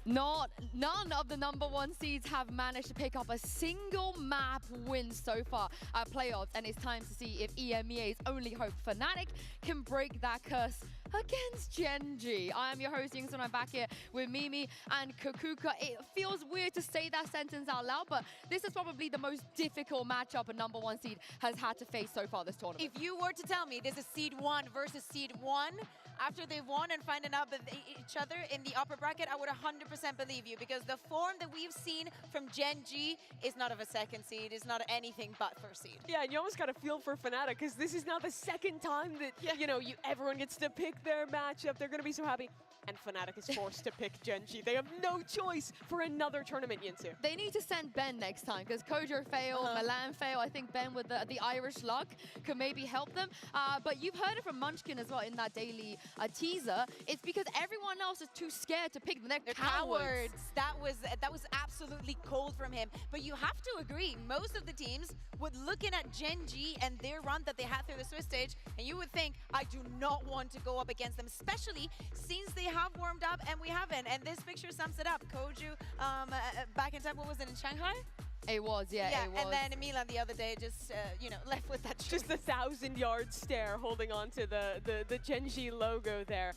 None of the #1 seeds have managed to pick up a single map win so far at playoffs, and it's time to see if EMEA's only hope, Fnatic, can break that curse against Gen G. I am your host, Yingsun. I'm back here with Mimi and Kakuka. It feels weird to say that sentence out loud, but this is probably the most difficult matchup a #1 seed has had to face so far this tournament. If you were to tell me this is seed 1 versus seed 1, after they've won and finding out that each other in the upper bracket, I would 100% believe you, because the form that we've seen from Gen G is not of a second seed, is not anything but first seed. Yeah, and you almost got to feel for Fnatic, because this is now the second time that, you know, everyone gets to pick their matchup. They're going to be so happy. And Fnatic is forced to pick Gen G. They have no choice for another tournament, Yinsu. They need to send Ben next time, because Kojo failed, Milan failed. I think Ben with the Irish luck could maybe help them. But you've heard it from Munchkin as well in that daily teaser. It's because everyone else is too scared to pick them. They're cowards. That was absolutely cold from him. But you have to agree, most of the teams would looking at Gen G and their run that they had through the Swiss stage, and you would think, I do not want to go up against them, especially since they have warmed up and we haven't. And this picture sums it up. Koju, back in time, what was it, in Shanghai? It was, yeah, it was. And then Milan the other day just, you know, left with that. Just the 1,000-yard stare holding on to the Gen G logo there.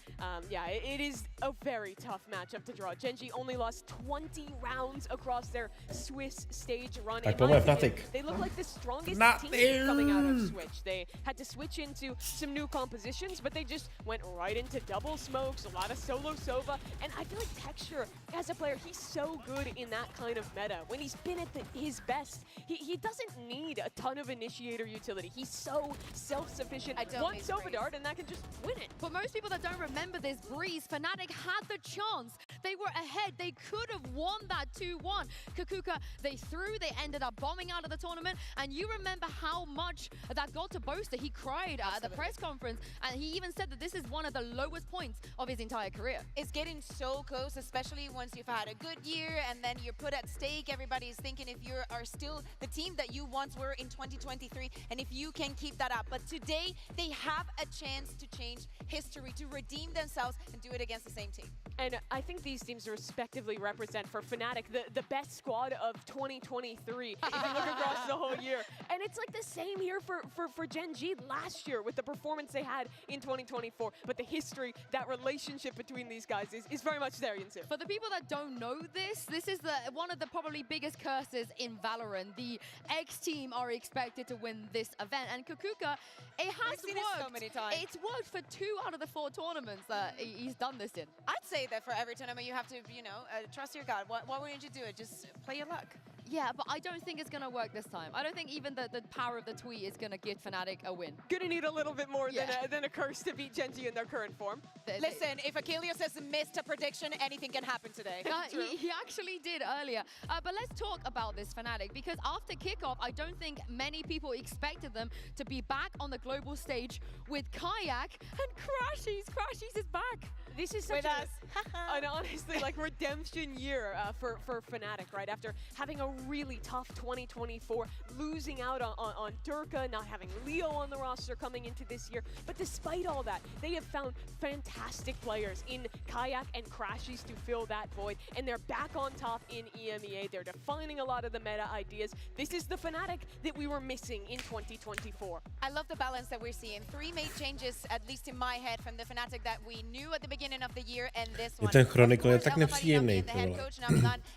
Yeah, it is a very tough matchup to draw. Gen G only lost 20 rounds across their Swiss stage run. Tak tohle je Fnatic. They look like the strongest team coming out of Switch. They had to switch into some new compositions, but they just went right into double smokes, a lot of solo Sova. And I feel like Texture, as a player, he's so good in that kind of meta. When he's been at his best, he doesn't need a ton of initiator utility. He's so self-sufficient. One Sova Dart and that can just win it. For most people that don't remember this, Breeze, Fnatic had the chance. They were ahead. They could have won that 2-1. Kakuka, they threw. They ended up bombing out of the tournament. And you remember how much that got to Boaster. He cried at the press conference. And he even said that this is one of the lowest points of his entire career. It's getting so close, especially once you've had a good year and then you're put at stake. Everybody's thinking if you are still the team that you once were in 2023 and if you can keep that up. But today, they have a chance to change history, to redeem themselves and do it against the same team. And I think these teams respectively represent for Fnatic the best squad of 2023 if you look across the whole year. And it's like the same here for Gen G last year with the performance they had in 2024. But the history, that relationship between these guys is very much there, Yinsu. For the people that don't know this is one of the probably biggest curses in Valorant. The X team are expected to win this event. And Kakuka, it has worked. It so many times. It's worked for 2 out of the 4 tournaments that he's done this in. I'd say that for every tournament you have to, you know, trust your gut. Why wouldn't you do it? Just play your luck. Yeah, but I don't think it's going to work this time. I don't think even the power of the tweet is going to give Fnatic a win. Gonna need a little bit more than a curse to beat Gen G in their current form. Listen, if Achilles has missed a prediction, anything can happen today. He actually did earlier. But let's talk about this Fnatic, because after kickoff, I don't think many people expected them to be back on the global stage with Kayak and Crashies. Crashies is back. This is such an honestly like redemption year for Fnatic, right? After having a really tough 2024, losing out on Durka, not having Leo on the roster coming into this year. But despite all that, they have found fantastic players in Kayak and Crashies to fill that void. And they're back on top in EMEA. They're defining a lot of the meta ideas. This is the Fnatic that we were missing in 2024. I love the balance that we're seeing. 3 made changes, at least in my head, from the Fnatic that we knew at the beginning of the year, and this one. Ten Chronicle je tak nepříjemný,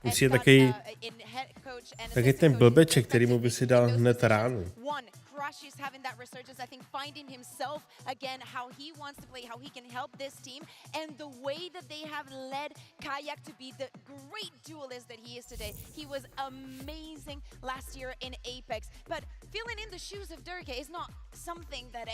už je takový ten blbeček, kterýmu by si dal hned ránu. Crashies having that resurgence, I think finding himself again, how he wants to play, how he can help this team, and the way that they have led Kayak to be the great duelist that he is today. He was amazing last year in Apex, but filling in the shoes of Durka is not something that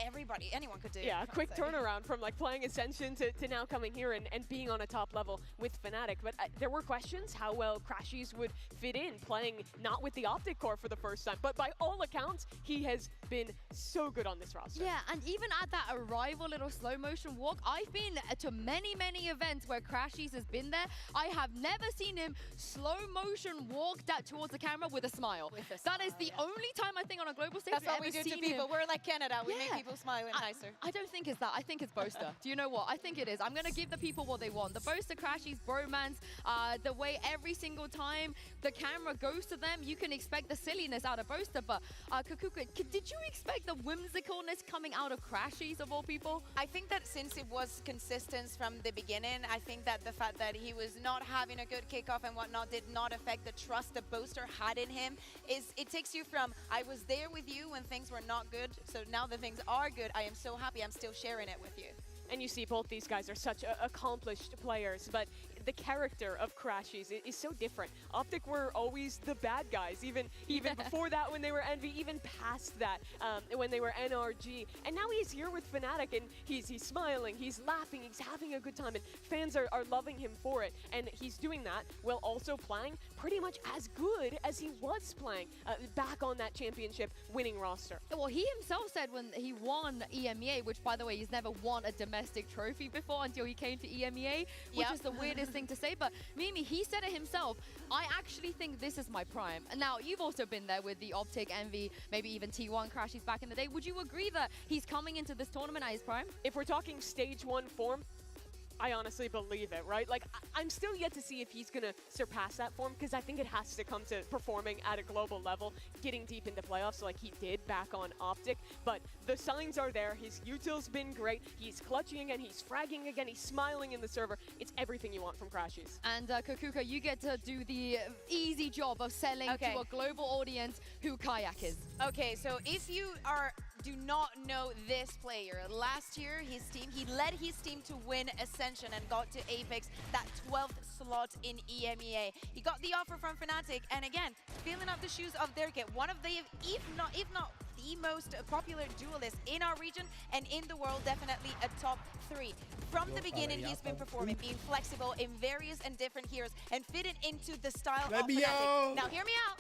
anyone could do. Yeah, a quick turnaround from like playing Ascension to now coming here and being on a top level with Fnatic. But there were questions how well Crashies would fit in, playing not with the Optic Core for the first time, but by all accounts, he has been so good on this roster. Yeah, and even at that arrival little slow motion walk, I've been to many events where Crashies has been there. I have never seen him slow motion walk that towards the camera with a smile. That is the only time I think on a global stage That's we've what we ever do to seen people. him. We're like Canada. We make Yeah. people smile and nicer. I don't think it's that. I think it's Boaster. Do you know what? I think it is. I'm going to give the people what they want. The Boaster Crashies bromance, the way every single time the camera goes to them, you can expect the silliness out of Boaster. But Kakuka, did you expect the whimsicalness coming out of Crashies of all people? I think that since it was consistent from the beginning, I think that the fact that he was not having a good kickoff and whatnot did not affect the trust that Boaster had in him. It takes you from, I was there with you when things were not good, so now that things are good, I am so happy I'm still sharing it with you. And you see both these guys are such accomplished players, but the character of Crashies is so different. Optic were always the bad guys, even before that when they were Envy, even past that when they were NRG. And now he's here with Fnatic and he's smiling, he's laughing, he's having a good time, and fans are loving him for it. And he's doing that while also playing pretty much as good as he was playing back on that championship winning roster. Well, he himself said when he won EMEA, which by the way, he's never won a domestic trophy before until he came to EMEA, which is the weirdest thing to say. But Mimi, he said it himself, I actually think this is my prime. And now you've also been there with the Optic, Envy, maybe even T1 Crashies back in the day. Would you agree that he's coming into this tournament at his prime? If we're talking stage 1 form, I honestly believe it, right? Like, I'm still yet to see if he's going to surpass that form, because I think it has to come to performing at a global level, getting deep into playoffs like he did back on Optic. But the signs are there. His util's been great. He's clutching again. He's fragging again. He's smiling in the server. It's everything you want from Crashies. And Kakuka, you get to do the easy job of selling to a global audience who Kayak is. Okay, so if you do not know this player, last year he led his team to win Ascension and got to Apex, that 12th slot in EMEA. He got the offer from Fnatic, and again, filling up the shoes of Dirk, one of the, if not the most popular duelist in our region and in the world, definitely a top 3. From the beginning, he's been performing, being flexible in various and different heroes and fitting into the style of Fnatic. Now, hear me out.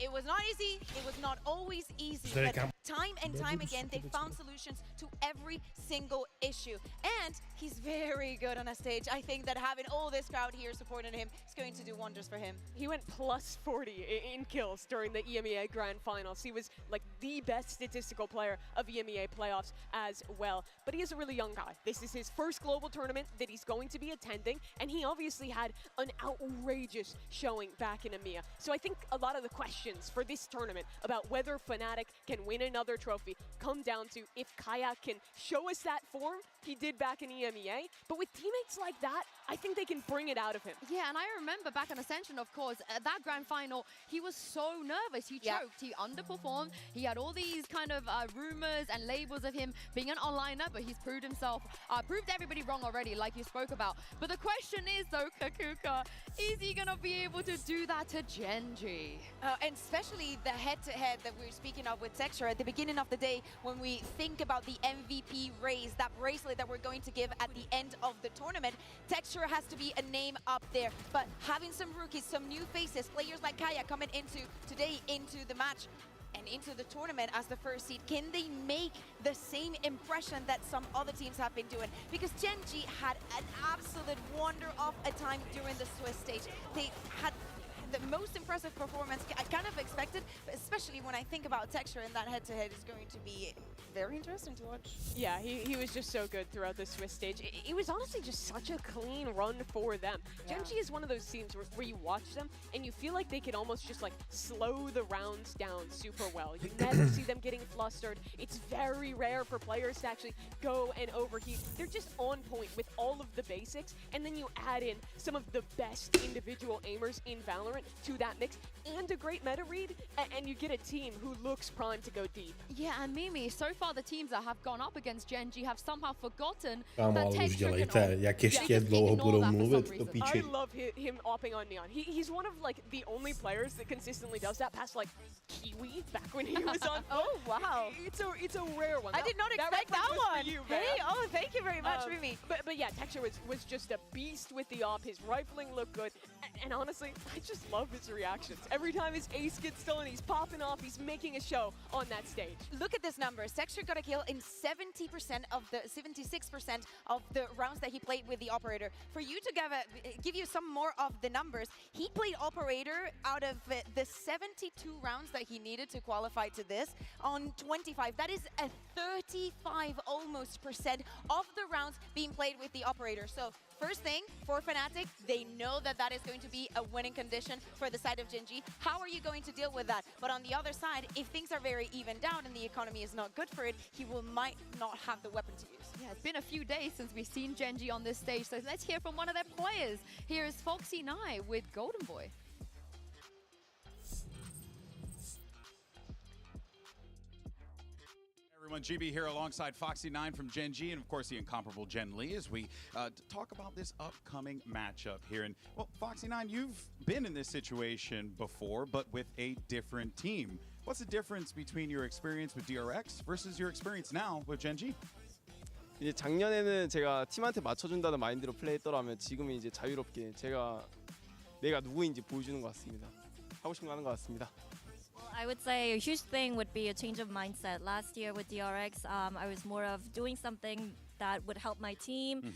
It was not easy, it was not always easy, but time and time again, they found solutions to every single issue. And he's very good on a stage. I think that having all this crowd here supporting him is going to do wonders for him. He went plus 40 in kills during the EMEA Grand Finals. He was like the best statistical player of EMEA playoffs as well. But he is a really young guy. This is his first global tournament that he's going to be attending, and he obviously had an outrageous showing back in EMEA. So I think a lot of the questions for this tournament about whether Fnatic can win another trophy come down to if Kayak can show us that form he did back in EMEA. But with teammates like that, I think they can bring it out of him. Yeah, and I remember back on Ascension, of course, that grand final, he was so nervous. He choked, he underperformed. He had all these kind of rumors and labels of him being an onliner, but he's proved himself, proved everybody wrong already, like you spoke about. But the question is, though, Kakuka, is he going to be able to do that to Genji? And especially the head-to-head that we were speaking of with Texture at the beginning of the day, when we think about the MVP raise, that bracelet that we're going to give at the end of the tournament, Texture has to be a name up there. But having some rookies, some new faces, players like Kaya coming into the match and into the tournament as the first seed, can they make the same impression that some other teams have been doing? Because Genji had an absolute wonder of a time during the Swiss stage. They had the most impressive performance I kind of expected, but especially when I think about Texture, and that head-to-head is going to be very interesting to watch. Yeah, he was just so good throughout the Swiss stage. It was honestly just such a clean run for them. Genji is one of those teams where you watch them and you feel like they could almost just like slow the rounds down super well. You never see them getting flustered. It's very rare for players to actually go and overheat. They're just on point with all of the basics, and then you add in some of the best individual aimers in Valorant to that mix and a great meta read, and you get a team who looks primed to go deep. Yeah, and Mimi, so far the teams that have gone up against Genji have somehow forgotten Kámo, that ale už Texture dělejte, jak ještě dlouho budou mluvit, to píči. I love him opping on Neon. He's one of like the only players that consistently does that past like Kiwi back when he was on. Oh, wow. It's a rare one. I did not expect that one. You, hey, oh, thank you very much, Mimi. But yeah, Texture was just a beast with the op. His rifling looked good. And honestly, I just love his reactions. Every time his ace gets stolen, he's popping off, he's making a show on that stage. Look at this number. Texture got a kill in 76% of the rounds that he played with the operator. For you to give you some more of the numbers, he played operator out of the 72 rounds that he needed to qualify to this on 25. That is a 35 almost % of the rounds being played with the operator. So first thing for Fnatic, they know that that is going to be a winning condition for the side of Gen.G. How are you going to deal with that? But on the other side, if things are very evened out and the economy is not good for it, he might not have the weapon to use. Yeah, it's been a few days since we've seen Gen.G on this stage, so let's hear from one of their players. Here is Foxy9 with Golden Boy. Everyone, GB here alongside Foxy9 from Gen.G and of course the incomparable Jen Lee as we talk about this upcoming matchup here. And well, Foxy9, you've been in this situation before, but with a different team. What's the difference between your experience with DRX versus your experience now with Gen.G? 이제 작년에는 제가 팀한테 맞춰준다는 마인드로 플레이했더라면 지금은 이제 자유롭게 내가 누구인지 보여주는 것 같습니다. 하고 싶은 거 하는 것 같습니다. Well, I would say a huge thing would be a change of mindset. Last year with DRX, I was more of doing something that would help my team,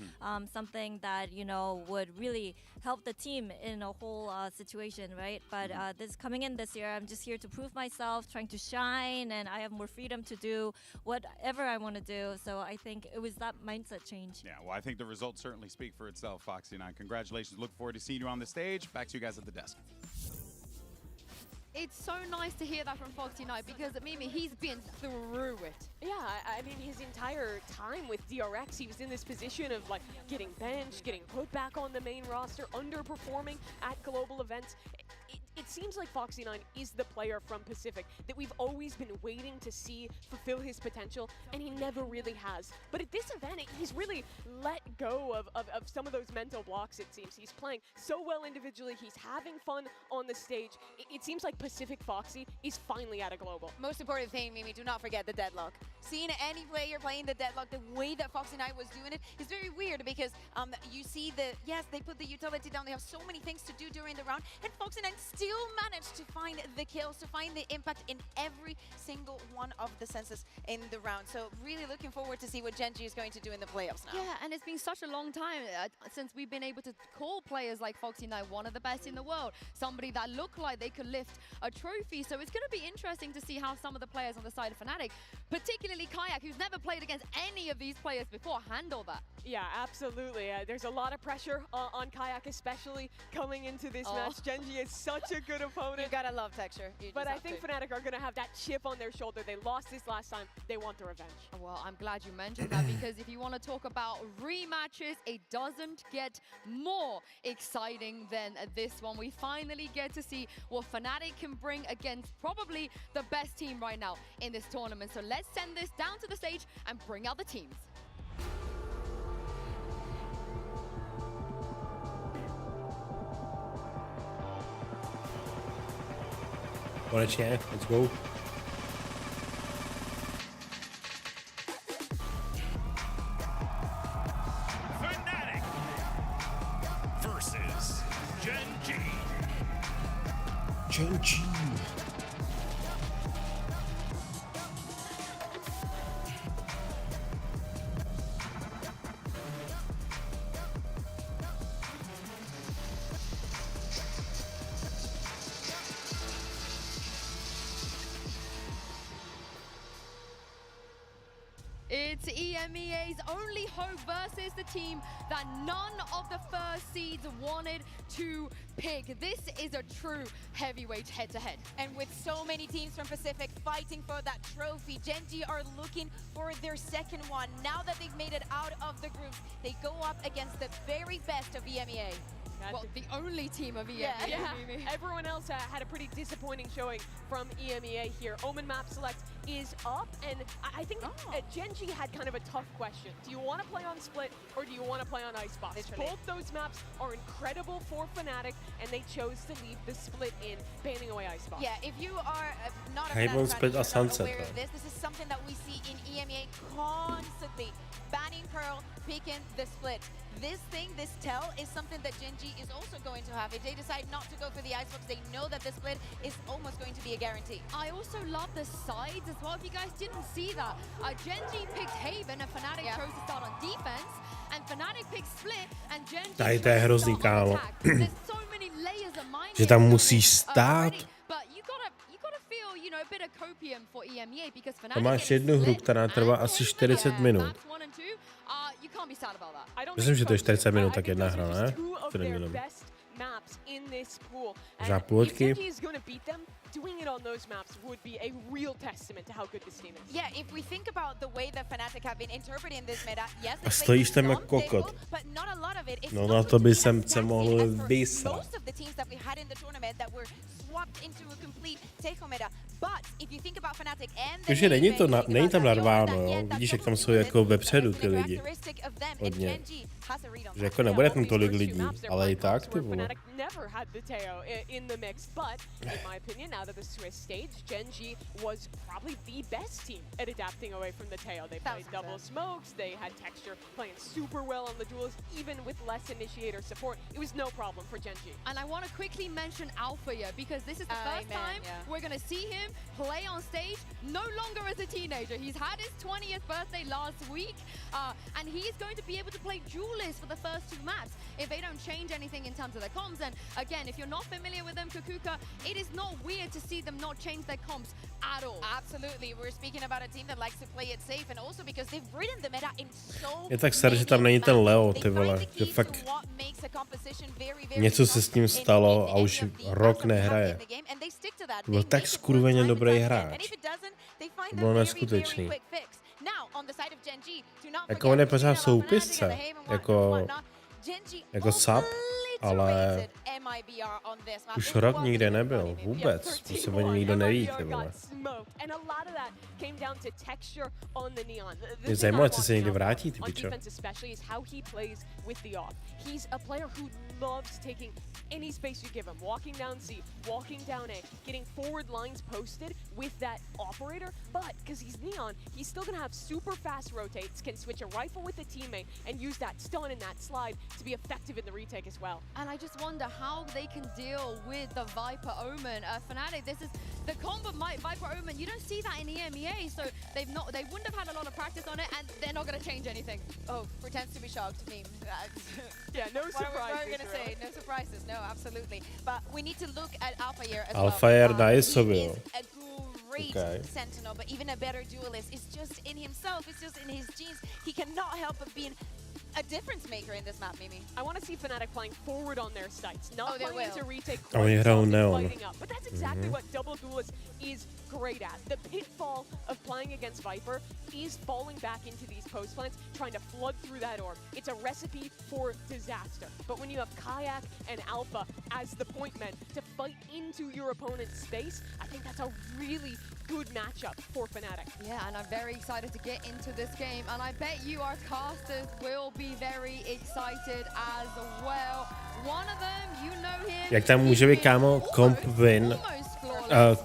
something that, you know, would really help the team in a whole situation, right? But this coming in this year, I'm just here to prove myself, trying to shine, and I have more freedom to do whatever I want to do. So I think it was that mindset change. Yeah, well, I think the results certainly speak for itself, Foxy9. Congratulations. Look forward to seeing you on the stage. Back to you guys at the desk. It's so nice to hear that from Foxy9 because, Mimi, he's been through it. Yeah, I mean, his entire time with DRX, he was in this position of like getting benched, getting put back on the main roster, underperforming at global events. It seems like Foxy9 is the player from Pacific that we've always been waiting to see fulfill his potential, and he never really has. But at this event, he's really let go of some of those mental blocks, it seems. He's playing so well individually, he's having fun on the stage. It seems like Pacific Foxy is finally at a global. Most important thing, Mimi, do not forget the deadlock. Seeing any player playing the deadlock, the way that Foxy9 was doing it is very weird because you see yes, they put the utility down, they have so many things to do during the round, and Foxy9 still managed to find the kills, to find the impact in every single one of the senses in the round. So really looking forward to see what Gen.G is going to do in the playoffs now. Yeah, and it's been such a long time since we've been able to call players like Foxy9 one of the best in the world, somebody that looked like they could lift a trophy. So it's going to be interesting to see how some of the players on the side of Fnatic, particularly Kayak, who's never played against any of these players before, handle that. Yeah, absolutely. There's a lot of pressure on Kayak, especially coming into this match. Gen.G is such a good opponent. You gotta love Texture. But I think Fnatic are going to have that chip on their shoulder. They lost this last time. They want the revenge. Well, I'm glad you mentioned that because if you want to talk about rematches, it doesn't get more exciting than this one. We finally get to see what Fnatic can bring against probably the best team right now in this tournament. So let's send this down to the stage and bring out the teams. Want to chat? Let's go. Fnatic versus Gen.G. Gen.G. It's EMEA's only hope versus the team that none of the first seeds wanted to pick. This is a true heavyweight head-to-head. And with so many teams from Pacific fighting for that trophy, Gen.G are looking for their second one. Now that they've made it out of the groups, they go up against the very best of EMEA. Well, the only team of EMEA. Yeah. Everyone else had a pretty disappointing showing from EMEA here. Omen map select is up, and I think Gen.G had kind of a tough question. Do you want to play on Split, or do you want to play on Icebox? Literally. Both those maps are incredible for Fnatic, and they chose to leave the Split in, banning away Icebox. Yeah, if you are not a Rainbow Fnatic Split fan, or if you're not Sunset, aware of though. this is something that we see in EMEA constantly. Banning Pearl, picking the Split. This tell is something that Gen.G is also going to have. If they decide not to go for the Icebox, they know that the Split is almost going to be a guarantee. I also love the sides as well. If you guys didn't see that, Gen.G picked Haven and Fnatic chose to start on defense, and Fnatic picked Split, and Gen.G Tady chose to je to hrozný, start on kámo. attack. There's so many layers of mind Že games tam going musíš on stát. already, but you gotta feel, you know, a bit of copium for EMEA because Fnatic To máš getting jednu hru, Split která and trvá asi Haven, 40 minut. maps 1 and 2, you can't be sad about that. Myslím, že to je 40 minut, tak jedna hra, ne? 4 minuty. Maps in this pool. Možná And půl if hodky. Gen.G is going to beat them, doing it on those maps would be a real testament to how good this team is. Yeah, if we think about the way that Fnatic have been interpreting this meta, yes, A stojíš tam jako kokot. but not a lot of it. It's No, not na going to to by be jsem as se mohl taxing as for vysrat. most of the teams that we had in the tournament that were swapped into a complete take-home meta. But if you think about Fnatic and the Takže není to Haven, není tam that narváno, Yoda, jo? that Vidíš, jak tam jsou double jako bullet, vepředu ty the lidi. characteristic of them, and Hodně. Gen.G has a read on Že that. jako nebude tam tolik lidí, ale i tak, ty vole. Fnatic never had the Teo in the mix, but in my opinion, now that the Swiss stage, Gen.G was probably the best team at adapting away from the Teo. They played 1000%. double smokes, they had texture playing super well on the duels, even with less initiator support. It was no problem for Gen.G. And I want to quickly mention Alpha here because this is the first time we're going to see him play on stage no longer as a teenager. He's had his 20th birthday last week and he's going to be able to play duelist for the first 2 maps if they don't change anything in terms of their comms. And again, if you're not familiar with them, Kukuka, it is not weird to see them not change their comms at all. Absolutely. We're speaking about a team that likes to play it safe and also because they've ridden the meta in so Je tak sad, že tam není ten Leo, ty vole, že many fakt what makes a composition very, very něco se s tím tough stalo in a už any of the rok maps that we have nehraje. in the game, and they stick to that. To byl They tak make it work skurveně time and dobrý time again. hráč. And if it doesn't, they find To a bylo very, neskutečný. very quick fix. Now, on the side of Gen.G, do not Jako on je forget, pořád speaking about Fnatic soupisce, and the Haven jako- whatnot, Gen.G jako sub, ale obliterated MIBR on this map. už It rok wasn't nikde even nebyl, funny, maybe. vůbec. To se o něm nikdo neví, ty vole. And a lot of that came down to texture on the Neon. The Je thing zajímavé, I co want se někdy to know vrátí, ty on pičo. defense especially is how he plays with the off. He's a player who loves taking any space you give him, walking down C, walking down A, getting forward lines posted with that operator, but because he's Neon, he's still gonna have super fast rotates, can switch a rifle with a teammate, and use that stun and that slide to be effective in the retake as well. And I just wonder how they can deal with the Viper Omen. Fnatic, this is the combo of Viper Omen. You don't see that in EMEA, so they wouldn't have had a lot of practice on it, and they're not going to change anything. Oh, pretends to be shocked meme. Yeah, no surprises. What are we going to say? No surprises. No, absolutely. But we need to look at Alpha here as Alpha well. je He nice, is jo. a great sentinel, but even a better duelist. It's just in himself. It's just in his genes. He cannot help but being a difference maker in this map, Mimi. I want to see Fnatic playing forward on their sights, not they playing will. into retake. Oh, you don't know. Lighting up. But that's exactly what Double Duelist is great at. The pitfall of playing against Viper is falling back into these post plants, trying to flood through that orb. It's a recipe for disaster. But when you have Kayak and Alpha as the point men to fight into your opponent's space, I think that's a really good matchup for Fnatic. Yeah, and I'm very excited to get into this game, and I bet you our casters will be very excited as well. One of them, you know him. Jak tam může být, kámo, comp win,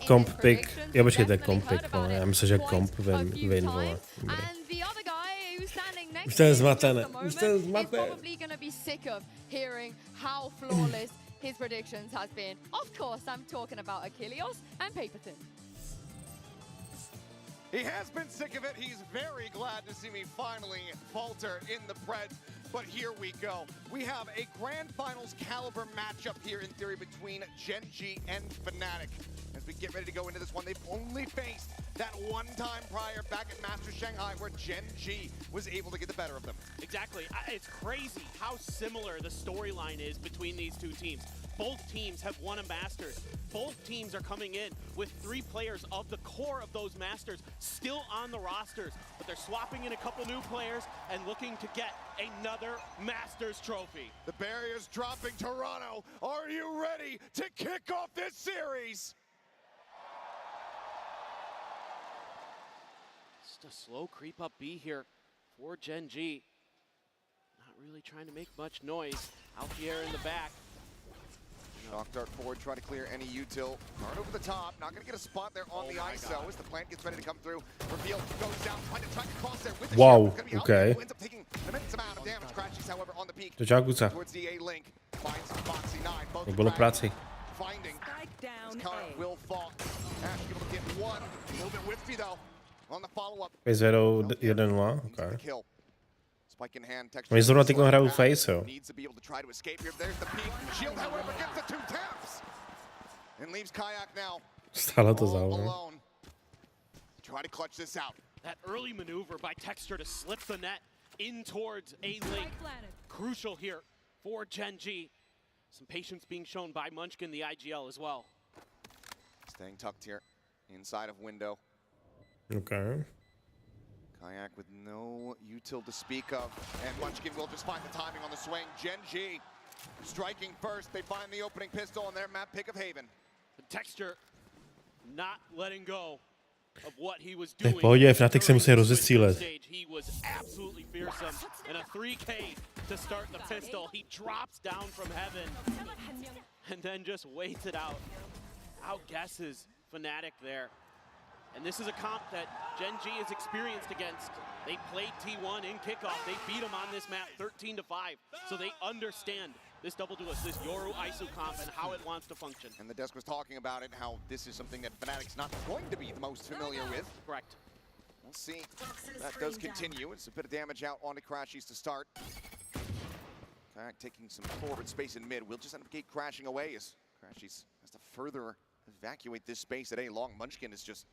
comp pick, jo počkejte, comp pick, vole, já myslím, že comp win, vole. And the other guy who's standing next Už to je to him at zmatené, the moment už to je is zmatené. probably going to be sick of hearing how flawless his predictions has been. Of course, I'm talking about Achilles and Paperton. He has been sick of it. He's very glad to see me finally falter in the Preds. But here we go. We have a grand finals caliber matchup here in theory between Gen.G and Fnatic. As we get ready to go into this one, they've only faced that one time prior back at Masters Shanghai where Gen G was able to get the better of them. Exactly. It's crazy how similar the storyline is between these two teams. Both teams have won a Masters. Both teams are coming in with 3 players of the core of those Masters still on the rosters, but they're swapping in a couple new players and looking to get another Masters trophy. The barrier's dropping. Toronto, are you ready to kick off this series? Just a slow creep up B here for Gen G. Not really trying to make much noise. Alfier in the back. Shock dart forward, try to clear any util. Hard over the top, not gonna get a spot there on the ISO as the plant gets ready to come through. Reveal goes down, trying to cross there with the Wow, ship. okay. Ends up taking an immense amount of damage. Crashes, however, on the peak. To Jagusa. Towards the A link. Finds Foxy 9. Both To bylo práci. finding. Will fall. Ash able to get one. A little bit whiffy though. On the follow-up. Vedou 1-0, okay. Kill. Spike in hand, Oni zrovna teď hrajou face, jo. Needs to be able to try to escape here. There's the peak. Shield, however, gets the 2 taps. And leaves Kayak now. Stále to all zále. alone. Try to clutch this out. That early maneuver by Texture to slip the net in towards A-Link. Crucial here for Gen G. Some patience being shown by Munchkin, the IGL as well. Staying tucked here. Inside of window. Okay. Kayak with no util to speak of. And Munchkin will just find the timing on the swing. Gen G striking first. They find the opening pistol on their map pick of Haven. The Texture not letting go of what he was doing. Pohodě, Fnatic se musí rozestřílet. He was absolutely fearsome. And a 3K to start the pistol. He drops down from heaven and then just waits it out. Outguesses Fnatic there. And this is a comp that Gen G is experienced against. They played T1 in kickoff. They beat them on this map 13-5. So they understand this double duelist, this Yoru ISO comp, and how it wants to function. And the desk was talking about it, how this is something that Fnatic's not going to be the most familiar with. Correct. We'll see. That does continue. It's a bit of damage out onto Crashies to start. Kayak taking some forward space in mid. We'll just end up gate crashing away as Crashies has to further evacuate this space at A-Long. Munchkin is just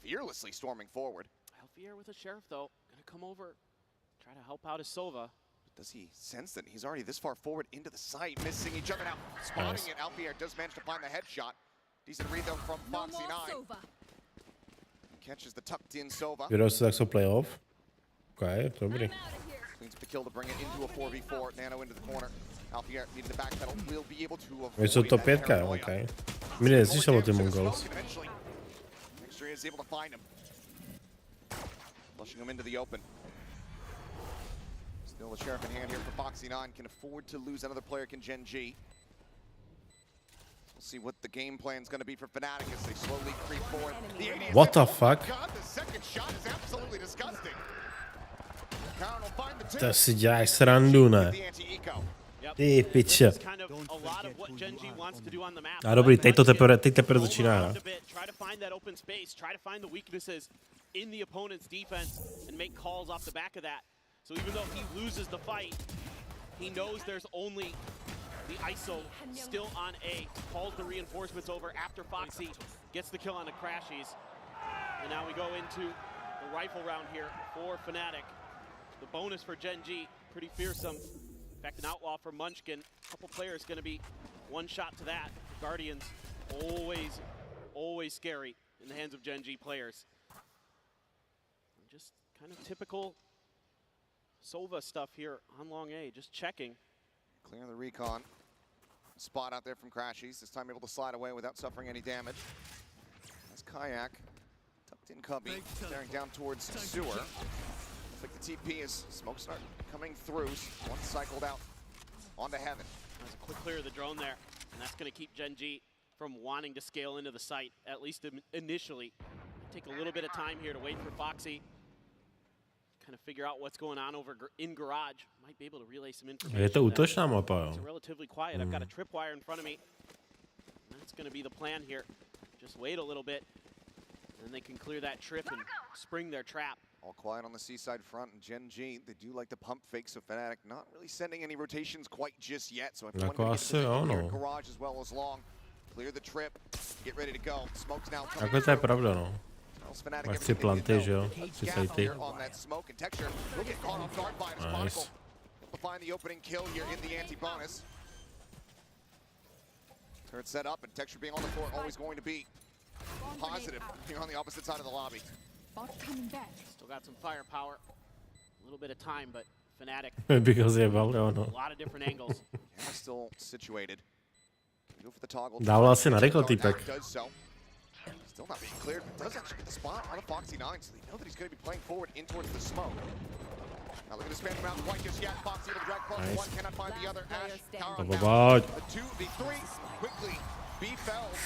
fearlessly storming forward. Alfier with a Sheriff, though. Gonna come over, try to help out his Sova. Does he sense that he's already this far forward into the site, missing each other now? Spotting it, Alfier does manage to find the headshot. Decent read, though, from Foxy 9. Catches the tucked-in Sova. Vydal se tak jsou playoff. Okay, dobrý. Cleans up the kill to bring it into a 4v4. Nano into the corner. Alfier needing the backpedal. Will be able to avoid. Oni jsou top 5, okay. Mi neslyšel o ty Mongols. Is able to find him. Flushing him into the open. Still a Sheriff in hand here for Foxy 9. Can afford to lose another player, can Gen G. We'll see what the game plan is going to be for Fnatic as they slowly creep forward. What the fuck? Oh God, the second shot is absolutely disgusting. Karen will find the two. To si děláš srandu, ne? Ty piče. A dobrý, teď teprve začíná. Try to find that open space, try to find the weaknesses in the opponent's defense and make calls off the back of that. So even though he loses the fight, he knows there's only the ISO still on A. Calls the reinforcements over after Foxy gets the kill on the Crashies. And now we go into the rifle round here for Fnatic. The bonus for Gen G, pretty fearsome. In fact, an outlaw for Munchkin. A couple players going to be one shot to that. The Guardians, always scary in the hands of Gen G players. Just kind of typical Sova stuff here on long A, just checking. Clear the recon. Spot out there from Crashies. This time able to slide away without suffering any damage. That's Kayak. Tucked in Cubby, staring down towards Sewer. Looks like the TP is smoke start coming through. One cycled out onto Heaven. That's a quick clear of the drone there, and that's going to keep Gen G from wanting to scale into the site, at least initially. Take a little bit of time here to wait for Foxy. Kind of figure out what's going on over in garage. Might be able to relay some information. Je to útočná mapa, jo. It's relatively quiet. I've got a tripwire in front of me. That's going to be the plan here. Just wait a little bit, and they can clear that trip and spring their trap. All quiet on the seaside front, and Gen G, they do like the pump fake, so Fnatic not really sending any rotations quite just yet. So if one can get garage as well as long, clear the trip, get ready to go. Smoke's now coming. To je pravda, no. Máš 3 planty, že jo? 3 sajty. Nice. Turret set up and Texture being on the floor, always going to be positive here on the opposite side of the lobby. Still got some firepower. A little bit of time, but Fnatic. Because je Valorant, no. A lot of different angles. Camera's still situated. Go for the toggle. Dával asi na rychlo týpek. Still not being cleared, but does actually get the spot on a Foxy 9, so they know that he's going to be playing forward in towards the smoke. Now look at the span around quite just yet. Foxy able to drag across one, cannot find the other. Ash, Kara down. The 2v3 quickly befelled.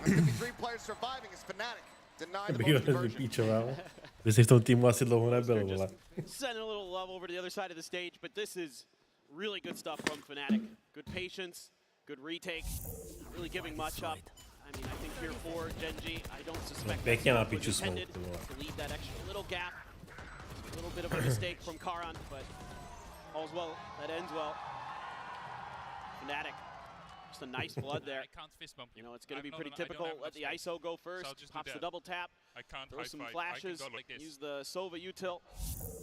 53 players surviving as Fnatic denied the most conversion. Vypíčoval. Vy jsi v tom týmu asi dlouho nebyl, vole. Sending a little love over to the other side of the stage, but this is really good stuff from Fnatic. Good patience, good retake, not really giving much up. I mean, I think here for Gen.G, I don't suspect Pěkně na piču intended smoke, to leave that extra little gap. A little bit of a mistake from Karan, but all's well, that ends well. Fnatic, just a nice flood there. I can't fist bump. You know, it's going to be pretty typical. Let the ISO go first, pops the double tap, throw some flashes, use the Sova util,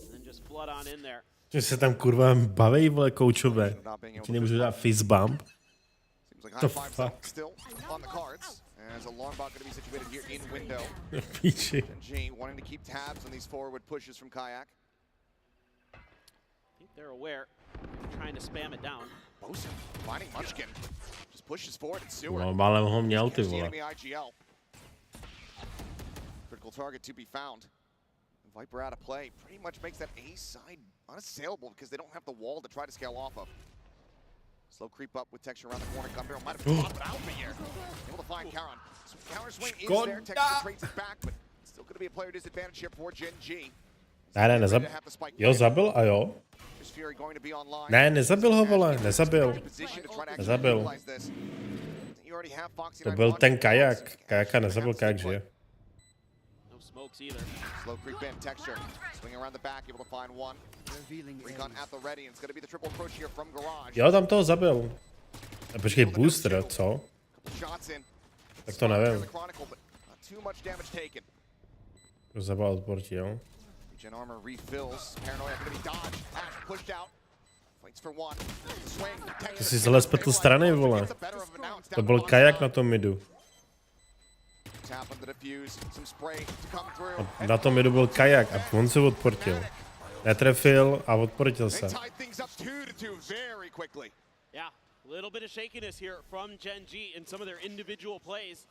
and then just flood on in there. Že se tam kurva baví, vole, koučové. Ti nemůžu dát fist bump. The fuck? Still on the cards, as a long bot going to be situated here in window. Píči. G wanting to keep tabs on these forward pushes from Kayak. I think they're aware. They're trying to spam it down. Bosa finding Munchkin. Just pushes forward and Sewer. No, málem ho měl, ty vole. Critical target to be found. Viper out of play pretty much makes that A side unassailable because they don't have the wall to try to scale off of. Slow creep up with Texture around the corner. Gunbarrel might have dropped it out here. Able to find Karan. So counter swing is there. Texture trades it back, but still going to be a player disadvantage here for Gen.G. Ne, nezabil. Jo, zabil a jo. Ne, nezabil ho, vole, nezabil. Nezabil. To byl ten Kajak. Kajaka nezabil, Kajak žije. Slow creep in, Texture swing around the back, able to find one. Recon at the ready, and it's going to be the triple approach here from Garage. Jo, tam toho zabil. A počkej, booster, co? Tak to nevím. To zabil odportí, jo? Gen armor refills. Paranoia going to be dodged. Ash pushed out. Fights for one. Swing. To si zle spletl strany, vole. To byl Kajak na tom midu. Na tom midu byl Kajak a on se odportil. Netrefil a odportil se. Yeah, a little bit of shakiness here from Gen.G in some of their individual plays.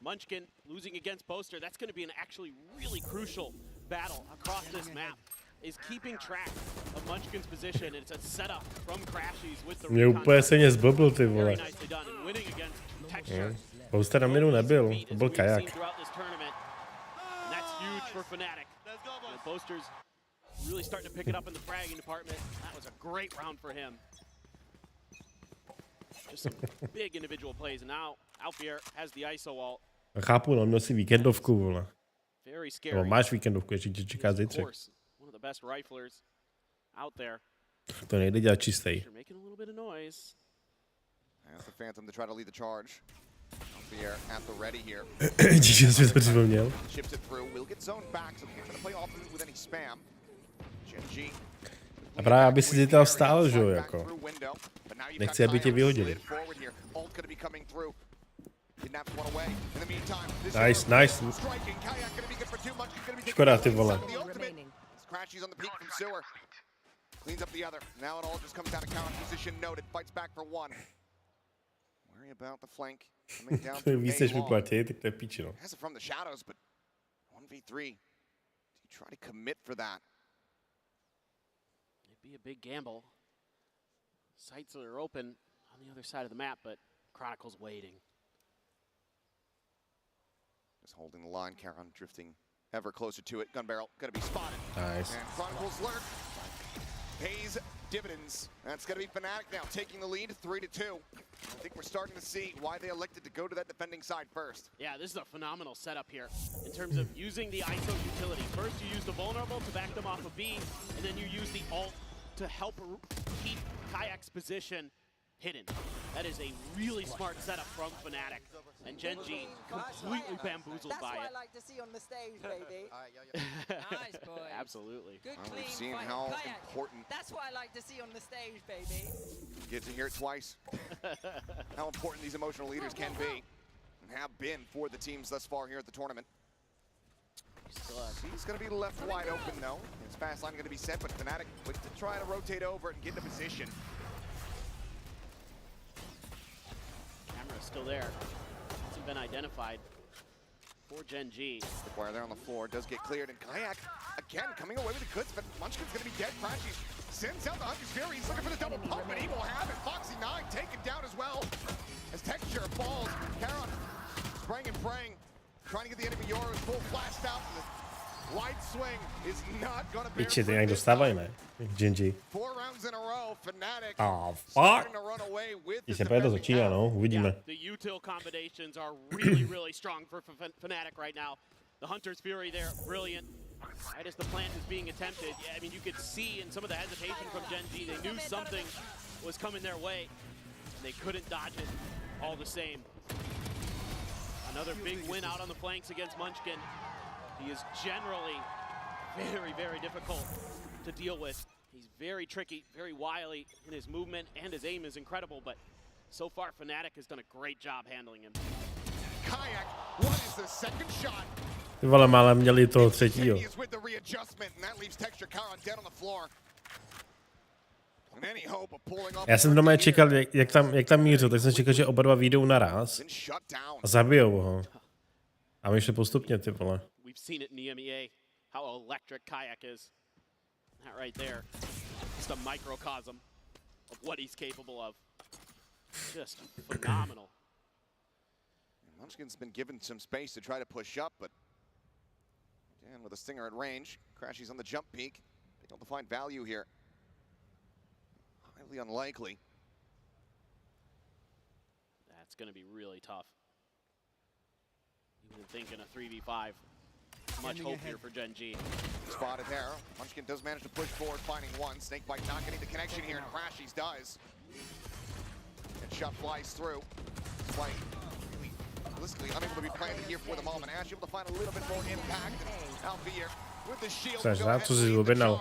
Munchkin losing against Poster. That's going to be an actually really crucial battle across this map. Is keeping track of Munchkin's position, and it's a setup from Crashies with the Mě úplně se mě zblbil, ty vole. very nicely done and winning against Texture. Poster na midu nebyl, to byl Kajak. That's huge for Fnatic. And Poster's really starting to pick it up in the fragging department. That was a great round for him. Just some big individual plays, and now Alfier has the ISO wall. Chápu, no, měl si víkendovku, vole. Very scary. Nebo máš víkendovku, ještě tě čeká zítřek. One of the best riflers out there. To nejde dělat čistý. Making a little bit of noise. As the Phantom to try to lead the charge. Alfier at the ready here. Díky, jsi to připomněl. Chips it through. Will get zoned back, so can't play off with any spam. Gen.G. A právě, aby si tam stál, že jo, jako. Nechci, aby tě vyhodili. Nice, nice. Škoda, ty vole. Cleans up the other. Now it all just comes down to counter position noted. Fights back for one. Worry about the flank. Coming down to Víc než vyplatí, tak to je píči, no. Has it from the shadows, but 1v3. Do you try to commit for that? It'd be a big gamble. Sights are open on the other side of the map, but Chronicle's waiting. Just holding the line. Karan drifting ever closer to it. Gun barrel gonna be spotted. Nice. And Chronicle's lurk pays dividends. That's gonna be Fnatic now taking the lead 3-2. I think we're starting to see why they elected to go to that defending side first. Yeah, this is a phenomenal setup here in terms of using the ISO utility. First, you use the vulnerable to back them off of B, and then you use the ult to help keep Kayak's position hidden. That is a really smart setup from Fnatic. And Gen G completely bamboozled by it. That's what I like to see on the stage, baby. Nice, boys. Absolutely. Good, Well, clean we've seen fight. how Kayak. important. That's what I like to see on the stage, baby. Get to hear it twice. How important these emotional leaders can be and have been for the teams thus far here at the tournament. He's going to be left wide open, though. His fast line going to be set, but Fnatic quick to try to rotate over and get into position. Camera's still there. Hasn't been identified for Gen G. The wire there on the floor does get cleared, and Kayak, again, coming away with the goods, but Munchkin's going to be dead. Crashy sends out the Hunter's Fury. He's looking for the double pump, and he will have it. Foxy9 taken down as well. As Texture falls, Karon spraying and praying, trying to get the enemy Yoru full flashed out. The wide swing is not going to bear Piči, ty fruit jak this dostávají, time. ne? GNG. 4 rounds in a row, Fnatic Oh, fuck. starting to run away with Když the se to defending začíná, no, uvidíme. The util combinations are really, really strong for Fnatic right now. The Hunter's Fury there, brilliant. Right as the plant is being attempted, yeah, I mean, you could see in some of the hesitation from Gen G, they knew something was coming their way, and they couldn't dodge it all the same. Another big win out on the flanks against Munchkin. He is generally very, very difficult to deal with. He's very tricky, very wily in his movement, and his aim is incredible, but so far Fnatic has done a great job handling him. Kayak, what is the second shot? Ty vole, málem měli toho třetího. He is with the readjustment, and that leaves Texture Karon dead on the floor. And any hope of pulling off. Já jsem doma čekal, jak tam mířil, tak jsem čekal, že oba dva vyjdou naraz a zabijou ho. A my šli postupně, ty vole. We've seen it in the EMEA, how electric Kayak is. That right there, just a microcosm of what he's capable of. Just phenomenal. Munchkin's been given some space to try to push up, but again, with a stinger at range, Crashy's on the jump peak. Able to find value here. Highly unlikely. That's going to be really tough. Even thinking a 3v5. Much hope here for Gen G. Spotted there. Munchkin does manage to push forward, finding one. Snakebite not getting the connection here, and Crashy's does. And shot flies through. Despite really realistically unable to be planted here for the moment. Ash able to find a little bit more impact. Alvier with the shield. Což za co si objednal?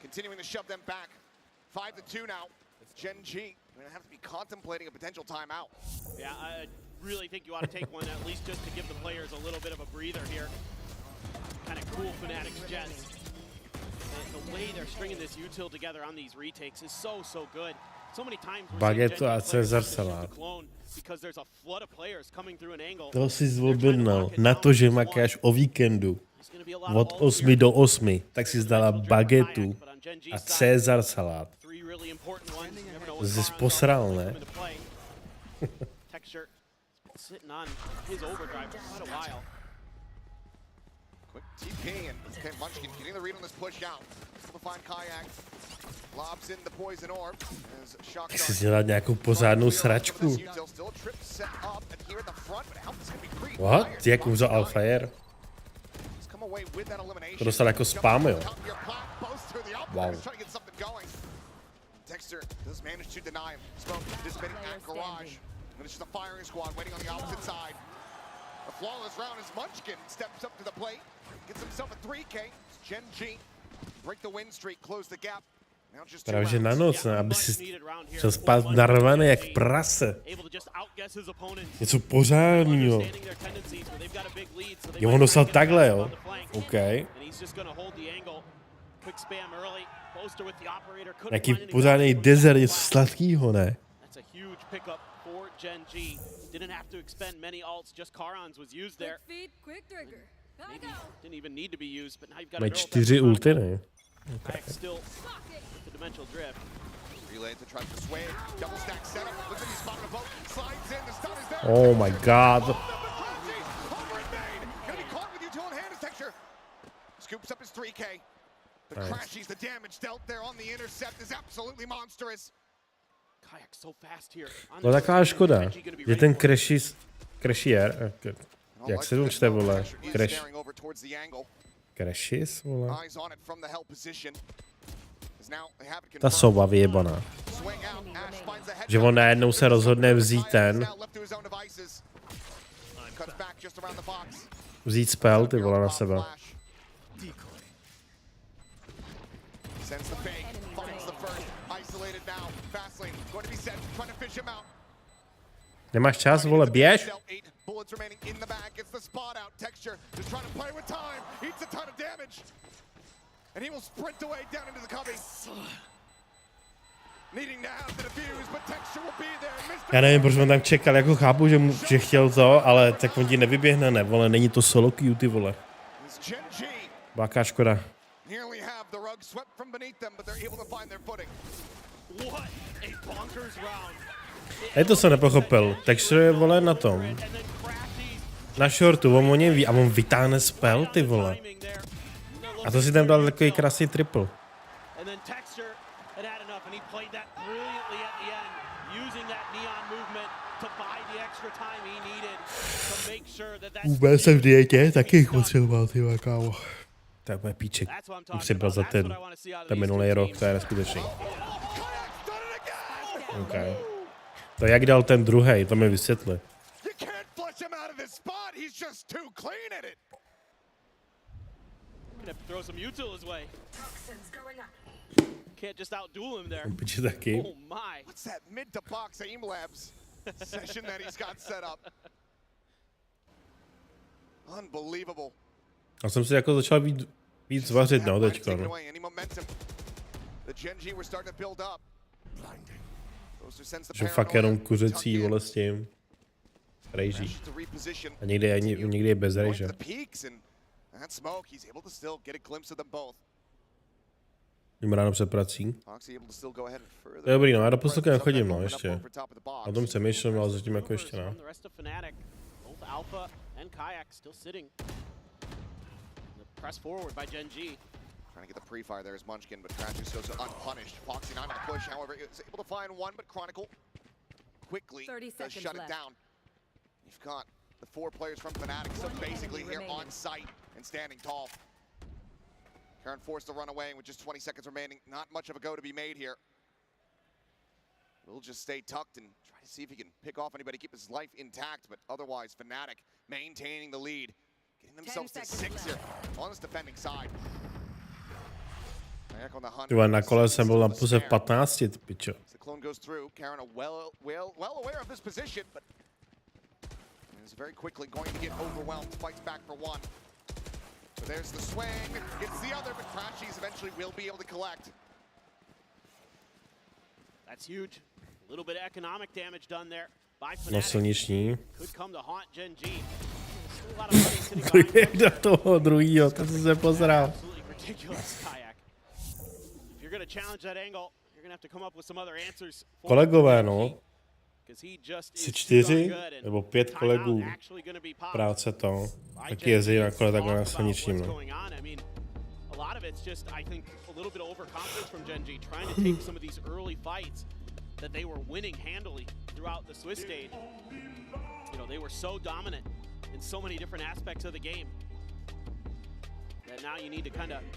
Continuing to shove them back. 5-2 now. It's Gen G. We're gonna have to be contemplating a potential timeout. Yeah, I really think you ought to take one at least just to give the players a little bit of a breather here. Kind of cool Fnatic's Jets. And the way they're stringing this util together on these retakes is so good. So many times Bagetu a Cezar salát. because there's a flood of players coming through an angle. To si zobjednal na to, že makáš o víkendu od 8 do 8, tak si zdala bagetu a Cezar salát. Jsi posral, ne? Texture sitting on his overdrive for quite a while. Quick TP and okay, Munchkin getting the read on this push out. Able to find Kayak. Lobs in the poison orb. Chci si dělat nějakou pořádnou sračku. What? Jak umřel Alfire? To dostal jako spam, jo? Wow. Texture does manage to deny him. Smoke dissipating at garage. And it's just a firing squad waiting on the opposite side. A flawless round as Munchkin steps up to the plate. Gets himself a 3K. It's Gen G. Break the win streak, close the gap. Právě na noc, ne? Aby si šel spát narvaný jak prase. Něco pořádného. Jo, on dostal takhle, jo? OK. Jaký pořádný desert, něco sladkýho, ne? Mají 4 ulty, ne? Okay. Dimensional drift. Relay to try to sway. Double stack setup. Looks like he's spotting a boat. Slides in. The stun is there. Oh my god. Gonna be caught with util in hand as Texture. Scoops up his 3K. The crashies, the damage dealt there on the intercept is absolutely monstrous. Kayak so fast here. No taková škoda, že ten crashier, jak se to čte, vole, crashes, vole. Ta sova vyjebaná. že on najednou se rozhodne vzít vzít spell, ty vole, na sebe. Nemáš čas, vole, běž? Já nevím, proč on tam čekal, jako chápu, že chtěl to, ale tak on ti nevyběhne, ne, vole, není to solo queue, ty vole. Baká škoda. Hej, to jsem nepochopil. Takže je, vole, na tom. Na shortu, on o něm ví a on vytáhne spell, ty vole. A to si tam dal takový krásný triple. Vůbec jsem v dietě, taky jich potřeboval, ty vole, kámo. Tak bude píček. Přibral za ten minulý rok, to je neskutečný. Okay. To jak dal ten druhej, to mi vysvětli. Piči taky. A jsem si jako začal víc vařit, no, teďka, no. Že fakt jenom kuřecí, vole, s tím. Rejží. A někdy je bez rejže. Jím ráno před prací. To je dobrý, no, já do posledka nechodím, no, ještě. O tom přemýšlím, ale zatím jako ještě ne. Trying to get the pre-fire there is Munchkin, but Crashes goes unpunished. Foxy not gonna push, however, is able to find one, but Chronicle quickly does shut it down. You've got the 4 players from Fnatic, so basically here on site and standing tall. Karen forced to run away with just 20 seconds remaining. Not much of a go to be made here. We'll just stay tucked and try to see if he can pick off anybody, keep his life intact, but otherwise Fnatic maintaining the lead. Getting themselves to 6 here on this defending side. Tyhle, na kole jsem byl na puse v 15, ty pičo. No silniční. Do toho druhýho, to jsem se pozral. Kolegové, no. Asi 4 nebo 5 kolegů práce to. Taky jezdí na kole takhle na silničním, no.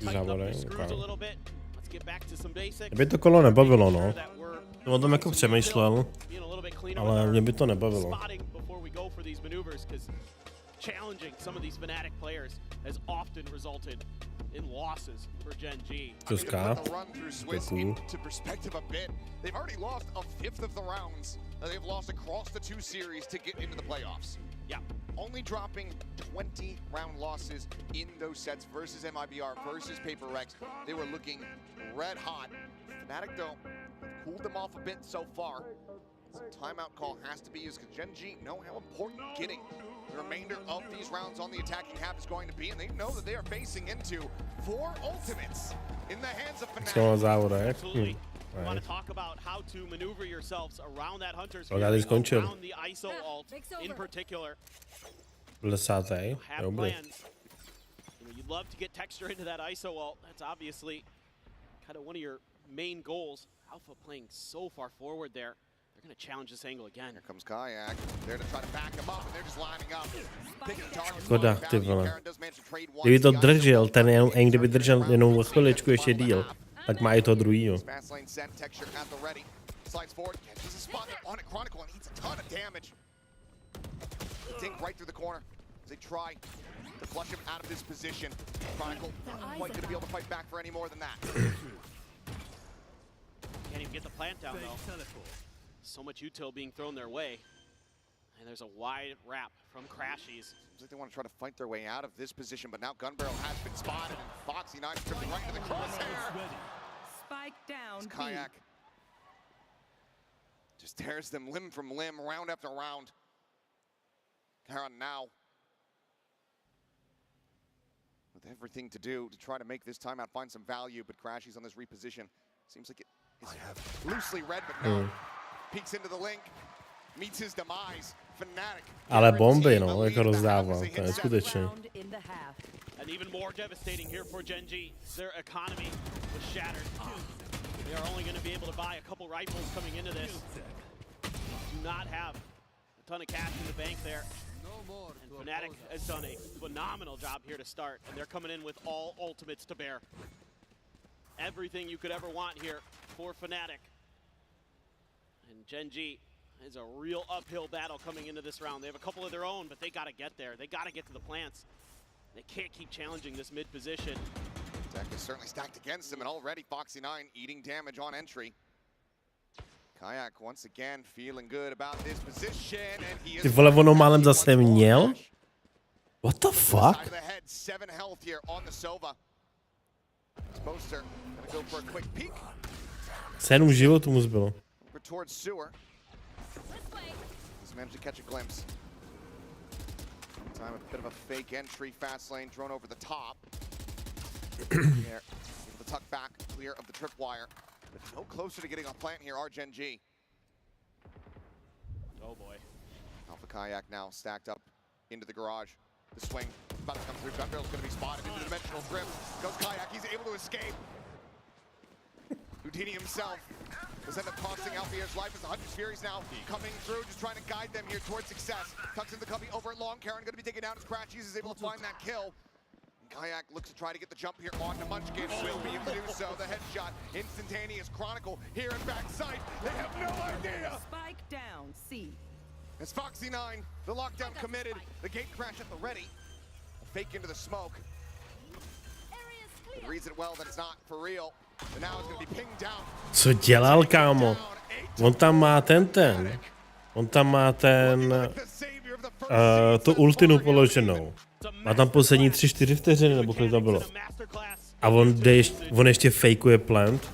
Závodej, by to kolo nebavilo, no. Jsem o tom jako přemýšlel, ale mě by to nebavilo. Česká. Yeah, only dropping 20 round losses in those sets versus MIBR versus Paper Rex. They were looking red hot. Fnatic, though, cooled them off a bit so far. So timeout call has to be used because Gen G know how important getting the remainder of these rounds on the attacking half is going to be, and they know that they are facing into 4 ultimates in the hands of Fnatic. Absolutely. Want to talk about how to maneuver yourselves around that Hunter's around the ISO ult in particular. Have plans. You'd love to get texture into that ISO ult. That's obviously kind of one of your main goals. Alpha playing so far forward there. They're going to challenge this angle again. Here comes Kayak. There to try to back him up, and they're just lining up. Škoda, ty vole. Kdyby to držel, ten jenom, kdyby držel jenom chviličku ještě díl, tak má i to druhýho. Slides forward, catches a spot there on it. Chronicle and eats a ton of damage. Dink right through the corner as they try to flush him out of this position. Chronicle not quite going to be able to fight back for any more than that. Can't even get the plant down, though. So much util being thrown their way. And there's a wide wrap from Crashies. Seems like they want to try to fight their way out of this position, but now Gunbarrel has been spotted, and Foxy9 tripping right into the crosshair. Spike down. As Kayak just tears them limb from limb, round after round. Karan now with everything to do to try to make this timeout find some value, but Crashies on this reposition. Seems like it is loosely read, but no. Peeks into the link, meets his demise. Fnatic. Ale bomby, no, jako rozdával, to je skutečně. And even more devastating here for Gen G. Their economy was shattered. They are only going to be able to buy a couple rifles coming into this. Do not have a ton of cash in the bank there. And Fnatic has done a phenomenal job here to start, and they're coming in with all ultimates to bear. Everything you could ever want here for Fnatic. And Gen G is a real uphill battle coming into this round. They have a couple of their own, but they got to get there. They got to get to the plants. They can't keep challenging this mid position. Deck is certainly stacked against him, and already Foxy9 eating damage on entry. Kayak once again feeling good about this position, and he is... Ty vole, ono málem zase měl? What the fuck? 7 health here on the Sova. Poster gonna go for a quick peek. 7 životů mu zbylo. Over towards Sewer. He's managed to catch a glimpse. Time a bit of a fake entry, fast lane drone over the top. There, able to tuck back, clear of the tripwire. But no closer to getting on plant here are Gen G. Oh boy. Alpha Kayak now stacked up into the garage. The swing about to come through. Gunbarrel's going to be spotted into the dimensional drift. Goes Kayak, he's able to escape. Houdini himself does end up costing Alfier's life as the Hunter's Fury's now coming through, just trying to guide them here towards success. Tucks in the cubby over at Long. Karen going to be taken down as Crashies is able to find that kill. Kayak looks to try to get the jump here on the Munchkin. Will be able to do so. The headshot, instantaneous. Chronicle here in backside. They have no idea. Spike down. C. It's Foxy9, the lockdown committed. The gate crash at the ready. A fake into the smoke. It reads it well that it's not for real. And now it's going to be pinged down. Co dělal, kámo? On tam má ten. On tam má tu ultinu položenou. Má tam poslední 3-4 vteřiny, nebo kolik to bylo. A on ještě fakeuje plant.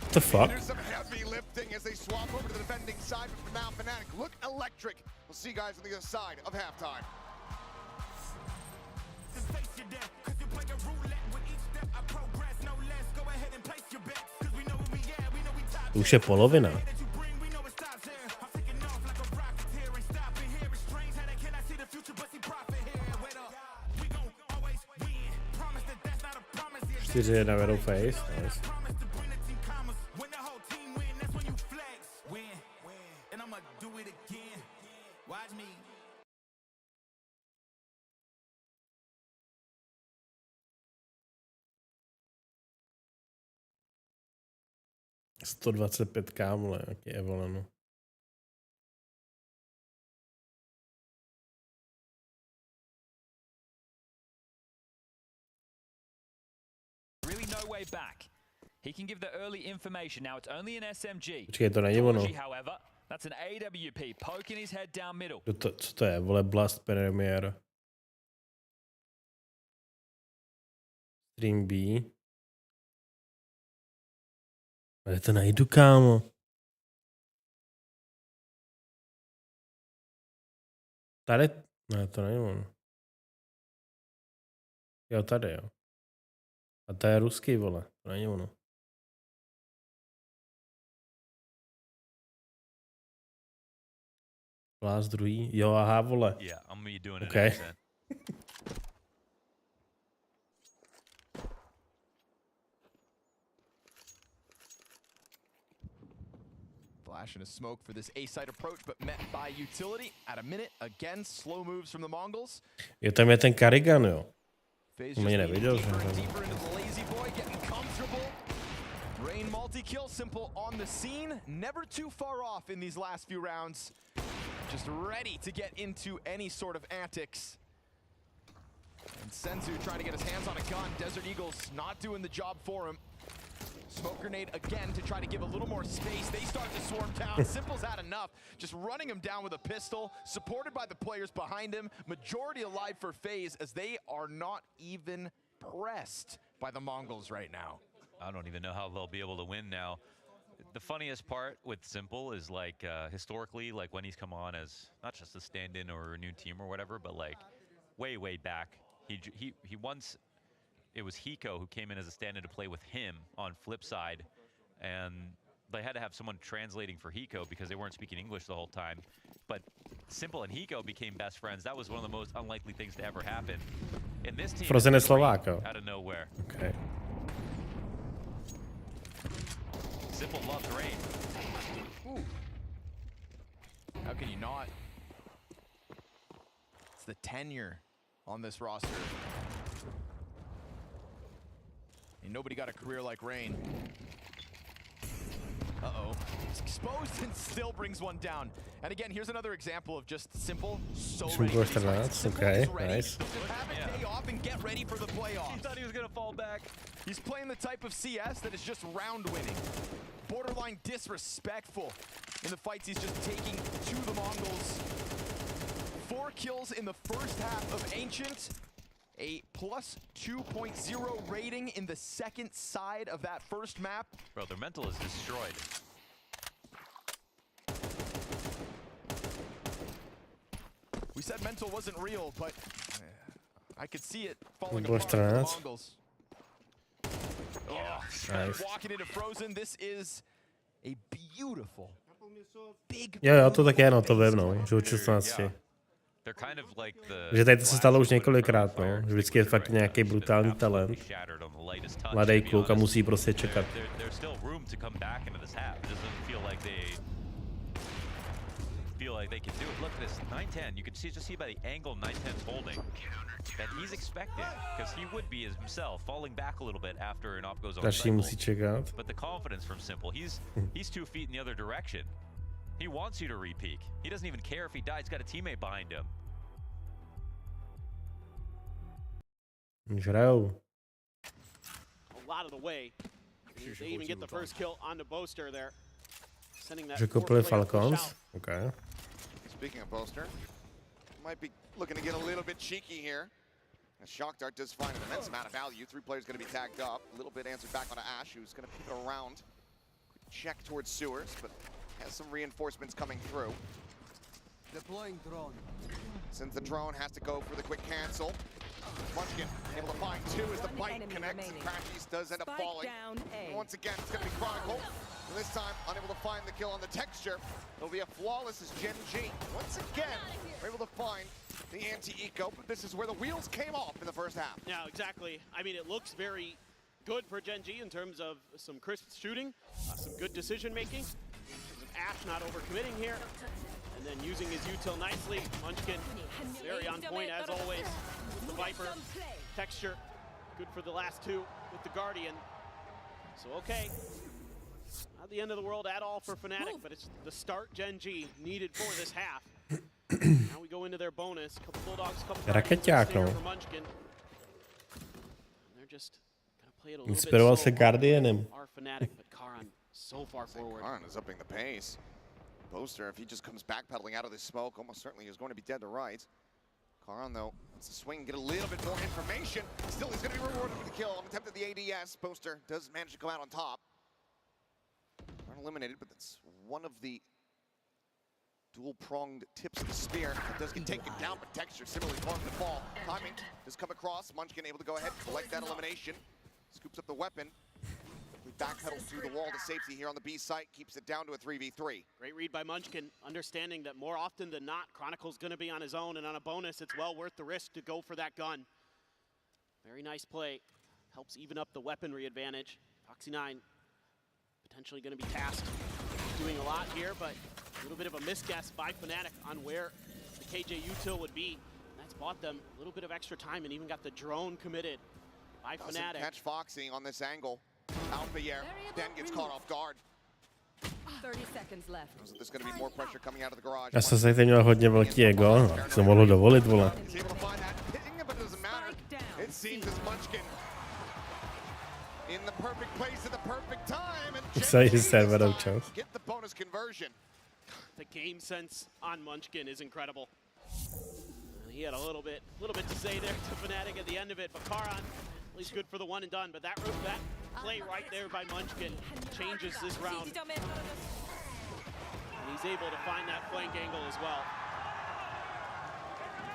What the fuck? Už je polovina. Čtyři na vedou face. Nice. Sto 25 kámle, jaký je voleno. No way back. He can give the early information. Now it's only an SMG. Počkej, to není ono. However, that's an AWP poking his head down middle. Co to je? Vole, Blast Premier. Stream B. Ale to najdu, kámo. Tady? Ne, to není ono. Jo, tady, jo. A to je ruský, vole. To není ono. Blast druhý. Jo, aha, vole. Yeah, I'm gonna be doing it. Okay. Flash and a smoke for this A-side approach, but met by utility at a minute. Again, slow moves from the Mongols. Jo, tam je ten Karigan, jo. To mě neviděl, že Rain multi-kill, Simple on the scene. Never too far off in these last few rounds. Just ready to get into any sort of antics. And Senzu trying to get his hands on a gun. Desert Eagles not doing the job for him. Smoke grenade again to try to give a little more space. They start to swarm down. Simple's had enough. Just running him down with a pistol, supported by the players behind him. Majority alive for FaZe as they are not even pressed by the Mongols right now. I don't even know how they'll be able to win now. The funniest part with Simple is like historically, like when he's come on as not just a stand-in or a new team or whatever, but like way back. He once, it was Hiko who came in as a stand-in to play with him on Flipside, and they had to have someone translating for Hiko because they weren't speaking English the whole time. But Simple and Hiko became best friends. That was one of the most unlikely things to ever happen. In this team, Frozen Slováko. out of nowhere. Okay. Simple loves Rain. Ooh. How can you not? It's the tenure on this roster. And nobody got a career like Rain. Uh-oh. He's exposed and still brings one down. And again, here's another example of just Simple, so ready for these fights. Okay, nice. Just have it pay off and get ready for the playoffs. He thought he was gonna fall back. He's playing the type of CS that is just round winning. Borderline disrespectful in the fights he's just taking to the Mongols. 4 kills in the first half of Ancient. A plus 2.0 rating in the second side of that first map. Bro, their mental is destroyed. We said mental wasn't real, but I could see it falling Było apart for the 14. Mongols. Nice. Walking into Frozen, this is a beautiful, big... Jo, to tak je, no, to vím, no, že od 16. They're kind of like the Že tady to se stalo už několikrát, no. Že vždycky je fakt nějaký brutální talent. Mladý kluk a musí prostě čekat. There's still room to come back into this half. It doesn't feel like they can do it. Look at this 9-10. You can just see by the angle 9-10's holding that he's expecting, because he would be himself falling back a little bit after an op goes on. Další musí čekat. But the confidence from Simple, he's 2 feet in the other direction. He wants you to re-peek. He doesn't even care if he dies. He's got a teammate behind him. Žrou. A lot of the way. They even get the first kill on the Boaster there. Sending that Že koupili Falcons. Okay. Speaking of Boaster, might be looking to get a little bit cheeky here. As Shock Dart does find an immense amount of value. 3 players going to be tagged up. A little bit answered back onto Ash, who's going to pivot around. Quick check towards Sewers, but has some reinforcements coming through. Deploying drone. Since the drone has to go for the quick cancel. Munchkin able to find 2 as the bite connects. Crashies does end up falling. And once again, it's going to be Chronicle. And this time, unable to find the kill on the texture. It'll be a flawless as Gen G. Once again, we're able to find the anti-eco, but this is where the wheels came off in the first half. Yeah, exactly. I mean, it looks very good for Gen G in terms of some crisp shooting, some good decision making. Ash not overcommitting here, and then using his util nicely. Munchkin, very on point as always. The Viper, texture, good for the last 2 with the Guardian. So okay, not the end of the world at all for Fnatic, but it's the start Gen G needed for this half. Now we go into their bonus. Couple Bulldogs, couple Rakeťák, no. for Munchkin. And they're just gonna play it a little bit Inspiroval se slower. Guardianem. Our Fnatic, but Karan so far forward. Karan is upping the pace. Boaster, if he just comes backpedaling out of this smoke, almost certainly is going to be dead to right. Karan, though, wants to swing, get a little bit more information. Still, he's going to be rewarded with the kill on attempt at the ADS. Boaster does manage to come out on top. Karan eliminated, but that's one of the dual-pronged tips of the spear. It does get taken down, but Texture similarly causing the fall. Timing does come across. Munchkin able to go ahead, collect that elimination. Scoops up the weapon. Backpedals through the wall to safety here on the B site, keeps it down to a 3v3. Great read by Munchkin, understanding that more often than not, Chronicle's going to be on his own, and on a bonus, it's well worth the risk to go for that gun. Very nice play. Helps even up the weaponry advantage. Foxy9 potentially going to be tasked doing a lot here, but a little bit of a misguess by Fnatic on where the KJ util would be. And that's bought them a little bit of extra time and even got the drone committed by Doesn't Fnatic. catch Foxy on this angle. out the air. Den gets caught off guard. 30 seconds left. There's going to be more pressure coming out of the garage. Já jsem se teď měl hodně velký ego, tak jsem mohl dovolit, vole. He's able to find that ping, but it doesn't matter. It seems as Munchkin in the perfect place at the perfect time, and Celý server občas. get the bonus conversion. The game sense on Munchkin is incredible. He had a little bit to say there to Fnatic at the end of it, but Karan, at least good for the one and done. But that play right there by Munchkin changes this round. And he's able to find that flank angle as well.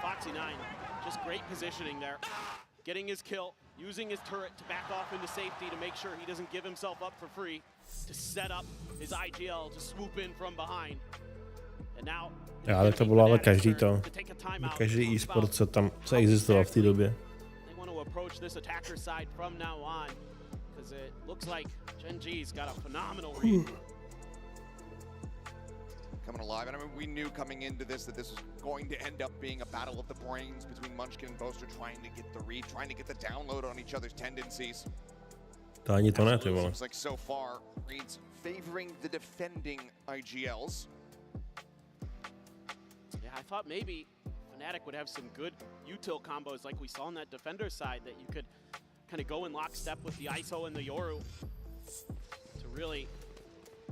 Foxy9, just great positioning there. Getting his kill, using his turret to back off into safety to make sure he doesn't give himself up for free, to set up his IGL to swoop in from behind. And now, ale to bylo ale každý e-sport, co existoval v té době. They want to approach this attacker side from now on, because it looks like Gen G's got a phenomenal read. Coming alive, and I mean, we knew coming into this that this was going to end up being a battle of the brains between Munchkin and Boaster, trying to get the read, trying to get the download on each other's tendencies. To ani to ne, ty vole. Seems like so far, reads favoring the defending IGLs. Yeah, I thought maybe Fnatic would have some good util combos like we saw on that defender side, that you could kind of go in lockstep with the ISO and the Yoru to really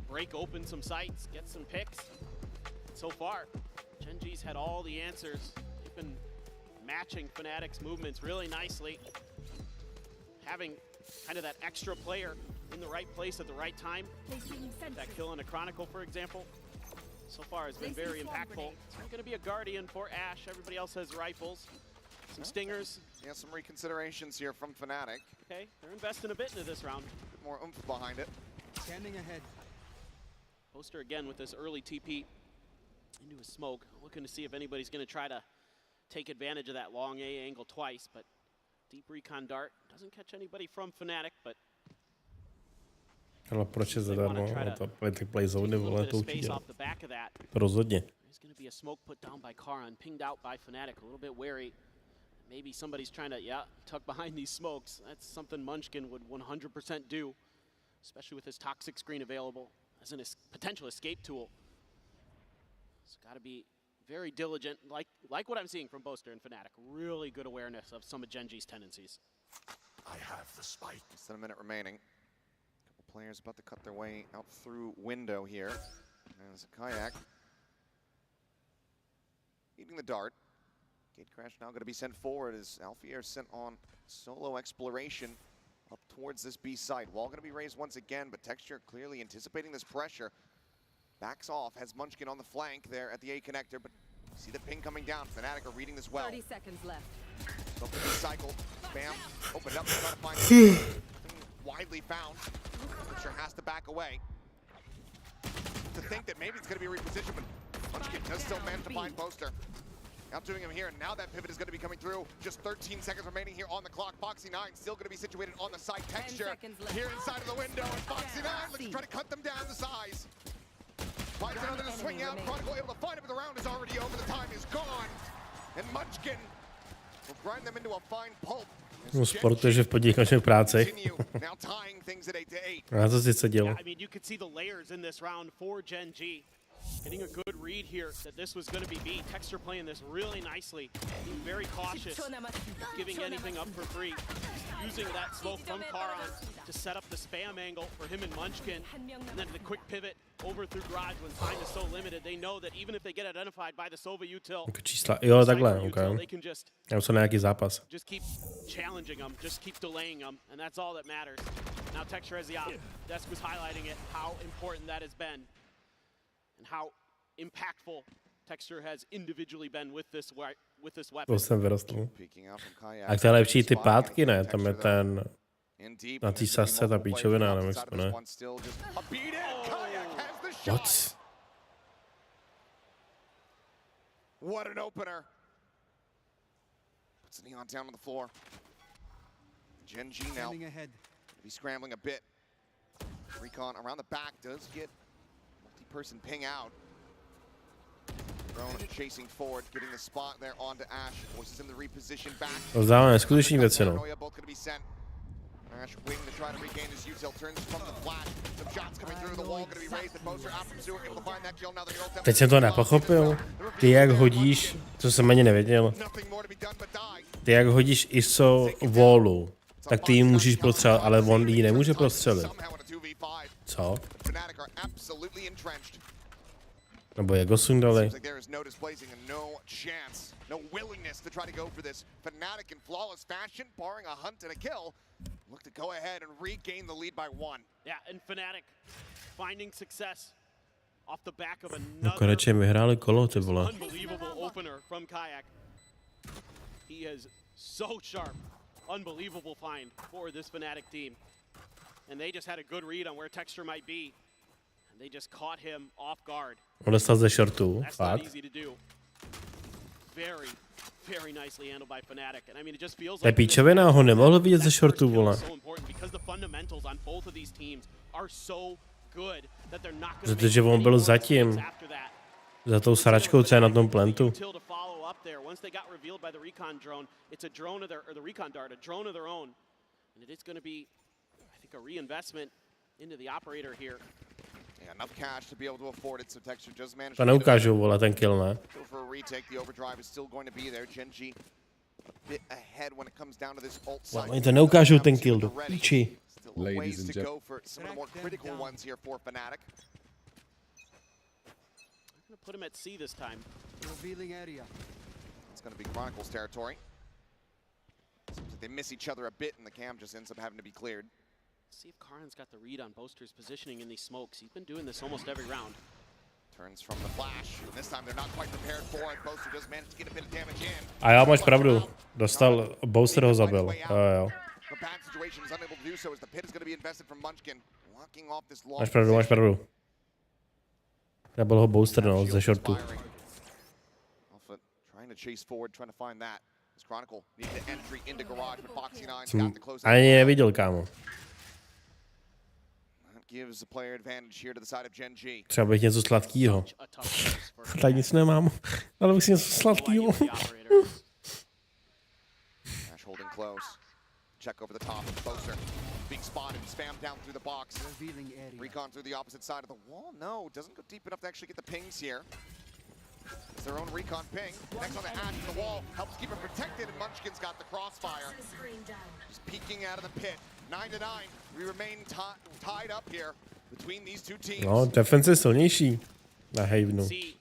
break open some sites, get some picks. So far, Gen G's had all the answers. They've been matching Fnatic's movements really nicely. Having kind of that extra player in the right place at the right time. That kill on a Chronicle, for example, so far has been very impactful. It's going to be a Guardian for Ashe. Everybody else has rifles. Some stingers. Yeah, some reconsiderations here from Fnatic. Okay, they're investing a bit into this round. A bit more oomph behind it. Standing ahead. Poster again with this early TP into a smoke. Looking to see if anybody's going to try to take advantage of that long A angle twice, but deep recon dart doesn't catch anybody from Fnatic, but ale proč je zadarmo? To play zóny, vole, to určitě. Rozhodně. There's going to be a smoke put down by Karan, pinged out by Fnatic, a little bit wary. Maybe somebody's trying to, tuck behind these smokes. That's something Munchkin would 100% do, especially with his toxic screen available as a potential escape tool. It's got to be very diligent, like what I'm seeing from Boaster and Fnatic. Really good awareness of some of Gen G's tendencies. I have the spike. Less than a minute remaining. Players about to cut their way out through window here. As Kayak eating the dart. Gate crash now going to be sent forward as Alfier sent on solo exploration up towards this B site. Wall going to be raised once again, but Texture clearly anticipating this pressure. Backs off, has Munchkin on the flank there at the A connector, but see the ping coming down. Fnatic are reading this well. 30 seconds left. Something recycled. Bam. Opened up to try to find something widely found. Texture has to back away. To think that maybe it's going to be repositioned, but Munchkin does still manage to find Boaster. Outdoing him here, and now that pivot is going to be coming through. Just 13 seconds remaining here on the clock. Foxy9 still going to be situated on the side. Texture here inside of the window, and Foxy9 looks to try to cut them down to size. Finds another to swing out. Chronicle able to find it, but the round is already over. The time is gone. And Munchkin will grind them into a fine pulp. No, sport je v podnikatelské práci. Já to sice dělám. I mean, you could see the layers in this round for Gen G. Getting a good read here that this was going to be B. Texture playing this really nicely, being very cautious, giving anything up for free. Using that smoke from Karan to set up the spam angle for him and Munchkin, and then the quick pivot over through Garage when time is so limited. They know that even if they get identified by the Sova util, čísla, jo, takhle, they can just nějaký zápas. Just keep challenging them, just keep delaying them, and that's all that matters. Now Texture has the op. Desk was highlighting it, how important that has been, and how impactful Texture has individually been with this weapon. To jsem vyrostl. A to je lepší ty pátky, ne? Tam je ten na té sasce ta píčovina, nevím, jak to ne. What? What an opener. Puts Neon down on the floor. Gen G now be scrambling a bit. Recon around the back does get multi-person ping out. Drone chasing forward, getting the spot there onto Ashe. Forces him to reposition back. Rozdáváme neskutečný věci, no. Crash waiting to try to regain his util, turns from the flash. Some shots coming through the wall, gonna be raised, and Boaster out from Sewer, able to find that kill. Now they're gonna ult. Teď jsem to nepochopil. Ty jak hodíš, co jsem ani nevěděl. Ty jak hodíš ISO wallu, tak ty ji můžeš prostřelit, ale on ji nemůže prostřelit. Co? Nebo jak ho sundali? No willingness to try to go for this. Fnatic in flawless fashion, barring a hunt and a kill, look to go ahead and regain the lead by 1. Yeah, and Fnatic finding success off the back of No another konečně vyhráli kolo, ty vole. unbelievable opener from Kayak. He is so sharp. Unbelievable find for this Fnatic team. And they just had a good read on where Texture might be. And they just caught him off guard. On dostal ze shortu, That's not fakt. easy to do. Very, very nicely handled by Fnatic. And I mean, it just feels To je like píčovina, ho nemohl vidět ze shortu, vole. so important because the fundamentals on both of these teams are so good that they're not going to Protože on byl zatím, za tou sračkou, co je na tom plentu. to follow up there. Once they got revealed by the recon drone, it's a drone of their, or the recon dart, a drone of their own. And it is going to be, I think, a reinvestment into the operator here. Yeah, enough cash to be able to afford it, so Texture just managed To to neukážu, vole, ten kill, ne? go for a retake. The overdrive is still going to be there. Gen.G a bit ahead when it comes down to this ult side. Oni to neukážou, ten kill, do píči. Still a ways to go for some of the more critical ones here for Fnatic. I'm going to put him at C this time. Revealing area. It's going to be Chronicles territory. Seems like they miss each other a bit, and the cam just ends up having to be cleared. See if Karan's got the read on Boaster's positioning in these smokes. He's been doing this almost every round. Turns from the flash, and this time they're not quite prepared for it. Boaster does manage to get a bit of damage in. A jo, máš pravdu. Dostal, Booster ho zabil. Jo. The bad situation is unable to do so as the pit is going to be invested from Munchkin, blocking off this long. Máš pravdu, máš pravdu. Zabil ho Booster, no, ze shortu. Alpha trying to chase forward, trying to find that. This Chronicle needed the entry into garage, but Foxy9 got the close. Ani neviděl, kámo. Gives the player advantage here to the side of Gen.G. Třeba bych něco sladkýho. Tady nic nemám, ale bych si něco sladkýho. Ash holding close. Check over the top of Boaster. Being spotted, spammed down through the box. Recon through the opposite side of the wall. No, doesn't go deep enough to actually get the pings here. It's their own recon ping. Next on the Ash to the wall. Helps keep it protected, and Munchkin's got the crossfire. Just peeking out of the pit. 9-9. We remain tied up here between these two teams. No, defense je silnější na Havenu. See,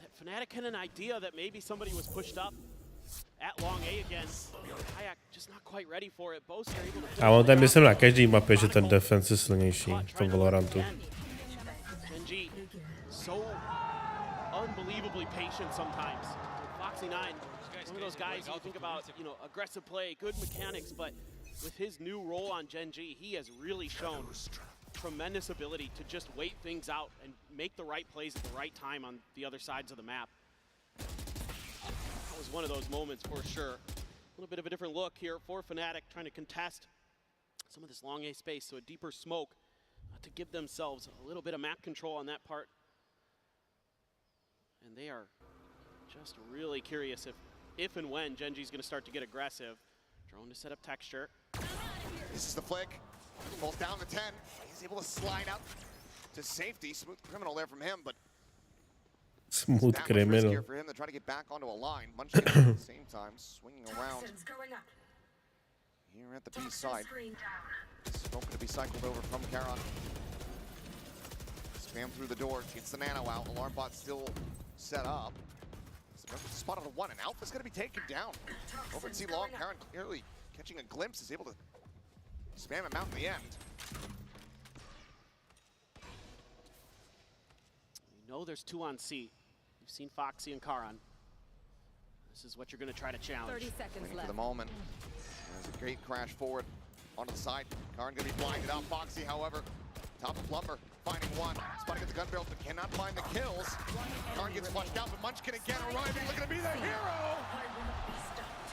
that Fnatic had an idea that maybe somebody was pushed up at long A again. Kayak just not quite ready for it. Boaster able to. A on tam myslím na každý mapě, že ten defense je silnější v tom Valorantu. Gen.G so unbelievably patient sometimes. Foxy9, one of those guys you think about, you know, aggressive play, good mechanics, but with his new role on Gen.G, he has really shown tremendous ability to just wait things out and make the right plays at the right time on the other sides of the map. That was one of those moments for sure. A little bit of a different look here for Fnatic, trying to contest some of this long A space, so a deeper smoke to give themselves a little bit of map control on that part. And they are just really curious if and when Gen.G is going to start to get aggressive. Drone to set up Texture. This is the flick. Falls down to 10. He's able to slide out to safety. Smooth criminal there from him, but Smooth criminal. riskier for him to try to get back onto a line. Munchkin at the same time swinging around here at the B side. Smoke going to be cycled over from Karan. Spam through the door. Gets the nano out. Alarm bot still set up. Spotted a one, and Alpha's going to be taken down. Over at C long, Karan clearly catching a glimpse, is able to spam him out in the end. You know there's 2 on C. You've seen Foxy and Karan. This is what you're going to try to challenge. 30 seconds Waiting left. for the moment. There's a great crash forward onto the side. Karan going to be blinded out. Foxy, however, top of Lumber, finding one. Spotting at the gun barrels, but cannot find the kills. Karan gets flushed out, but Munchkin again arriving, looking to be the hero!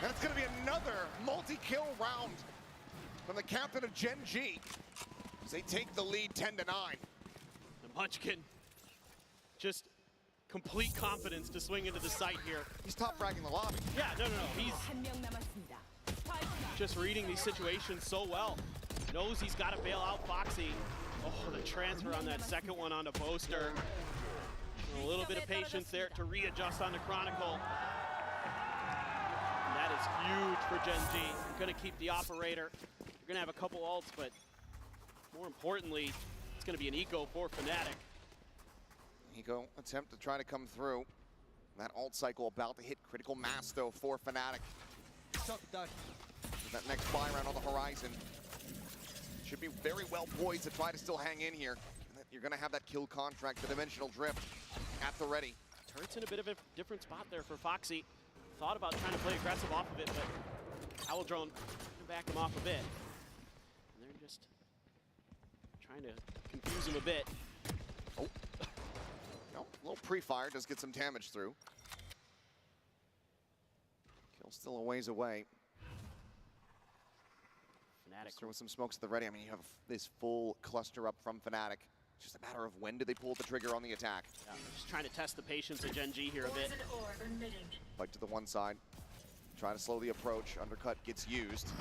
And it's going to be another multi-kill round from the captain of Gen.G as they take the lead 10-9. And Munchkin, just complete confidence to swing into the site here. He's top fragging the lobby. Yeah, no. He's just reading these situations so well. Knows he's got to bail out Foxy. Oh, the transfer on that second one onto Boaster. A little bit of patience there to readjust on the Chronicle. And that is huge for Gen G. You're going to keep the operator. You're going to have a couple ults, but more importantly, it's going to be an eco for Fnatic. Eco attempt to try to come through. That ult cycle about to hit critical mass, though, for Fnatic. With that next buy round on the horizon. Should be very well poised to try to still hang in here. You're going to have that kill contract, the dimensional drift, at the ready. Turret's in a bit of a different spot there for Foxy. Thought about trying to play aggressive off of it, but Owl Drone can back him off a bit. And they're just trying to confuse him a bit. Oh. No, a little pre-fire does get some damage through. Kill still a ways away. Fnatic with some smokes at the ready. I mean, you have this full cluster up from Fnatic. It's just a matter of when do they pull the trigger on the attack. Yeah, just trying to test the patience of Gen G here a bit. Fight to the one side. Try to slow the approach. Undercut gets used.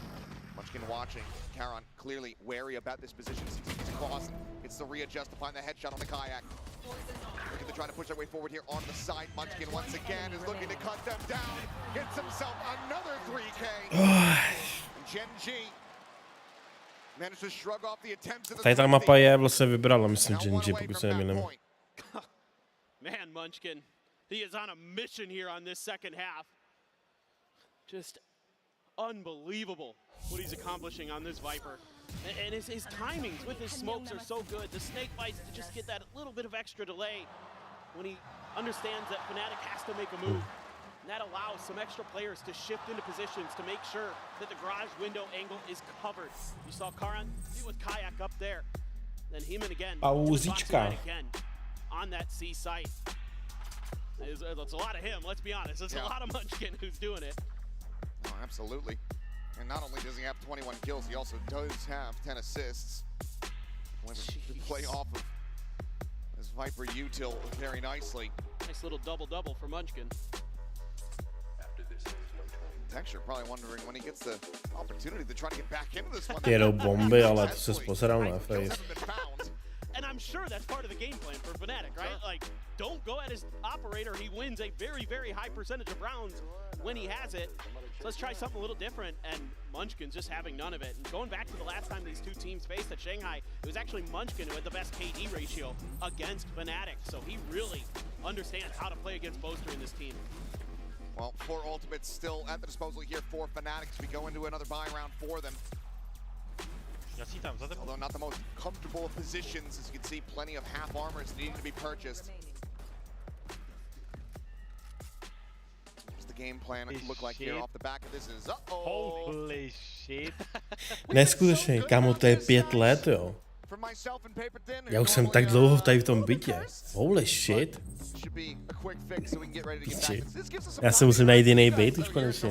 Munchkin watching. Karon clearly wary about this position. It's across. It's the readjust to find the headshot on the kayak. Looking to try to push their way forward here on the side. Munchkin once again is looking to cut them down. Gets himself another 3K. And Gen G managed to shrug off the attempts of the Tady ta mapa je vlastně vybrala, myslím, Gen G, pokud se nemýlím. Man, Munchkin, he is on a mission here on this second half. Just unbelievable what he's accomplishing on this Viper. And his timings with his smokes are so good. The snake bites to just get that little bit of extra delay when he understands that Fnatic has to make a move. And that allows some extra players to shift into positions to make sure that the garage window angle is covered. You saw Karan with Kayak up there. Then Heeman again. Again on that C site. It's a lot of him, let's be honest. It's a lot of Munchkin who's doing it. Oh, absolutely. And not only does he have 21 kills, he also does have 10 assists. Play off of this Viper util very nicely. Nice little double-double for Munchkin. Texture probably wondering when he gets the opportunity to try to get back into this one. Jedou bomby, ale to se sposeral na face. And I'm sure that's part of the game plan for Fnatic, right? Like, don't go at his operator. He wins a very, very high percentage of rounds when he has it. So let's try something a little different, and Munchkin's just having none of it. And going back to the last time these two teams faced at Shanghai, it was actually Munchkin who had the best KD ratio against Fnatic. So he really understands how to play against Boaster in this team. Well, 4 ultimates still at the disposal here for Fnatic as we go into another buy round for them. Although not the most comfortable of positions, as you can see, plenty of half armors needing to be purchased. What's the game plan look like here off the back of this? Is Holy shit. Neskutečně, kámo, to je 5 let, jo. Já už jsem tak dlouho tady v tom bytě. Holy shit. Já se musím najít jiný byt už konečně.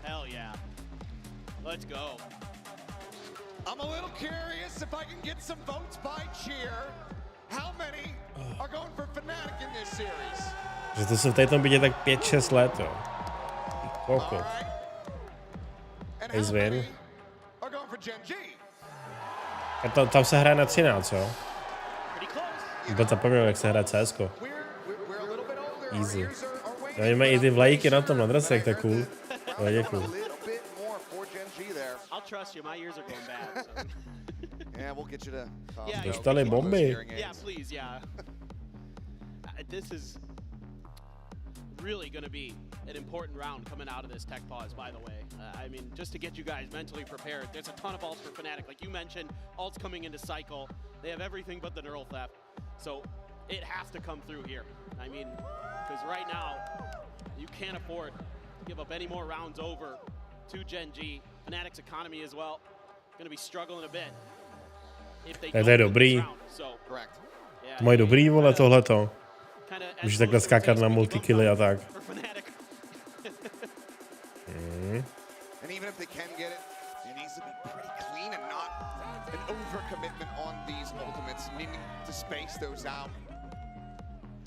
Hell yeah. Let's go. I'm a little curious if I can get some votes by cheer. How many are going for Fnatic in this series? Že to jsem tady v tom bytě tak 5-6 let, jo. Koliko? Izvin. A tam se hraje na 13, jo? Vůbec zapomněl, jak se hraje CSko. Easy. Máme i ty vlajky na tom, na dresech, to je cool. To je cool. Dostali bomby. Really going to be an important round coming out of this tech pause, by the way. I mean, just to get you guys mentally prepared, there's a ton of ults for Fnatic. Like you mentioned, ults coming into cycle. They have everything but the neural theft. So it has to come through here. I mean, because right now, you can't afford to give up any more rounds over to Gen G. Fnatic's economy as well, going to be struggling a bit. If they To je dobrý. To mají dobrý, vole, tohleto. Můžeš takhle skákat na multikilly a tak. And even if they can get it, it needs to be pretty clean and not an overcommitment on these ultimates, needing to space those out.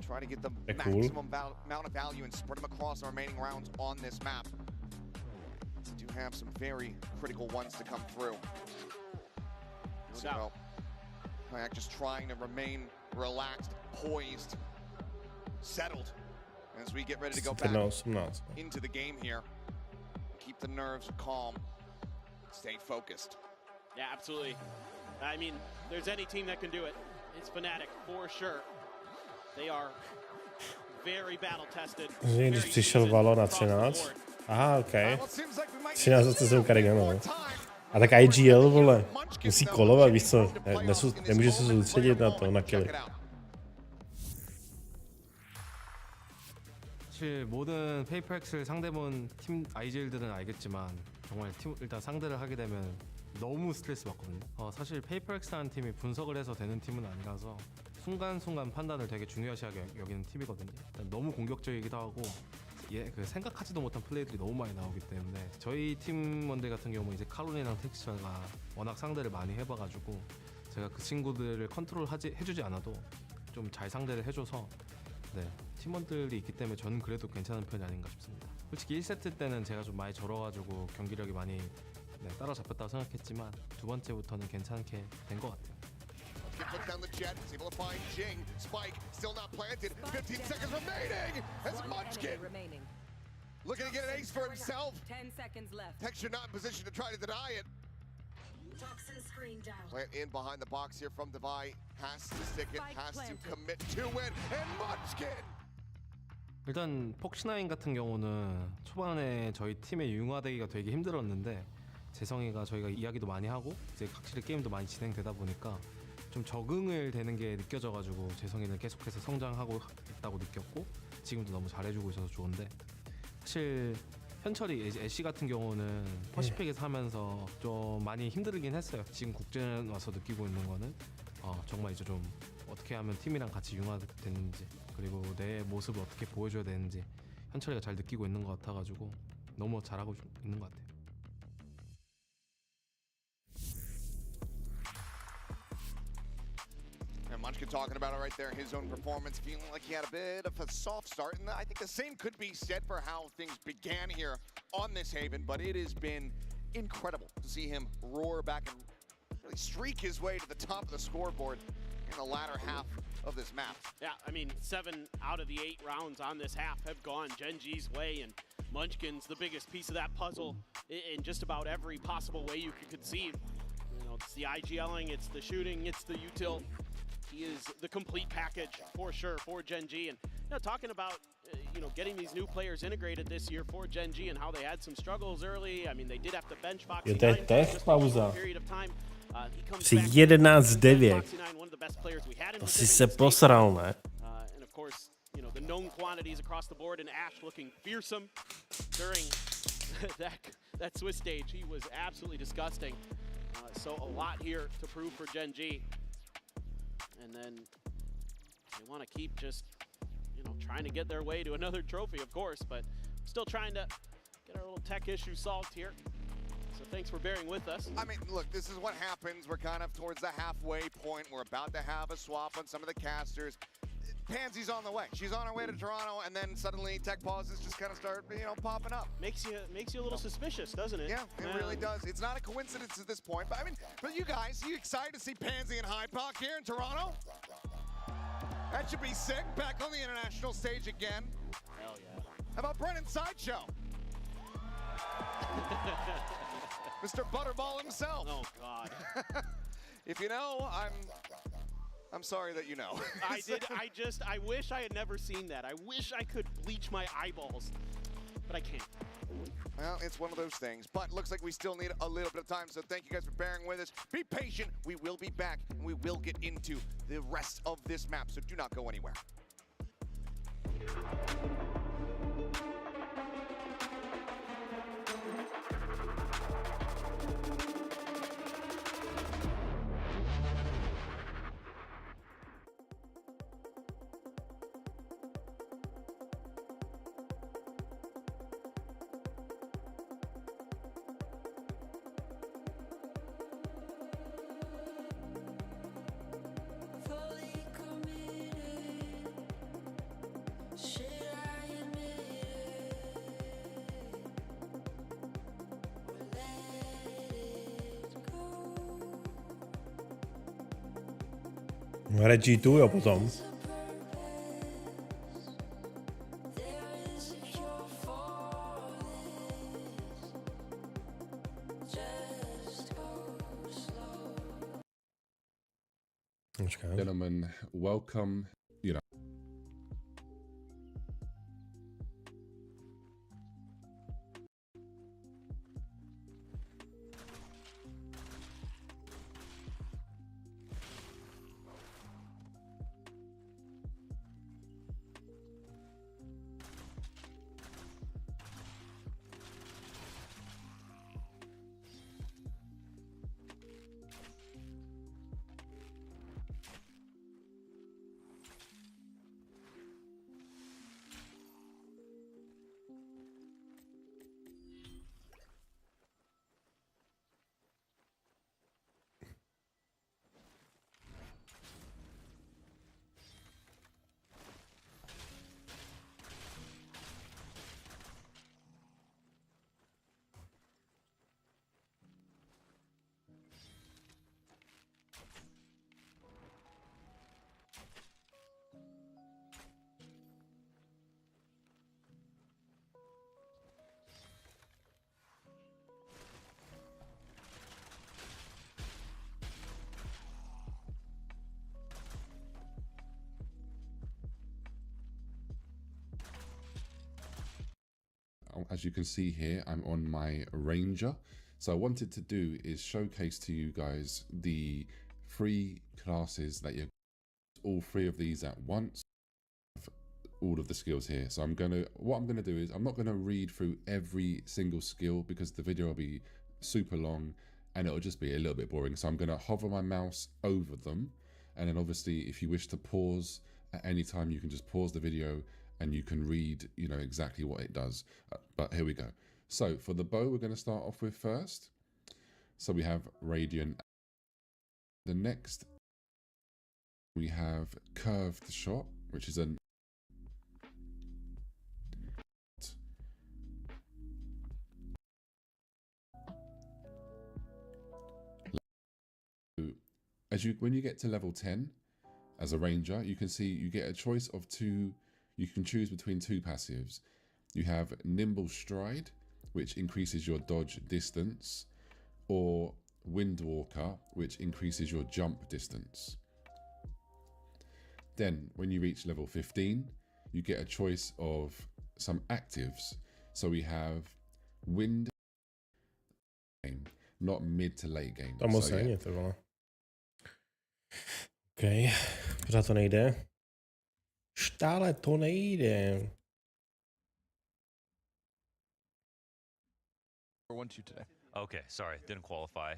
Try to get the Cool. maximum amount of value and spread them across the remaining rounds on this map. We do have some very critical ones to come through. No doubt. Kayak just trying to remain relaxed, poised, settled as we get ready to go back into the game here. Keep the nerves calm, stay focused. Yeah, absolutely. I mean, there's any team that can do it. It's Fnatic for sure. They are very battle tested. Když přišel Valorant 13. Aha, OK. 13 jsem Karigano. A tak IGL, vole, musí kolovat, víš co, nemůže se soustředit na to, na killy. 사실 모든 페이퍼엑스를 상대본 팀 IGL들은 알겠지만 정말 일단 상대를 하게 되면 너무 스트레스 받거든요. 사실 페이퍼엑스라는 팀이 분석을 해서 되는 팀은 아니라서 순간순간 판단을 되게 중요시하게 여기는 팀이거든요. 너무 공격적이기도 하고 그 생각하지도 못한 플레이들이 너무 많이 나오기 때문에 저희 팀원들 같은 경우 이제 카론이랑 텍스처가 워낙 상대를 많이 해봐가지고 제가 그 친구들을 컨트롤 해주지 않아도 좀 잘 상대를 해줘서 팀원들이 있기 때문에 저는 그래도 괜찮은 편이 아닌가 싶습니다. 솔직히 1세트 때는 제가 좀 많이 절어가지고 경기력이 많이 따라잡혔다고 생각했지만 두 번째부터는 괜찮게 된 것 같아요. Look down the jet, is able to find Jing. Spike still not planted. 15 seconds remaining as Munchkin looking to get an ace for himself. 10 seconds left. Texture not in position to try to deny it. Toxin screen down. Plant in behind the box here from Devi. Has to stick it, has to commit to it, and Munchkin! 일단 폭시나인 같은 경우는 초반에 저희 팀의 융화되기가 되게 힘들었는데 재성이가 저희가 이야기도 많이 하고 이제 확실히 게임도 많이 진행되다 보니까 좀 적응을 되는 게 느껴져가지고 재성이는 계속해서 성장하고 있다고 느꼈고 지금도 너무 잘해주고 있어서 좋은데 사실 현철이 애쉬 같은 경우는 퍼시픽에서 하면서 좀 많이 힘들긴 했어요. 지금 국제전 와서 느끼고 있는 거는 정말 이제 좀 어떻게 하면 팀이랑 같이 융화되는지 그리고 내 모습을 어떻게 보여줘야 되는지 현철이가 잘 느끼고 있는 것 같아가지고 너무 잘하고 있는 것 같아요. And Munchkin talking about it right there, his own performance, feeling like he had a bit of a soft start. And I think the same could be said for how things began here on this Haven, but it has been incredible to see him roar back and really streak his way to the top of the scoreboard in the latter half of this map. Yeah, I mean, 7 out of the 8 rounds on this half have gone Gen G's way, and Munchkin's the biggest piece of that puzzle in just about every possible way you could conceive. You know, it's the IGLing, it's the shooting, it's the util. He is the complete package for sure for Gen G. And talking about getting these new players integrated this year for Gen G and how they had some struggles early. I mean, they did have to bench Foxy 9 for just a short period of time. Při 11-9, to si se posral, ne? And of course, the known quantities across the board, and Ash looking fearsome during that Swiss stage. He was absolutely disgusting. So a lot here to prove for Gen G. And then they want to keep just, trying to get their way to another trophy, of course, but still trying to get our little tech issue solved here. So thanks for bearing with us. I mean, look, this is what happens. We're kind of towards the halfway point. We're about to have a swap on some of the casters. Pansy's on the way. She's on her way to Toronto, and then suddenly tech pauses just kind of start, popping up. Makes you a little suspicious, doesn't it? Yeah, it really does. It's not a coincidence at this point. But I mean, but you guys, you excited to see Pansy and Hyde Park here in Toronto? That should be sick. Back on the international stage again. Hell yeah. How about Brennan Sideshow? Mr. Butterball himself. Oh God. If you know, I'm sorry that you know. I wish I had never seen that. I wish I could bleach my eyeballs, but I can't. Well, it's one of those things, but looks like we still need a little bit of time, so thank you guys for bearing with us. Be patient, we will be back, and we will get into the rest of this map, so do not go anywhere. Hraje G2, jo, potom. Gentlemen, welcome. You know. As you can see here, I'm on my Ranger. So I wanted to do is showcase to you guys the 3 classes that you all 3 of these at once. All of the skills here. So what I'm gonna do is I'm not gonna read through every single skill because the video will be super long and it'll just be a little bit boring. So I'm gonna hover my mouse over them, and then obviously if you wish to pause at any time, you can just pause the video and you can read, you know, exactly what it does. But here we go. So for the bow, we're going to start off with first. So we have Radiant. The next, we have Curved Shot, which is an when you get to level 10 as a ranger, you can see you get a choice of 2. You can choose between 2 passives. You have Nimble Stride, which increases your dodge distance, or Windwalker, which increases your jump distance. Then when you reach level 15, you get a choice of some actives. So we have Wind game, not mid to late game. Samozřejmě, to vole. OK, pořád to nejde. Stále to nejde. 1-2 today. Okay, sorry, didn't qualify.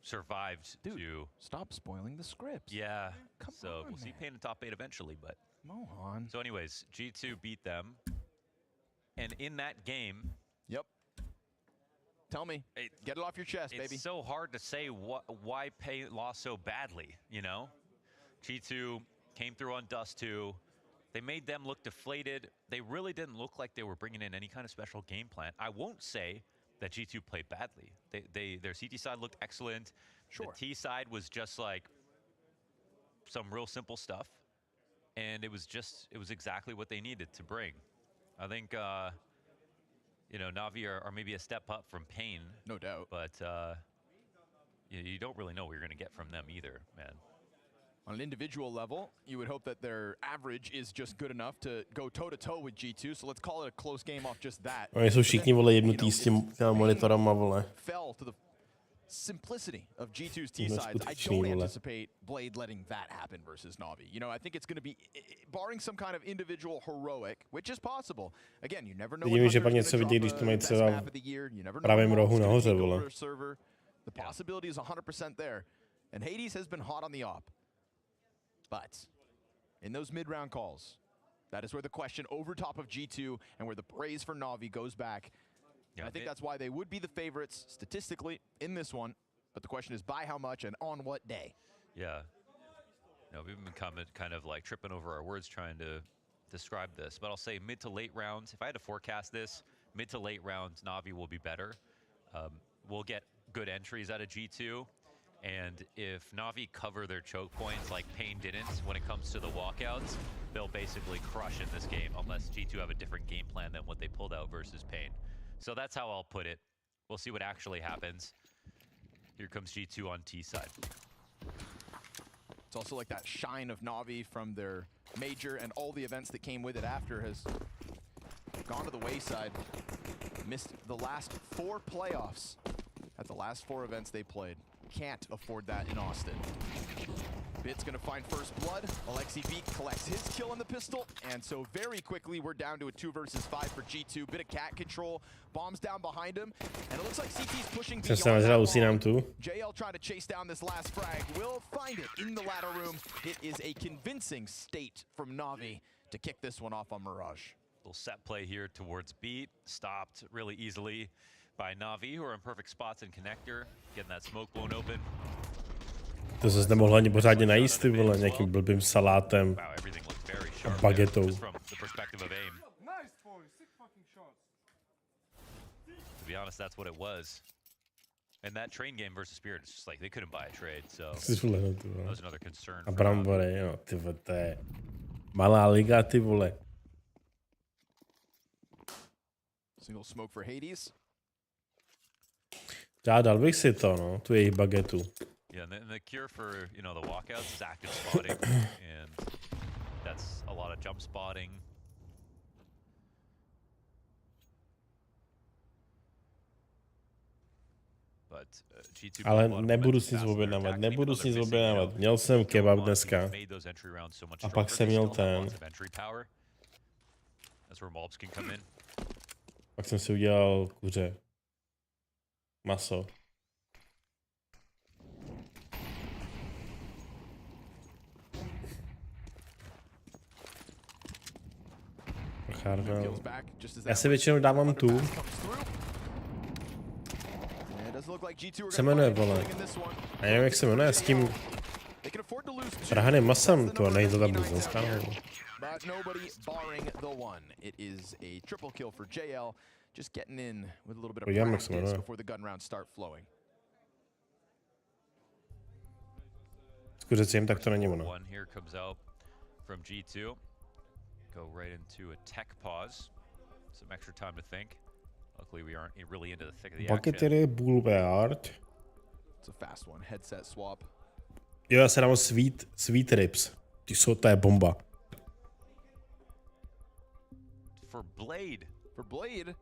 Survived. Dude, to stop spoiling the scripts. Yeah. Come so on, we'll see man. Pain in top 8 eventually, but Come on. So anyways, G2 beat them. And in that game, yep. Tell me. Get it off your chest, baby. It's so hard to say why Pain lost so badly, you know? G2 came through on Dust 2. They made them look deflated. They really didn't look like they were bringing in any kind of special game plan. I won't say that G2 played badly. Their CT side looked excellent. Sure. The T side was just like some real simple stuff. And it was exactly what they needed to bring. I think, you know, Na'Vi are maybe a step up from Pain. No doubt. But you don't really know what you're going to get from them either, man. On an individual level, you would hope that their average is just good enough to go toe-to-toe with G2, so let's call it a close game off just that. Oni jsou všichni, vole, jednotý s těma monitorama, vole. Fell to the simplicity of G2's T-sides. I don't anticipate Blade letting that happen versus Na'Vi. You know, I think it's going to be, barring some kind of individual heroic, which is possible. Again, you never know Vidím, že pak něco vidí, když to mají třeba v pravém rohu nahoře, vole. The possibility is 100% there. And Hades has been hot on the op. But in those mid-round calls, that is where the question over top of G2 and where the praise for Na'Vi goes back. Yeah, I think that's why they would be the favorites statistically in this one. But the question is by how much and on what day? Yeah. No, we've been kind of like tripping over our words trying to describe this. But I'll say mid to late rounds. If I had to forecast this, mid to late rounds, Na'Vi will be better. We'll get good entries out of G2. And if Na'Vi cover their choke points like Pain didn't when it comes to the walkouts, they'll basically crush in this game unless G2 have a different game plan than what they pulled out versus Pain. So that's how I'll put it. We'll see what actually happens. Here comes G2 on T side. It's also like that shine of Na'Vi from their major and all the events that came with it after has gone to the wayside. Missed the last 4 playoffs at the last 4 events they played. Can't afford that in Austin. Bit's gonna find first blood. Alexi Beak collects his kill on the pistol, and so very quickly we're down to a 2 versus 5 for G2. Bit of cat control, bombs down behind him, and it looks like CT's pushing beyond that bomb. JL trying to chase down this last frag, will find it in the ladder room. It is a convincing state from Na'Vi to kick this one off on Mirage. Little set play here towards Beat, stopped really easily by Na'Vi, who are in perfect spots in connector, getting that smoke blown open. To se zde mohl ani pořádně najíst, ty vole, nějakým blbým salátem a bagetou. To be honest, that's what it was. And that train game versus Spirit, it's just like they couldn't buy a trade, so that was another concern. A brambory, jo, ty vole, to je malá liga, ty vole. Single smoke for Hades. Já dal bych si to, no, tu jejich bagetu. Yeah, and the cure for, you know, the walkouts is active spotting, and that's a lot of jump spotting. But G2 Ale nebudu si nic objednávat, Měl jsem kebab dneska. A pak jsem měl ten. Pak jsem si udělal kuře. Maso. Já si většinou dávám tu. Se jmenuje, vole. A nevím, jak se jmenuje, s tím trhaným masem, to nejde to tam buzenská. Podívám, jak se jmenuje. Skuřec jim, tak to není ono. Go right into a tech pause. Some extra time to think. Luckily, we aren't really into the thick of the action. Buckettery Boulevard. It's a fast one. Headset swap. Jo, já se dám sweet ribs. Ty jsou, to je bomba. For Blade. For Blade.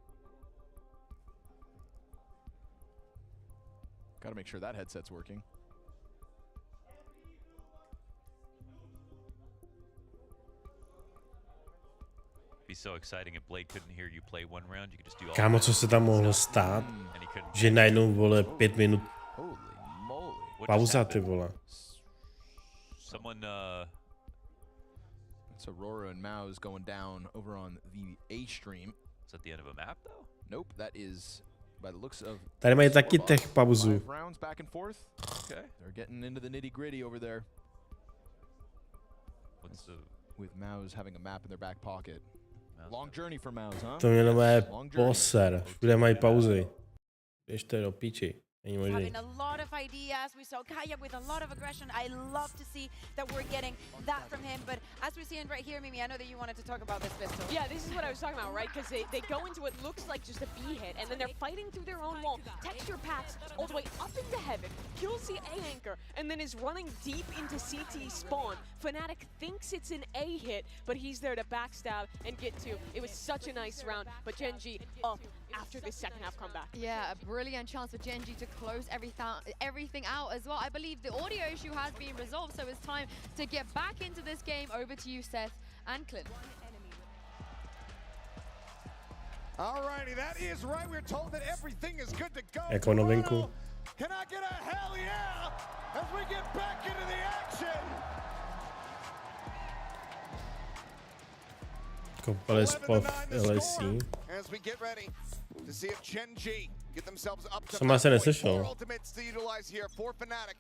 Gotta make sure that headset's working. Be so exciting if Blade couldn't hear you play one round. You could just do all. Kámo, co se tam mohlo stát? Že najednou, vole, 5 minut pauza, ty vole. Someone, It's Aurora and Mao's going down over on the A stream. Is that the end of a map, though? Nope, that is by the looks of. Tady mají taky tech pauzu. Rounds back and forth. Okay. They're getting into the nitty-gritty over there. What's the? With Mao's having a map in their back pocket. Long journey for Mao's, huh? To mě nové poser. Všude mají pauzy. Běžte do piči. Having a lot of ideas. We saw Kaya with a lot of aggression. I love to see that we're getting that from him. But as we're seeing right here, Mimi, I know that you wanted to talk about this pistol. Yeah, this is what I was talking about, right? Because they go into what looks like just a B hit, and then they're fighting through their own wall. Texture packs all the way up into heaven, kills the A anchor, and then is running deep into CT spawn. Fnatic thinks it's an A hit, but he's there to backstab and get 2. It was such a nice round, but Gen G up after this second half comeback. Yeah, a brilliant chance for Gen G to close everything out as well. I believe the audio issue has been resolved, so it's time to get back into this game. Over to you, Seth and Clint. Alrighty, that is right. We're told that everything is good to go. Jako novinku. Can I get a hell yeah as we get back into the action? Kopali spod LSC. As we get ready to see if Gen G get themselves up to Jsem se neslyšel. ultimates to utilize here for Fnatic.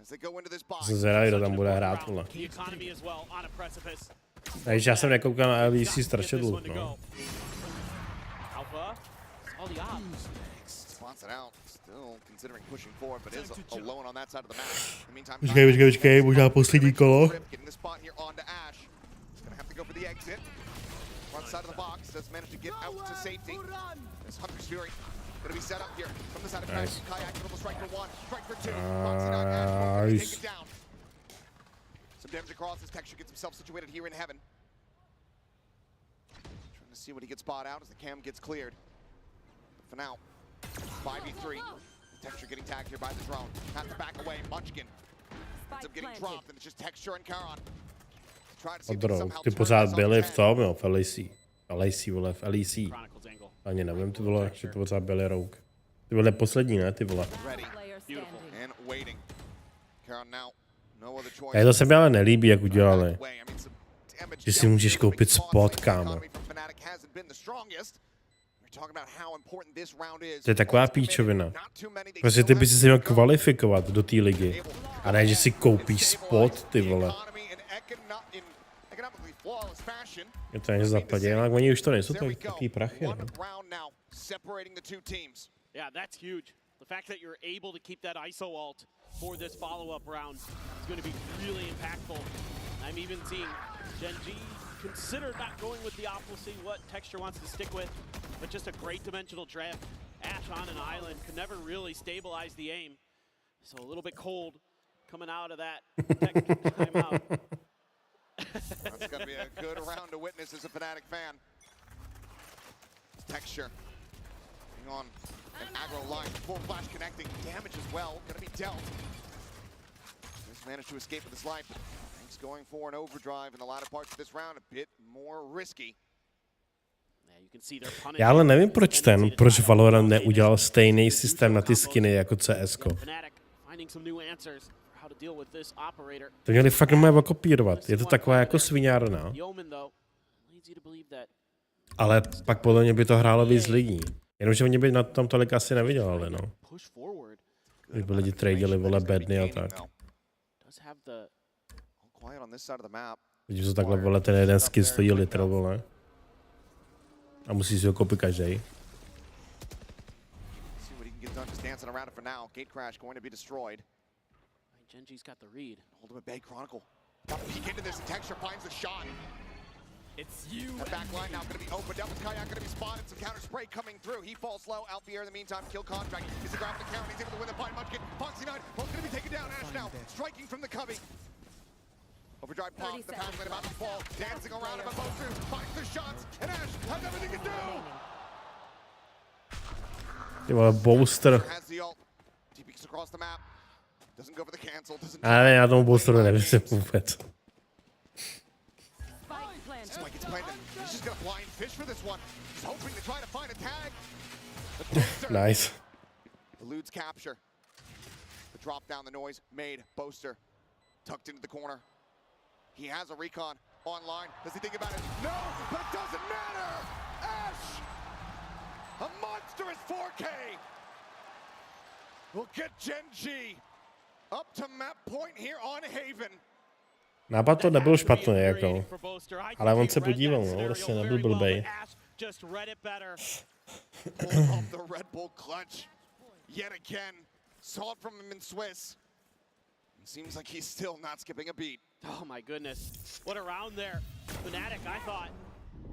As they go into this box. Jsem zvědavý, kdo tam bude hrát, vole. Takže já jsem nekoukal na LEC strašně dlouho, no. Alpha, all the odds. Spots it out. Still considering pushing forward, but is alone on that side of the map. In the meantime, Počkej, možná poslední kolo. getting the spot here onto Ash. He's gonna have to go for the exit. Front side of the box does manage to get out to safety. This Hunter's Fury gonna be set up here from the side of Nice. Kayak able to strike for one, strike for two. Take Nice. it down. Some damage across. This Texture gets himself situated here in heaven. Trying to see what he gets spot out as the cam gets cleared. But for now, 5v3. Texture getting tagged here by the drone. Have to back away. Munchkin ends up getting dropped, and it's just Texture and Karon. Try to see if they can Odrou, somehow ty turn pořád this on byli its v head. tom, jo, v LEC. LEC, vole, v LEC. Ani nevím, ty vole, že to pořád byli Rogue. Ty byli poslední, ne, ty vole. Ready. And waiting. Karon now. No other A choice. je to se mi ale nelíbí, jak udělali. Že si můžeš koupit spot, kámo. To je taková píčovina. Prostě ty by si měl kvalifikovat do té ligy. A ne, že si koupíš spot, ty vole. Je to něco zapadě, ale oni už to nejsou takový prachy, ne? Yeah, that's huge. The fact that you're able to keep that ISO ult for this follow-up round is going to be really impactful. I'm even seeing Gen G consider not going with the opposite, see what Texture wants to stick with, but just a great dimensional drift. Ash on an island could never really stabilize the aim. So a little bit cold coming out of that timeout. That's going to be a good round to witness as a Fnatic fan. Texture. Hang on. An aggro line. Full flash connecting. Damage as well. Going to be dealt. Just managed to escape with his life. He's going for an overdrive in the latter parts of this round. A bit more risky. Já ale nevím, proč Valorant neudělal stejný systém na ty skiny jako CSko. To měli fakt normálně okopírovat. Je to taková jako sviňárna. Ale pak podle mě by to hrálo víc lidí. Jenomže oni by na tom tolik asi nevydělali, no. Kdyby lidi tradili, vole, bedny a tak. Vidím, že takhle, vole, ten jeden skin stojí litr, vole. A musí si ho koupit každej. Genji's got the read. Hold him at bay, Chronicle. Got to peek into this, and Texture finds the shot. It's you. The back line now going to be opened up. Is Kayak going to be spotted? Some counter spray coming through. He falls low. Out the air in the meantime. Kill contract. Is the grab the count. He's able to win the fight. Munchkin. Foxy9. Both going to be taken down. Ash now striking from the cubby. Overdrive pop. The pass lane about to fall. Dancing around him. Both through. Finds the shots. And Ash has everything to do. Ty vole, Booster. Has the ult. He peeks across the map. Doesn't go for the cancel. Doesn't. Ale já tomu Boosteru nevěřím vůbec. He's just gonna blind fish for this one. He's hoping to try to find a tag. Nice. Eludes capture. The drop down, the noise made. Boaster tucked into the corner. He has a recon online. Does he think about it? No, but it doesn't matter. Ash, a monstrous 4K. We'll get Gen G up to map point here on Haven. Nápad to nebyl špatný, jako. Ale on se podíval, no, vlastně nebyl blbej. The Red Bull clutch yet again. Saw it from him in Swiss. It seems like he's still not skipping a beat. Oh my goodness. What a round there. Fnatic, I thought,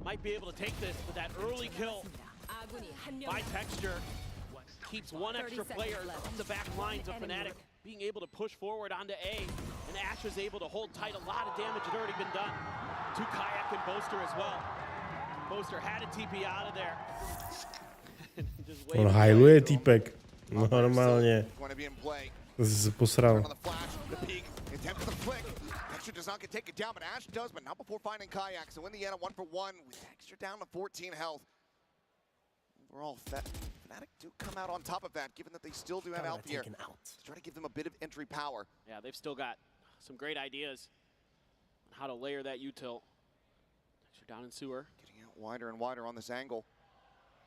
might be able to take this, but that early kill by Texture keeps one extra player from the back lines of Fnatic being able to push forward onto A, and Ash is able to hold tight. A lot of damage had already been done to Kayak and Boaster as well. Boaster had a TP out of there. On hajluje týpek. Normálně. To jsi se posral. Texture does not get taken down, but Ash does, but not before finding Kayak. So in the end, a 1-for-1 with Texture down to 14 health. Overall, Fnatic do come out on top of that, given that they still do have Alpier. Try to give them a bit of entry power. Yeah, they've still got some great ideas on how to layer that util. Texture down in sewer. Getting out wider and wider on this angle.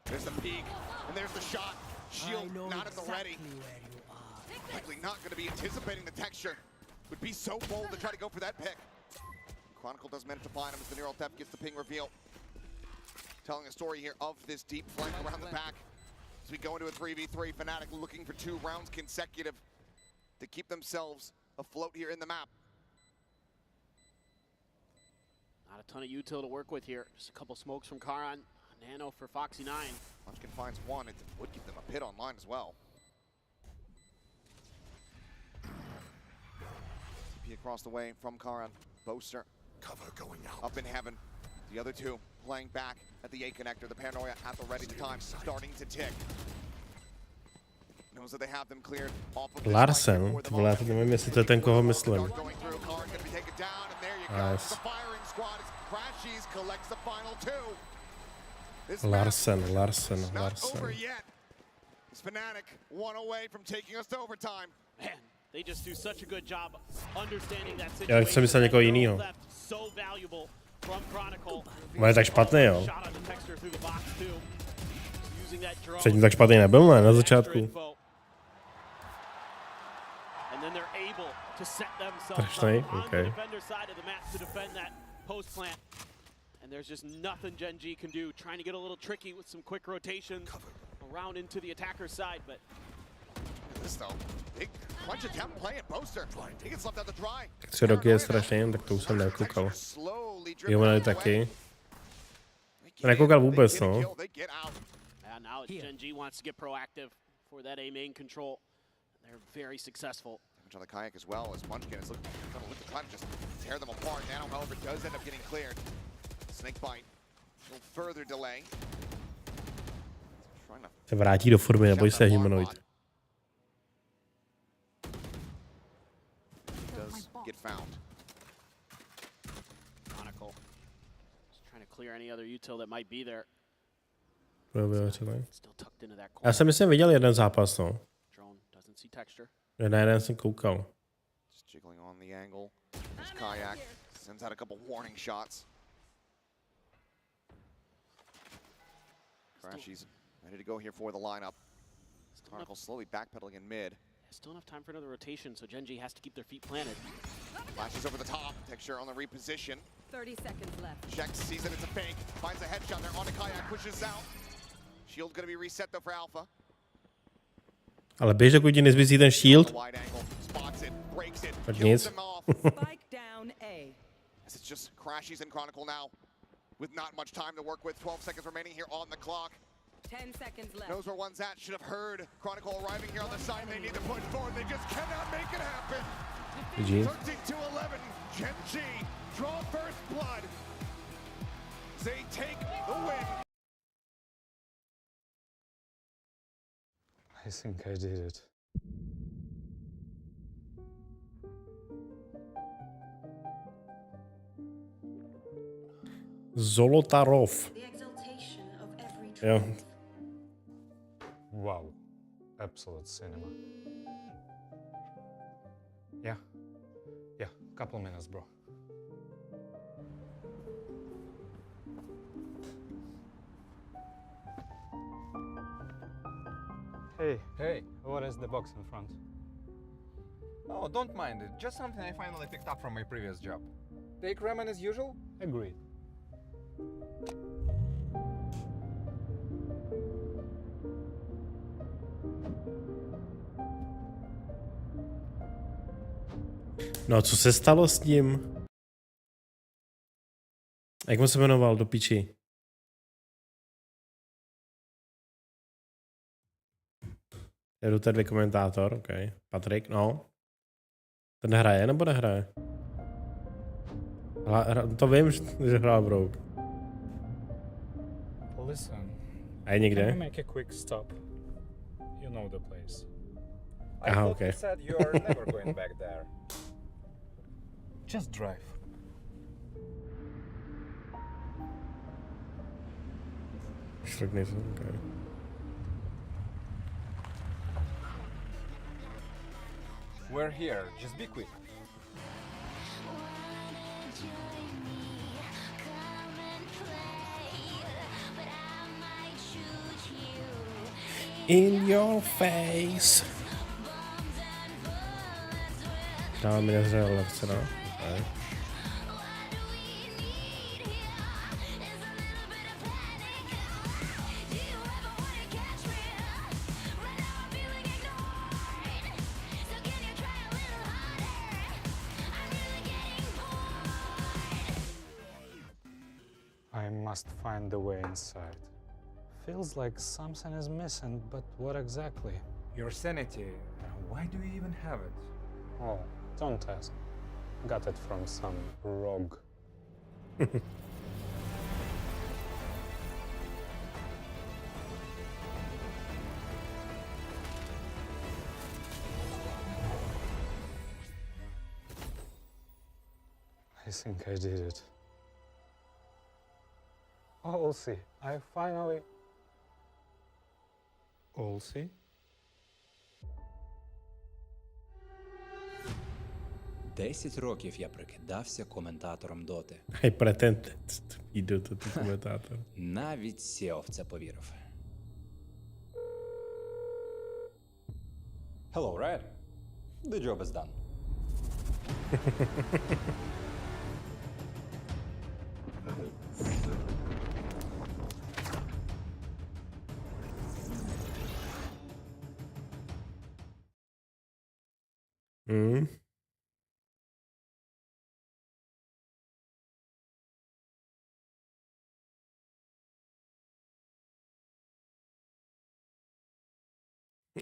There's the peek, and there's the shot. Shield not at the ready. Likely not going to be anticipating the Texture. Would be so bold to try to go for that pick. Chronicle does manage to find him as the Neural Theft gets the ping reveal. Telling a story here of this deep flank around the back. as we go into a 3v3. Fnatic looking for 2 rounds consecutive to keep themselves afloat here in the map. Not a ton of util to work with here. Just a couple smokes from Karan. Nano for Foxy 9. Munchkin finds one. It would give them a pit online as well. TP across the way from Karan. Boaster. Cover going out. Up in heaven. The other two playing back at the A connector. The Paranoia at the ready time, starting to tick. Knows that they have them cleared off of this Larsen, ty vole, já teď nevím, jestli to je ten, koho myslím. Nice. Larsen. Fnatic one away from taking us to overtime. Man, they just do such a good job understanding that situation. Já jsem myslel někoho jinýho. So valuable from Chronicle. On je tak špatný, jo. Shot on the texture through the box too. Using that drone. Předtím tak špatný nebyl, ne, na začátku. And then they're able to set themselves up on the defender side of the map to defend that post plant. And there's just nothing Gen G can do. Trying to get a little tricky with some quick rotations around into the attacker's side, but this though, big bunch of temp playing Boaster. He gets left out to dry. 3 roky je strašně jen, tak to už jsem nekoukal. Jo, ale taky. Nekoukal vůbec, no. now Gen G wants to get proactive for that A main control. They're very successful. Damage on the kayak as well as Munchkin is looking to try to just tear them apart. Nano, however, does end up getting cleared. Snake bite. A little further delay. Se vrátí do formy, neboj se, Humanoid. Does get found. Chronicle just trying to clear any other util that might be there. Still tucked into that corner. Já jsem myslím viděl jeden zápas, no. Drone doesn't see texture. Na jeden jsem koukal. Just jiggling on the angle. There's kayak. Sends out a couple warning shots. Crashies ready to go here for the lineup. Chronicle slowly backpedaling in mid. Still enough time for another rotation, so Gen G has to keep their feet planted. Flashes over the top. Texture on the reposition. 30 seconds left. Checks, sees that it's a fake. Finds a headshot there on the kayak, pushes out. Shield gonna be reset though for Alpha. Ale běž, dokud ti nezvizí ten shield. Wide angle, spots it, breaks it, Tak kills nic. them off. Spike down A. As it's just Crashies and Chronicle now, with not much time to work with. 12 seconds remaining here on the clock. 10 seconds left. Knows where one's at. Should have heard Chronicle arriving here on the side. They need to push forward. They just cannot make it happen. 13-11. Gen G draw first blood. They take the win. I think I did it. Zolotarov. Jo. Wow. Absolute cinema. Yeah. Yeah, couple minutes, bro. Hey, what is the box in front? Oh, don't mind it. Just something I finally picked up from my previous job. Take ramen as usual? Agreed. No a co se stalo s ním? Jak mu se jmenoval do piči? Je tu tady komentátor, OK. Patrik, no. Ten hraje nebo nehraje? To vím, že hrál Brouk. Listen. A je někde? Can you make a quick stop? You know the place. I thought you said you are never going back there. Just drive. Okay. We're here. Just be quick. In your face. Dáme mi nezřel levce, no. Okay. must find the way inside. Feels like something is missing, but what exactly? Your sanity. Why do you even have it? Oh, don't ask. Got it from some rogue. I think I did it. Oh, we'll see. I finally... We'll see. 10 років я прикидався коментатором доти. Hai pretende video to ty komentátor. Навіть SEO в це повірив. Hello, Red. The job is done.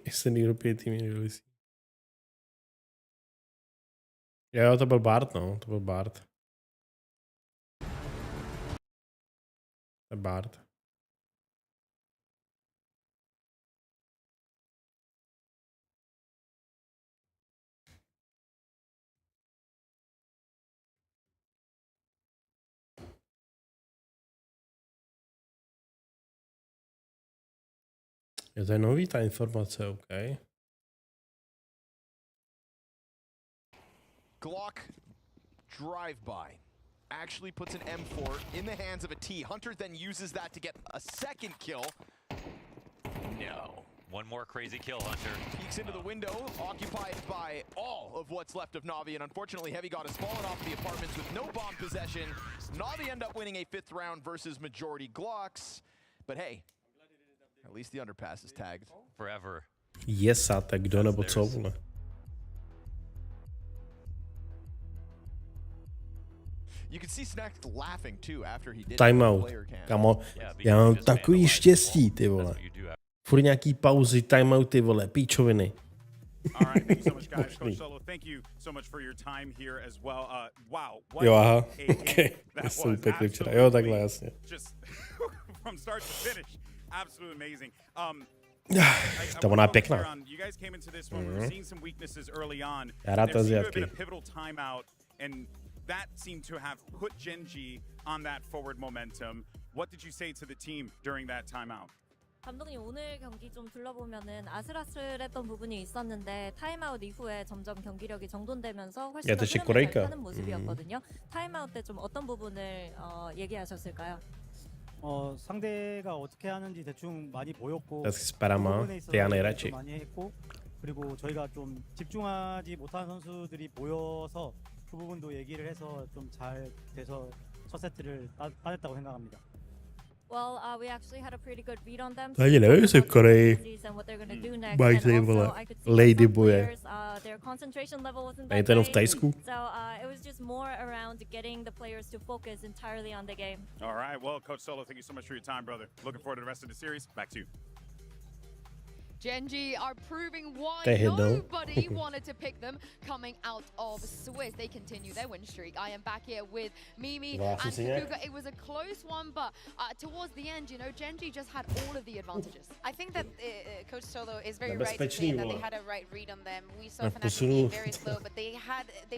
Jestli někdo 5 tým nevylisí. Jo, to byl Bart, no, to byl Bart. To je Bart. Jo, to je nový ta informace, OK. Glock drive-by actually puts an M4 in the hands of a T. Hunter then uses that to get a second kill. No. One more crazy kill, Hunter. Peeks into the window, occupied by all of what's left of Navi, and unfortunately Heavy God has fallen off the apartments with no bomb possession. Navi end up winning a 5th round versus majority Glocks, but hey, at least the underpass is tagged. Forever. Yes, a tak kdo nebo co, vole. You can see Snack laughing too after he did Timeout. Kamo, já mám takový štěstí, ty vole. Furt nějaký pauzy, timeouty, vole, píčoviny. All right, thank you so much, guys. Coach Solo, thank you so much for your time here as well. Wow. Jo, aha, okay. Já jsem upekli včera. Jo, takhle, jasně. Just from start to finish, absolutely amazing. Ta ona je pěkná. You guys came into this one, we were seeing some weaknesses early on. Já rád There seemed to have Aziatky. been a pivotal timeout, and that seemed to have put Gen G on that forward momentum. What did you say to the team during that timeout? 감독님 오늘 경기 좀 둘러보면은 아슬아슬했던 부분이 있었는데 타임아웃 이후에 점점 경기력이 정돈되면서 훨씬 더 흐름을 잘 타는 모습이었거든요. 타임아웃 때 좀 어떤 부분을 얘기하셨을까요? 상대가 어떻게 하는지 대충 많이 보였고 Tak si sparama, ty já nejradši. 많이 했고 그리고 저희가 좀 집중하지 못한 선수들이 보여서 그 부분도 얘기를 해서 좀 잘 돼서 첫 세트를 따냈다고 생각합니다. Well, we actually had a pretty good read on them. Takže nevím, jestli v Koreji mají ty vole ladyboye. Their concentration level wasn't Není that to jenom v great. Tajsku? So it was just more around getting the players to focus entirely on the game. All right, well, Coach Solo, thank you so much for your time, brother. Looking forward to the rest of the series. Back to you. Gen G are proving why They hit though. nobody wanted to pick them coming out of Swiss. They continue their win streak. I am back here with Mimi and Kakuga. It was a close one, but towards the end, you know, Gen G just had all of the advantages. I think that Coach Solo is very right in saying that they had a right read on them. We saw Fnatic posunu. being very slow, but they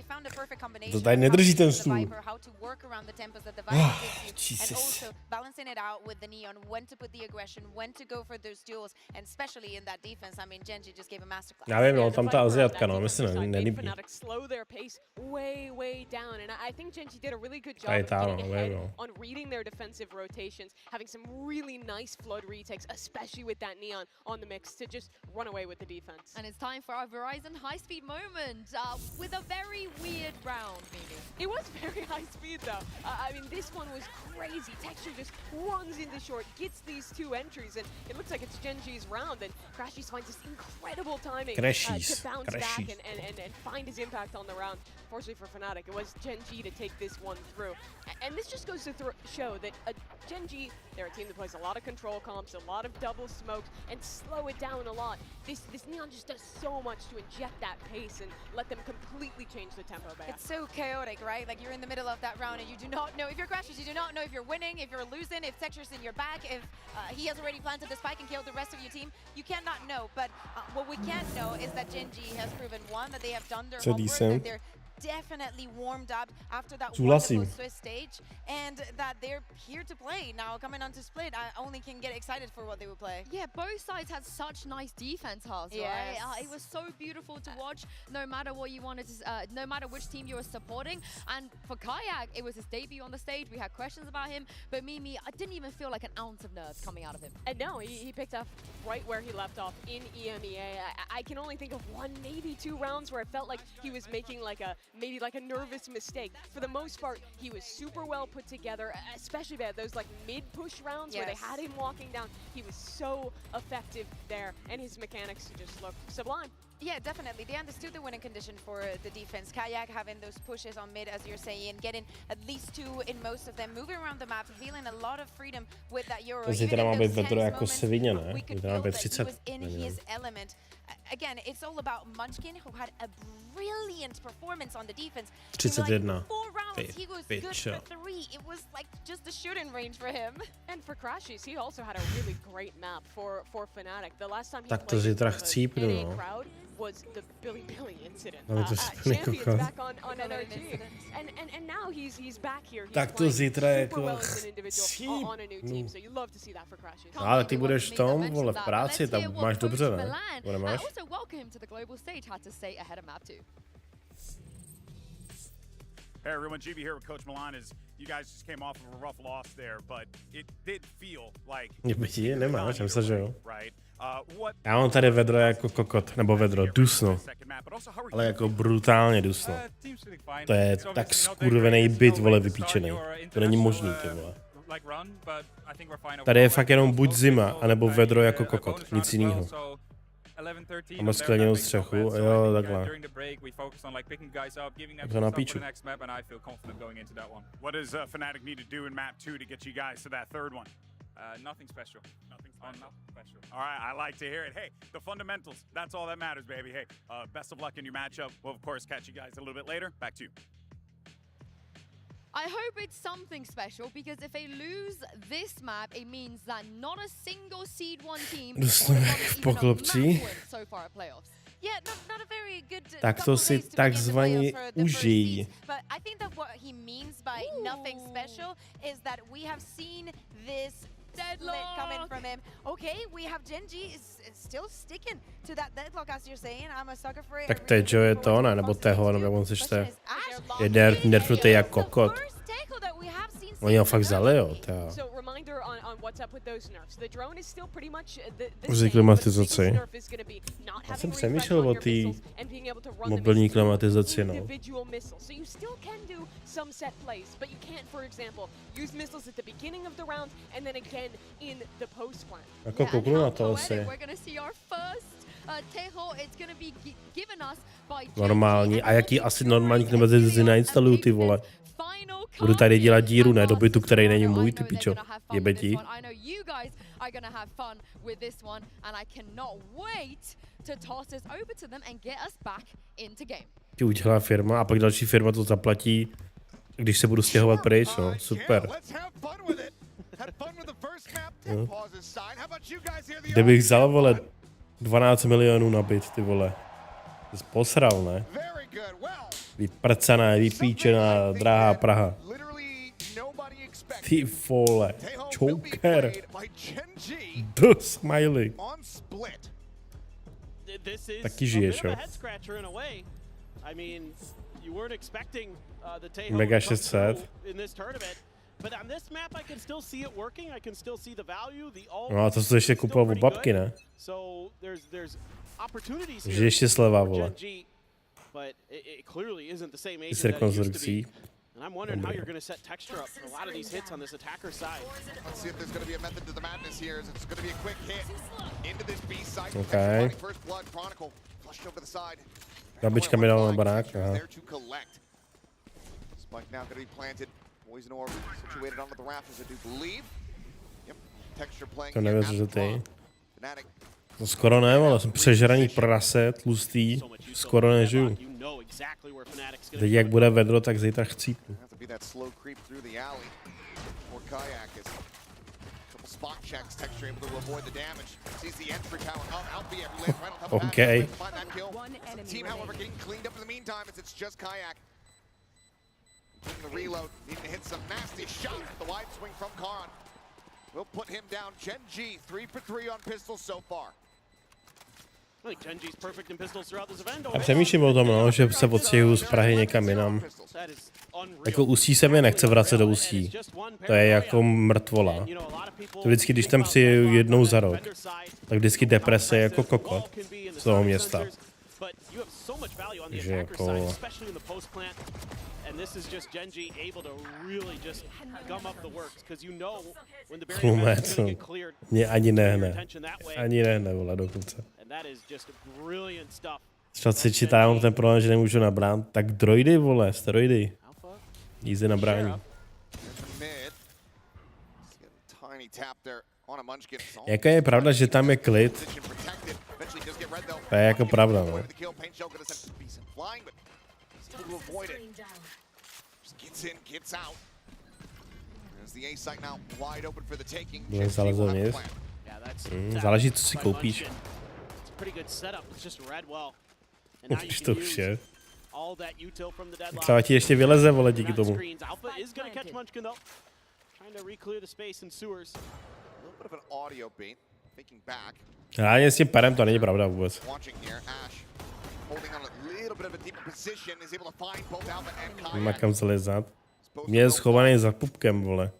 found a perfect combination. To tady nedrží ten stůl. How to work around the tempos that the Viper gives you, and also balancing it out with the Neon, when to put the aggression, when to go for those duels, and especially in that defense. I mean, Gen G just gave a masterclass. Já vím, no, tam ta Aziatka, no, mi se nelíbí. Fnatic slow their pace way down, and I think Gen G did a really good job Tady of ta, getting no, ahead no. on reading their defensive rotations, having some really nice flood retakes, especially with that Neon on the mix to just run away with the defense. And it's time for our Verizon high-speed moment with a very weird round, Mimi. It was very high speed though. I mean, this one was crazy. Texture just runs into short, gets these 2 entries, and it looks like it's Gen G's round. And Crashies finds this incredible timing Crashies. to bounce back and find his impact on the round. Fortunately for Fnatic, it was Gen G to take this one through. And this just goes to show that Gen G, they're a team that plays a lot of control comps, a lot of double smokes, and slow it down a lot. This Neon just does so much to inject that pace and let them completely change the tempo back. It's so chaotic, right? Like you're in the middle of that round and you do not know if you're Crashies, you do not know if you're winning, if you're losing, if Texture's in your back, if he has already planted the spike and killed the rest of your team. You cannot know, but what we can know is that Gen G has proven, one, that they have done their homework, that they're definitely warmed up after that wonderful Swiss stage, and that they're here to play. Now coming on to Split, I only can get excited for what they will play. Yeah, both sides had such nice defense, Haz, right? It was so beautiful to watch, no matter what you wanted to, no matter which team you were supporting. And for Kayak, it was his debut on the stage. We had questions about him, but Mimi, I didn't even feel like an ounce of nerves coming out of him. And no, he picked up right where he left off in EMEA. I can only think of one, maybe two rounds where I felt like he was making maybe a nervous mistake. For the most part, he was super well put together, especially at those mid-push rounds where they had him walking down. He was so effective there, and his mechanics just looked sublime. Yeah, definitely. They understood the winning condition for the defense. Kayak having those pushes on mid, as you're saying, getting at least two in most of them, moving around the map, feeling a lot of freedom with that Euro. To zítra má být vedro jako Sevině, ne? Zítra má být 30. Again, it's all about Munchkin, who had a brilliant performance on the defense. 31. 4 rounds, he was good for 3. It was like just the shooting range for him. And for Crashies, he also had a really great map for Fnatic. The last time he Tak to played zítra in a chcípnu, crowd was the Billy incident. Ale to Champion's back on NRG, and now he's back here. He's Tak to zítra jako well as an individual on a new team, so you love to see that for Crashies. Ale ty budeš v tom, vole, v práci, tam máš dobře, ne? Nebo nemáš? Also welcome him to the global stage, had to say ahead of map 2. Hey everyone, GB here with Coach Milan. You guys just came off of a rough loss there, but it did feel like... Nemáš, já myslím, že jo. Right? Já mám tady vedro jako kokot, nebo vedro, dusno. Ale jako brutálně dusno. To je tak skurvený byt, vole, vypíčený. To není možný, ty vole. Tady je fakt jenom buď zima, anebo vedro jako kokot, nic jiného. A má skleněnou střechu, jo, takhle. Tak to na píču. What does Fnatic need to do in map 2 to get you guys to that third one? Nothing special. Nothing special. All right, I like to hear it. Hey, the fundamentals, that's all that matters, baby. Hey, best of luck in your matchup. We'll, of course, catch you guys a little bit later. Back to you. I hope it's something special, because if they lose this map, it means that not a single Seed 1 team so far at playoffs. Yeah, not a very good tak to si takzvaně užijí. But I think that what he means by nothing special is that we have seen this deadlock coming from him. Okay, we have Gen G is still sticking to that deadlock, as you're saying. I'm a sucker for it. Tak Tejo je to, ne? Nebo Teho, nebo jak on se čte. Je nerfnutý jak kokot. Oni ho fakt vzali, jo. Už klimatizaci. Já jsem přemýšlel o té mobilní klimatizaci, no. Jako kouknu na to asi. Normální. A jaký asi normální klimatizaci nainstaluju, ty vole? Budu tady dělat díru, ne, do bytu, který není můj, ty pičo. Jebetí. Ti udělá firma a pak další firma to zaplatí, když se budu stěhovat pryč, no. Super. No. Kdybych vzal, vole, 12 milionů na byt, ty vole. To jsi posral, ne? Vyprcaná, vypíčená, drahá Praha. Ty vole, Joker. The smiley. Taky žiješ, jo? Mega 600. No a to jsi ještě kupoval u babky, ne? Že ještě sleva, vole. S rekonstrukcí. And I'm wondering how you're going to set texture up for a lot of these hits on this attacker side. Let's see if there's going to be a method to the madness here. It's going to be a quick hit Okay. Babička mi dala na barák. Aha. Spike now going to be planted. Poison orb situated onto the rafters, I do believe. Yep. Texture playing. To nevěř, že ty. To skoro ne, ale jsem přežraný prase, tlustý, skoro nežiju. Teď jak bude vedro, tak zítra chcípnu. OK. Team, however, getting cleaned up in the meantime as it's just Kayak. Taking the reload, needing to hit some nasty shots. The wide swing from Karan will put him down. Gen G, 3 for 3 on pistols so far. I think Gen G's perfect in pistols throughout this event. A přemýšlím o tom, no, že se odstěhuju z Prahy někam jinam. Jako Ústí se mi nechce vracet do Ústí. To je jako mrtvola. To vždycky, když tam přijedu jednou za rok, tak vždycky deprese jako kokot z toho města. Takže jako... Chlumec, mě ani nehne. Ani nehne, vole, dokonce. Třeba si čítám ten problém, že nemůžu nabrát. Tak droidy, vole, steroidy. Jízdy na brání. Jaká je pravda, že tam je klid? To je jako pravda, no. Bude zalezl nic. Záleží, co si koupíš. Už to už je. Třeba ti ještě vyleze, vole, díky tomu. Reálně s tím perem to není pravda vůbec. Má kam se lezat. Mě je schovaný za pupkem, vole.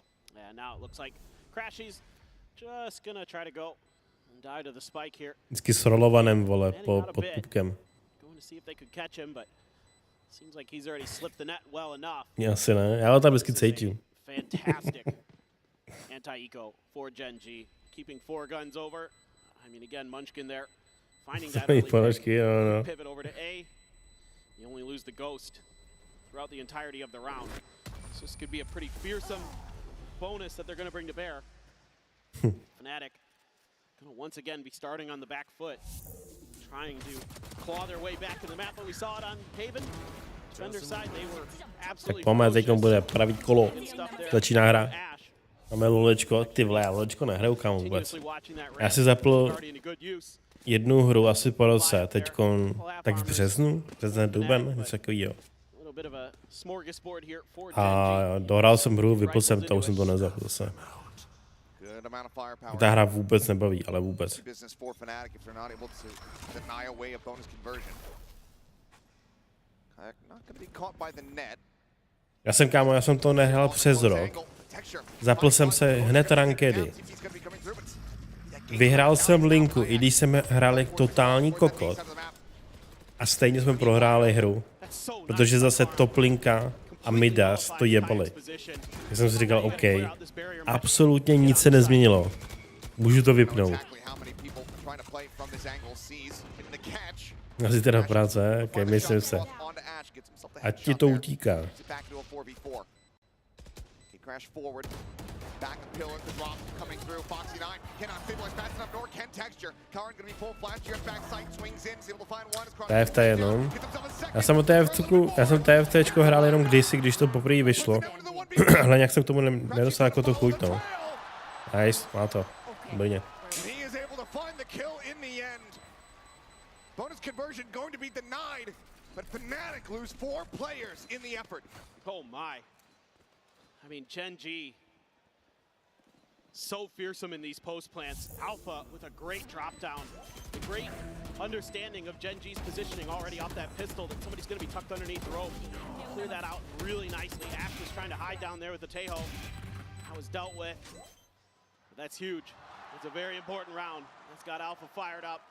Vždycky s rolovanem, vole, pod pupkem. Asi ne, já ho tam vždycky cítím. Anti-eco for Gen G, keeping 4 guns over. I mean, again, Munchkin there, finding that pivot over to A. You only lose the ghost throughout the entirety of the round. So this could be a pretty fearsome bonus that they're going to bring to bear. Fnatic going to once again be starting on the back foot, trying to claw their way back to the map, but we saw it on Haven. Defender side, they were absolutely ferocious. Teď bude pravý kolo. Začíná hra. Máme lolečko, ty vole, já lolečko nehraju kam vůbec. Já si zapl jednu hru asi po roce, teďkon, tak v březnu, duben, něco takovýho. A dohrál jsem hru, vypl jsem to, už jsem to nezapl zase. Ta hra vůbec nebaví, ale vůbec. Já jsem to nehrál přes rok. Zapl jsem se hned rankedy. Vyhrál jsem linku, i když jsme hráli totální kokot. A stejně jsme prohráli hru. Protože zase top linka a Midas to jebali. Já jsem si říkal, OK, absolutně nic se nezměnilo. Můžu to vypnout. Asi teda práce, ok, myslím se. Ať ti to utíká. Crash forward. Back the pillar, the drop coming through. Foxy 9 cannot stabilize fast enough, nor can Texture. Karan gonna be full flash here, backside swings in, is able to find one. TFT jenom. Já jsem TFTčko hrál jenom kdysi, když to poprvé vyšlo. Ale nějak jsem k tomu nedostal jako to chuť, no. Nice, má to. Dobrně. Bonus conversion going to be denied, but Fnatic lose 4 players in the effort. Oh my. I mean, Gen G, so fearsome in these post plants. Alpha with a great drop down. A great understanding of Gen G's positioning already off that pistol that somebody's going to be tucked underneath the rope. Clear that out really nicely. Ash was trying to hide down there with the Tejo. That was dealt with. But that's huge. It's a very important round. That's got Alpha fired up.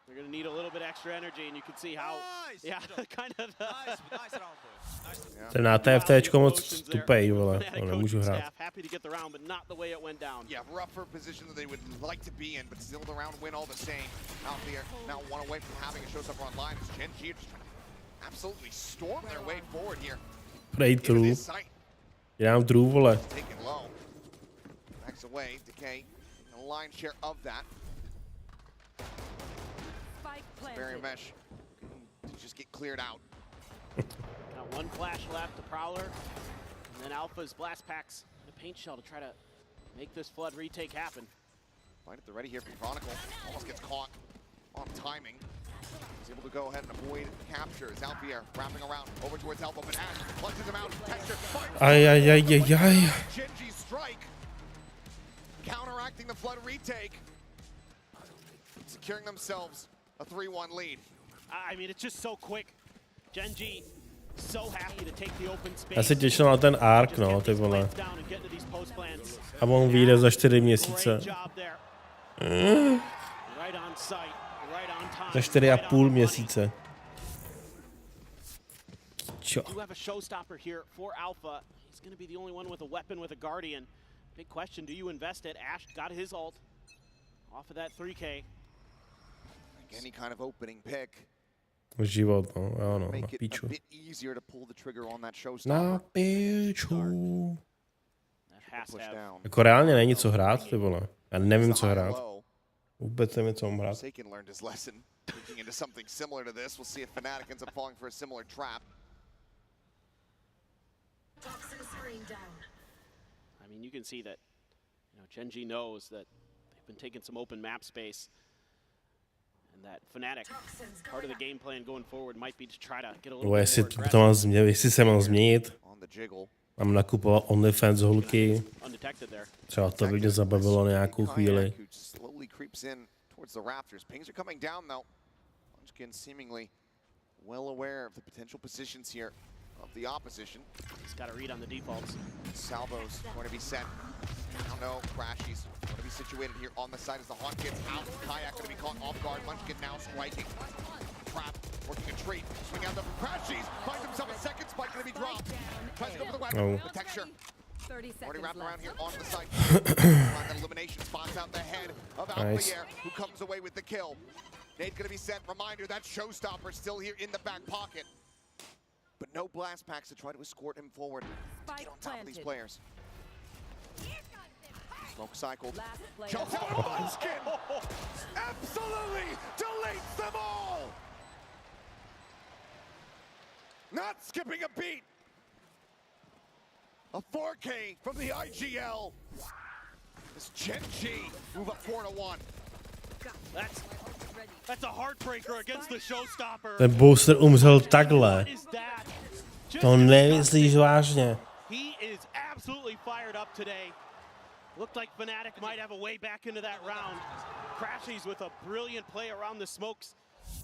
They're going to need a little bit extra energy, and you can see how, kind of... Ten na TFTčko moc tupej, vole, to nemůžu hrát. Happy to get the round, but not the way it went down. Yeah, rougher position that they would like to be in, but still the round win all the same. Out there, now one away from having a showstopper online. As Gen G just trying to absolutely storm their way forward here. Prej true. Dělám true, vole. Taken low. Backs away, Decay, a line share of that. Barrier mesh to just get cleared out. Got one flash left, the Prowler, and then Alpha's blast packs and a paint shell to try to make this flood retake happen. Right at the ready here from Chronicle. Almost gets caught on timing. He's able to go ahead and avoid capture. As Alfier wrapping around over towards Elbow, but Ash punches him out. Texture finds Genji's strike. Counteracting the flood retake. Securing themselves a 3-1 lead. I mean, it's just so quick. Gen G so happy to take the open space. Já se těším na ten arc, no, ty vole. A on vyjde za 4 měsíce. Za 4,5 měsíce. Čo? You have a showstopper here for Alpha. He's going to be the only one with a weapon with a Guardian. Big question, do you invest it? Ash got his ult off of that 3K. Any kind of opening pick. Život, no, ano, na piču. Na piču. Jako reálně není co hrát, ty vole. Já nevím, co hrát. Vůbec nevím, co mám hrát. I mean, you can see that, Gen G knows that they've been taking some open map space. And that Fnatic, part of the game plan going forward might be to try to get a little bit more aggressive. Jestli se mám změnit, mám nakupovat OnlyFans holky. Třeba to by mě zabavilo nějakou chvíli. Of the opposition. He's got a read on the defaults. Salvo's going to be sent. I don't know, Crashy's going to be situated here on the side as the Haunt gets out. Kayak going to be caught off guard. Munchkin now striking. Trap, working a treat. Swing out there from Crashy's. Finds himself a second spike going to be dropped. Tries to go for the weapon. The texture. Already wrapped around here on the side. That elimination spots out the head of Alfier, who comes away with the kill. Nade's going to be sent. Reminder, that showstopper still here in the back pocket. But no blast packs to try to escort him forward to get on top of these players. Smoke cycled. Jumps out of Munchkin! Absolutely deletes them all! Not skipping a beat! A 4K from the IGL. This Gen G move up 4-1. That's a heartbreaker against the showstopper. Ten booster umřel takhle. To nemyslíš vážně. He is absolutely fired up today. Looked like Fnatic might have a way back into that round. Crashies with a brilliant play around the smokes.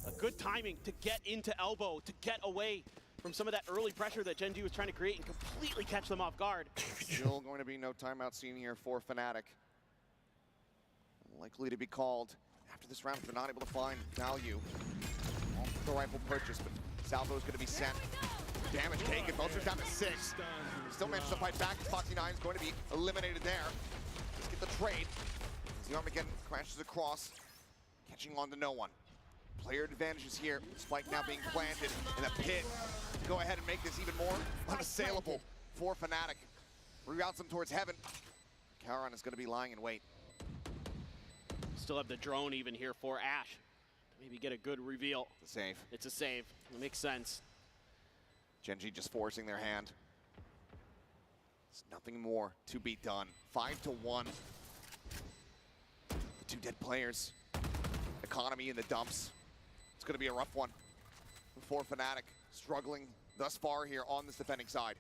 A good timing to get into Elbow, to get away from some of that early pressure that Gen G was trying to create and completely catch them off guard. Still going to be no timeout seen here for Fnatic. Likely to be called after this round if they're not able to find value. Off the rifle purchase, but Salvo's going to be sent. Damage taken, Boaster's down to 6. Still manages to fight back. Foxy9 is going to be eliminated there. Let's get the trade. As the Armageddon crashes across, catching on to no one. Player advantages here. Spike now being planted in a pit to go ahead and make this even more unassailable for Fnatic. Reroutes them towards heaven. Charon is going to be lying in wait. Still have the drone even here for Ash. Maybe get a good reveal. It's a save. It's a save. It makes sense. Gen G just forcing their hand. There's nothing more to be done. 5-1. The two dead players. Economy in the dumps. It's going to be a rough one for Fnatic. Struggling thus far here on this defending side.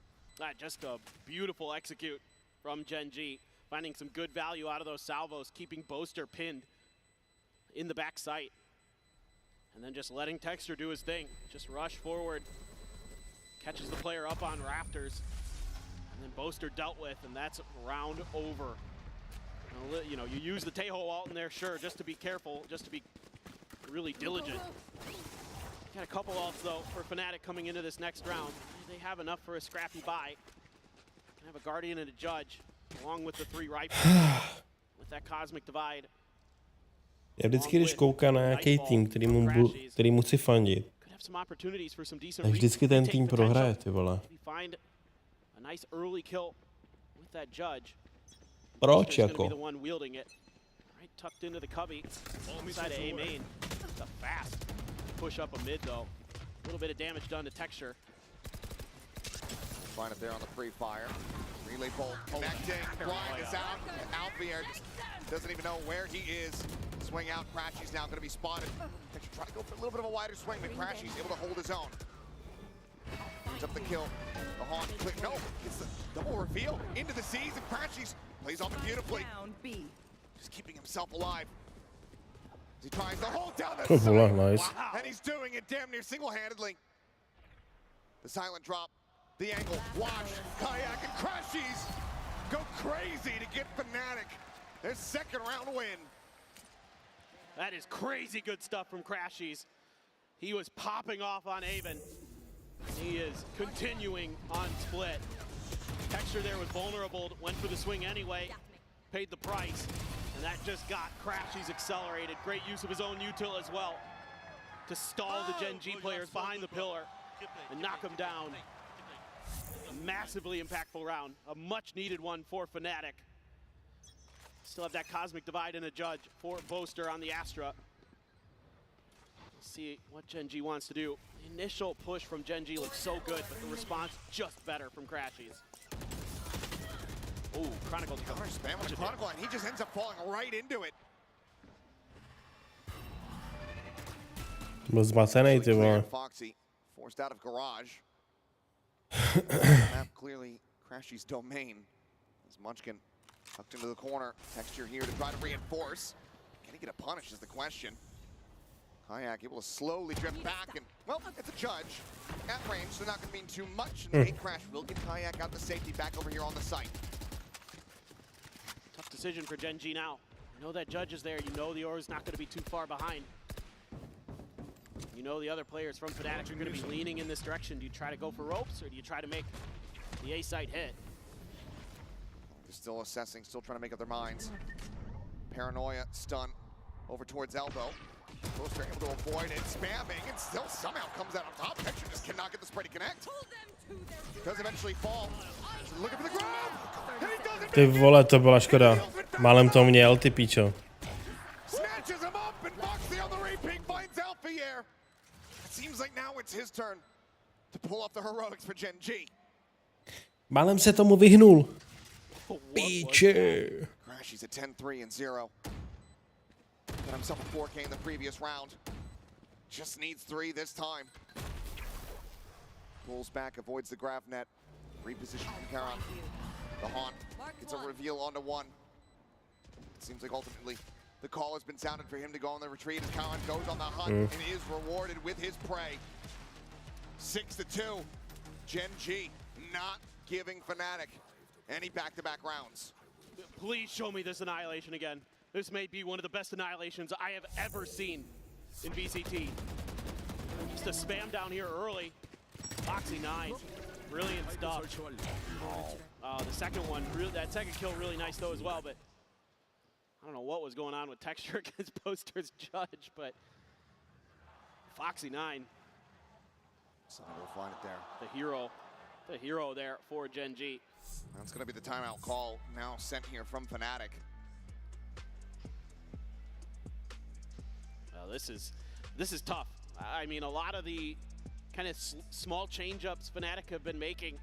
Just a beautiful execute from Gen G. Finding some good value out of those salvos, keeping Boaster pinned in the back sight. And then just letting Texture do his thing. Just rush forward. Catches the player up on rafters. And then Boaster dealt with, and that's round over. You use the Tejo ult in there, sure, just to be careful, just to be really diligent. Got a couple ults though for Fnatic coming into this next round. They have enough for a scrappy buy. Can have a Guardian and a Judge, along with the 3 rifles. With that Cosmic Divide. Já vždycky, když koukám na nějaký tým, který mu chci fandit, tak vždycky ten tým prohraje, ty vole. Proč jako? Find it there on the pre-fire. Relay bolt connecting. Blind is out. Alvier doesn't even know where he is. Swing out. Crashy's now going to be spotted. Texture trying to go for a little bit of a wider swing, but Crashy's able to hold his own. Ends up the kill. The Hawk quick. No, it's the double reveal into the seas, and Crashy's plays off it beautifully. Just keeping himself alive. As he tries to hold down that side. Nice. And he's doing it damn near single-handedly. The silent drop. The angle, watch, Kayak and Crashies go crazy to get Fnatic their second round win. That is crazy good stuff from Crashies. He was popping off on Haven. He is continuing on Split. Texture there was vulnerable, went for the swing anyway, paid the price, and that just got Crashies accelerated. Great use of his own util as well to stall the Gen G players behind the pillar and knock them down. Massively impactful round, a much needed one for Fnatic. Still have that Cosmic Divide and a Judge for Boaster on the Astra. Let's see what Gen G wants to do. The initial push from Gen G looks so good, but the response just better from Crashies. Oh, Chronicle counter spam with the Chronicle, and he just ends up falling right into it. Byl zmatený, ty vole. Foxy forced out of garage. Map clearly Crashy's domain. As Munchkin tucked into the corner. Texture here to try to reinforce. Can he get a punish is the question. Kayak able to slowly drift back, and well, it's a Judge. At range, so not going to mean too much. And the big crash will get Kayak out to safety back over here on the site. Tough decision for Gen G now. You know that Judge is there. You know the Aura's not going to be too far behind. You know the other players from Fnatic are going to be leaning in this direction. Do you try to go for ropes, or do you try to make the A-site hit? They're still assessing, still trying to make up their minds. Paranoia, stun, over towards elbow. Boaster able to avoid it, spamming, and still somehow comes out on top. Texture just cannot get the spray to connect. Does eventually fall. Looking for the ground. And he doesn't. Ty vole, to byla škoda. Málem to měl, ty píčo. Snatches him up, and Foxy on the repeat finds Alfier. Seems like now it's his turn to pull off the heroics for Gen G. Málem se tomu vyhnul. Píče. Crashy's at 10-3-0. Got himself a 4K in the previous round. Just needs 3 this time. Pulls back, avoids the grav net. Reposition from Karan. The Haunt gets a reveal onto 1. It seems like ultimately the call has been sounded for him to go on the retreat as Karan goes on the hunt and is rewarded with his prey. 6-2. Gen G not giving Fnatic any back-to-back rounds. Please show me this Annihilation again. This may be one of the best Annihilations I have ever seen in VCT. Just a spam down here early. Foxy 9, brilliant stuff. Oh, the second one, that second kill really nice though as well, but I don't know what was going on with Texture against Boaster's Judge, but Foxy 9. Someone will find it there. The hero there for Gen G. That's going to be the timeout call now sent here from Fnatic. Well, this is tough. I mean, a lot of the kind of small change-ups Fnatic have been making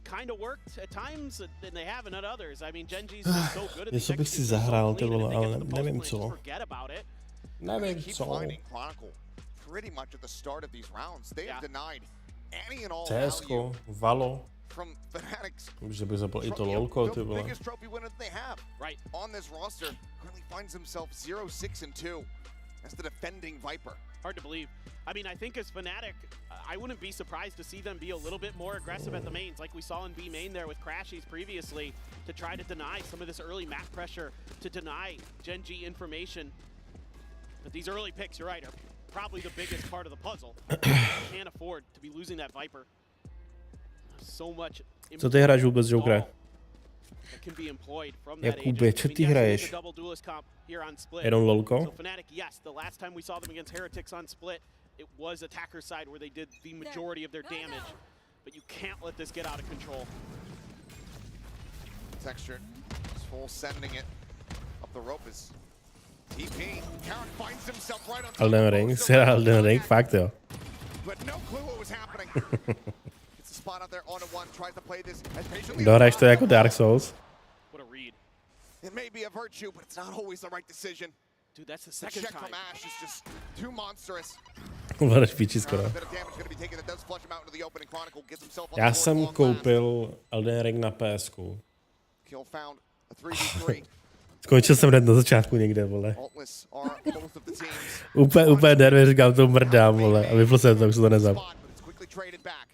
kind of worked at times, and they haven't at others. I mean, Gen G's so good at Něco bych si zahrál, ty vole, ale nevím co. Nevím co. Chronicle pretty much at the start of these rounds. They have denied any and all CSko, Valo. From Fnatic's Že bych zapal i to lolko, ty the vole. biggest trophy winner that they have on this roster currently finds himself 0-6-2 as the defending Viper. Hard to believe. I mean, I think as Fnatic, I wouldn't be surprised to see them be a little bit more aggressive at the mains, like we saw in B main there with Crashies previously, to try to deny some of this early map pressure, to deny Gen G information. But these early picks, you're right, are probably the biggest part of the puzzle. Can't afford to be losing that Viper. So much. Co ty hraješ vůbec, Jokere? Can be employed from that Jakube, co ty hraješ? Jenom lolko? So Fnatic, yes, the last time we saw them against Heretics on Split, it was attacker side where they did the majority of their damage. But you can't let this get out of control. Texture is full sending it up the rope is TP. Karen finds himself right on top. Elden Ring, será Elden Ring, fakt jo. But no clue what was happening. It's a spot out there on a one, tries to play this as patiently. Dohraješ to jako Dark Souls. What a read. It may be a virtue, but it's not always the right decision. Dude, that's the The second check time. from Ash is just too monstrous. Vadeš píči skoro. A bit of damage going to be taken that does flush him out into the open, and Chronicle gets himself on Já the board jsem long last. koupil Elden Ring na PSku. Kill found a 3v3. Skončil jsem hned na začátku někde, vole. Faultless are both of the teams. Úplně nervy, říkám, to mrdám, vole. A vypl jsem to, už se to nezap. But it's quickly traded back.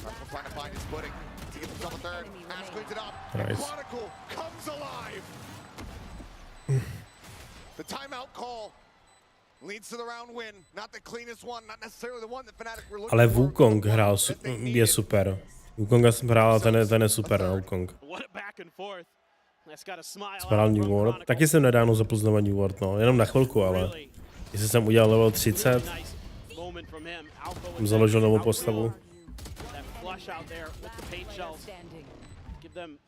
Chronicle trying to find his footing to get himself a third. Ash cleans it up. Nice. Chronicle comes alive. The timeout call leads to the round win. Not the cleanest one, not necessarily the one that Fnatic were looking Ale for. Wukong hrál, je super. Wukonga jsem hrál, ten je super na Wukong. What a back and forth. That's got a smile. Hrál New World. Taky jsem nedávno zapoznal New World, no. Jenom na chvilku, ale. Jestli jsem udělal level 30, jsem založil novou postavu. That flush out there with the paint shells. Give them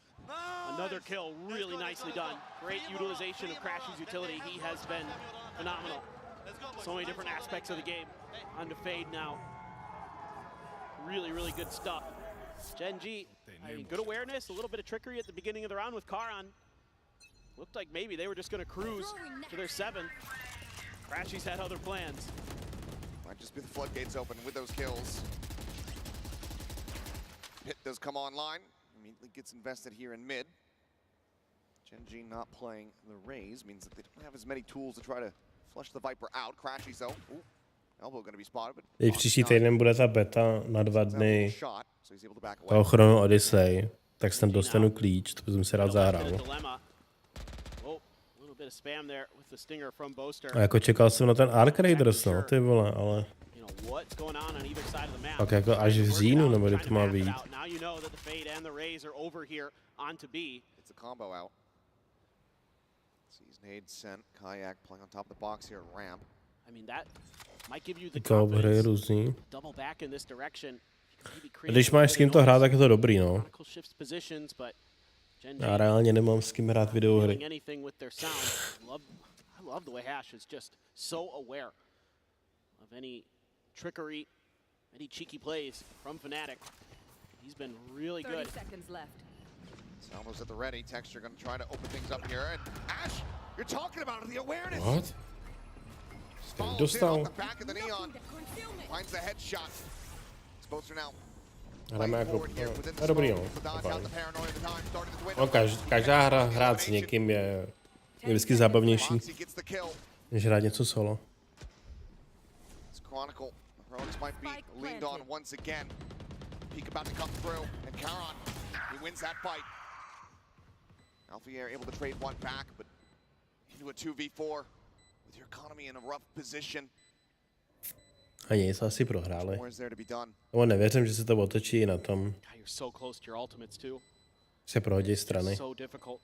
another kill, really nicely done. Great utilization of Crash's utility. He has been phenomenal. So many different aspects of the game. On to Fade now. Really, really good stuff. Gen G, I mean, good awareness, a little bit of trickery at the beginning of the round with Karan. Looked like maybe they were just going to cruise to their 7th. Crashy's had other plans. Might just be the floodgates open with those kills. Pit does come online. Immediately gets invested here in mid. Gen G not playing the Raze means that they don't have as many tools to try to flush the Viper out. Crashy's though. Ooh, elbow going to be spotted, but Teď příští týden bude ta beta na 2 dny shot, so he's able to back away. toho Chrono Odyssey, tak jsem dostanu klíč, to jsem si rád zahrál. A jako čekal jsem na ten Arc Raiders, no, ty vole, ale pak jako až v říjnu, nebo kdy to má být. It's a combo out. Sees nade sent. Kayak playing on top of the box here. Ramp. I mean, that might give you the To hry confidence. různý. Double back in this direction. Když máš s kým to hrát, tak je to dobrý, no. Chronicle shifts positions, but Gen G Já reálně nemám s kým hrát videohry. doing anything with their sound. I love the way Hash is just so aware of any trickery, any cheeky plays from Fnatic. He's been really 30 good. seconds left. Salvo's at the ready. Texture going to try to open things up here. And Ash, you're talking about it, the awareness. What? Follows in Dostal. off the back of the neon. Finds the headshot. Exposure now. Hrajeme jako, no, dobrý, no. No, každá hra hrát s někým je vždycky zábavnější, než hrát něco solo. Chronicle, Heroics might be leaned on once again. Peak about to come through, and Karan, he wins that fight. Alfier able to trade one back, but into a 2v4 with your economy in a rough position. A nic, asi prohráli. More is there to be done. Nebo nevěřím, že se to otočí na tom, God, you're so close to your ultimates too. se prohodí strany. So difficult.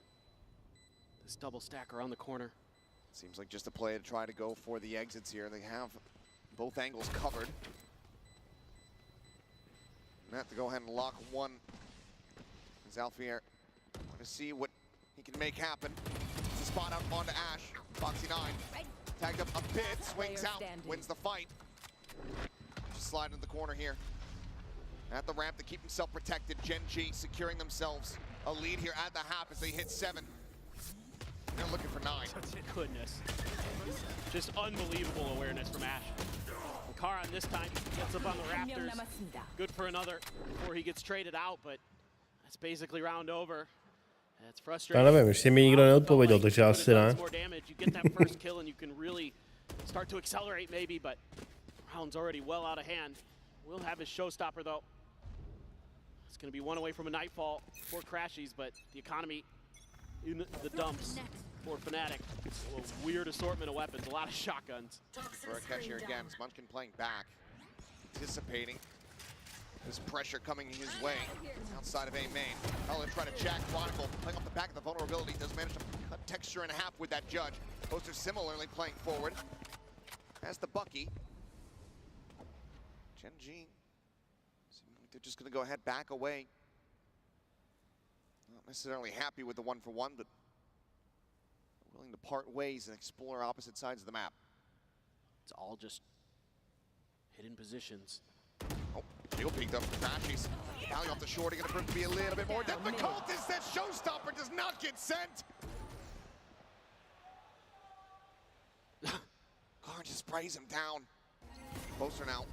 This double stack around the corner. Seems like just a play to try to go for the exits here. They have both angles covered. And have to go ahead and lock one. As Alfier want to see what he can make happen. It's a spot out onto Ash. Foxy 9 tagged up a bit, swings out, wins the fight. Just slide into the corner here. At the ramp to keep himself protected. Gen G securing themselves a lead here at the half as they hit 7. They're looking for 9. Goodness. Just unbelievable awareness from Ash. And Karan this time gets up on the Raptors. Good for another before he gets traded out, but that's basically round over. That's frustrating. Já nevím, ještě mi nikdo neodpověděl, takže asi ne. More damage. You get that first kill and you can really start to accelerate maybe, but round's already well out of hand. Will have his showstopper though. It's going to be one away from a nightfall for Crashies, but the economy in the dumps. for Fnatic. It's a weird assortment of weapons, a lot of shotguns. For a catch here again, Munchkin playing back, anticipating this pressure coming his way outside of A main. Helen trying to jack Chronicle, playing off the back of the vulnerability, does manage to cut texture in half with that judge. Poster similarly playing forward. As the Bucky. Gen G, they're just gonna go ahead, back away. Not necessarily happy with the 1-for-1, but willing to part ways and explore opposite sides of the map. It's all just hidden positions. Oh, Shield peeked up from Crashies. Valley off the short, gonna prove to be a little bit more difficult as that showstopper does not get sent. Karn just sprays him down. Poster now.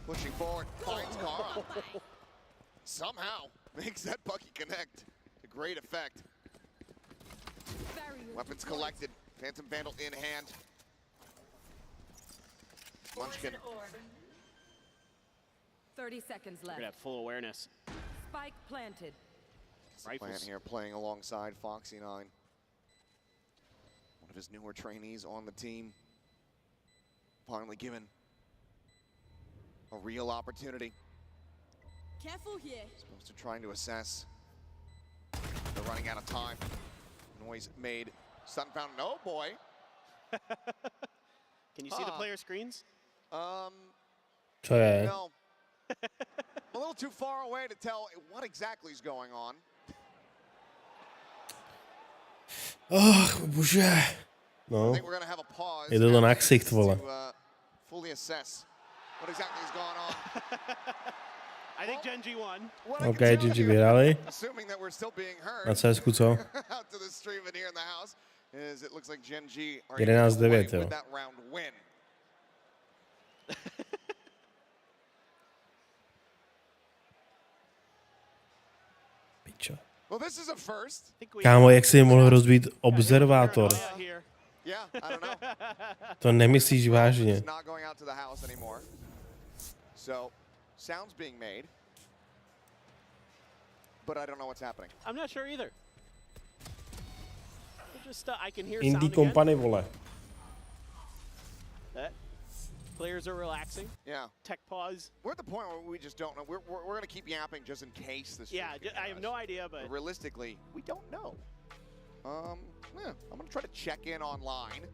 Pushing forward, finds Kara. Somehow makes that Bucky connect to great effect. Weapons collected, Phantom Vandal in hand. Munchkin. 30 seconds We're left. gonna have full awareness. Spike planted. Plant here playing alongside Foxy9. One of his newer trainees on the team. Finally given a real opportunity. Careful here. Supposed to trying to assess. They're running out of time. Noise made. Stun found. No, boy. Can you see the player screens? Co je? No. I'm a little too far away to tell what exactly is going on. Bože. No. I think we're gonna have a pause. Je to na ksicht, vole. To fully assess what exactly is going on. I think Gen G won. OK, GG vyhrali. Assuming that we're still being heard. Na CSku co? Out to the stream and here in the house is it looks like Gen G are 11-9, jo. with that round win. Pičo. Well, this is a first. Kámo, jak si mohl rozbít observátor? Yeah, I don't know. To nemyslíš vážně. It's not going out to the house anymore. So, sounds being made. But I don't know what's happening. I'm not sure either. Just I can hear Indie sound company, again. vole. That players are relaxing. Yeah. Tech pause. We're at the point where we just don't know. We're going to keep yapping just in case this. Yeah, I have no idea, but realistically, we don't know. Yeah, I'm going to try to check in online.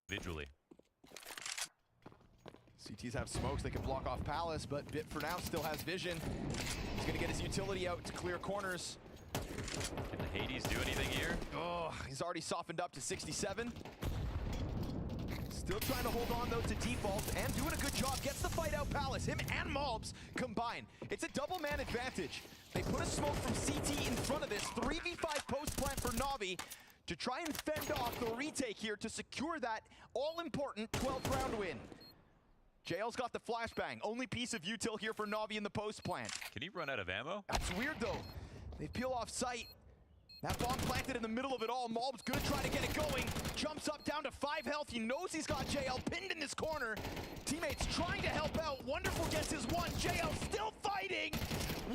Visually. CTs have smokes, they can block off Palace, but Bit for now still has vision. He's gonna get his utility out to clear corners. Can the Hades do anything here? Oh, he's already softened up to 67. Still trying to hold on though to default and doing a good job. Gets the fight out Palace. Him and Mobs combine. It's a double man advantage. They put a smoke from CT in front of this. 3v5 post plant for Na'Vi to try and fend off the retake here to secure that all-important 12th round win. JL's got the flashbang. Only piece of util here for Na'Vi in the post plant. Can he run out of ammo? That's weird though. They peel off sight. That bomb planted in the middle of it all. Malb's gonna try to get it going. Jumps up down to 5 health. He knows he's got JL pinned in this corner. Teammates trying to help out. Wonderful gets his one. JL still fighting.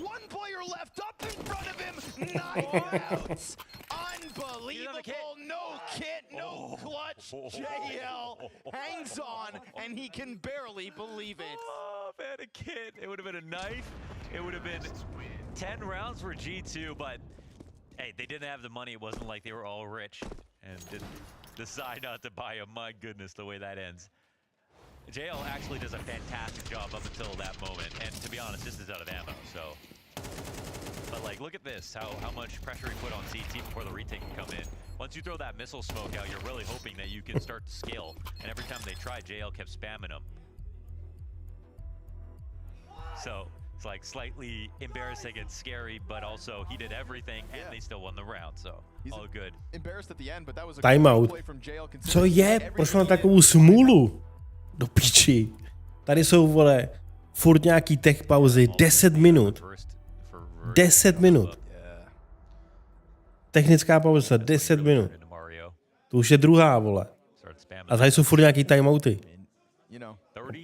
One player left up in front of him. 9 outs. Unbelievable. No kit, no clutch. JL hangs on and he can barely believe it. Oh, if I had a kit, it would have been a knife. It would have been 10 rounds for G2, but hey, they didn't have the money. It wasn't like they were all rich and didn't decide not to buy them. My goodness, the way that ends. JL actually does a fantastic job up until that moment. And to be honest, this is out of ammo, so. But like, look at this, how much pressure he put on CT before the retake can come in. Once you throw that missile smoke out, you're really hoping that you can start to scale. And every time they tried, JL kept spamming them. So it's like slightly embarrassing and scary, but also he did everything and they still won the round, so all good. Embarrassed at the end, but that was a Timeout. play from JL. Co je? Proč mám takovou smůlu? Do piči. Tady jsou, vole, furt nějaký tech pauzy. 10 minut. 10 minut. Technická pauza, 10 minut. To už je druhá, vole. A tady jsou furt nějaký timeouty.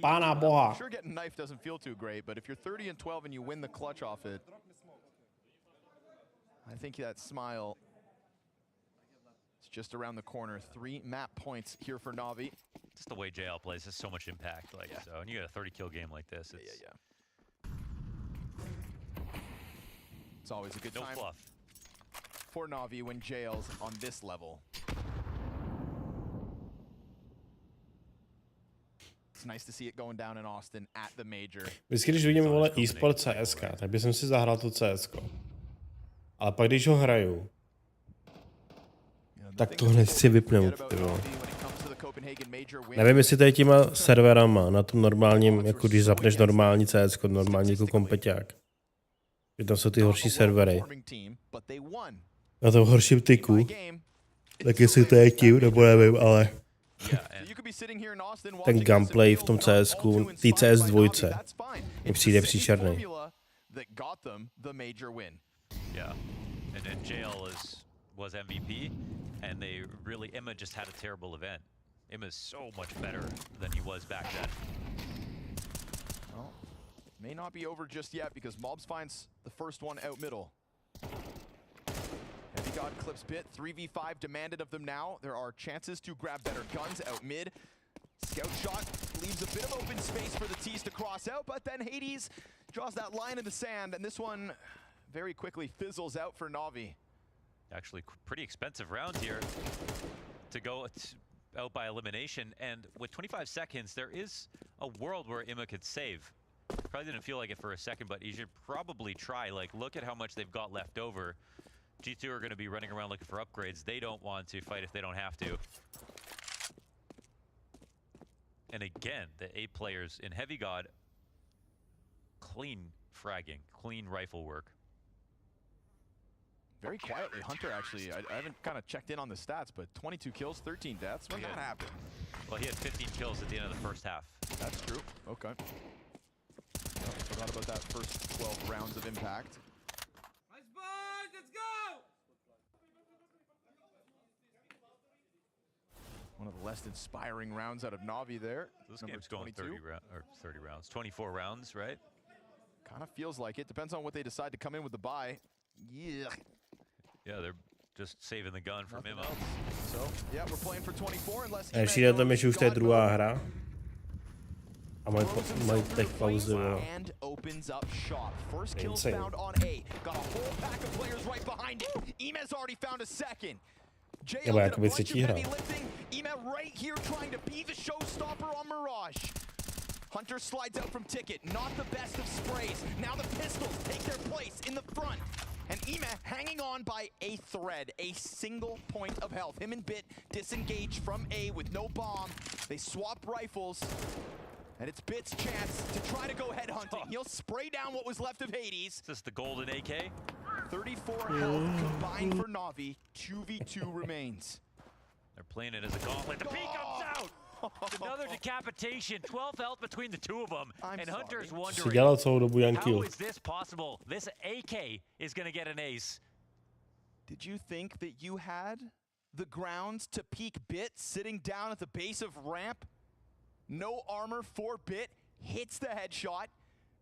Pána boha. Sure, getting knife doesn't feel too great, but if you're 30 and 12 and you win the clutch off it, I think that smile It's just around the corner. 3 map points here for Na'Vi. Just the way JL plays has so much impact. Like so, and you get a 30-kill game like this. It's It's always a good no time fluff. for Na'Vi when JL's on this level. It's nice to see it going down in Austin at the major. Vždycky, když vidím, vole, e-sport CSK, tak bych si zahrál to CSK. Ale pak, když ho hraju, tak to hned si vypnout, ty vole. Nevím, jestli to je těma serverama na tom normálním, jako když zapneš normální CS, normální jako kompeťák. Že tam jsou ty horší servery. Na tom horším tyku. Tak jestli to je tím, nebo nevím, ale... Ten gameplay v tom CSku, tý CS2, mi přijde příšerný. Yeah, and then JL was MVP, and they really Emma just had a terrible event. Emma's so much better than he was back then. Well, may not be over just yet because Mobs finds the first one out middle. Heavy God clips Bit, 3v5 demanded of them now. There are chances to grab better guns out mid. Scout shot leaves a bit of open space for the T's to cross out, but then Hades draws that line in the sand, and this one very quickly fizzles out for Na'Vi. Actually, pretty expensive round here to go out by elimination, and with 25 seconds, there is a world where Emma could save. Probably didn't feel like it for a second, but you should probably try. Like, look at how much they've got left over. G2 are going to be running around looking for upgrades. They don't want to fight if they don't have to. And again, the 8 players in Heavy God, clean fragging, clean rifle work. Very quietly, Hunter actually, I haven't kind of checked in on the stats, but 22 kills, 13 deaths. When that happened? Well, he had 15 kills at the end of the first half. That's true. Okay. Forgot about that first 12 rounds of impact. Nice boys, let's go! One of the less inspiring rounds out of Na'Vi there. This game's going 30 rounds, 24 rounds, right? Kind of feels like it. Depends on what they decide to come in with the buy. Yeah. Yeah, they're just saving the gun from Emma. So, yeah, we're playing for 24 unless A přijde tam, že už to je druhá hra. A mají teď pauzu, jo. And opens up shop. First kills Insane. found on A. Got a whole pack of players right behind it. Ime's already found a second. JL Nebo did a jakoby bunch of třetí hra. heavy lifting. Ime right here trying to be the showstopper on Mirage. Hunter slides out from Ticket. Not the best of sprays. Now the pistols take their place in the front. And Ime hanging on by a thread, a single point of health. Him and Bit disengage from A with no bomb. They swap rifles. And it's Bit's chance to try to go headhunting. He'll spray down what was left of Hades. Is this the golden AK? 34 health combined for Na'Vi. 2v2 remains. They're playing it as a gauntlet. The P comes out! Another decapitation. 12 health between the two of them. And Hunter's wondering, dělal celou dobu jen how kill. is this possible? This AK is going to get an ace. Did you think that you had the grounds to peek Bit sitting down at the base of ramp? No armor for Bit. Hits the headshot.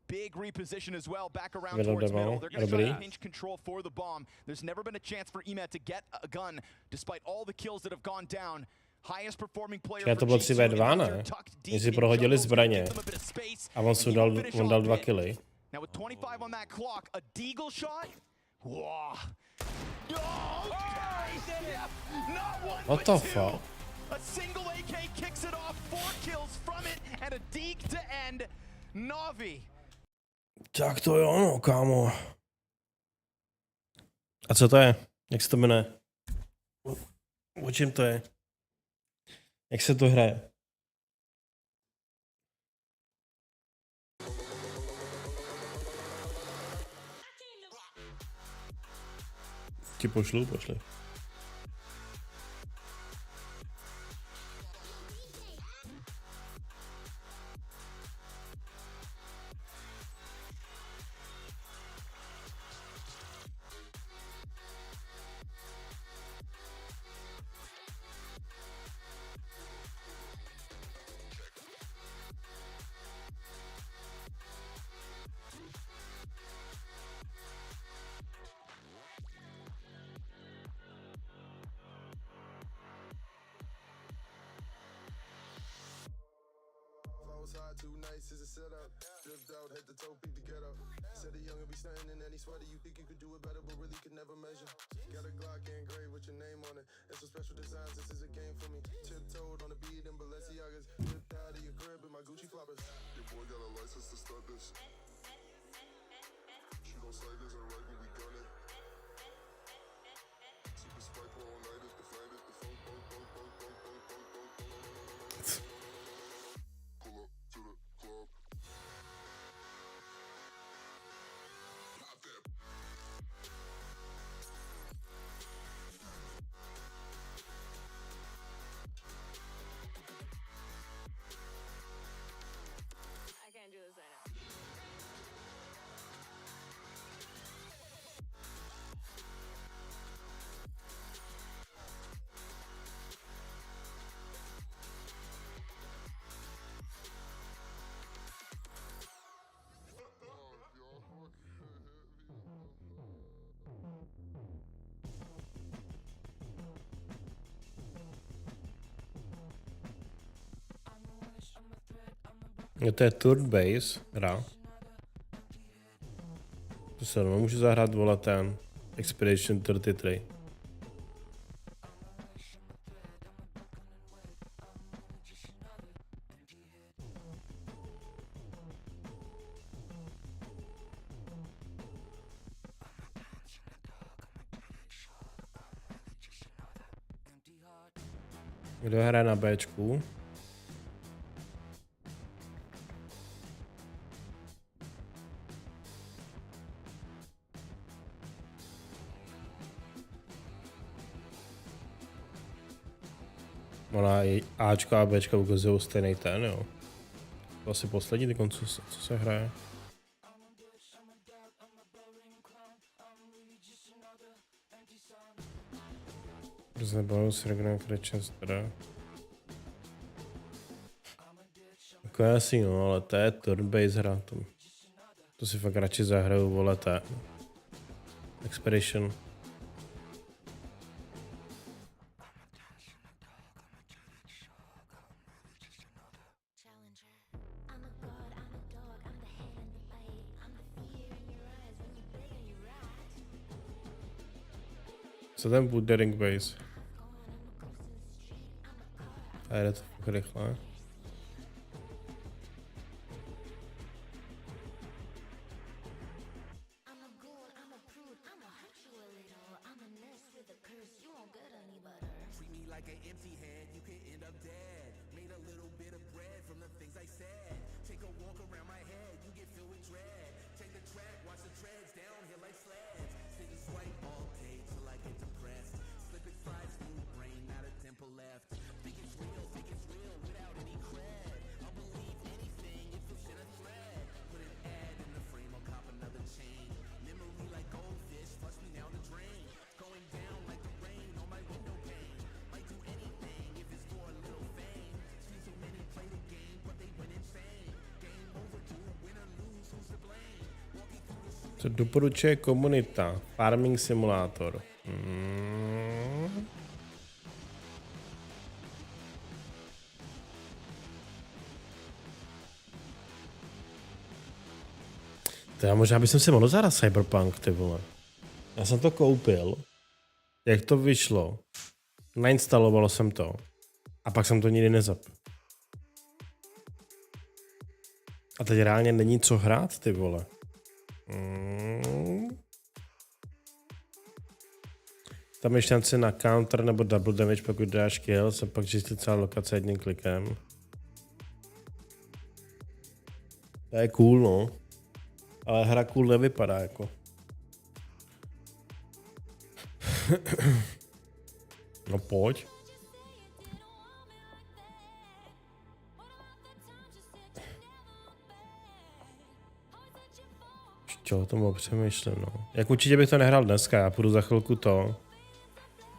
Big reposition as well, back around towards middle. They're going to try to pinch control for the bomb. There's never been a chance for Ime to get a gun, despite all the kills that have gone down. Highest performing player Já to bylo 3v2, ne? Jestli prohodili zbraně. A on dal 2 killy. Now with 25 on that clock, a deagle shot? Wow. What the fuck? A single AK kicks it off, 4 kills from it, and a deek to end. Na'Vi. Tak to jo, no, kámo. A co to je? Jak se to jmenuje? O čem to je? Jak se to hraje? Ti pošlu, pošli. Jo, to je Third Base hra. To se nemůžu zahrát, vole, ten Expedition 33. Kdo hraje na Bčku? Ona i Ačka a Bčka ukazují stejný ten, jo. To asi poslední teď, co se hraje. Různé bonus, regionální krečenství, teda. Jako jasný, no, ale to je turn-based hra. To si fakt radši zahraju, vole, to Expedition. Co ten Buildering Base? A jde to fakt rychle. Co doporučuje komunita? Farming simulátor. Teda možná bych si mohl zahrát Cyberpunk, ty vole. Já jsem to koupil. Jak to vyšlo? Nainstalovalo jsem to. A pak jsem to nikdy nezapl. A teď reálně není co hrát, ty vole. Tam je šance na counter nebo double damage, pokud dáš kill, se pak čistí celá lokace jedním klikem. To je cool, no. Ale hra cool nevypadá, jako. No pojď. Čo o tom přemýšlím, no. Jak určitě bych to nehrál dneska, já půjdu za chvilku to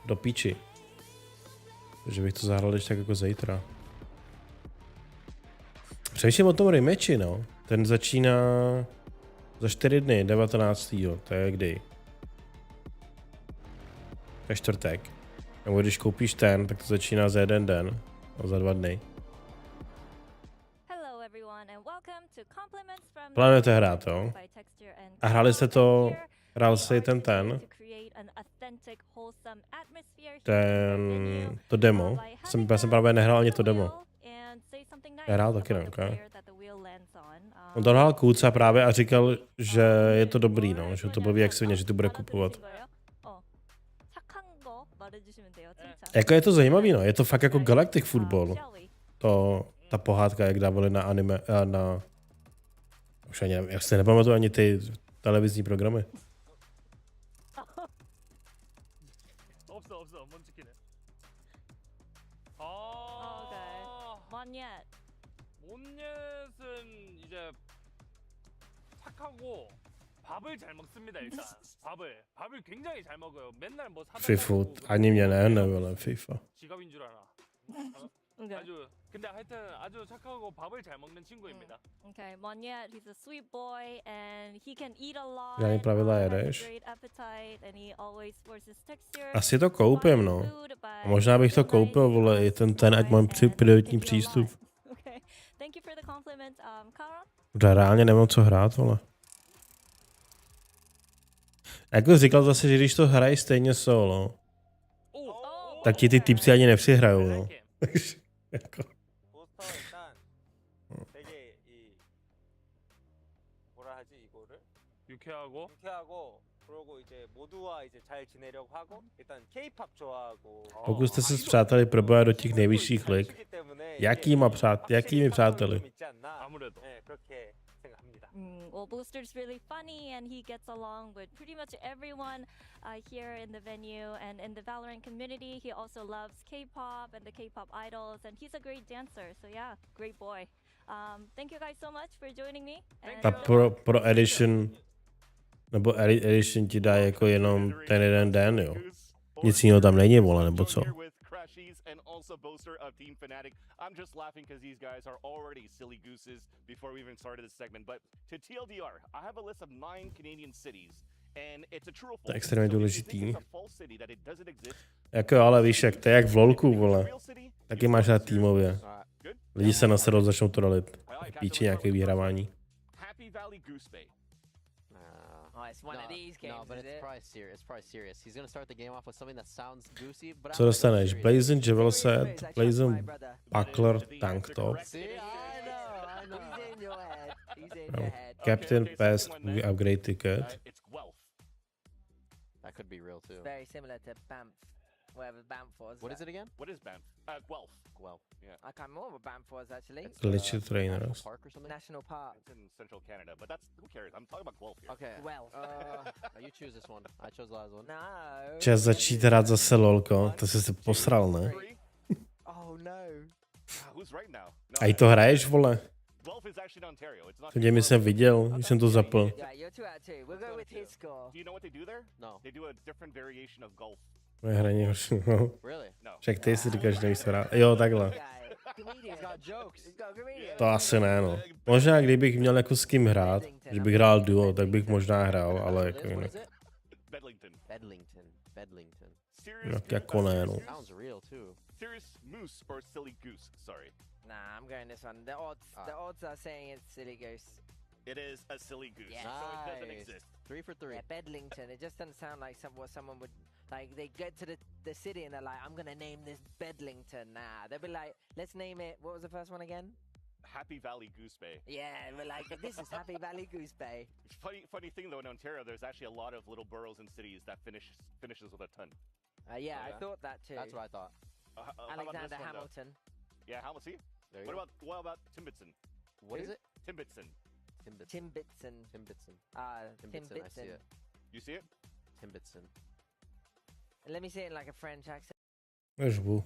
do píči. Takže bych to zahrál ještě tak jako zítra. Přemýšlím o tom rematchi, no. Ten začíná za 4 dny, 19. To je kdy? To je čtvrtek. Nebo když koupíš ten, tak to začíná za 1 den. A za 2 dny. Plánujete hrát, jo? A hráli jste to, hrál jsi ten, to demo. Já jsem právě nehrál ani to demo. Hrál taky, ne? Okay. On to hrál Kůca právě a říkal, že je to dobrý, no, že to baví jak svině, že to bude kupovat. Jako je to zajímavý, no, je to fakt jako Galactic Football. Ta pohádka, jak dávali na anime, na... Už ani nevím, já si nepamatuju ani ty televizní programy. FIFA, ani mě ne, FIFA. 근데 하여튼 아주 착하고 밥을 잘 먹는 친구입니다. Okay, Monyet, he's a sweet boy and he can eat a lot. Žádný pravidla jedeš. Great appetite and he always forces texture. Asi to koupím, no. A možná bych to koupil, vole, i ten ať mám prioritní přístup. Okay. Thank you for the compliment, Kara. Reálně nemám co hrát, vole. Jako říkal zase, že když to hrají stejně solo, tak ti ty typci ani nepřihrajou, no. jako. Pokud jste se s přáteli probojili do těch nejvyšších lig, jakými přáteli? Well, Booster's really funny and he gets along with pretty much everyone here in the venue and in the Valorant community. He also loves K-pop and the K-pop idols and he's a great dancer. So yeah, great boy. Thank you guys so much for joining me. A pro edition, nebo edition ti dá jako jenom ten jeden den, jo? Nic jiného tam není, vole, nebo co? And also Boaster of Team Fnatic. I'm just laughing because these guys are already silly gooses before we even started this segment. But to TLDR, I have a list of 9 Canadian cities. And it's a true or false. To je extrémně důležitý. City that it doesn't exist. Jako ale víš, jak to je jak v LOLku, vole. Taky máš na týmově. Lidi se nasedou, začnou to rolit. Píči nějaké vyhrávání. Happy Valley Goose Bay. It's one of these games, but it's probably serious. He's gonna start the game off with something that sounds goosey, but co dostaneš? Blazing Jewel Set, Blazing Buckler Tank Top. Captain Pass Upgrade Ticket. That could be real too. Very similar to Banff, wherever Banff was. What is it again? What is Banff? Guelph. Guelph. Yeah. I can't remember what Banff was actually. Glitchy Trainers. Park or something? National Park. It's in central Canada, but that's who cares? I'm talking about Guelph here. Okay. Guelph. You choose this one. I chose the last one. No. Čas začít hrát zase lolko, to jsi se posral, ne? Oh no. Who's right now? No, A i to hraješ, vole? Guelph is actually in Ontario. It's not. To mě jsem viděl, když jsem to zapl. Yeah, you're 2 out of 2. We'll go with his score. Do you know what they do there? No. They do a different variation of golf. Moje hraní horší, no. Really? No. Však ty si říkáš, že nevíš co hrát. Jo, takhle. To asi ne, no. Možná kdybych měl jako s kým hrát, že bych hrál duo, tak bych možná hrál, ale jako jinak. Bedlington. Jako ne, no. Sounds real too. Serious moose or silly goose? Sorry. Nah, I'm going this one. The odds are saying it's silly goose. It is a silly goose. Yeah. So it doesn't exist. 3 for 3. Yeah, Bedlington. It just doesn't sound like what someone would like. They get to the city and they're like, I'm gonna name this Bedlington. Nah, they'll be like, let's name it. What was the first one again? Happy Valley Goose Bay. Yeah, we're like, this is Happy Valley Goose Bay. Funny thing though, in Ontario, there's actually a lot of little boroughs and cities that finishes with a ton. Yeah, I thought that too. That's what I thought. Alexander Hamilton. Yeah, Hamilton. What about Timbitson? What is it? Timbitson. Timbitson. Timbitson. Timbitson. I see it. You see it? Timbitson. Let me say it in like a French accent. Nežbu.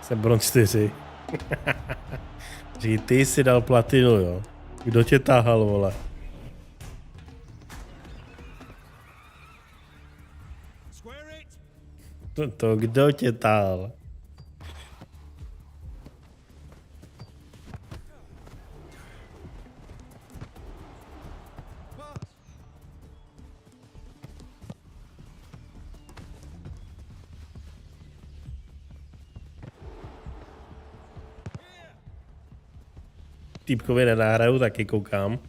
Jsem bronz 4. Říkej, ty jsi dal platinu, jo. Kdo tě tahal, vole? To kdo tě tahal? týpkovi nenahraju, taky koukám.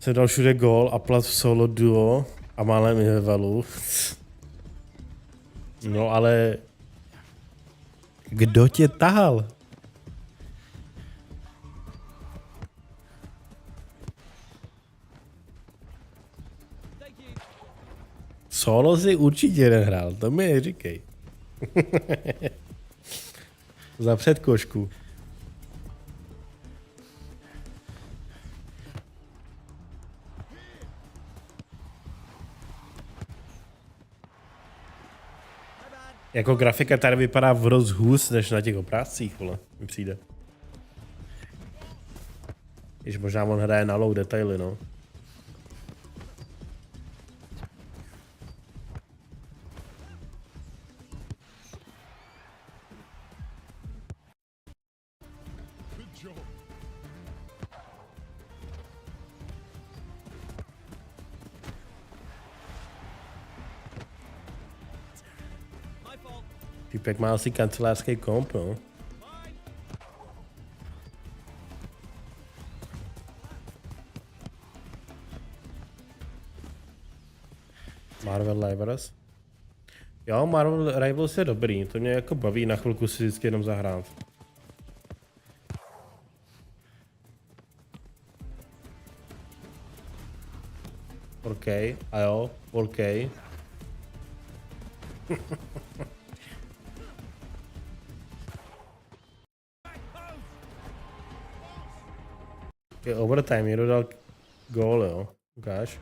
Jsem dal všude gól a plat v solo duo a malém levelu. No ale... Kdo tě tahal? Solo si určitě nehrál, to mi neříkej. Za předkošku. Jako grafika tady vypadá v rozhůz než na těch obrázcích, vole, mi přijde. Když možná on hraje na low detaily, no. Týpek má asi kancelářský komp, no. Marvel Rivals. Jo, Marvel Rivals je dobrý, to mě jako baví na chvilku si vždycky jenom zahrát. OK, a jo, OK. Je overtime, někdo dal gól, jo. Ukáž.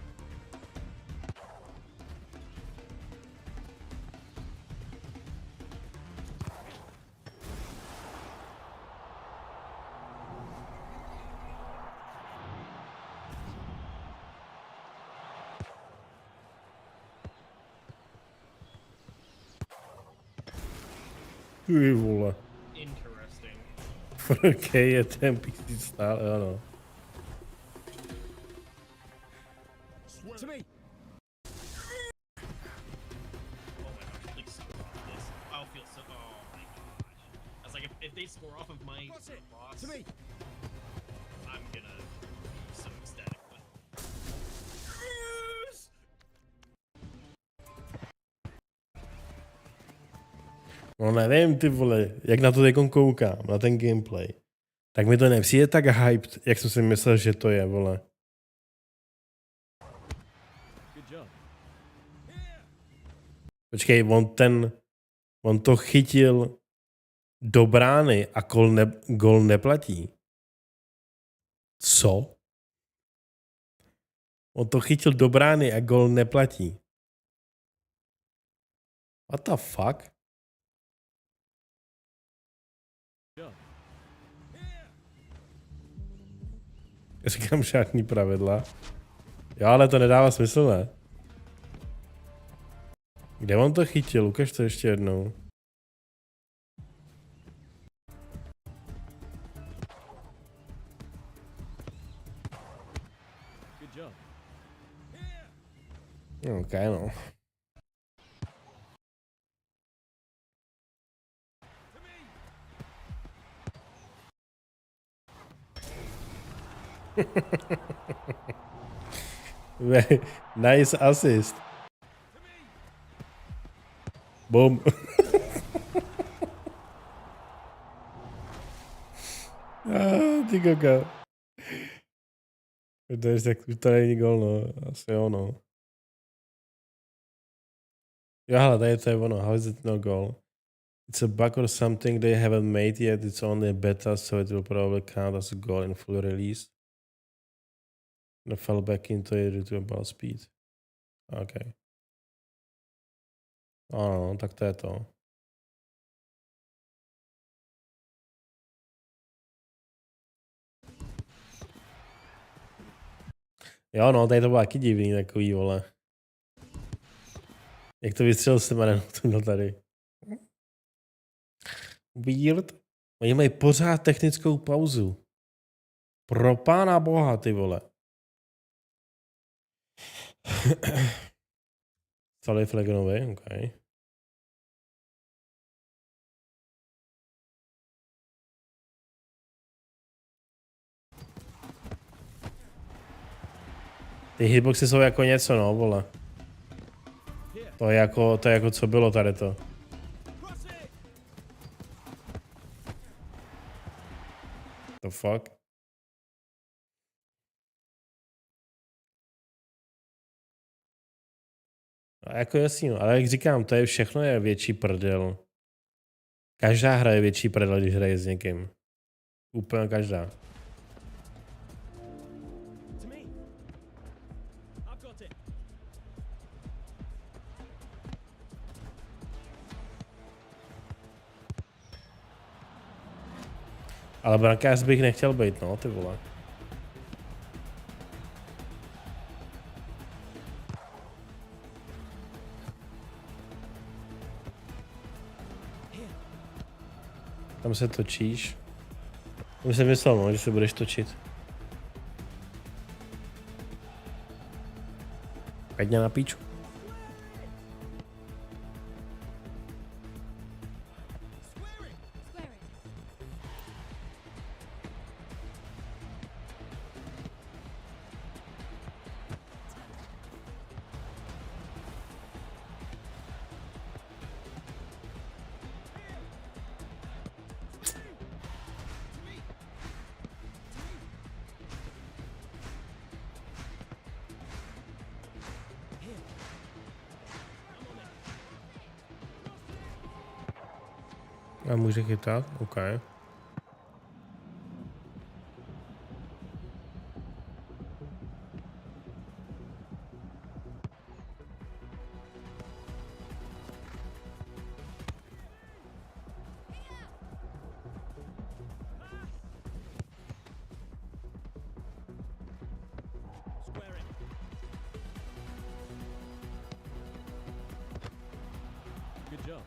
Ty vole. Interesting. OK, je ten PC stále, ano. To me. I'll feel so. Oh my gosh! I was like, if they score off of my loss, To me. I'm gonna be so ecstatic. But... No nevím, ty vole, jak na to teďkon koukám, na ten gameplay. Tak mi to nepřijde tak hyped, jak jsem si myslel, že to je, vole. Počkej, on to chytil do brány a gol neplatí. Co? On to chytil do brány a gol neplatí. What the fuck? Říkám žádný pravidla. Jo, ale to nedává smysl, ne? Kde on to chytil? Ukaž to ještě jednou. OK, no. Nice assist. Boom. Ty koko. To není gol, no. Asi jo, no. Jo, hele, tady to je ono. How is it no goal? It's a bug or something they haven't made yet. It's only a beta, so it will probably count as a goal in full release. And fell back into it due to about speed. Okay. Ano, tak to je to. Jo, no, tady to bylo taky divný takový, vole. Jak to vystřelil jsem a tady. Weird. Oni mají pořád technickou pauzu. Pro pána boha, ty vole. Celý flagonový, OK. Ty hitboxy jsou jako něco, no, vole. To je jako co bylo tady to. The fuck? A jako jasný, no, ale jak říkám, to je všechno je větší prdel. Každá hra je větší prdel, když hraje s někým. Úplně každá. Ale brankář bych nechtěl být, no, ty vole. Tam se točíš. Už jsem myslel, no, že se budeš točit. Pěkně na píču. A může chytat? OK. Good job.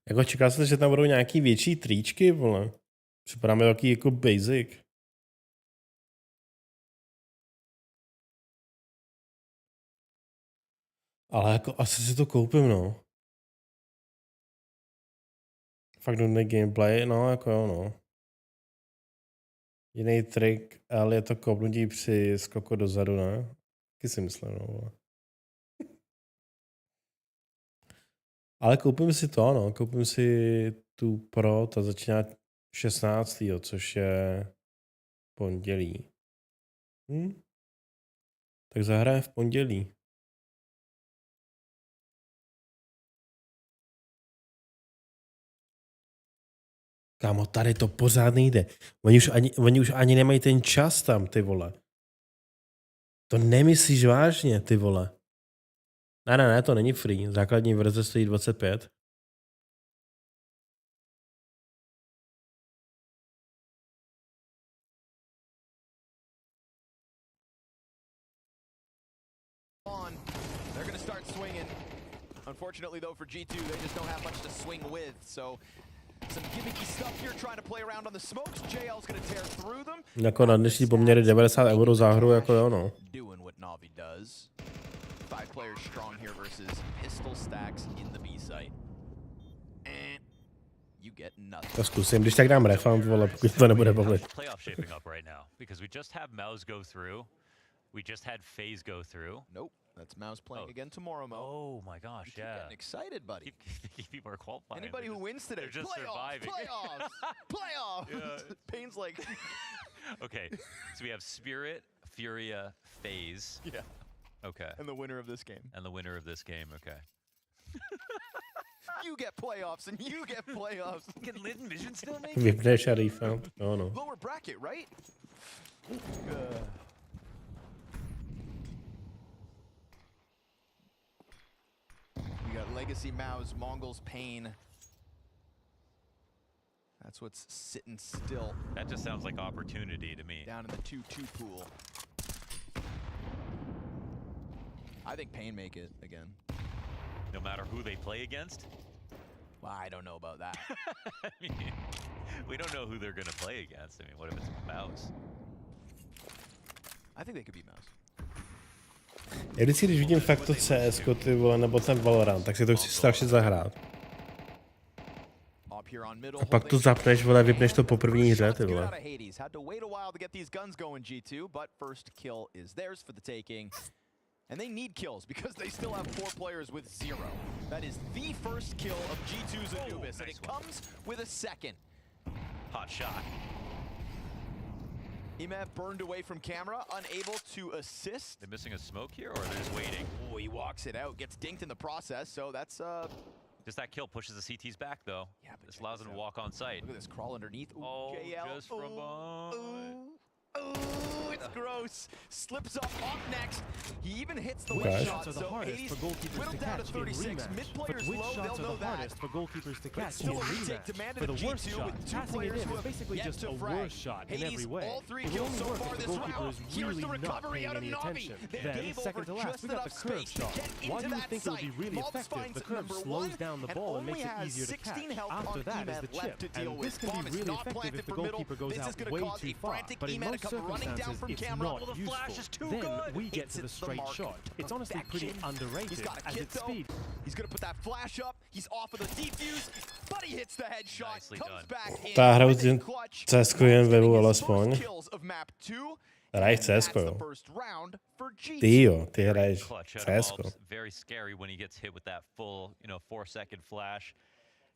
Jako čekal jste, že tam budou nějaký větší tričky, vole. Připadá mi takový jako basic. Ale jako asi si to koupím, no. Fakt nudný gameplay, no jako jo, no. Jiný trik, ale je to kopnutí při skoku dozadu, ne? Taky si myslím, no. Vole. Ale koupím si to, no. Koupím si tu Pro, ta začíná 16. což je pondělí. Tak zahraje v pondělí. Kámo, tady to pořád nejde. Oni už ani nemají ten čas tam, ty vole. To nemyslíš vážně, ty vole. Ne, to není free. Základní verze stojí 25. They're going to start swinging. Unfortunately, though, for G2, they just don't have much to swing with. So some gimmicky stuff here, trying to play around on the smokes. JL's going to tear through them. Jako na dnešní poměry 90 € za hru, jako jo, no. Doing what Navi does. 5 players strong here versus pistol stacks in the B site. And you get nothing. To zkusím, když tak dám refund, vole, pokud to nebude bavit. Playoff shaping up right now because we just have Mouse go through. We just had FaZe go through. Nope, that's Mouse playing again tomorrow, Mo. Oh my gosh, yeah. Getting excited, buddy. People are qualifying. Anybody who wins today, they're just playoffs, surviving. Playoffs. Yeah. Payne's like. Okay, so we have Spirit, Furia, FaZe. Yeah. Okay. And the winner of this game. And the winner of this game, okay. You get playoffs and you get playoffs. Can Lidden Vision still make it? Vypneš a refund. No, no. Lower bracket, right? We got Legacy Mouse, Mongols Pain. That's what's sitting still. That just sounds like opportunity to me. Down in the 2-2 pool. I think Pain make it again. No matter who they play against? Well, I don't know about that. I mean, we don't know who they're going to play against. I mean, what if it's Mouse? I think they could beat Mouse. Já vždycky, když vidím fakt to CS, ty vole, nebo ten Valorant, tak si to chci strašně zahrát. A pak to zapneš, vole, vypneš to po první hře, ty vole. And they need kills because they still have 4 players with 0. That is the first kill of G2's Anubis, and it comes with a second. Hot shot. Imev burned away from camera, unable to assist. They're missing a smoke here, or they're just waiting? Oh, he walks it out, gets dinked in the process, so that's just that kill pushes the CTs back, though. Yeah, but this allows them to walk on site. Look at this crawl underneath. Ooh, oh, JL. just from behind. Oh, it's gross. Slips up next. He even hits the Which shot. shots are the So hardest Hades for goalkeepers to whittled down to catch 36. in rematch? Mid But players which low, shots they'll are know the that. hardest for goalkeepers to But catch still in a retake rematch? demanded For the of worst G2 shot, with 2 passing it players in who is have basically yet just to a frag. worse shot in Hades, every way. all 3 It will kills only so work far if the this goalkeeper round. is Here's really the not recovery paying out of any Navi. attention. They Then, gave second to over last, just we got the enough curve space to shot. get Why into do you that think it would be site. really Maltz effective? finds The curve number slows 1 down the and ball and only makes it has easier to 16 catch. health After on that is Imev the left chip. to deal And with. this can Bomb be is really not effective planted if the for middle. goalkeeper goes This is out gonna way cause too a far. frantic But in Imev to most come running down circumstances, from it's camera. not Oh, the flash useful. is too Then good. we get Hits to the it straight mark. shot. It's honestly pretty Perfection. underrated He's got a as kit its though. speed. He's gonna put that flash up. He's off of the defuse, but he hits the headshot. Nicely Comes done. back in. Ta hra with a už clutch. CSko jen wevu alespoň. Kills of map 2. Hraješ And that's CSko, the jo. first round for G2. Ty jo, ty hraješ Clutch out of CSko. Maltz. Very scary when he gets hit with that full, 4-second flash.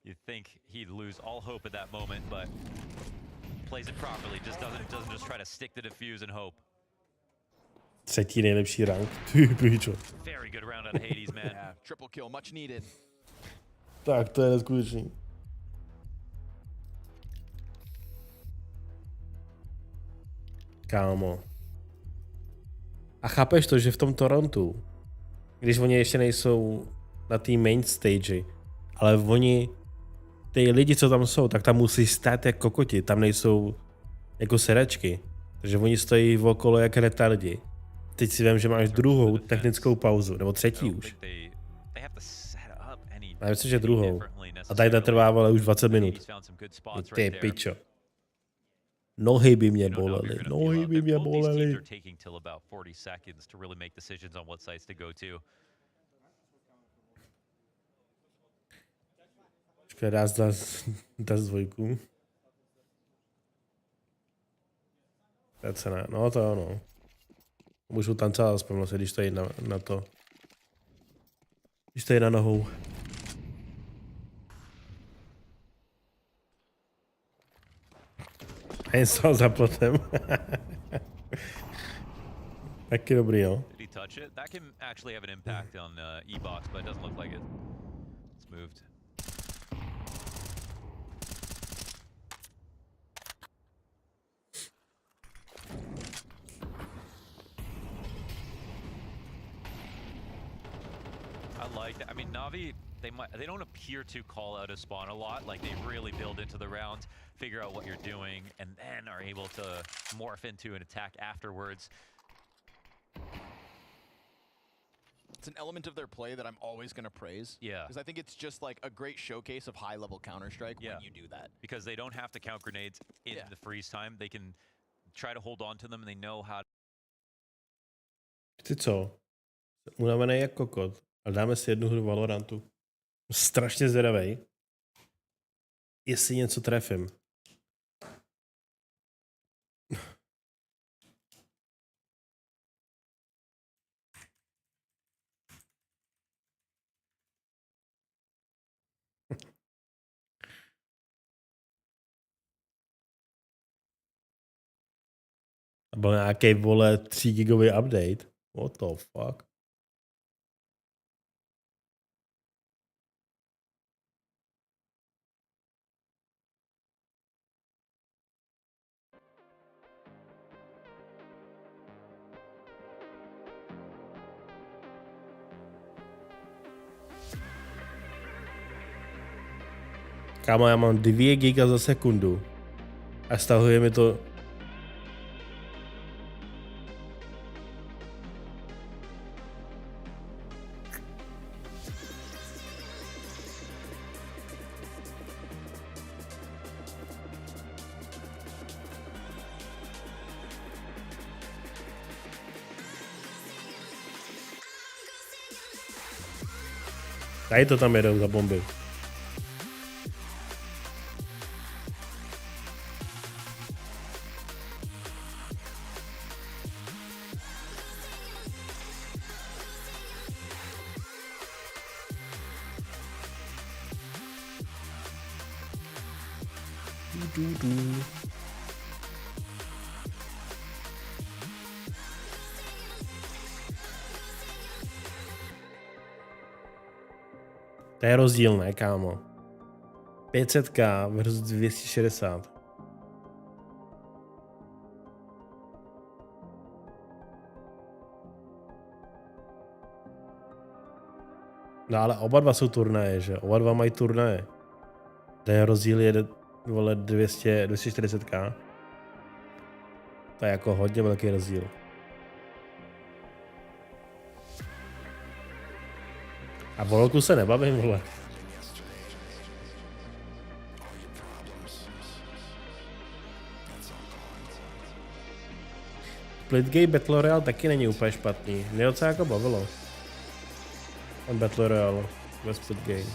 You'd think he'd lose all hope at that moment, but plays it properly. Just doesn't just try to stick the defuse and hope. Třetí nejlepší rank. Ty pičo. Very good round out of Hades, man. Yeah, triple kill, much needed. Tak to je neskutečný. Kámo. A chápeš to, že v tom Torontu, když oni ještě nejsou na té main stage, ale oni, ty lidi, co tam jsou, tak tam musí stát jak kokoti, tam nejsou jako sedačky. Takže oni stojí okolo jak retardi. Teď si vím, že máš druhou technickou pauzu, nebo třetí už. Já myslím, že druhou. A tady trvá ale už 20 minut. Ty pičo. Nohy by mě bolely, nohy by mě bolely. Počkej, dá dvojku. To je cena, no to ano. Můžu tancovat aspoň vlastně, když to je na to. Když to je na nohou. A jen stál za plotem. Taky dobrý, no. Did he touch it? That can actually have an impact on E-Box, but it doesn't look like it. It's moved. I like that. I mean, Navi, they don't appear to call out a spawn a lot. Like, they really build into the round, figure out what you're doing, and then are able to morph into an attack afterwards. It's an element of their play that I'm always going to praise. Yeah. Because I think it's just like a great showcase of high-level Counter-Strike when you do that. Because they don't have to count grenades in the freeze time. They can try to hold on to them, and they know how to... Ty co? Unavený jak kokot. Ale dáme si jednu hru Valorantu. Strašně zvědavej. Jestli něco trefím. Byl nějaký, vole, 3 gigový update. What the fuck? Kámo, já mám 2 giga za sekundu. A stahuje mi to... Tady to tam jedou za bomby. To je rozdíl, ne, kámo? 500k versus 260. No ale oba dva jsou turnaje, že? Oba dva mají turnaje. Ten rozdíl je, vole, 240k. To je jako hodně velký rozdíl. A o velku se nebavím, vole. Splitgate Battle Royale taky není úplně špatný. Mě docela jako bavilo. Ten Battle Royale ve Splitgate.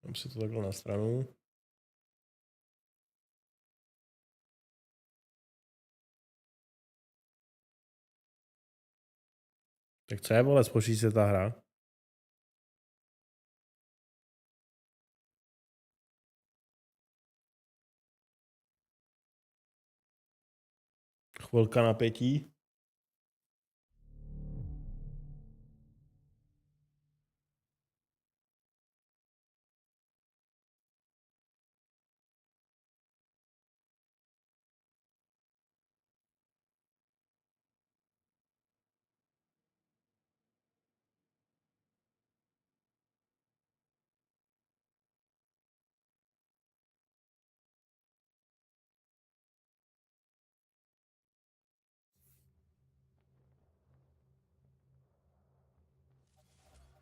Dám si to takhle na stranu. Tak co je, vole, spočí se ta hra? Chvilka napětí.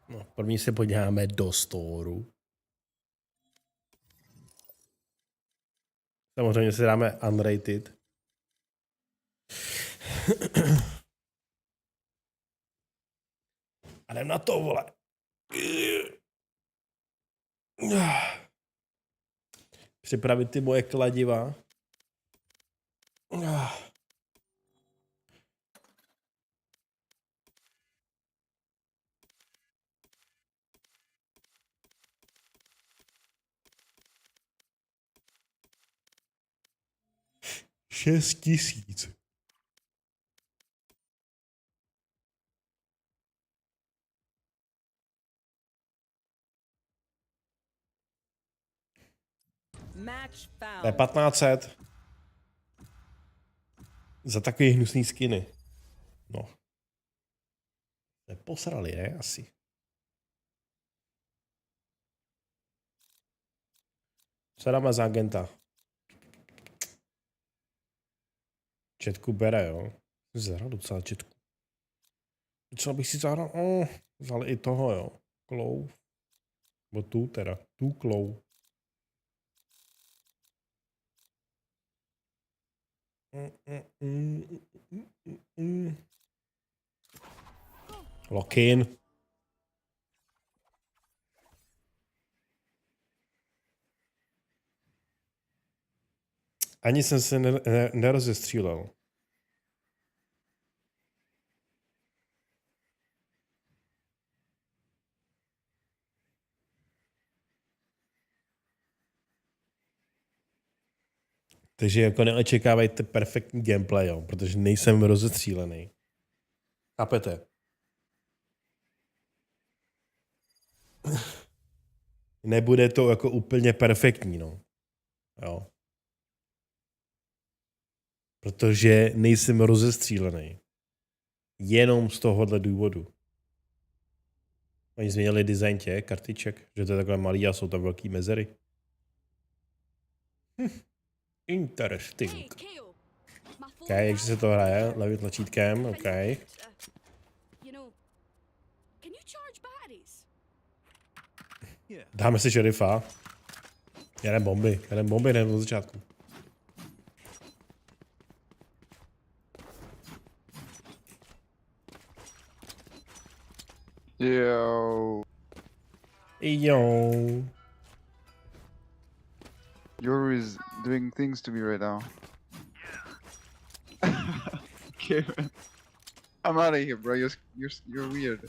No, první se podíváme do Stornoo. Samozřejmě si dáme unrated. A jdem na to, vole. Připravit ty moje kladiva. Šest tisíc. To je 1500. Za takový hnusný skiny. No. To je posrali, ne? Asi. Co dáme za agenta? Četku bere, jo. Zahrál docela četku. Docela bych si zahrál, vzal i toho, jo. Klou. Bo tu teda. Tu klou. Lock-in. Ani jsem se nerozestřílel. Takže jako neočekávajte perfektní gameplay, jo, protože nejsem rozestřílený. Chápete? Nebude to jako úplně perfektní, no. Jo. Protože nejsem rozestřílený. Jenom z tohohle důvodu. Oni změnili design těch kartiček, že to je takhle malý a jsou tam velký mezery. Interesting. OK, jakže se to hraje? Levým tlačítkem, OK. Dáme si šerifa. Jeden bomby hned od začátku. Yo. Yo. Yoru is doing things to me right now. Okay, man. I'm out of here, bro. You're weird.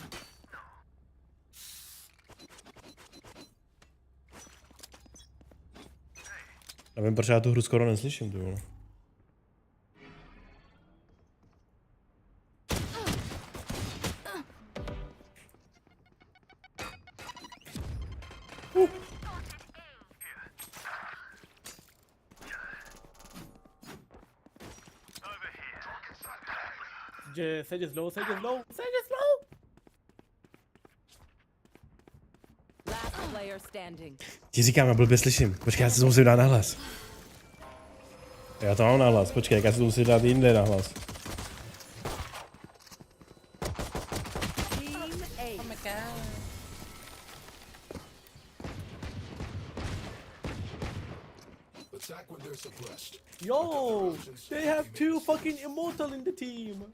Nevím, proč já tu hru skoro neslyším, ty vole. Sage is low, Sage is low, Sage is low! Last player standing. Ti říkám, já blbě slyším. Počkej, já si to musím dát nahlas. Já to mám nahlas, počkej, já si to musím dát jinde nahlas. Team A. Oh my god. Attack when they're suppressed. Yo! They have 2 fucking immortal in the team!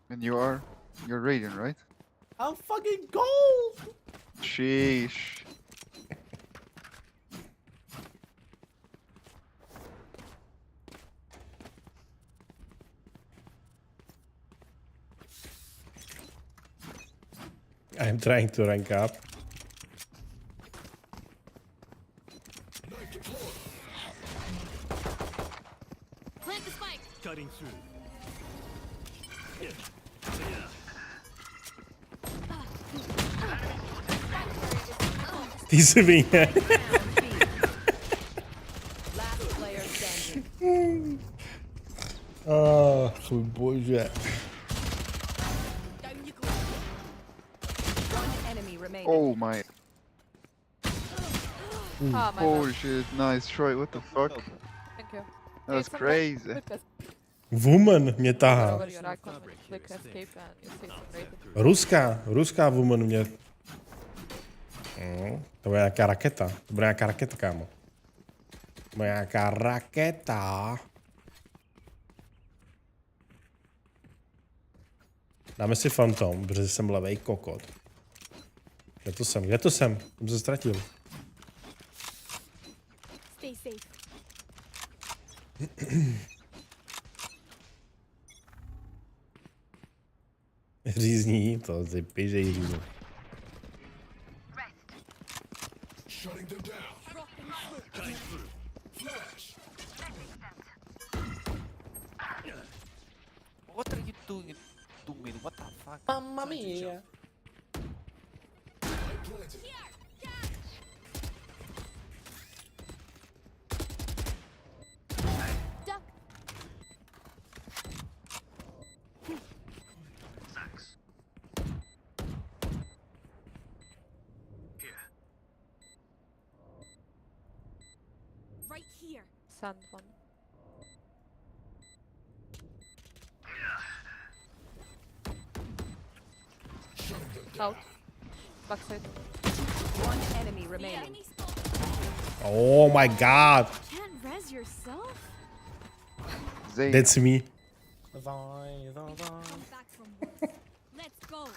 And you're Raiden, right? I'm fucking gold! Sheesh. I'm trying to rank up. Plant the spike. Cutting through. Ty si mě. Last player standing. Fuj bože. One enemy remaining. Oh my. Ah, my Holy shit, nice try, what the fuck? Thank you. That was crazy. Woman mě tahá. Click escape and you say some Ruská woman mě. To bude nějaká raketa. To bude nějaká raketa, kámo. To bude nějaká raketa. Dáme si fantom, protože jsem levej kokot. Kde to jsem? Kde to jsem? Jsem se ztratil. Stay safe. Řízní, to si pížej řízní. Shutting them down. Cutting through. Flash. What are you doing to me? What the fuck? Mamma mia! Duck. Right here. sand one. Out. Backside. One enemy remaining. Oh my god. Can't res yourself? That's me. Come back from work. Let's go.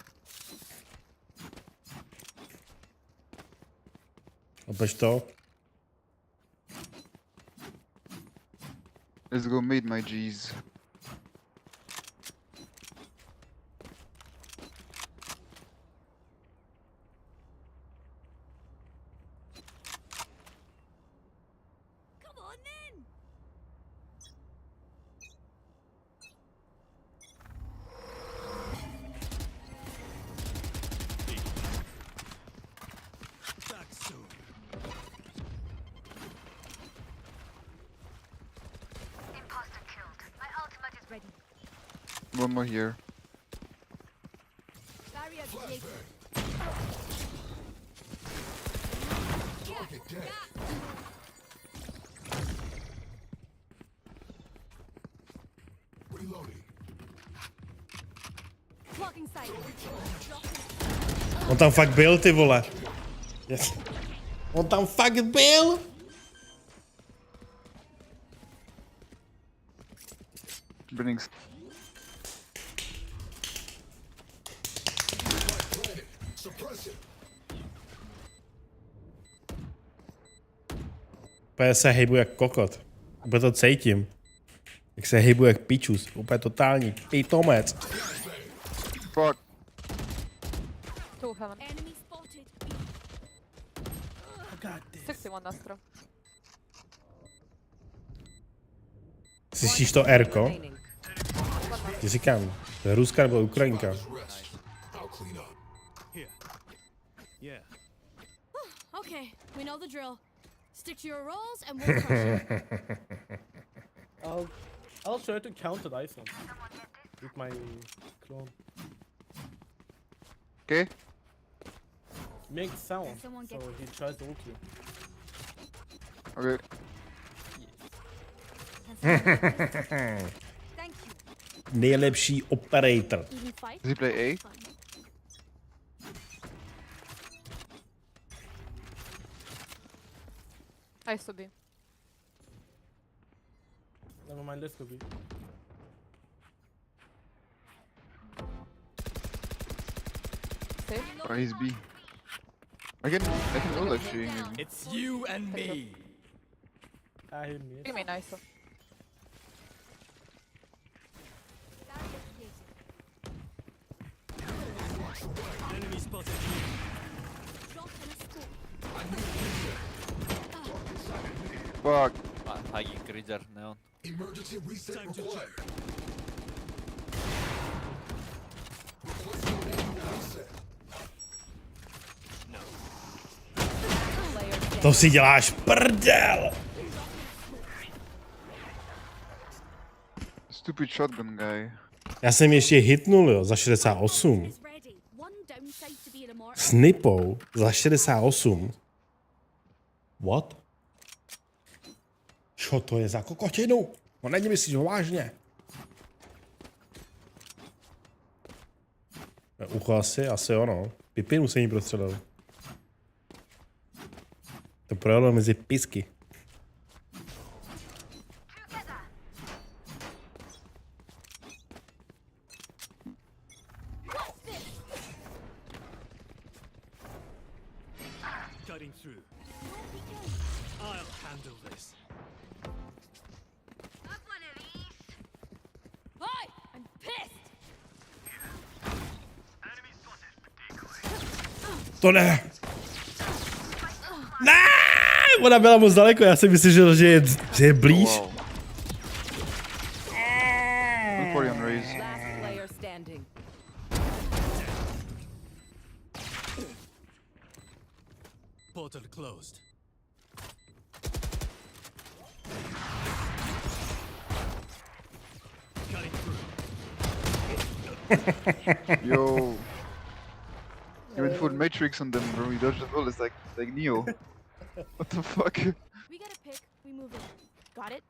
Opeč to. Let's go mid, my G's. Come on then. Back soon. Imposter killed. My ultimate is ready. One more here. Barrier created. Target dead. Reloading. Blocking sight. On tam fakt byl, ty vole. Yes. On tam fakt byl. Brings. Úplně se hejbu jak kokot. Úplně to cítím. Jak se hejbu jak pičus. Úplně totální pitomec. Fuck. Two heaven. Enemy spotted. 61 Astro. Slyšíš to Rko? Ti říkám, to je Ruska nebo Ukrajinka. Okay, we know the drill. Stick to your roles and we'll crush it. I'll try to counter Iceland with my clone. Okay. Makes sound, Someone so get- he tries to ult you. Okay. Thank you. Nejlepší operator. Even fight? Does he play A? Fun. I used to be. Never mind, let's go B. Safe. Oh, he's B. I can ult actually. Maybe. It's you and me. I hit me. Give me nice. Enemy spotted. Drop and a score. Fuck. Hugging Creature Neon. Emergency reset required. To si děláš prdel! Stupid shotgun guy. Já jsem ještě hitnul, jo, za 68. Is ready. One downside to being immortal. S nipou za 68. What? Čo to je za kokotinu? No není myslíš vážně. Ucho asi ono. Pipinu se jí prostřelil. To projelo mezi pisky. Cutting through. I'll handle this. Hi! I'm pissed! To ne! Ne! Ona byla moc daleko, já jsem myslel, že je blíž. Wow. Good for you on Raze. Last player standing. Portal closed. Cutting through. Yo. You went full Matrix on them, bro. You dodged the ball. It's like Neo. What the fuck? We get a pick, we move in. Got it?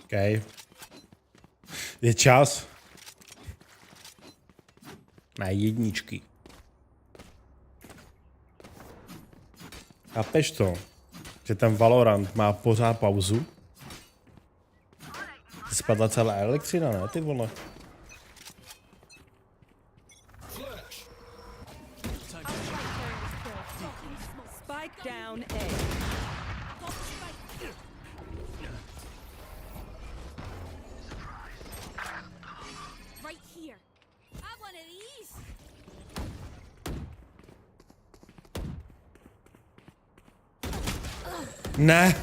Okay. Je čas na jedničky. Chápeš to? Že ten Valorant má pořád pauzu? Spadla celá elektřina, ne ty vole? Spike down A. Right here. Have one of these. Ne,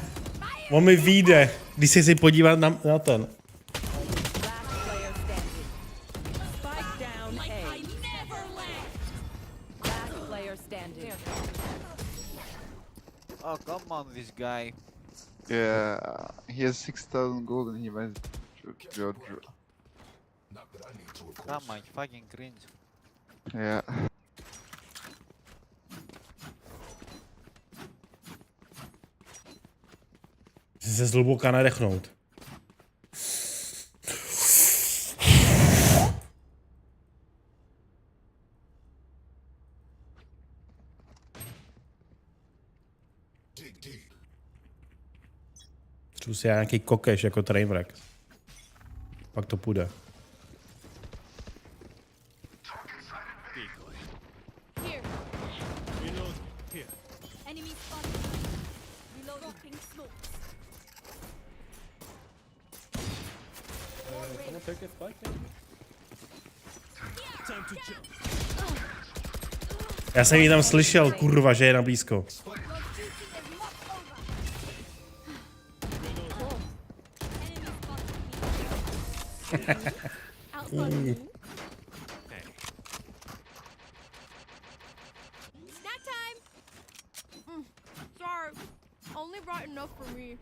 on mi vyjde, když se si podívat na ten. Last player standing. Spike down A. Never left. Last player standing. Oh, come on, this guy. Yeah, he has 6,000 gold and he buys draw. Come on, fucking cringe. Yeah. Chci se zhluboka nadechnout. Čtu si nějaký kokeš jako trainwreck. Pak to půjde. Here. Reload. Here. Enemy spotted. Reloading smokes. Can I take this spike? Time to jump. Já jsem ji tam slyšel, kurva, že je na blízko. Snack time. Sorry, only brought enough for me.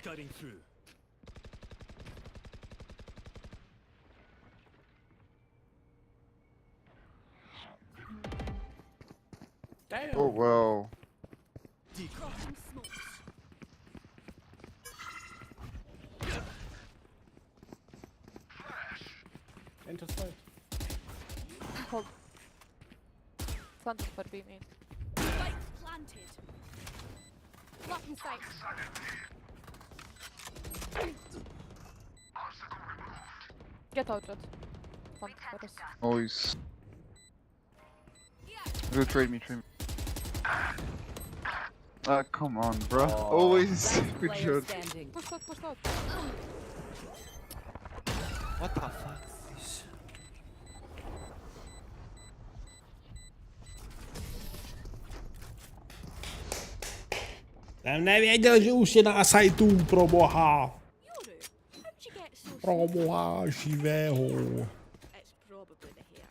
Cutting through. Damn. Oh wow. Dropping smokes. Enter side. Hold. Something for B main. Spike planted. Blocking sight. Get out, Jet. Something for us. Always. Go trade me. Ah, come on, bro. Always good shot. Push out. What the fuck? Jsem nevěděl, že už je na sajtu, pro boha. Pro boha živého. It's probably the hair.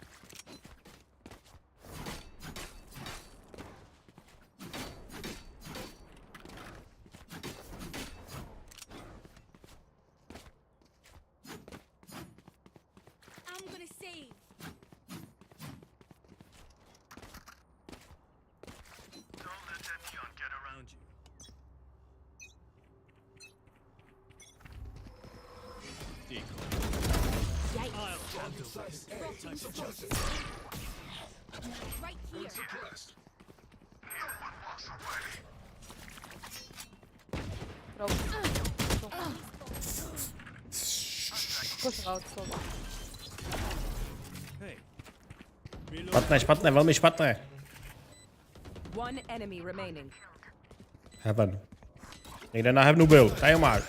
I'm gonna save. Don't let that neon get around you. I'll handle this. Right here. Push out, so. Špatné, velmi špatné. One enemy remaining. Heaven. Někde na Heavenu byl, tady ho máš.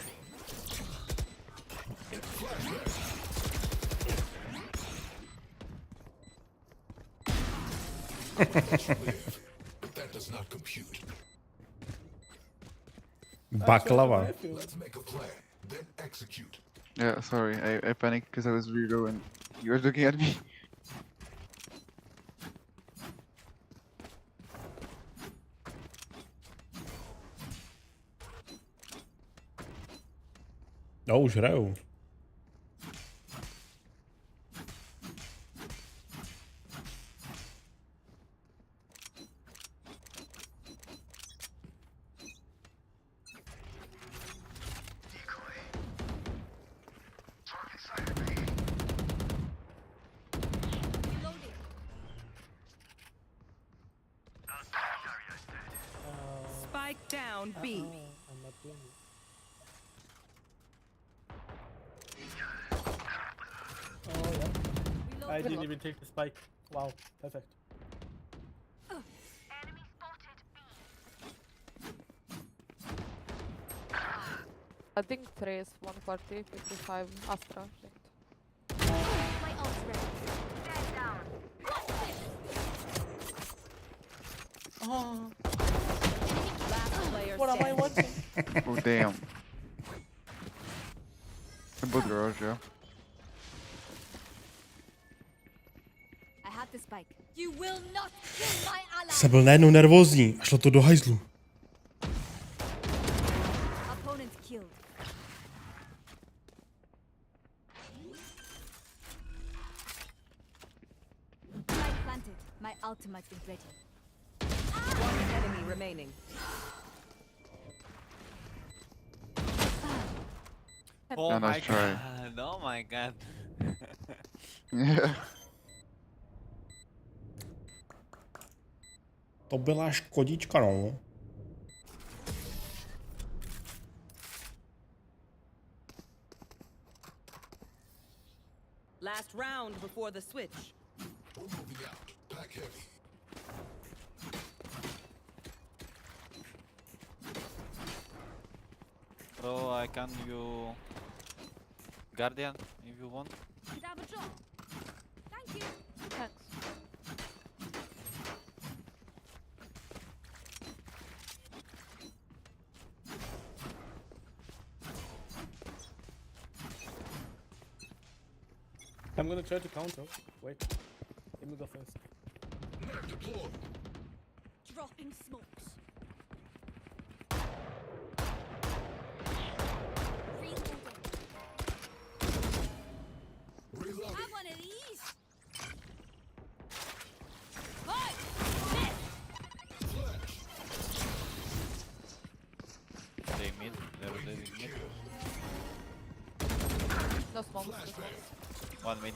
Baklava. Yeah, sorry, I panicked because I was really low and you were looking at me. No, už hraju. Spike down B. I'm not doing it. Oh yeah. I didn't even take the spike. Wow, perfect. I think 3 is 140, 55 Astra. My ult's ready. Oh. Last player What am I watching? Oh damn. Both garage, yeah. I have the spike. You will not kill my ally. Jsem byl najednou nervózní a šlo to do hajzlu. Opponent killed. ultimate is ready. One enemy remaining. Oh Yeah, my nice try. god, oh my god. Yeah. To byla škodička, no. Last round before the switch. We're moving out. Pack heavy. Bro, I can you Guardian if you want. Could have a drop. Thank you. Thanks. I'm gonna try to counter. Wait. Let me go first. Net deployed. Dropping smokes. Reloading. Reloading. Have one of these. They mid, they're mid. No smokes. No smokes. One mid.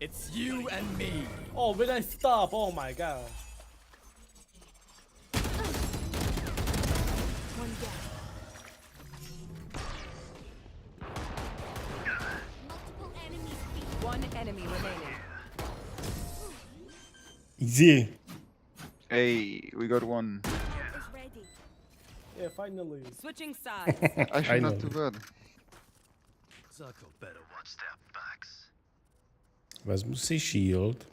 It's you and me. Oh, when I stop, oh my god. One down. Multiple enemies beat. One enemy remaining. Easy. Hey, we got one. Ult is ready. Yeah, finally. Switching sides. Actually, not too bad. Vezmu si shield.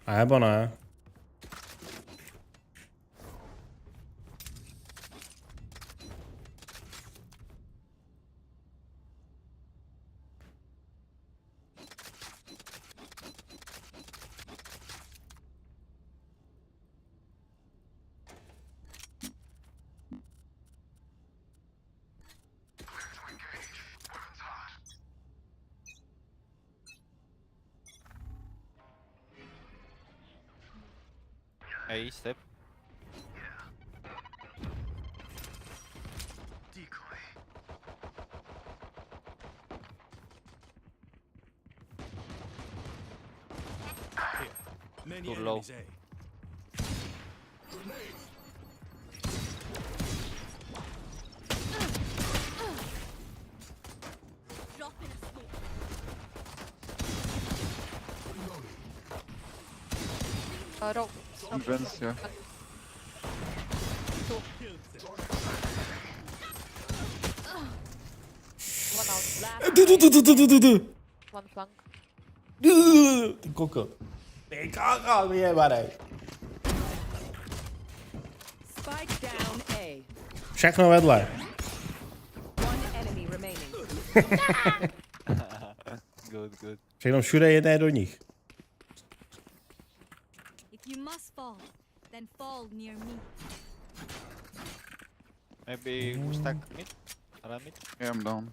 A nebo ne? A step. Too low. Dropping a smoke. Roll. Events, yeah. One out. One flank. Ty koko. Ty koko, vyjebanej. Spike down A. Všechno vedle. One enemy remaining. Good, good. Všechno všude jedné do nich. If you must fall, then fall near me. Maybe we stack mid? Around mid? Yeah, I'm down.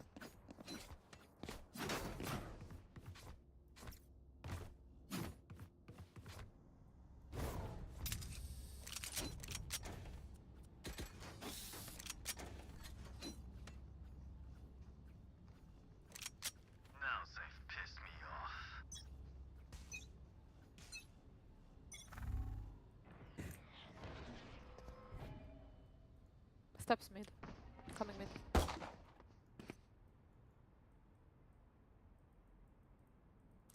Steps mid. Coming mid.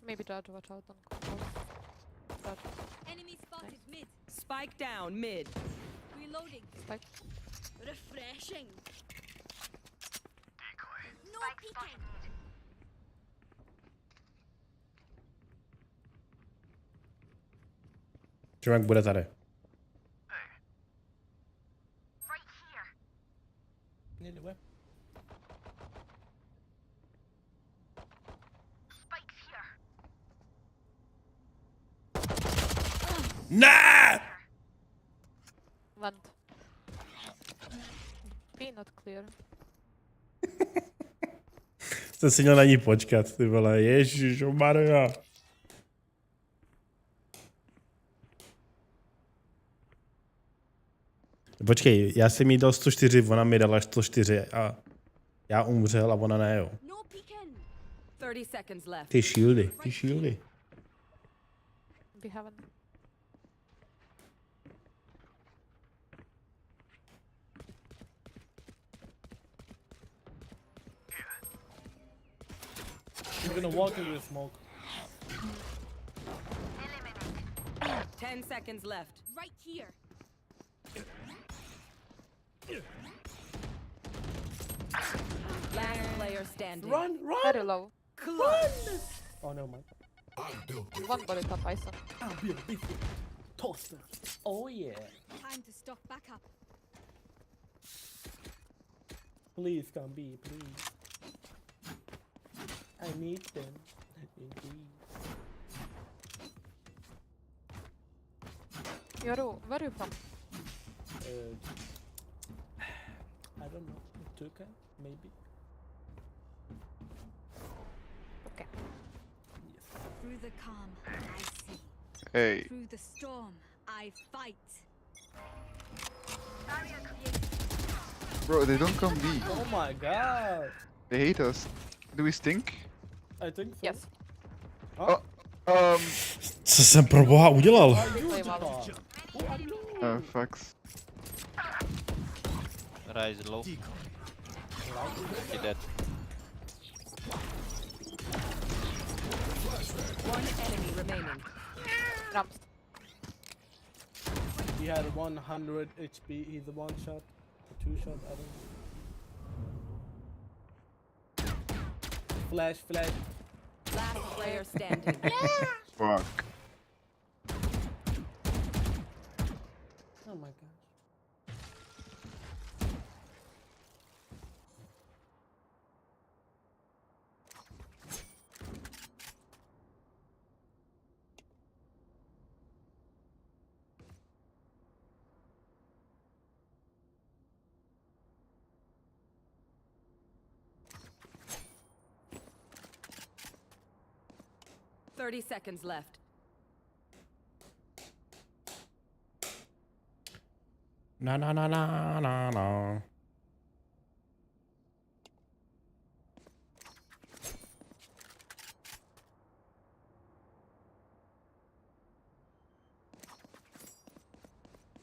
Maybe Judge, watch out on control. Judge. Enemy spotted mid. Spike down mid. Reloading. Spike. Refreshing. No peeking. Čimek bude tady. Right here. Nearly where? Spike's here. Ne! Land. Be not clear. Jsem si měl na ní počkat, ty vole, ježišmarja. Počkej, já jsem jí dal 104, ona mi dala 104 a já umřel a ona ne, jo. 30 seconds left. Ty shieldy. We haven't. He's gonna walk into the smoke. 10 seconds left. Right here. Last player standing. Run! Very low. Run! Oh no, man. One body top ISO. I'll be a big toaster. Oh yeah. Time to stock back up. Please come be, please. I need them. Indeed. Yoru, where are you from? I don't know. Turkey, maybe. Okay. Through the calm, I see. Hey. Through the storm, I fight. Bro, they don't come B. Oh my god. They hate us. Do we stink? I think so. Yes. Oh, Co jsem pro boha udělal? Fucks. Rise low. He dead. One enemy remaining. Ramps. He had 100 HP. He's a one shot, a two shot. I don't know. Flash. Last player standing. Fuck. Oh my god. Thirty seconds left. Na.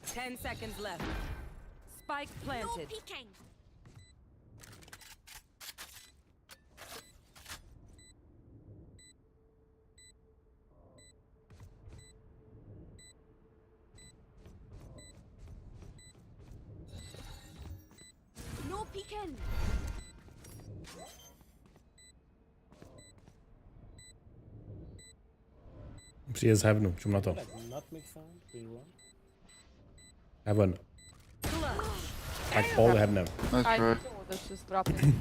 10 seconds left. Spike planted. No peeking. No peeking. Přijde z Heavenu, čum na to. Nutmeg sound. We run. Heaven. Like all Heaven. Nice I try. know that's just dropping.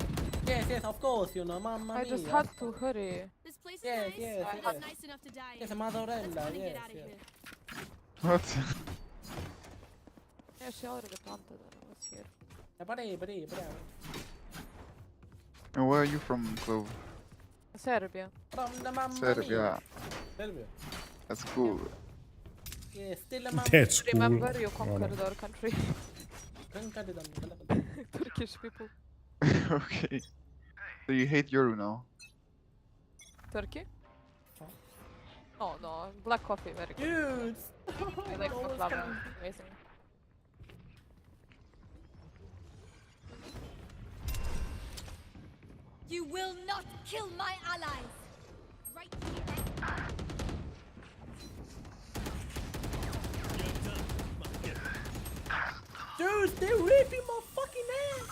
Yes, of course, you know, mamma I just mia. had to hurry. This place is Yes, nice. yes, but yes. not nice enough to die. Yes, in. mozzarella, Let's run and yes, get out of yes. here. What? Yeah, she already planted and I was here. Buddy. And where are you from, Clove? Serbia. From the mamma Serbia. Serbia. That's cool. Yeah, still a mamma. That's cool. Remember you conquered our country. Mia. Turkish people. Okay. So you hate Yoru now? Turkey? Oh no, black coffee, very good. Dude! I like baklava, amazing. You will not kill my allies. Right here. Dude, they're ripping my fucking ass!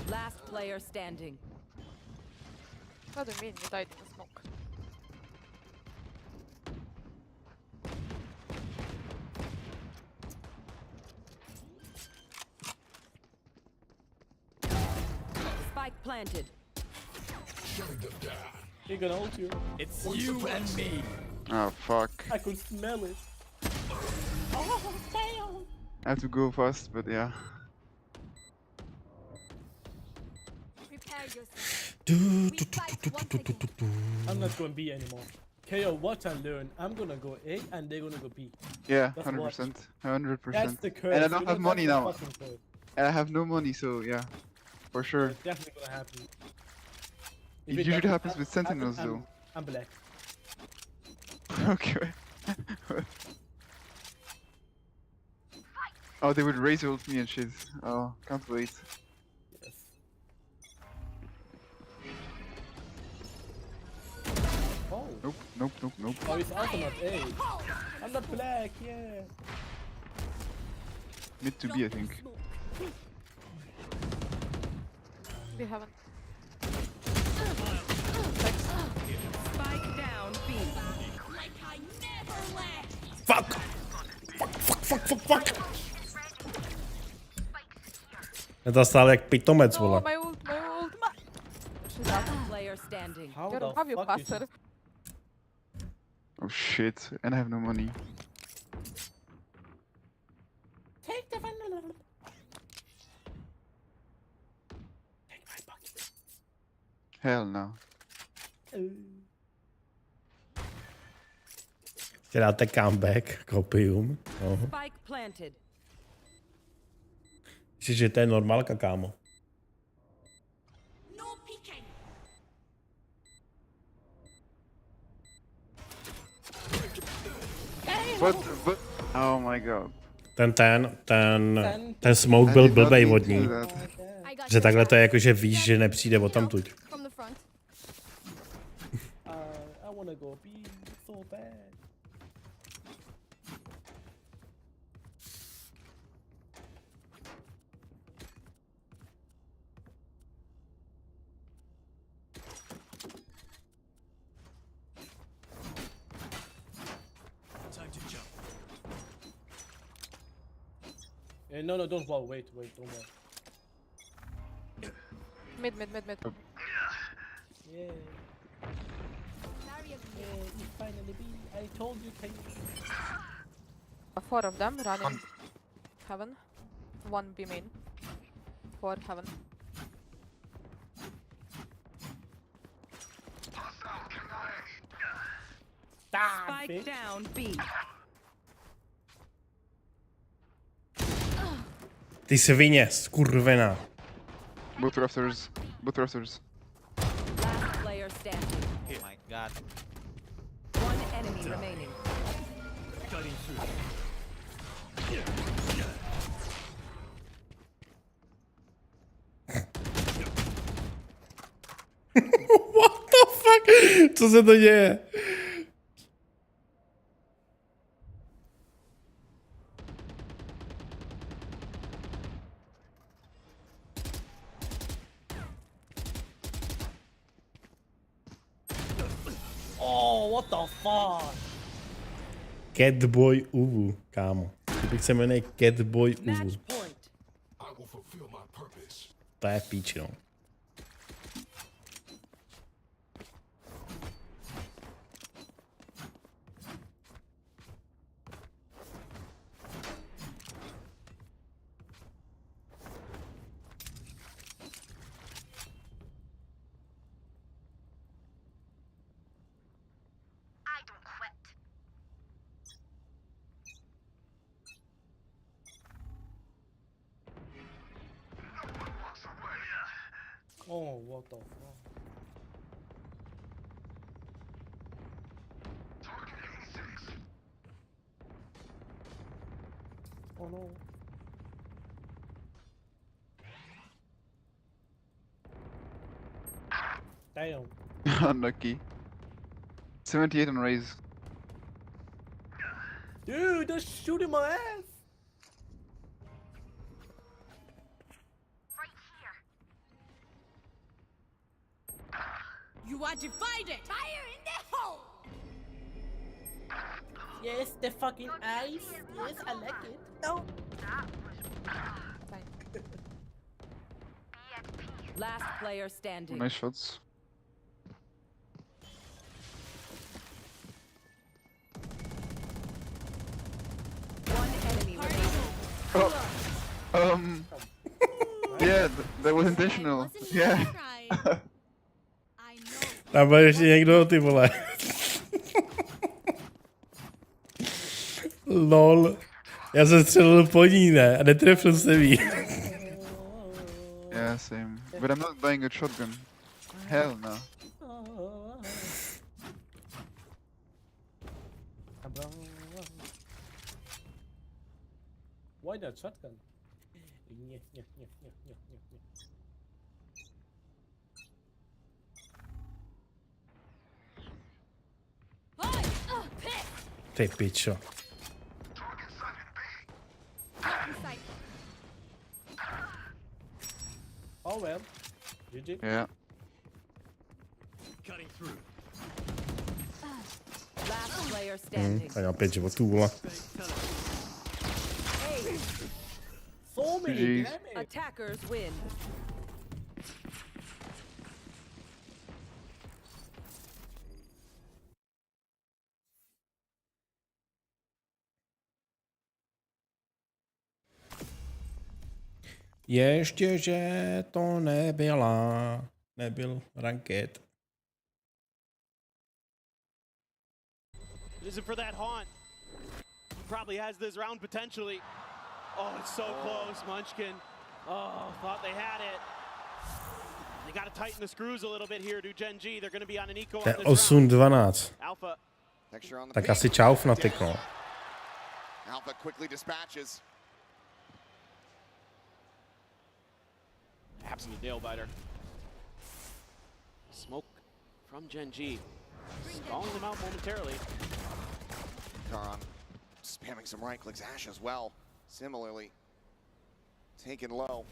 Last player standing. What do you mean you died in the smoke? Spike planted. He gonna ult you. It's you and me. Oh, fuck. I could smell it. Oh, damn! I have to go fast, but yeah. Prepare yourself. I'm not going B anymore. KO, watch and learn. I'm gonna go A and they're gonna go B. Yeah, Just 100%. watch. 100%. That's the curse. And I you don't know, have money that's the now. fucking curse. And I have no money, so yeah. For sure. It's definitely gonna happen. It If usually doesn't happens with Sentinels, happen, though. I'm black. Okay. Oh, they would raise ult me and shit. Oh, can't wait. Yes. Oh. Nope, nope, nope, nope. Oh, it's also not A. I'm not black, yeah. Mid to B, I think. We haven't. Spike down B. Like I never left. Fuck! Fuck! Já to stál jak pitomec, vole. My ult, my ult. Last player standing. How You don't the have your fuck is bastard. Oh shit, and I have no money. Take the vanilla. Take my bucket. Hell no. Ještě dáte comeback, kopium. No. Spike planted. Myslíš, že to je normálka, kámo. No peeking. But, oh my god. Ten smoke byl blbej od ní. I got Že takhle to je jako, že víš, že nepřijde od tamtud. from the front. I wanna go B so bad. Time to jump. No, don't wall. Wait, don't wall. Mid. Yeah. You finally B. I told you, can you? 4 of them running heaven. 1 B main. 4 heaven. Spike down B. Ty svině, skurvená. Both rafters. Both rafters. Last player standing. Oh my god. One enemy remaining. Cutting through. What the fuck? Co se to děje? Oh, what the fuck? Catboy Uvu, kámo. Kdybych se jmenuje Catboy Uvu. Match point. I will fulfill my purpose. To je píč, no. Oh, what the fuck? Oh no. Damn. Unlucky. 78 on raise. Dude, they're shooting my ass! You are divided. Fire in the hole. Yes, the fucking ice. Yes, I like it. No. Last player standing. Nice shots. One enemy remaining. Oh Yeah, that was intentional. Yeah. Tam byl ještě někdo, ty vole. Lol. Já jsem střelil po ní, ne? A netrefil jsem jí. Yeah, same. But I'm not buying a shotgun. Hell no. Why not shotgun? Ty pičo. Oh well. GG. Yeah. Cutting through. Last player standing. Tak já 5 životů, vole. So many GG. damage. Attackers win. Ještě, že to nebyl ranket. It isn't for that haunt. He probably has this round potentially. Oh, it's so close, Munchkin. Oh, thought they had it. They got to tighten the screws a little bit here to Gen G. They're going to be on an eco To je on this round. 8-12. Alpha. Tak asi čauf na tykno. Alpha quickly dispatches. Absolute nail biter. Smoke from Gen G. Stalling them out momentarily. Karan spamming some right clicks. Ash as well. Similarly taken low.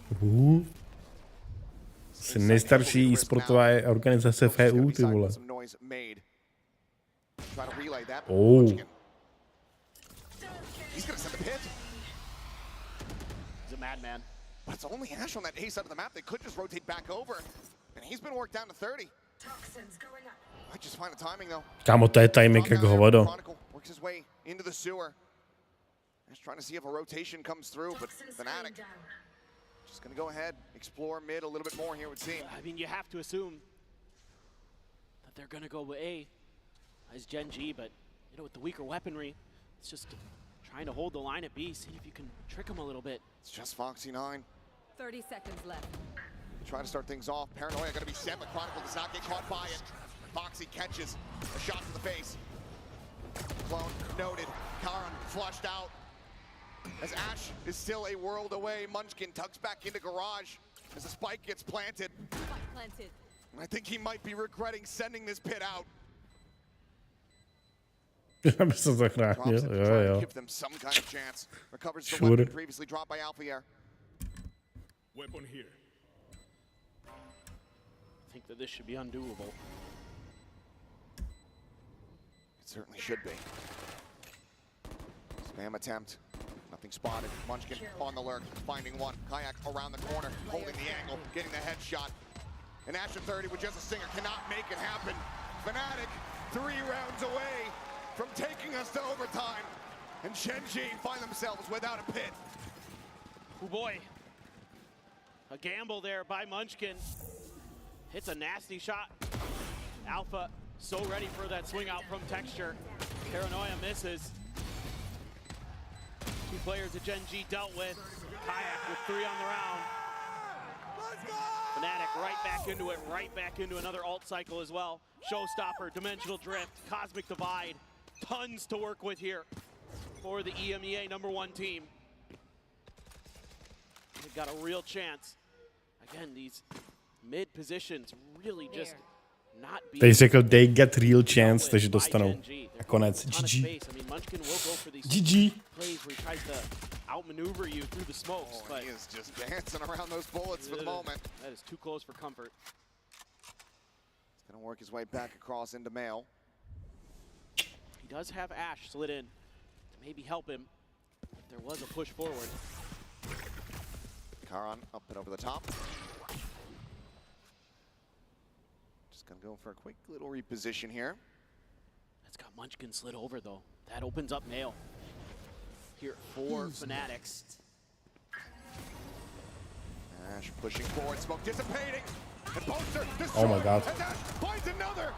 Jsi nejstarší e-sportová organizace v EU, ty vole. Oh. He's gonna send the pit. He's a madman. But it's only Ash on that A side of the map. They could just rotate back over. And he's been worked down to 30. Might just find the timing though. Kámo, to je timing jak hovado. Works his way into the sewer. Just trying to see if a rotation comes through, but Fnatic just gonna go ahead, explore mid a little bit more here, it would seem. I mean, you have to assume that they're gonna go with A as Gen G, but you know, with the weaker weaponry, it's just trying to hold the line at B, see if you can trick them a little bit. It's just Foxy9. 30 seconds left. Try to start things off. Paranoia gonna be set, but Chronicle does not get caught by it. Foxy catches a shot to the face. Clone noted. Karan flushed out. As Ash is still a world away, Munchkin tucks back into garage as the spike gets planted. And I think he might be regretting sending this pit out. Aby se zachránil, jo. Give them some kind of chance. Recovers the weapon previously dropped by Alpha here. Weapon here. I think that this should be undoable. It certainly should be. Spam attempt. Nothing spotted. Munchkin on the lurk, finding one. Kayak around the corner, holding the angle, getting the headshot. And Ash at 30 with just a stinger cannot make it happen. Fnatic 3 rounds away from taking us to overtime. And Gen G find themselves without a pit. Oh boy. A gamble there by Munchkin. Hits a nasty shot. Alpha so ready for that swing out from Texture. Paranoia misses. 2 players that Gen G dealt with. Kayak with 3 on the round. Fnatic right back into another alt cycle as well. Showstopper, Dimensional Drift, Cosmic Divide. Tons to work with here for the EMEA #1 team. They've got a real chance. Again, these mid positions really just not being. Teď řekl, they get real chance, takže dostanou. A konec. GG. GG. Plays where he tries to outmaneuver you through the smokes, but he is just dancing around those bullets for the moment. That is too close for comfort. He's gonna work his way back across into Mail. He does have Ash slid in to maybe help him if there was a push forward. Karan up and over the top. Just gonna go for a quick little reposition here. That's got Munchkin slid over though. That opens up Mail here for Fanatics. Ash pushing forward, smoke dissipating. And Poster Oh my god. and Ash finds another.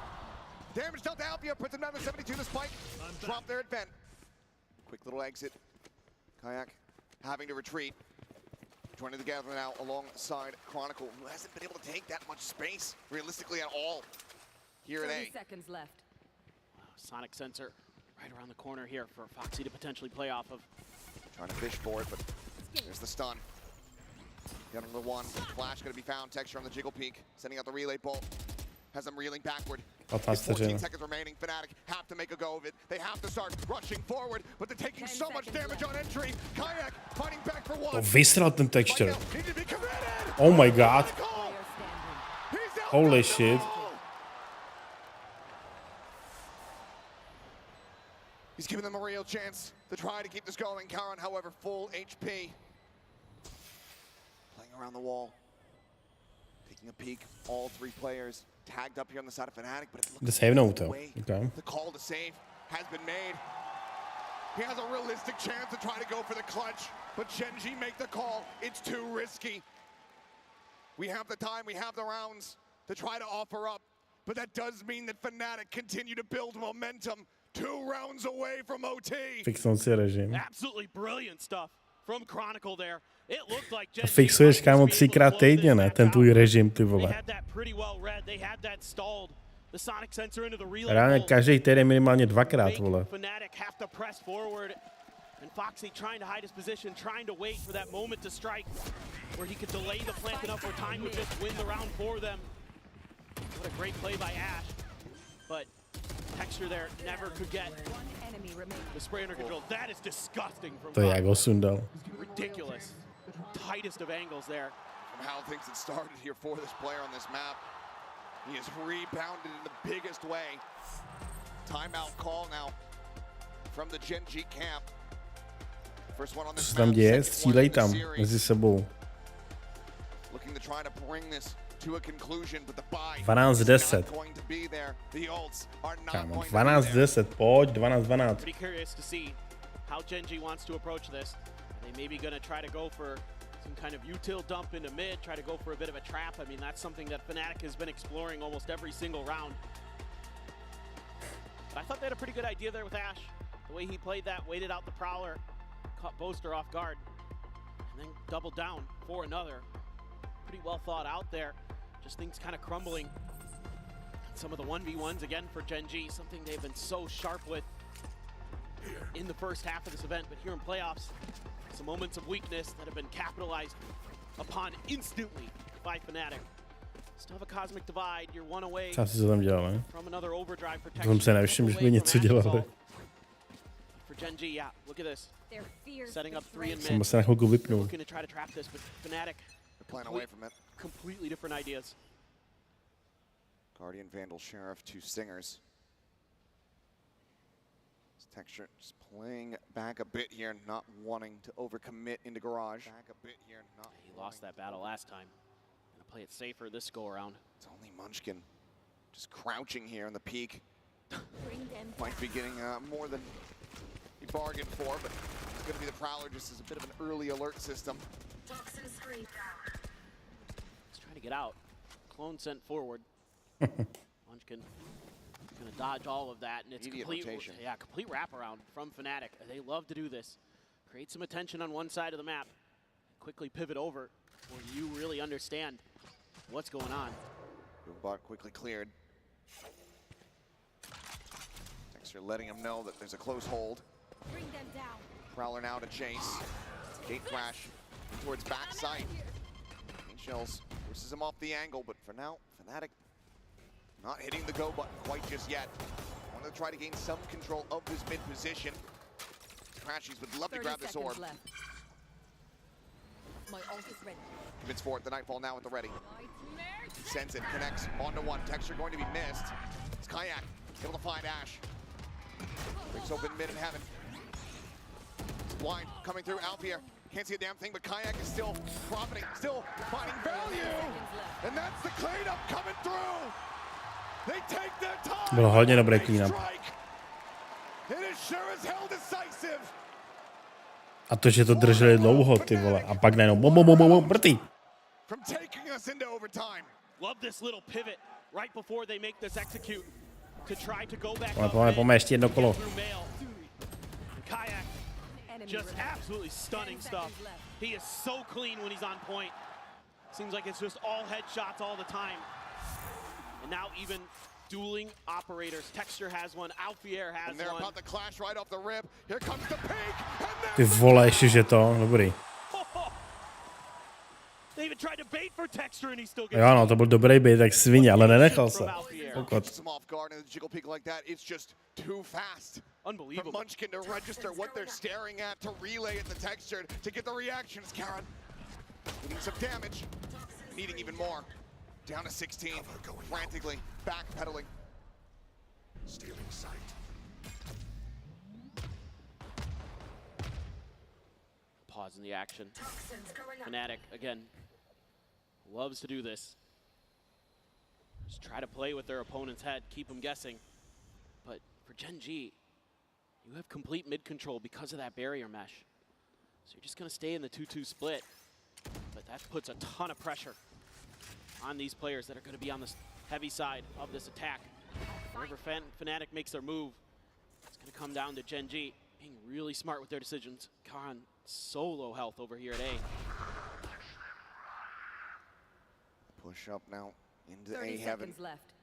Damage dealt to Alfia, puts him down to 72 the spike. Drop there at vent. Quick little exit. Kayak having to retreat. Joining together now alongside Chronicle, who hasn't been able to take that much space realistically at all here at A. 30 seconds left. Wow, Sonic Sensor right around the corner here for Foxy to potentially play off of. Trying to fish for it, but there's the stun. Getting the one. Flash going to be found. Texture on the jiggle peak. Sending out the relay bolt. Has them reeling backward. 14 seconds remaining. Fnatic have to make a go of it. They have to start rushing forward, but they're taking so much damage on entry. Kayak fighting back for one. To vysral ten texture. Oh my god. Holy shit. He's giving them a real chance to try to keep this going. Karan, however, full HP. Playing around the wall. Taking a peek. All three players tagged up here on the side of Fnatic, but it looks The save note. away. Okay. The call to save has been made. He has a realistic chance to try to go for the clutch, but Genji make the call. It's too risky. We have the time, we have the rounds to try to offer up, but that does mean that Fnatic continue to build momentum. 2 rounds away from OT. Fixnul si režim. Absolutely brilliant stuff from Chronicle there. It looked like To fixuješ, kámo, 3krát týdně, ne? Ten tvůj režim, ty vole. Reálně každý týden minimálně 2krát, vole. And Foxy trying to hide his position, trying to wait for that moment to strike, where he could delay the plant enough where time would just win the round for them. What a great play by Ash, but Texture there never could get the spray under control. That is disgusting from To je jak ho sundal. ridiculous. Tightest of angles there. From how things had started here for this player on this map, he has rebounded in the biggest way. Timeout call now from the Genji camp. First one on Co this se tam map, děje? second one Střílej in the tam series. mezi sebou. Looking to try to bring this to a conclusion, but the buy 12-10. is not going to be there. The ults are not Kámo, going to be there. 12-10, pojď, 12-12. Pretty curious to see how Genji wants to approach this. They maybe gonna try to go for some kind of util dump into mid, try to go for a bit of a trap. I mean, that's something that Fnatic has been exploring almost every single round. But I thought they had a pretty good idea there with Ash. The way he played that, waited out the Prowler, caught Boaster off guard, and then doubled down for another. Pretty well thought out there. Just things kind of crumbling. Some of the 1v1s again for Genji, something they've been so sharp with in the first half of this event, but here in playoffs, some moments of weakness that have been capitalized upon instantly by Fnatic. Still have a cosmic divide, you're one away from another overdrive protection. Tom se nevšiml, že by něco dělali. For Genji, yeah, look at this. Setting up 3 in Jsem mid. se na chvilku vypnul. Looking to try to trap this, but Fnatic Playing away from it. completely different ideas. Guardian, Vandal, Sheriff, 2 Stingers. This Texture just playing back a bit here, not wanting to overcommit into Garage. Back a bit here, not. He lost that battle last time. Gonna play it safer this go around. It's only Munchkin just crouching here in the peak. Might be getting more than he bargained for, but it's going to be the Prowler just as a bit of an early alert system. He's trying to get out. Clone sent forward. Munchkin gonna dodge all of that, and it's complete wraparound from Fnatic. They love to do this. Create some attention on one side of the map. Quickly pivot over where you really understand what's going on. Boombot quickly cleared. Texture letting him know that there's a close hold. Bring them down. Prowler now to chase. Gate crash towards backside. Paint Shells forces him off the angle, but for now, Fnatic not hitting the go button quite just yet. Want to try to gain some control of this mid position. Crashies would love to grab this orb. My ult is ready. Commits for it, the Nightfall now at the ready. Sends it, connects, onto one. Texture going to be missed. It's Kayak, able to find Ash. Breaks open mid in heaven. It's blind, coming through, Alfia. Can't see a damn thing, but Kayak is still profiting, still finding value. And that's the cleanup coming through. They take their time. Bylo hodně dobré cleanup. It is sure as hell decisive. A to, že to drželi dlouho, ty vole, a pak najednou bom, brtý. from taking us into overtime. Love this little pivot right before they make this execute to try to go back Pojďme ještě jedno kolo. Kayak, just absolutely stunning stuff. He is so clean when he's on point. Seems like it's just all headshots all the time. And now even dueling operators. Texture has one, Alfier has and they're one. about to clash right off the rip. Here comes the peak. Ty vole, ještě že to, dobrý. They even tried to bait for Texture and he still gets. Jo, no, to byl dobrý bait, tak svině, ale nenechal se. Off guard and the jiggle peek like that. It's just too fast. Unbelievable. For Munchkin to register what they're staring at, to relay it to Texture, to get the reactions. Karen needing some damage, needing even more. Down to 16, frantically backpedaling. Stealing sight. Pause in the action. Fnatic, again, loves to do this. Just try to play with their opponent's head, keep them guessing. But for Gen G, you have complete mid control because of that barrier mesh. So you're just going to stay in the 2-2 split. But that puts a ton of pressure on these players that are going to be on the heavy side of this attack. Whenever Fnatic makes their move, it's going to come down to Gen G being really smart with their decisions. Khan, so low health over here at A. Push up now into 30 A heaven. seconds left.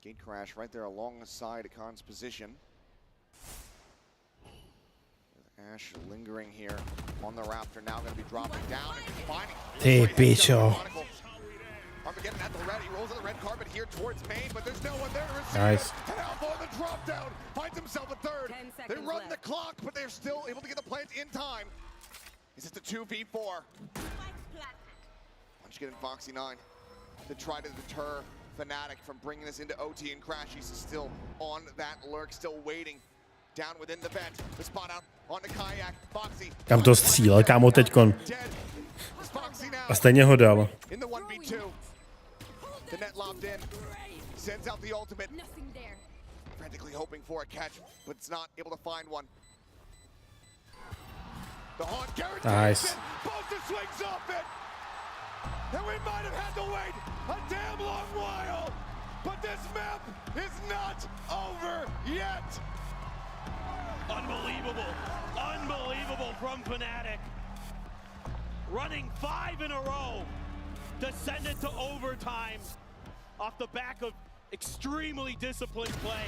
Gate crash right there alongside Khan's position. Ash lingering here on the Raptor, now going to be dropping down and finding. Ty pičo. Armageddon at the ready, rolls on the red carpet here towards main, but there's no one there to receive Nice. it. And Alpha on the drop down, finds himself a third. They run the clock, but they're still able to get the plant in time. Is it the 2v4? Munchkin and Foxy 9 to try to deter Fnatic from bringing this into OT, and Crashies is still on that lurk, still waiting. Down within the vent, the spot out on the Kayak, Foxy. Kam to střílel, kámo, teďkon. A stejně ho dal. In the 1v2. The net lobbed in. Sends out the ultimate. Frantically hoping for a catch, but it's not able to find one. The haunt guarantees Nice. it. Boster swings off it. And we might have had to wait a damn long while. But this map is not over yet. Unbelievable. Unbelievable from Fnatic. Running 5 in a row to send it to overtime off the back of extremely disciplined play.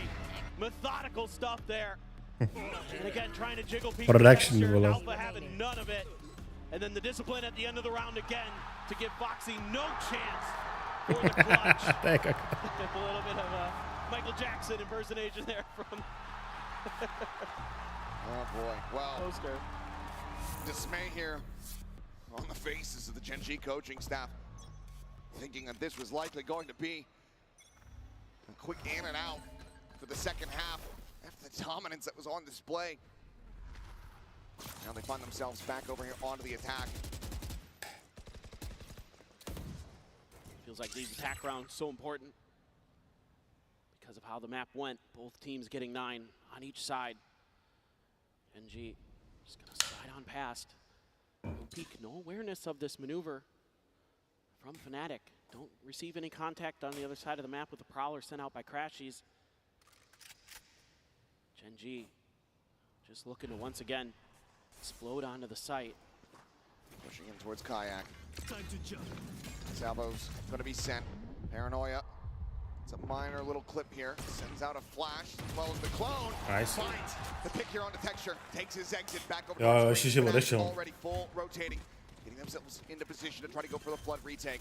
Methodical stuff there. And again, trying to jiggle people. Production, Alpha having none of it. And then the discipline at the end of the round again to give Foxy no chance for the clutch. To je jak... A little bit of a Michael Jackson impersonation there from... Oh boy, well, Poster. Dismay here on the faces of the Gen G coaching staff, thinking that this was likely going to be a quick in and out for the second half after the dominance that was on display. Now they find themselves back over here onto the attack. Feels like these attack rounds so important because of how the map went. Both teams getting 9 on each side. NG just gonna slide on past. No peek, no awareness of this maneuver from Fnatic. Don't receive any contact on the other side of the map with the Prowler sent out by Crashies. Gen G just looking to once again explode onto the site. Pushing in towards Kayak. Salvo's going to be sent. Paranoia. It's a minor little clip here. Sends out a flash as well as the clone. Nice. Finds the pick here on the Texture. Takes his exit back over Jo, to ještě si odešel. already full rotating. Getting themselves into position to try to go for the flood retake.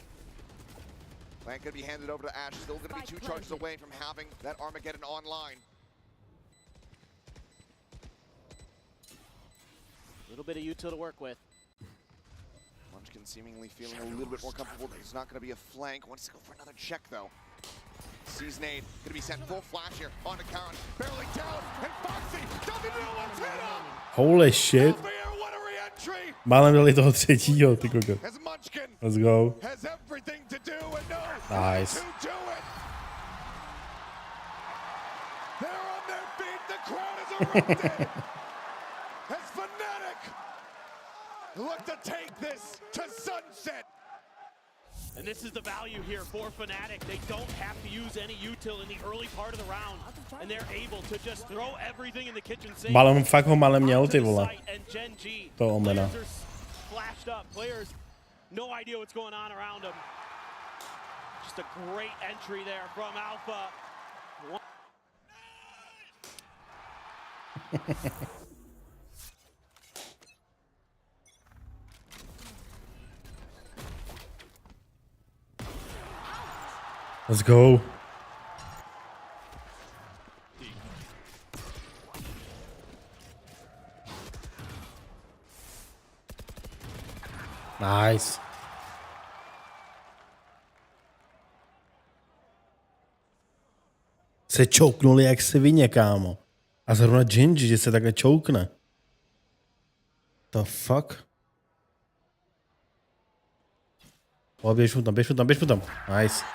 Plant going to be handed over to Ash. Still going to be 2 charges away from having that Armageddon online. A little bit of util to work with. Munchkin seemingly feeling a little bit more comfortable. There's not going to be a flank. Wants to go for another check though. Sees nade. Going to be sent full flash here onto Karen. Barreling down. And Foxy doesn't know what's hit him. Holy shit. What a re-entry. Málem dali toho třetího, ty koko. As Munchkin Let's go. has everything to do and knows Nice. to do it. They're on their feet. The crowd is erupted. As Fnatic look to take this to sunset. And this is the value here for Fnatic. They don't have to use any util in the early part of the round. And they're able to just throw everything in the kitchen sink. Balem fakt ho malem měl, ty vole. To omena. Players are flashed up. Players, no idea what's going on around them. Just a great entry there from Alpha. Let's go. Nice. Se čouknuli jak svině, kámo. A zrovna Gingy, že se takhle čoukne. The fuck? O, běž mu tam, běž mu tam, běž mu tam. Nice.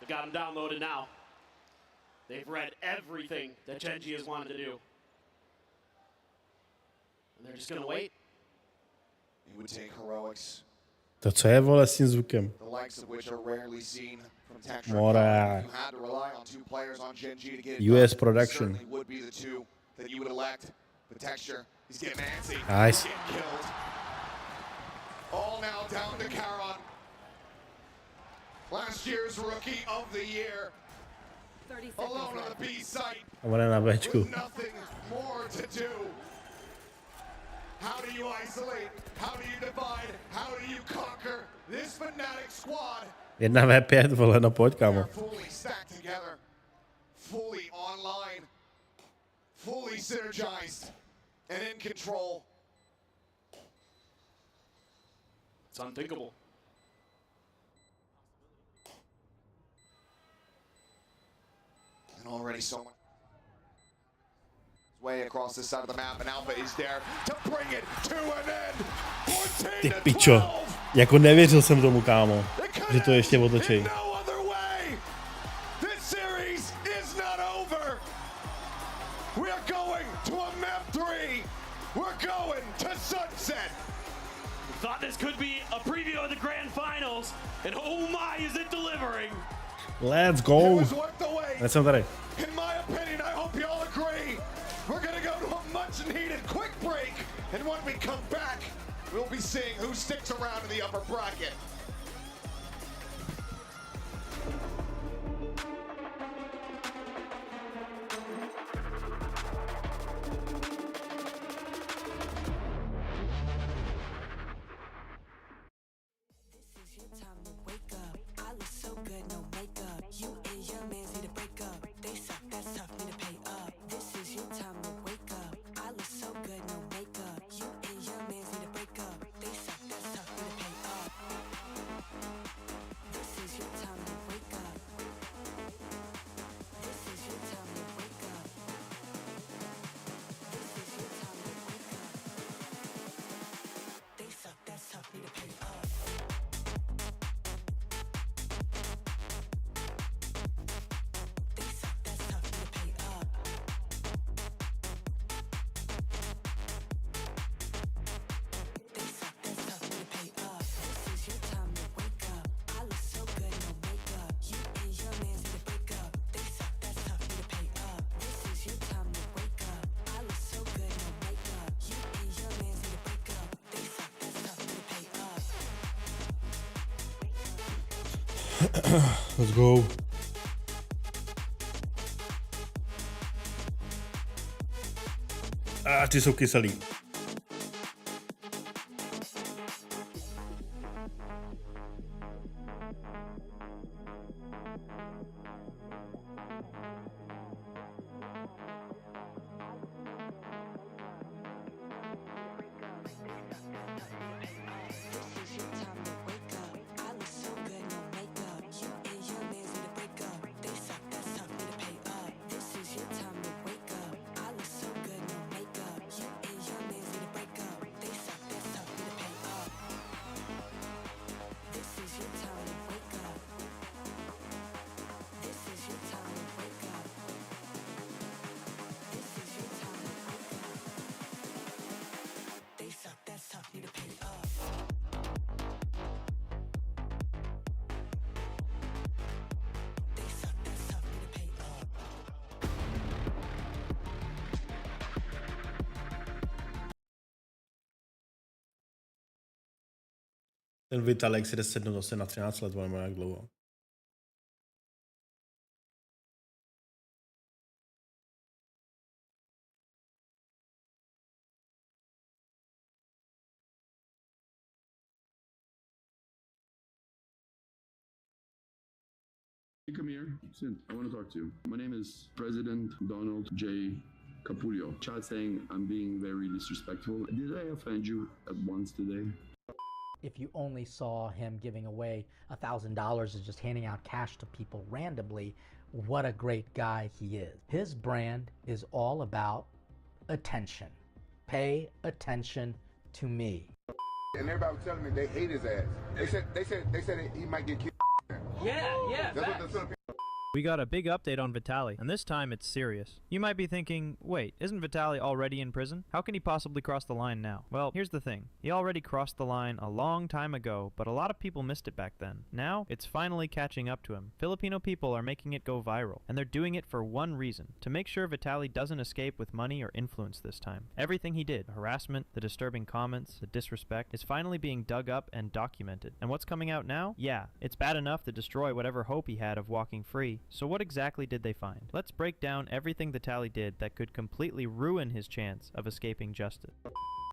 They got him downloaded now. They've read everything that Genji has wanted to do. And they're just gonna wait. It would take heroics. To co je, vole, s tím zvukem? The likes of which are rarely seen from Texture. More, You had to rely on two players on Genji to get it US done. production. Certainly would be the two that you would elect. But Texture, he's getting antsy. Nice. He's getting killed. All now down to Caron. Last year's Rookie of the Year. Alone on the B site. Bude na Bčku. With nothing more to do. How do you isolate? How do you divide? How do you conquer this Fnatic squad? 1v5, vole, no pojď, kámo. Fully stacked together, fully online, fully synergized, and in control. It's unthinkable. And already so much way across this side of the map, and Alpha is there to bring it to an end. 14 Ty to pičo. 12. Jako nevěřil jsem tomu, kámo. Že to ještě otočí. No other way. This series is not over. We are going to a map 3. We're going to Sunset. Thought this could be a preview of the grand finals, and oh my, is it delivering! Let's go. Já jsem tady. In my opinion, I hope you all agree. We're gonna go to a much needed quick break, and when we come back, we'll be seeing who sticks around in the upper bracket. Let's go. A ty jsou kyselý. Ten Vitalik si jde sednout zase na 13 let, nebo jak dlouho. Come here. Sit. I want to talk to you. My name is President Donald J. Capurio. Chat saying I'm being very disrespectful. Did I offend you at once today? If you only saw him giving away $1,000 and just handing out cash to people randomly, what a great guy he is. His brand is all about attention. Pay attention to me. And everybody was telling me they hate his ass. They said he might get killed. Yeah. That's what the people. We got a big update on Vitaly, and this time it's serious. You might be thinking, wait, isn't Vitaly already in prison? How can he possibly cross the line now? Well, here's the thing. He already crossed the line a long time ago, but a lot of people missed it back then. Now, it's finally catching up to him. Filipino people are making it go viral, and they're doing it for one reason, to make sure Vitaly doesn't escape with money or influence this time. Everything he did, the harassment, the disturbing comments, the disrespect, is finally being dug up and documented. And what's coming out now? Yeah, it's bad enough to destroy whatever hope he had of walking free. So what exactly did they find? Let's break down everything Vitaly did that could completely ruin his chance of escaping justice.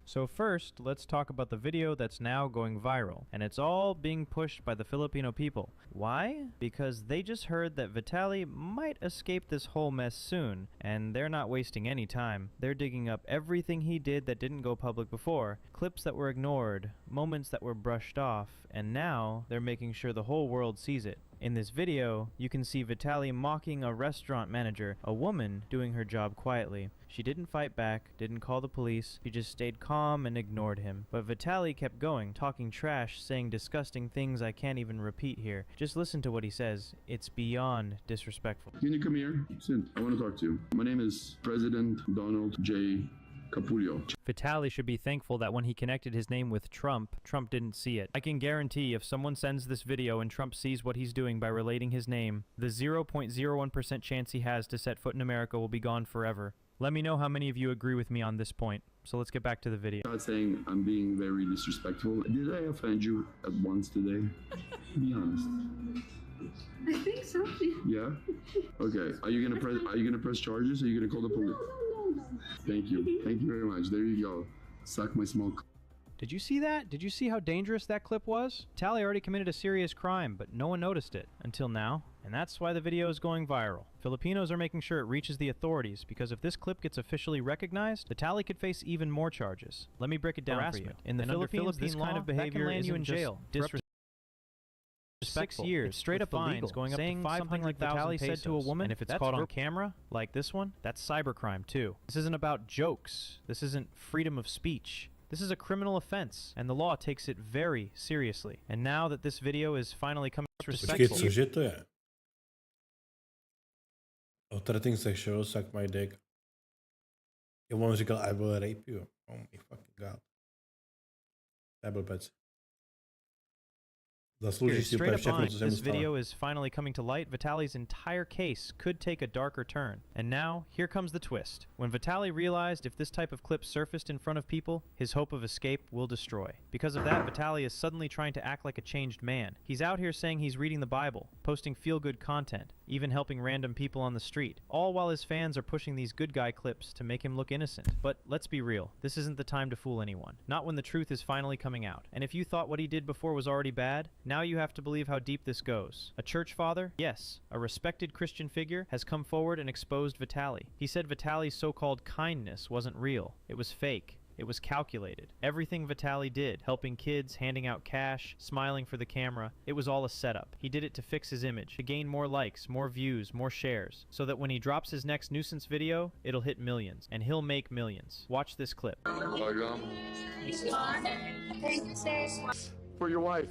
So first, let's talk about the video that's now going viral, and it's all being pushed by the Filipino people. Why? Because they just heard that Vitaly might escape this whole mess soon, and they're not wasting any time. They're digging up everything he did that didn't go public before, clips that were ignored, moments that were brushed off, and now they're making sure the whole world sees it. In this video, you can see Vitaly mocking a restaurant manager, a woman doing her job quietly. She didn't fight back, didn't call the police, she just stayed calm and ignored him. But Vitaly kept going, talking trash, saying disgusting things I can't even repeat here. Just listen to what he says. It's beyond disrespectful. Can you come here? Sit. I want to talk to you. My name is President Donald J. Capurio. Vitaly should be thankful that when he connected his name with Trump, Trump didn't see it. I can guarantee if someone sends this video and Trump sees what he's doing by relating his name, the 0.01% chance he has to set foot in America will be gone forever. Let me know how many of you agree with me on this point. So let's get back to the video. Chat saying I'm being very disrespectful. Did I offend you at once today? Be honest. I think so. Yeah? Okay. Are you gonna press charges? Or are you gonna call the police? Thank you. Thank you very much. There you go. Suck my small. Did you see that? Did you see how dangerous that clip was? Vitaly already committed a serious crime, but no one noticed it until now. And that's why the video is going viral. Filipinos are making sure it reaches the authorities, because if this clip gets officially recognized, Vitaly could face even more charges. Let me break it down for you. In the Philippines, this kind of behavior land you in jail. 6 years, straight up fines going up to 500,000 Vitaly said to a woman, and if it's caught on camera, like this one, that's cybercrime too. This isn't about jokes. This isn't freedom of speech. This is a criminal offense, and the law takes it very seriously. And now that this video is finally coming respectful. Cože to je? Threatening sexual, suck my dick. Jo, on říkal, I will rape you. Oh my fucking god. To je blbec. Straight up on, this video is finally coming to light. Vitaly's entire case could take a darker turn. And now, here comes the twist. When Vitaly realized if this type of clip surfaced in front of people, his hope of escape will destroy. Because of that, Vitaly is suddenly trying to act like a changed man. He's out here saying he's reading the Bible, posting feel-good content, even helping random people on the street, all while his fans are pushing these good guy clips to make him look innocent. But let's be real, this isn't the time to fool anyone. Not when the truth is finally coming out. And if you thought what he did before was already bad, now you have to believe how deep this goes. A church father, yes, a respected Christian figure, has come forward and exposed Vitaly. He said Vitaly's so-called kindness wasn't real. It was fake. It was calculated. Everything Vitaly did, helping kids, handing out cash, smiling for the camera, it was all a setup. He did it to fix his image, to gain more likes, more views, more shares, so that when he drops his next nuisance video, it'll hit millions, and he'll make millions. Watch this clip. For your wife.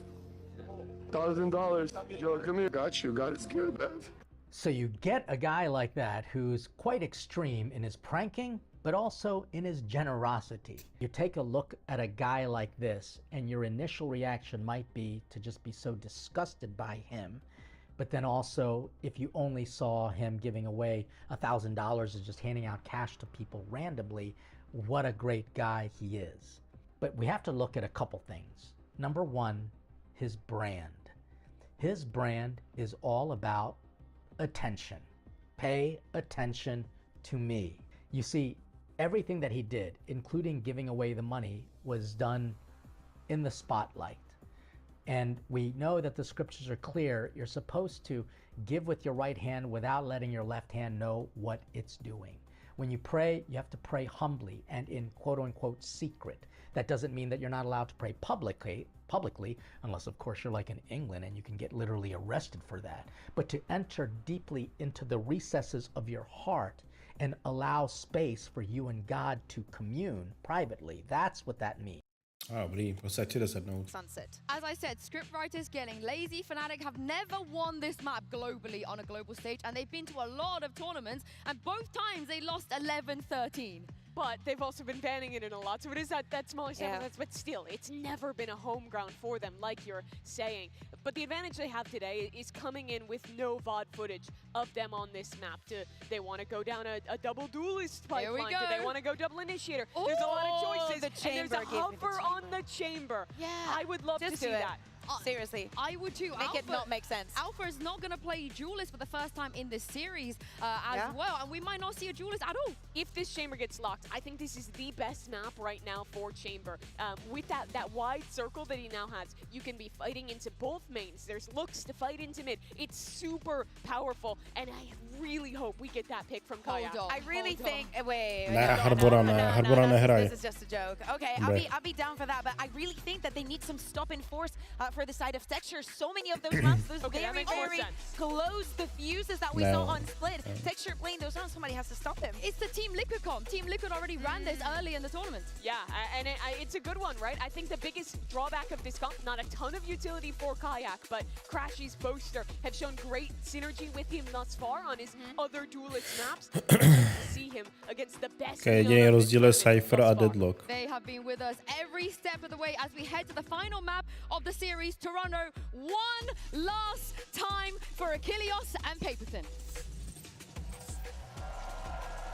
$1,000. Joe, come here. Got you. Got it scared, Bev. So you get a guy like that who's quite extreme in his pranking, but also in his generosity. You take a look at a guy like this, and your initial reaction might be to just be so disgusted by him. But then also, if you only saw him giving away $1,000 and just handing out cash to people randomly, what a great guy he is. But we have to look at a couple things. Number one, his brand. His brand is all about attention. Pay attention to me. You see, everything that he did, including giving away the money, was done in the spotlight. And we know that the scriptures are clear. You're supposed to give with your right hand without letting your left hand know what it's doing. When you pray, you have to pray humbly and in quote-unquote secret. That doesn't mean that you're not allowed to pray publicly, unless of course you're like in England and you can get literally arrested for that. But to enter deeply into the recesses of your heart and allow space for you and God to commune privately, that's what that means. Dobrý, posaďte 10 nout. Sunset. As I said, scriptwriters getting lazy. Fnatic have never won this map globally on a global stage, and they've been to a lot of tournaments, and both times they lost 11-13. But they've also been banning it in a lot, so it is that smaller sample size, but still, it's never been a home ground for them, like you're saying. But the advantage they have today is coming in with no VOD footage of them on this map. They want to go down a double duelist pipeline? Do they want to go double initiator? Ooh, there's a lot of choices, the chamber, and there's a hover on the chamber. Yeah. I would love to see that. Seriously. I would too. Make it not make sense. Alpha is not going to play Duelist for the first time in this series as well, and we might not see a Duelist at all. If this chamber gets locked, I think this is the best map right now for chamber. With that wide circle that he now has, you can be fighting into both mains. There's looks to fight into mid. It's super powerful, and I really hope we get that pick from Kayak. I really think. Wait. Harbora nehraje. This is just a joke. Okay, I'll be down for that, but I really think that they need some stop and force for the side of Texture. So many of those maps, those very close diffuses that we saw on Split. Texture playing those rounds, somebody has to stop them. It's the Team Liquid comp. Team Liquid already ran this early in the tournament. Yeah, and it's a good one, right? I think the biggest drawback of this comp, not a ton of utility for Kayak, but Crashy's Boaster have shown great synergy with him thus far on his other duelist maps. See him against the best. Jediný rozdíl je Cypher a Deadlock. They have been with us every step of the way as we head to the final map of the series, Toronto. One last time for Achilles and Paperton.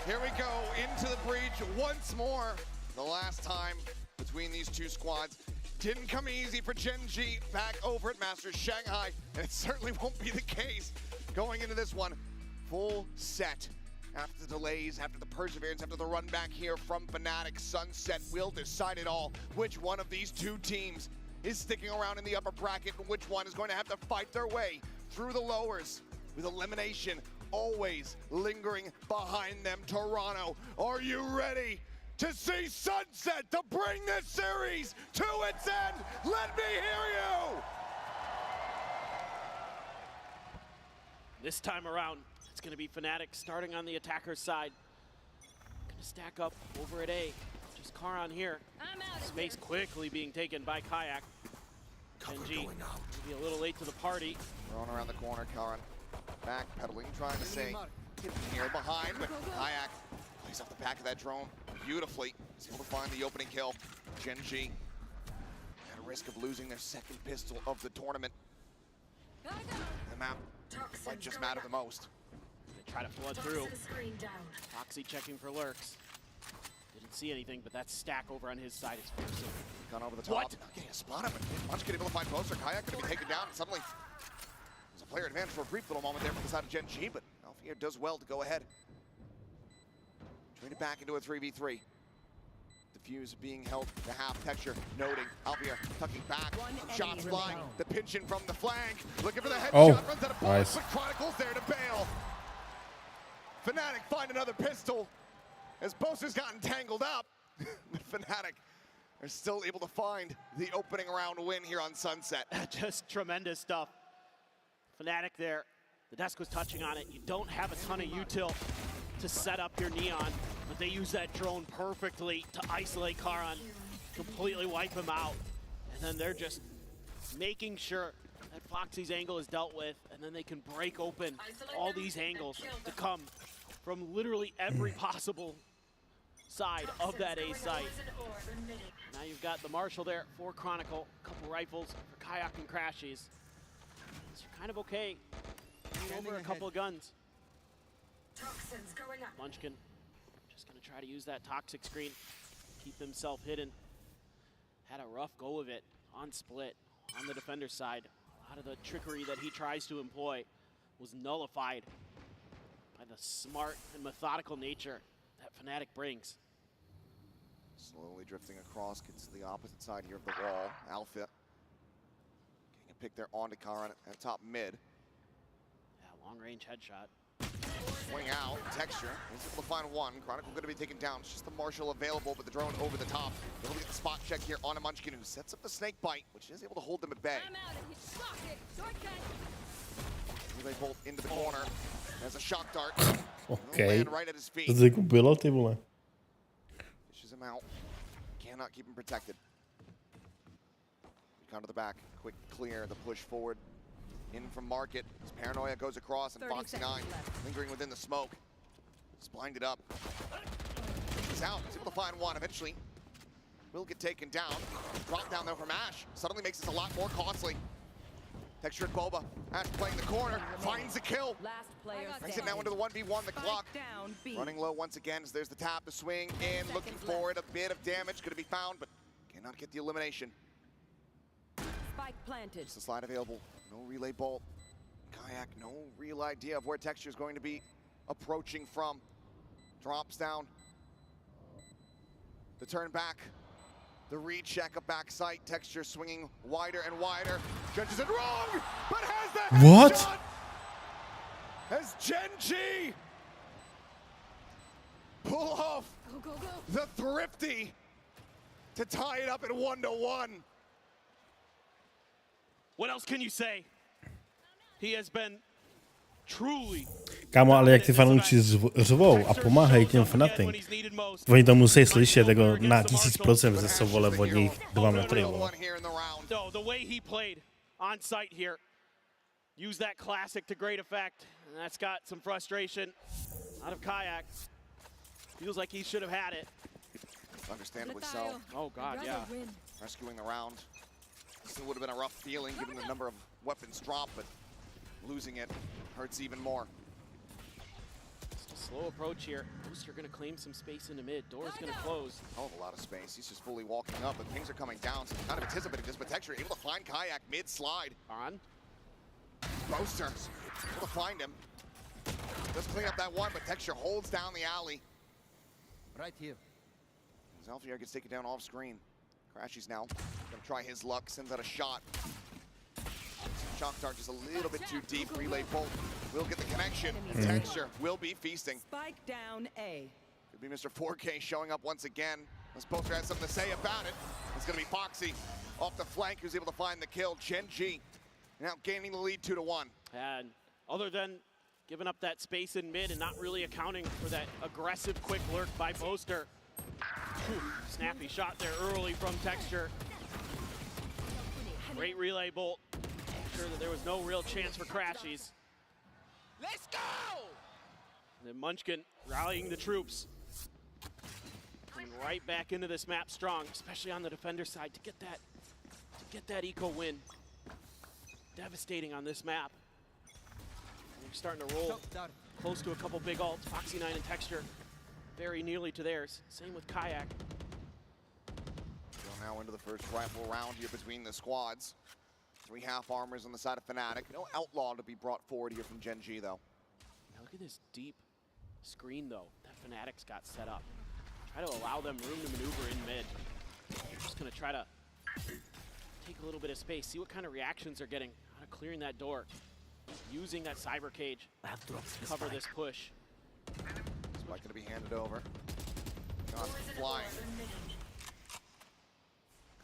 Here we go into the breach once more. The last time between these two squads. Didn't come easy for Gen G back over at Masters Shanghai, and it certainly won't be the case going into this one. Full set. After the delays, after the perseverance, after the run back here from Fnatic, Sunset will decide it all. Which one of these two teams is sticking around in the upper bracket, and which one is going to have to fight their way through the lowers with elimination always lingering behind them. Toronto, are you ready to see Sunset to bring this series to its end? Let me hear you! This time around, it's going to be Fnatic starting on the attacker's side. Going to stack up over at A. Just Karan here. Space quickly being taken by Kayak. Genji be a little late to the party. Thrown around the corner, Karan backpedaling, trying to say here behind, but Kayak plays off the back of that drone beautifully. He's able to find the opening kill. Genji at a risk of losing their second pistol of the tournament. The map might just matter the most. They try to flood through. Foxy checking for lurks. Didn't see anything, but that stack over on his side is forcing. Gone over the top. What? Getting a spot up, but Munchkin able to find Boaster. Kayak going to be taken down. Suddenly, there's a player advantage for a brief little moment there from the side of Gen G, but Alfia does well to go ahead. Trade it back into a 3v3. Diffuse being held to half. Texture noting. Alfia tucking back. Shots flying. The pinch in from the flank. Looking for the headshot. Runs out of bullets, but Chronicles there to bail. Fnatic find another pistol as Boaster's gotten tangled up. Fnatic are still able to find the opening round win here on Sunset. Just tremendous stuff. Fnatic there. The desk was touching on it. You don't have a ton of util to set up your Neon, but they use that drone perfectly to isolate Karan, completely wipe him out. And then they're just making sure that Foxy's angle is dealt with, and then they can break open all these angles to come from literally every possible side of that A site. Now you've got the Marshal there for Chronicle, a couple rifles for Kayak and Crashies. So you're kind of okay. Over a couple of guns. Munchkin just going to try to use that toxic screen, keep himself hidden. Had a rough go of it on Split. on the defender's side. A lot of the trickery that he tries to employ was nullified by the smart and methodical nature that Fnatic brings. Slowly drifting across, gets to the opposite side here of the wall. Alpha getting a pick there onto Karan at top mid. Yeah, long-range headshot. Swing out, Texture is able to find one. Chronicle going to be taken down. It's just the Marshall available, but the drone over the top. They'll get the spot check here on a Munchkin, who sets up the snake bite, which is able to hold them at bay. Relay bolt into the corner. There's a shock dart. Okay. Right at his feet. To se kupilo, ty vole. Pushes him out. Cannot keep him protected. Recon to the back. Quick clear. The push forward. In from Market. His Paranoia goes across, and Foxy 9 lingering within the smoke. He's blinded up. He's out. He's able to find one eventually. Will get taken down. Drop down though from Ash. Suddenly makes this a lot more costly. Textured Boba. Ash playing the corner. Finds the kill. Last player Brings it now into the 1v1. The clock. Down, B. Running low once again as there's the tap, the swing in, looking for it. A bit of damage going to be found, but cannot get the elimination. Spike planted. Just a slide available. No relay bolt. Kayak, no real idea of where Texture is going to be approaching from. Drops down. The turn back. The recheck, a back sight. Texture swinging wider and wider. Judges it wrong, but has the What? headshot as Gen G pull off the thrifty to tie it up at 1-1. What else can you say? He has been truly. Kámo, ale jak ty fanoušci řvou a pomáhají těm Fnatic, oni to musí slyšet jako na 1000%, že jsou vole od nich 2 metry. No, the way he played on site here, used that classic to great effect, and that's got some frustration out of Kayak. Feels like he should have had it. Understandably so. Oh God, yeah. Rescuing the round. Still would have been a rough feeling given the number of weapons dropped, but losing it hurts even more. Just a slow approach here. Booster gonna claim some space in the mid. Door's gonna close. Oh, a lot of space. He's just fully walking up, but things are coming down, so kind of anticipating this, but Texture able to find Kayak mid-slide. On. Booster able to find him. Does clean up that one, but Texture holds down the alley. Right here. Zalfier gets taken down off screen. Crashies now. Gonna try his luck, sends out a shot. Shock dart just a little bit too deep. Relay bolt will get the connection. Texture will be feasting. Spike down A. Could be Mr. 4K showing up once again. This poster has something to say about it. It's gonna be Foxy off the flank who's able to find the kill. Gen G now gaining the lead 2-1. And other than giving up that space in mid and not really accounting for that aggressive quick lurk by Boaster. Whew, snappy shot there early from Texture. Great relay bolt. Sure that there was no real chance for Crashies. Let's go! And then Munchkin rallying the troops. Coming right back into this map strong, especially on the defender side to get that eco win. Devastating on this map. We're starting to roll close to a couple big ults. Foxy 9 and Texture very nearly to theirs. Same with Kayak. Go now into the first rifle round here between the squads. 3 half armors on the side of Fnatic. No Outlaw to be brought forward here from Gen G though. Now look at this deep screen though that Fnatic's got set up. Try to allow them room to maneuver in mid. They're just gonna try to take a little bit of space, see what kind of reactions they're getting out of clearing that door. Using that cyber cage to cover this push. Spike gonna be handed over. Shots flying.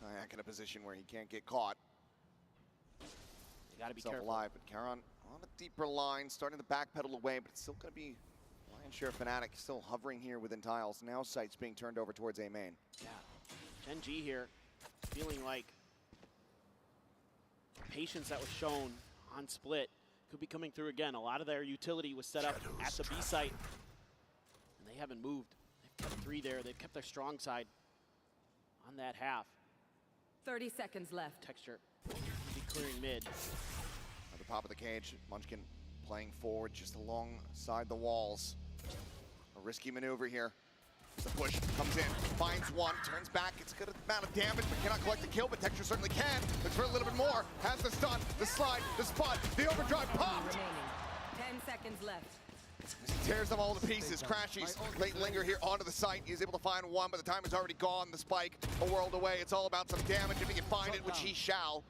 Kayak in a position where he can't get caught. You gotta be careful. Alive, but Karan on a deeper line, starting to backpedal away, but it's still gonna be lion's share of Fnatic still hovering here within tiles. Now sights being turned over towards A main. Yeah, Gen G here feeling like the patience that was shown on split could be coming through again. A lot of their utility was set up at the B site, and they haven't moved. They've kept 3 there. They've kept their strong side on that half. 30 seconds left. Texture be clearing mid. At the top of the cage, Munchkin playing forward just alongside the walls. A risky maneuver here. The push comes in, finds one, turns back, it's a good amount of damage, but cannot collect the kill, but Texture certainly can. Looks for a little bit more, has the stun, the slide, the spot, the overdrive popped! 10 seconds left. He tears them all to pieces. Crashies, late linger here onto the site. He's able to find one, but the time is already gone. The spike, a world away. It's all about some damage if he can find it, which he shall.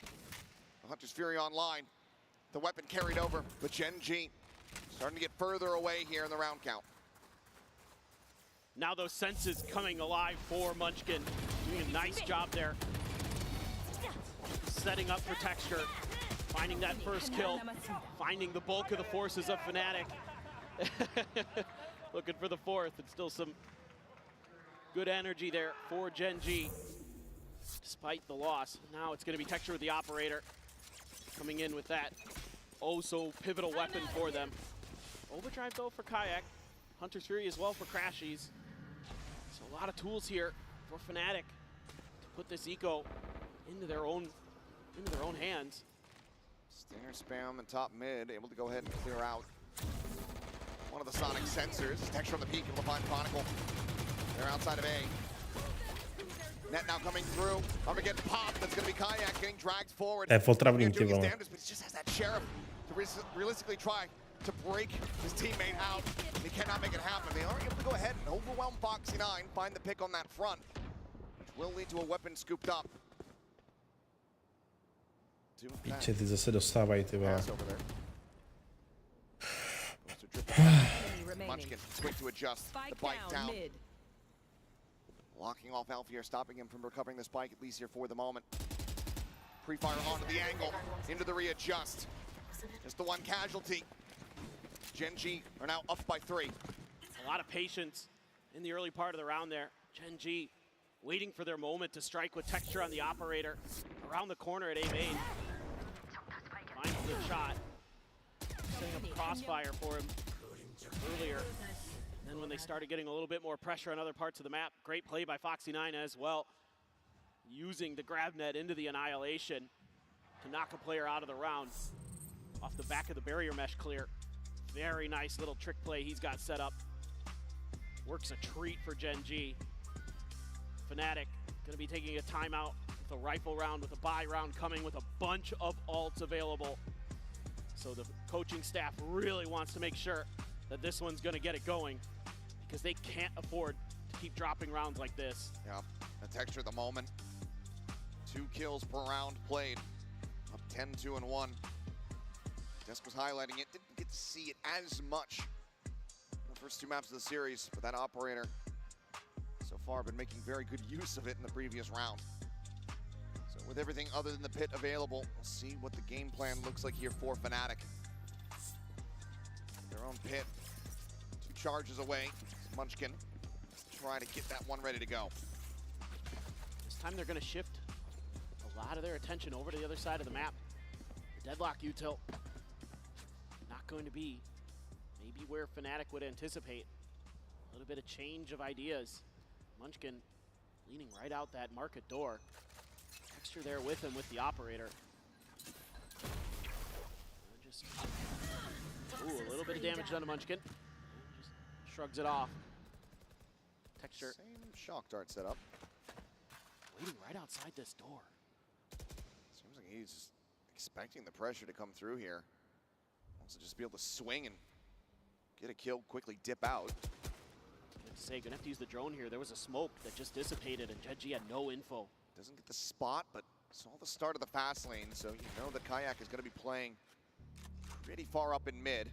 The Hunter's Fury online. The weapon carried over, but Gen G starting to get further away here in the round count. Now those senses coming alive for Munchkin. Doing a nice job there. Setting up for Texture. Finding that first kill. Finding the bulk of the forces of Fnatic. Looking for the fourth. And still some good energy there for Gen G. Despite the loss. Now it's going to be Texture with the operator. Coming in with that oh so pivotal weapon for them. Overdrive though for Kayak. Hunter's Fury as well for Crashies. So a lot of tools here for Fnatic to put this eco into their own hands. Stinger spam and top mid, able to go ahead and clear out one of the sonic sensors. Texture on the peak, able to find Chronicle. They're outside of A. Net now coming through. Armageddon pop. That's going to be Kayak getting dragged forward. Potravím, ty Doing his vole. damage, but he just has that Sheriff to realistically try to break his teammate out. He cannot make it happen. They are able to go ahead and overwhelm Foxy 9, find the pick on that front, which will lead to a weapon scooped up. Piče, ty zase dostávají, ty vole. Munchkin, quick to adjust. The bite down. Locking off Alf here, stopping him from recovering the spike, at least here for the moment. Pre-fire onto the angle, into the readjust. Just the one casualty. Gen G are now up by 3. A lot of patience in the early part of the round there. Gen G waiting for their moment to strike with Texture on the operator. Around the corner at A main. Finds a good shot. Setting up a crossfire for him earlier. And then when they started getting a little bit more pressure on other parts of the map, great play by Foxy 9 as well. Using the grab net into the annihilation to knock a player out of the round. Off the back of the barrier mesh clear. Very nice little trick play he's got set up. Works a treat for Gen G. Fnatic gonna be taking a timeout with a rifle round, with a buy round coming, with a bunch of ults available. So the coaching staff really wants to make sure that this one's gonna get it going, because they can't afford to keep dropping rounds like this. Yeah, the Texture at the moment. 2 kills per round played. Up 10-2-1. Desk was highlighting it, didn't get to see it as much in the first 2 maps of the series, but that operator so far been making very good use of it in the previous round. So with everything other than the pit available, we'll see what the game plan looks like here for Fnatic. Their own pit, 2 charges away. Munchkin try to get that one ready to go. This time they're gonna shift a lot of their attention over to the other side of the map. The deadlock util. Not going to be maybe where Fnatic would anticipate. A little bit of change of ideas. Munchkin leaning right out that market door. Texture there with him with the operator. Just, ooh, a little bit of damage done to Munchkin. Just shrugs it off. Texture. Same shock dart setup. Waiting right outside this door. Seems like he's just expecting the pressure to come through here. Wants to just be able to swing and get a kill, quickly dip out. Good to say, gonna have to use the drone here. There was a smoke that just dissipated and Gen G had no info. Doesn't get the spot, but saw the start of the fast lane, so you know that Kayak is gonna be playing pretty far up in mid.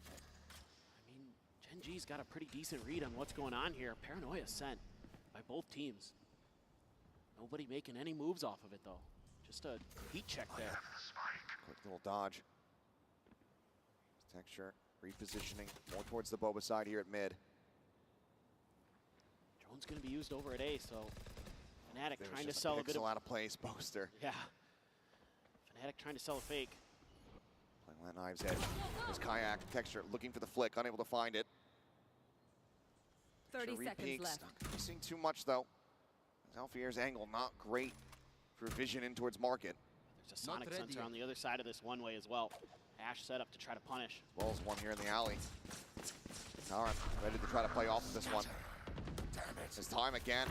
I mean, Gen G's got a pretty decent read on what's going on here. Paranoia sent by both teams. Nobody making any moves off of it though. Just a heat check there. Quick little dodge. Texture repositioning more towards the Boba side here at mid. Drone's gonna be used over at A, so Fnatic trying to sell a bit of out of place poster. Yeah. Fnatic trying to sell a fake. Playing that knives edge. There's Kayak. Texture looking for the flick, unable to find it. 30 seconds left. Not missing too much though. Alfier's angle not great for vision in towards market. There's a sonic sensor on the other side of this one way as well. Ash set up to try to punish. As well as one here in the alley. Karan ready to try to play off of this one. His time again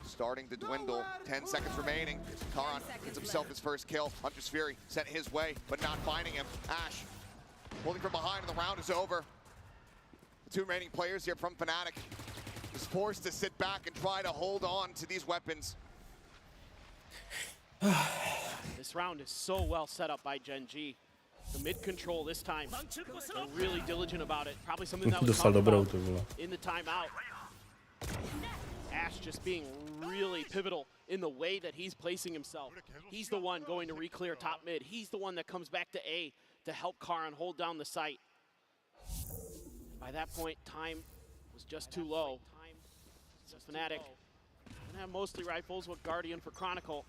starting to dwindle. 10 seconds remaining. Karan gets himself his first kill. Hunter's Fury sent his way, but not finding him. Ash holding from behind, and the round is over. The two remaining players here from Fnatic is forced to sit back and try to hold on to these weapons. This round is so well set up by Gen G. The mid control this time, they're really diligent about it. Probably something that was talked about in the timeout. Ash just being really pivotal in the way that he's placing himself. He's the one going to re-clear top mid. He's the one that comes back to A to help Karan hold down the site. By that point, time was just too low. So Fnatic gonna have mostly rifles with Guardian for Chronicle.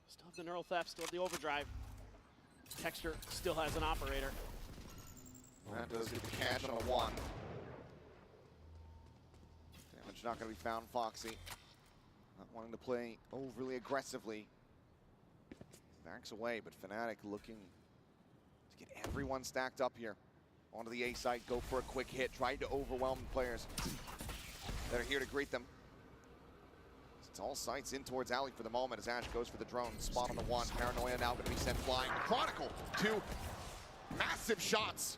Still have the Neural Theft, still have the Overdrive. Texture still has an operator. That does get the cash on a 1. Damage not going to be found. Foxy not wanting to play overly aggressively. Backs away, but Fnatic looking to get everyone stacked up here. Onto the A site, go for a quick hit, trying to overwhelm the players that are here to greet them. It's all sights in towards Alley for the moment as Ash goes for the drone. Spot on the 1. Paranoia now going to be sent flying. Chronicle, 2 massive shots.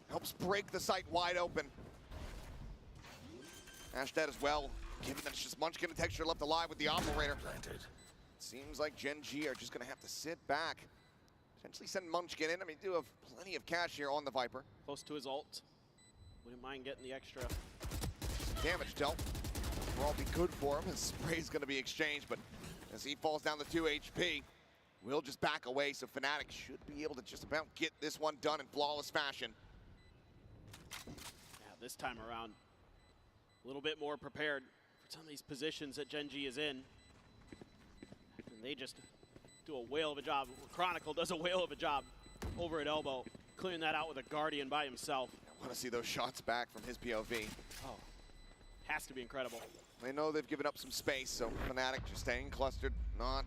Helps break the site wide open. Ash dead as well, given that it's just Munchkin and Texture left alive with the operator. Seems like Gen G are just going to have to sit back. Potentially send Munchkin in. I mean, do have plenty of cash here on the Viper. Close to his ult. Wouldn't mind getting the extra. Damage dealt. Will all be good for him. His spray's going to be exchanged, but as he falls down to 2 HP, we'll just back away, so Fnatic should be able to just about get this one done in flawless fashion. Yeah, this time around, a little bit more prepared for some of these positions that Gen G is in. And they just do a whale of a job. Chronicle does a whale of a job over at elbow, clearing that out with a Guardian by himself. I want to see those shots back from his POV. Oh, has to be incredible. They know they've given up some space, so Fnatic just staying clustered, not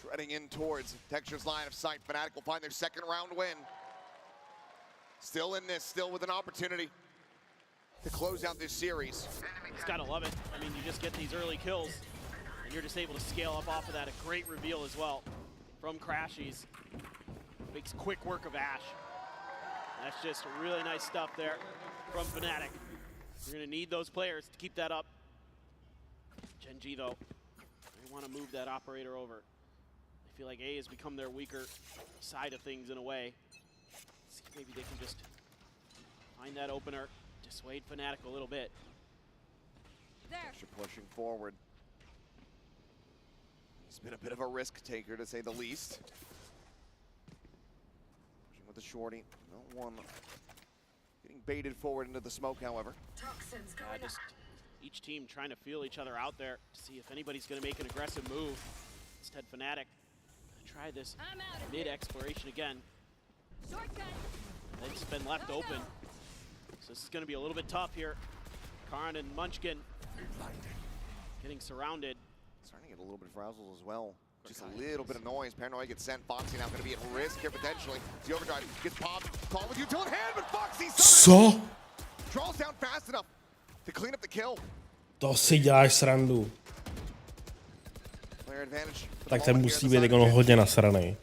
treading in towards Texture's line of sight. Fnatic will find their second round win. Still in this, still with an opportunity to close out this series. Just gotta love it. I mean, you just get these early kills, and you're just able to scale up off of that. A great reveal as well from Crashies. Makes quick work of Ash. That's just really nice stuff there from Fnatic. You're gonna need those players to keep that up. Gen G, though, they want to move that operator over. I feel like A has become their weaker side of things in a way. See if maybe they can just find that opener, dissuade Fnatic a little bit. Texture pushing forward. He's been a bit of a risk taker, to say the least. Pushing with the shorty. No one getting baited forward into the smoke, however. Just each team trying to feel each other out there to see if anybody's going to make an aggressive move. Instead, Fnatic try this mid-exploration again. They've just been left open. So this is going to be a little bit tough here. Karan and Munchkin getting surrounded. Starting to get a little bit of frazzles as well. Just a little bit of noise. Paranoia gets sent. Foxy now going to be at risk here potentially. The Overdrive gets popped. Call with utility in hand, but Foxy Co? draws down fast enough to clean up the kill. To si děláš srandu. Player advantage. Tak ten musí být jako hodně nasranej.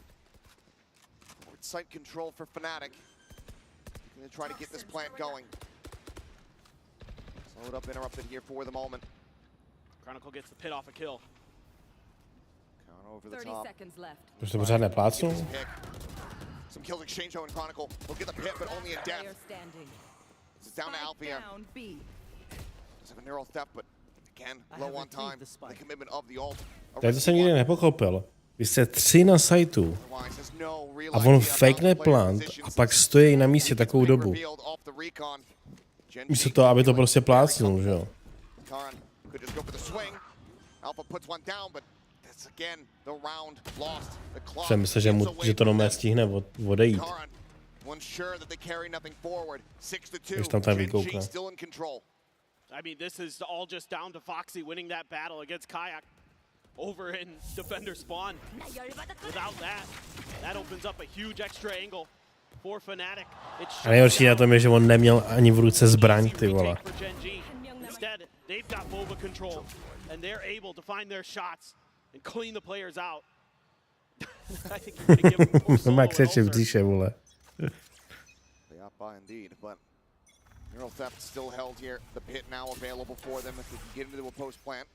Site control for Fnatic. Going to try to get this plant going. Slowed up, interrupted here for the moment. Chronicle gets the pit off a kill. Count over the 30 top. seconds left. Proč to pořád neplácnu? Some kills exchange though in Chronicle. He'll get the pit, but only in death. It's down to Alf here. Does have a neural theft, but again, low on time. The commitment of the ult. Tady to jsem nikdy nepochopil. Vy jste 3 na sajtu a on fakene plant a pak stojí na místě takovou dobu. Místo toho, aby to prostě plácnul, že jo? Jsem myslel, že to nomé stihne odejít. Když tam ten vykoukne. I mean, this is all just down to Foxy winning that battle against Kayak over in defender spawn. Without that, that opens up a huge extra angle for Fnatic. A nejhorší na tom je, že on neměl ani v ruce zbraň, ty vole. Instead, they've got Boba control, and they're able to find their shots and clean the players out. I think you're going to give them more Má křeče v břiše, vole. They up by indeed, but Neural Theft still held here. The pit now available for them if they can get into a post plant.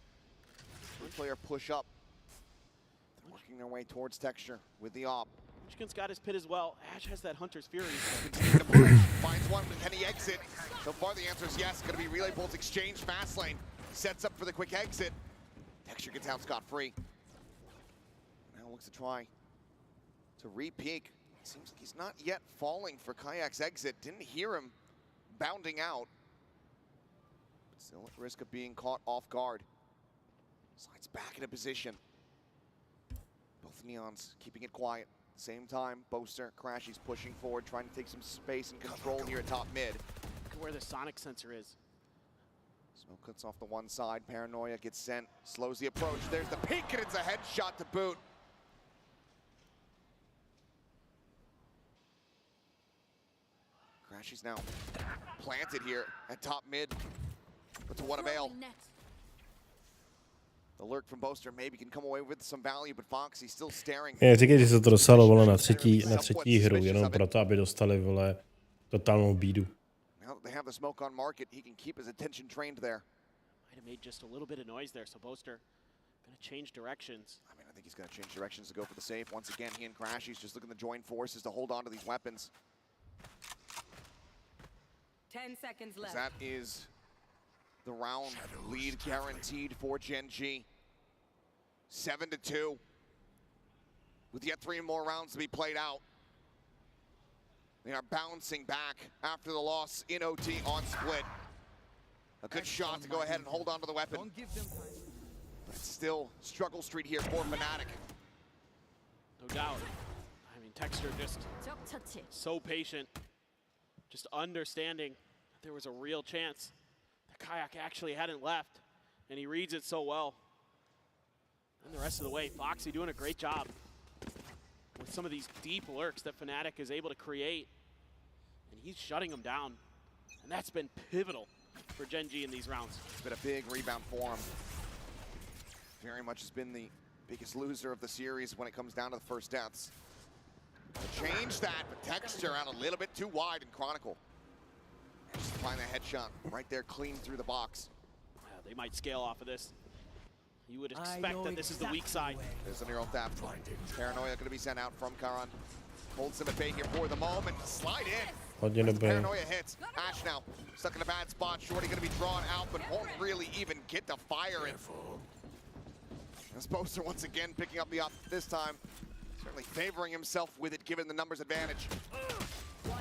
One player push up. They're working their way towards Texture with the op. Michigan's got his pit as well. Ash has that Hunter's Fury. Finds one, but can he exit? So far the answer is yes. Going to be Relay Bolts exchange fast lane. Sets up for the quick exit. Texture gets out scot-free. Now looks to try to re-peek. Seems like he's not yet falling for Kayak's exit. Didn't hear him bounding out. But still at risk of being caught off guard. Slides back into position. Both Neons keeping it quiet. Same time, Boaster, Crashy's pushing forward, trying to take some space and control here at top mid. Look at where the Sonic sensor is. Smoke cuts off the one side. Paranoia gets sent, slows the approach. There's the peek, and it's a headshot to boot. Crashy's now planted here at top mid, but to what avail? The lurk from Boaster maybe can come away with some value, but Foxy still staring. Říkej, že se to dostalo, vole, na třetí hru, jenom proto, aby dostali, vole, totálnou bídu. Now that they have the smoke on market, he can keep his attention trained there. Might have made just a little bit of noise there, so Boaster gonna change directions. I mean, I think he's gonna change directions to go for the safe. Once again, he and Crashy's just looking to join forces to hold on to these weapons. 10 seconds left. That is the round lead guaranteed for Gen G. 7-2. With yet 3 more rounds to be played out. They are bouncing back after the loss in OT on split. A good shot to go ahead and hold on to the weapon. Don't give them time. But it's still struggle street here for Fnatic. No doubt. I mean, Texture just so patient. Just understanding that there was a real chance that Kayak actually hadn't left. And he reads it so well. And the rest of the way, Foxy doing a great job with some of these deep lurks that Fnatic is able to create. And he's shutting them down. And that's been pivotal for Gen G in these rounds. It's been a big rebound for him. Very much has been the biggest loser of the series when it comes down to the first deaths. Change that, but Texture out a little bit too wide in Chronicle. And just find that headshot right there, clean through the box. They might scale off of this. You would expect that this is the weak side. There's a Neural Theft. Paranoia going to be sent out from Karan. Holds him at bay here for the moment. Slide in. Paranoia hits. Ash now stuck in a bad spot. Shorty going to be drawn out, but won't really even get to fire it. As Boaster once again picking up the op this time. Certainly favoring himself with it, given the numbers advantage.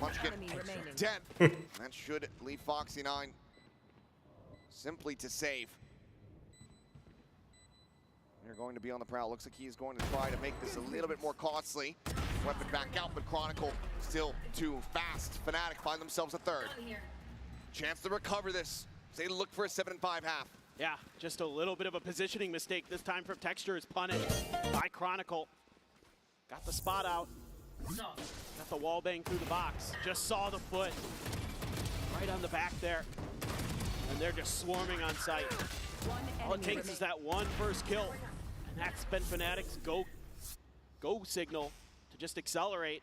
Munchkin dead. That should leave Foxy9 simply to save. They're going to be on the prowl. Looks like he is going to try to make this a little bit more costly. Weapon back out, but Chronicle still too fast. Fnatic find themselves a third. Chance to recover this. They look for a 7-5 half. Yeah, just a little bit of a positioning mistake this time from Texture is punished by Chronicle. Got the spot out. Got the wall bang through the box. Just saw the foot right on the back there. And they're just swarming on site. All it takes is that one first kill. And that's been Fnatic's go signal to just accelerate.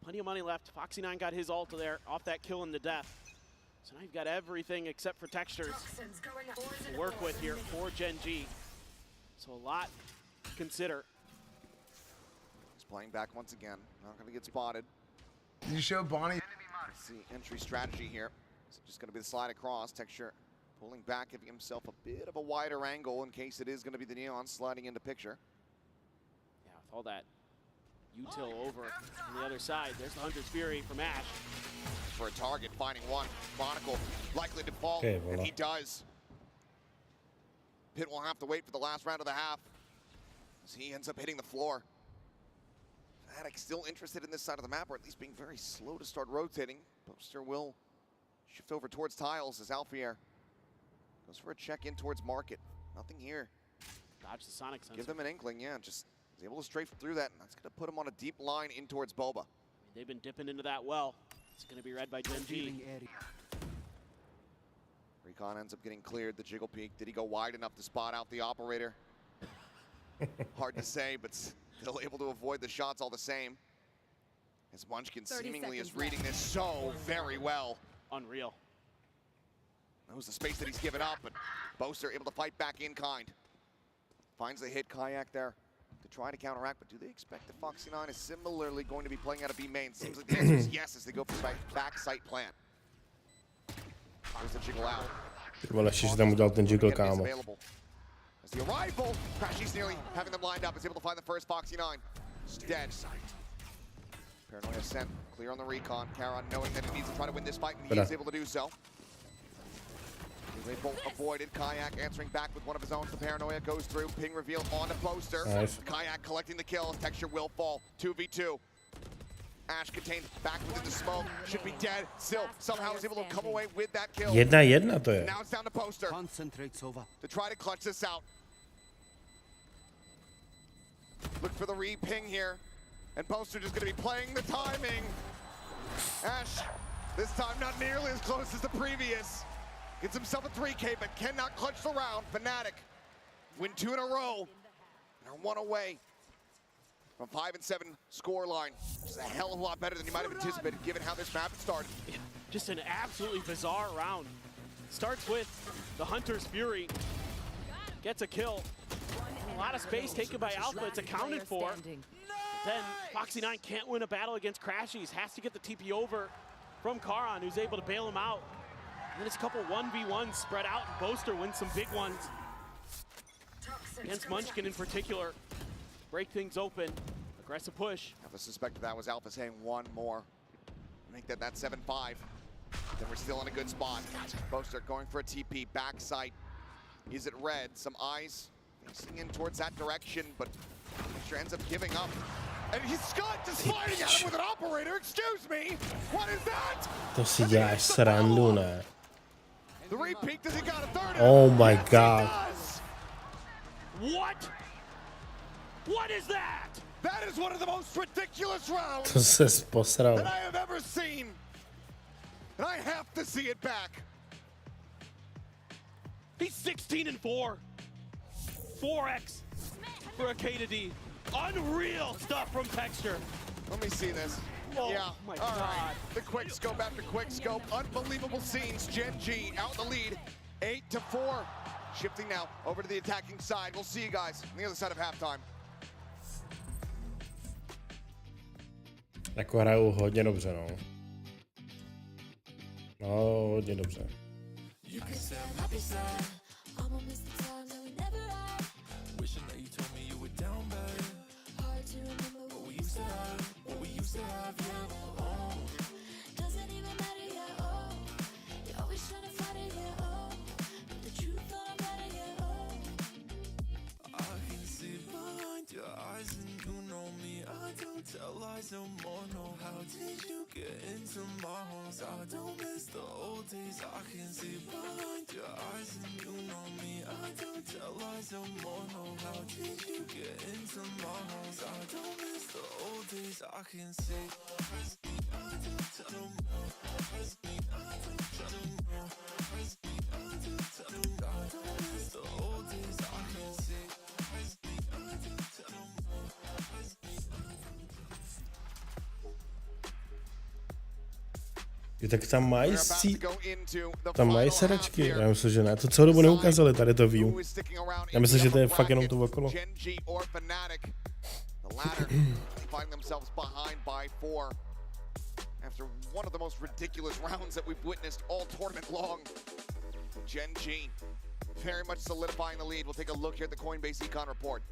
Plenty of money left. Foxy9 got his ult there off that kill in the death. So now you've got everything except for Textures to work with here for Gen G. So a lot to consider. He's playing back once again. Not going to get spotted. You show Bonnie. Let's see entry strategy here. It's just going to be the slide across. Texture pulling back, giving himself a bit of a wider angle in case it is going to be the Neon sliding into picture. Yeah, with all that util over on the other side. There's the Hunter's Fury from Ash. For a target, finding one. Chronicle likely to fall, and he does. Pit will have to wait for the last round of the half as he ends up hitting the floor. Fnatic still interested in this side of the map, or at least being very slow to start rotating. Boaster will shift over towards tiles as Alfier goes for a check in towards market. Nothing here. Dodge the Sonic sensor. Give them an inkling, yeah. Just is able to strafe through that, and that's going to put him on a deep line in towards Boba. They've been dipping into that well. It's going to be read by Gen G. Recon ends up getting cleared. The jiggle peek. Did he go wide enough to spot out the operator? Hard to say, but still able to avoid the shots all the same. As Munchkin seemingly is reading this so very well. Unreal. Knows the space that he's given up, but Boaster able to fight back in kind. Finds the hit Kayak there to try to counteract, but do they expect the Foxy9 is similarly going to be playing out of B main? Seems like the answer is yes as they go for back site plant. There's the jiggle out. Vole, ještě si tam udělal ten jiggle, kámo. As the arrival, Crashy's nearly having them lined up, is able to find the first Foxy9. Dead. Paranoia sent, clear on the recon. Karon knowing that he needs to try to win this fight, and he is able to do so. They both avoided. Kayak answering back with one of his own. The Paranoia goes through. Ping reveal on the Boaster. Nice. Kayak collecting the kills. Texture will fall. 2v2. Ash contained back within the smoke. Should be dead. Still, somehow is able to come away with that kill. 1-1 to je. Now it's down to Boaster to try to clutch this out. Look for the re-ping here. And Boaster just going to be playing the timing. Ash, this time not nearly as close as the previous. Gets himself a 3K, but cannot clutch the round. Fnatic win 2 in a row and are 1 away from 5-7 scoreline. Just a hell of a lot better than you might have anticipated, given how this map had started. Yeah, just an absolutely bizarre round. Starts with the Hunter's Fury. Gets a kill. A lot of space taken by Alpha. It's accounted for. Then Foxy9 can't win a battle against Crashies. Has to get the TP over from Karon, who's able to bail him out. And then it's a couple 1v1s spread out, and Boaster wins some big ones. Against Munchkin in particular. Break things open. Aggressive push. Now the suspect of that was Alpha saying one more. Make that 7-5. Then we're still in a good spot. Boaster going for a TP. Backside. Is it red? Some eyes facing in towards that direction, but Texture ends up giving up. And he's Scott just fighting at him with an operator. Excuse me. What is that? To si děláš srandu, ne? The repeat, does he got a third? Oh my god. What? What is that? That is one of the most ridiculous rounds To ses posral. that I have ever seen. And I have to see it back. He's 16-4. 4x for a K to D. Unreal stuff from Texture. Let me see this. Oh, yeah, my all God. right. The quick scope after quick scope. Unbelievable scenes. Gen G out in the lead, 8-4. Shifting now over to the attacking side. We'll see you guys on the other side of halftime. Jako hrajou hodně dobře, no. No, hodně dobře. Wishing that you told me you were down bad. Hard to remember what we used to have, yeah. Oh, doesn't even matter, yeah. Oh, you're always trying to fight it, yeah. Oh, but the truth don't matter, yeah. Oh, I can see behind your eyes and you know me. I don't tell lies no more. No, how did you get into my homes? I don't miss the old days. I can see behind your eyes and you know me. I don't tell lies no more. No, how did you get into my homes? I don't miss the old days. I can see. I don't tell no more. I don't tell no more. I don't tell no more. I don't miss the old days. I can see. I don't tell no more. Jo, tak tam mají sedačky, já myslím, že ne. To celou dobu neukázali, tady to view. Já myslím, že to je fakt jenom to okolo. Find themselves behind by 4 after one of the most ridiculous rounds that we've witnessed all tournament long. Gen G very much solidifying the lead. We'll take a look here at the Coinbase Econ report.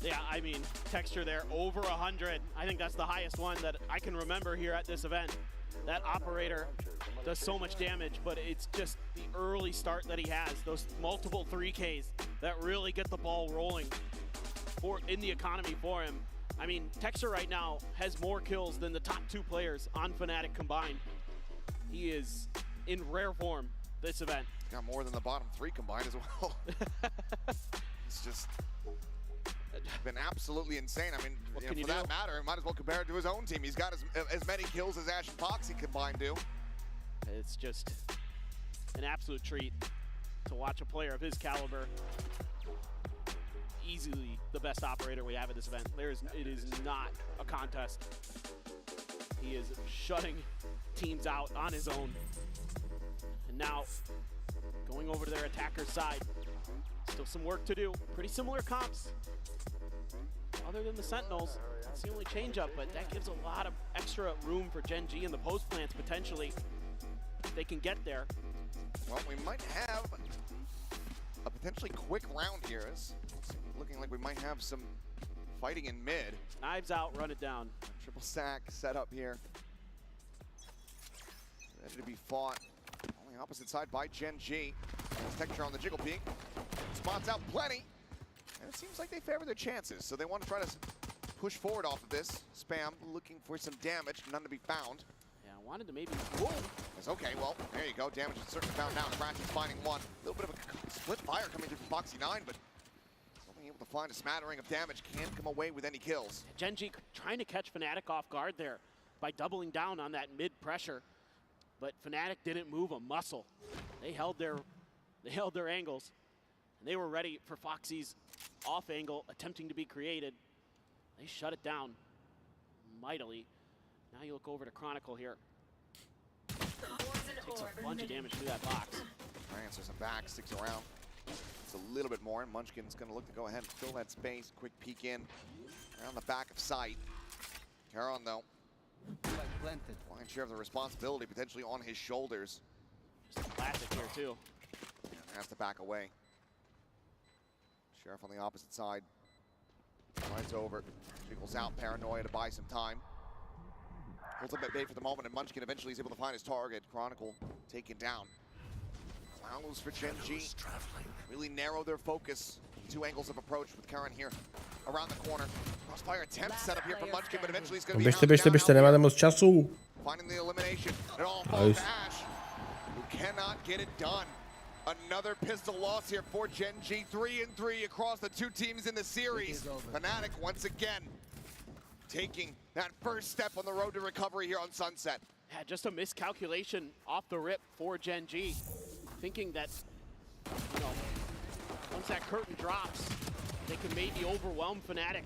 Yeah, I mean, Texture there, over 100. I think that's the highest one that I can remember here at this event. That operator does so much damage, but it's just the early start that he has. Those multiple 3Ks that really get the ball rolling in the economy for him. I mean, Texture right now has more kills than the top 2 players on Fnatic combined. He is in rare form this event. Got more than the bottom 3 combined as well. It's just been absolutely insane. I mean, What you can know, you for that do? matter, might as well compare it to his own team. He's got as many kills as Ash and Foxy combined do. It's just an absolute treat to watch a player of his caliber. Easily the best operator we have at this event. It is not a contest. He is shutting teams out on his own. And now going over to their attacker's side. Still some work to do. Pretty similar comps. Other than the Sentinels, that's the only change up, but that gives a lot of extra room for Gen G in the post plants potentially. If they can get there. Well, we might have a potentially quick round here. It's looking like we might have some fighting in mid. Knives out, run it down. Triple stack set up here. Ready to be fought on the opposite side by Gen G. Texture on the jiggle peak. Spots out plenty. And it seems like they favor their chances. So they want to try to push forward off of this. Spam looking for some damage. None to be found. Yeah, I wanted to maybe... Whoa. It's okay, well, there you go. Damage is certainly found now. Crash is finding one. A little bit of a split fire coming through from Foxy 9, but only able to find a smattering of damage. Can't come away with any kills. Gen G trying to catch Fnatic off guard there by doubling down on that mid pressure. But Fnatic didn't move a muscle. They held their angles. And they were ready for Foxy's off angle attempting to be created. They shut it down mightily. Now you look over to Chronicle here. Takes a bunch of damage through that box. Answers him back, sticks around. It's a little bit more, and Munchkin's gonna look to go ahead and fill that space. Quick peek in around the back of sight. Caron, though, lion's share of the responsibility potentially on his shoulders. Just a classic here, too. And has to back away. Sheriff on the opposite side. Rides over, jiggles out, paranoia to buy some time. Holds up at bay for the moment, and Munchkin eventually is able to find his target. Chronicle taken down. Clowns for Gen G. Really narrow their focus. Two angles of approach with Karen here around the corner. Crossfire attempt set up here from Munchkin, but eventually he's going to be Běžte, nemáme moc času. finding the elimination. It all falls to Ash, who cannot get it done. Another pistol loss here for Gen G. 3-3 across the two teams in the series. Fnatic once again taking that first step on the road to recovery here on Sunset. Yeah, just a miscalculation off the rip for Gen G. Thinking that, you know, once that curtain drops, they can maybe overwhelm Fnatic.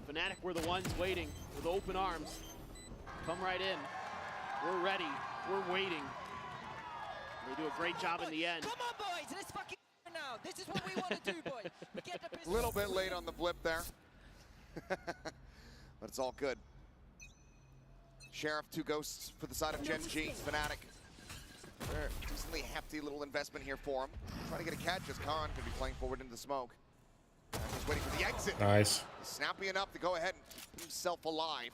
Fnatic were the ones waiting with open arms. Come right in. We're ready. We're waiting. They do a great job in the end. Come on, boys, let's fucking now. This is what we want to do, boys. Get the pistol. A little bit late on the blip there. But it's all good. Sheriff, two ghosts for the side of Gen G. Fnatic. They're decently hefty little investment here for him. Trying to get a catch as Khan could be playing forward into the smoke. Just waiting for the exit. Nice. Snappy enough to go ahead and keep himself alive.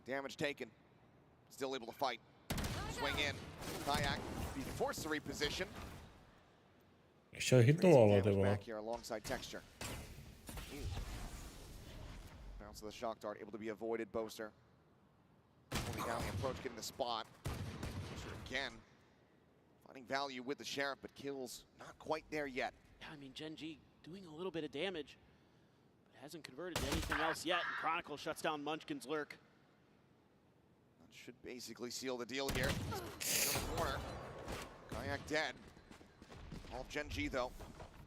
Damage taken. Still able to fight. Swing in. Kayak be forced to reposition. Ještě hitnul, ale ty vole. Back here alongside Texture. Bounce of the shock dart able to be avoided. Boaster holding down the approach, getting the spot. Again, finding value with the Sheriff, but kills not quite there yet. Yeah, I mean, Gen G doing a little bit of damage, but hasn't converted to anything else yet. And Chronicle shuts down Munchkin's lurk. That should basically seal the deal here. In the corner. Kayak dead. All of Gen G, though,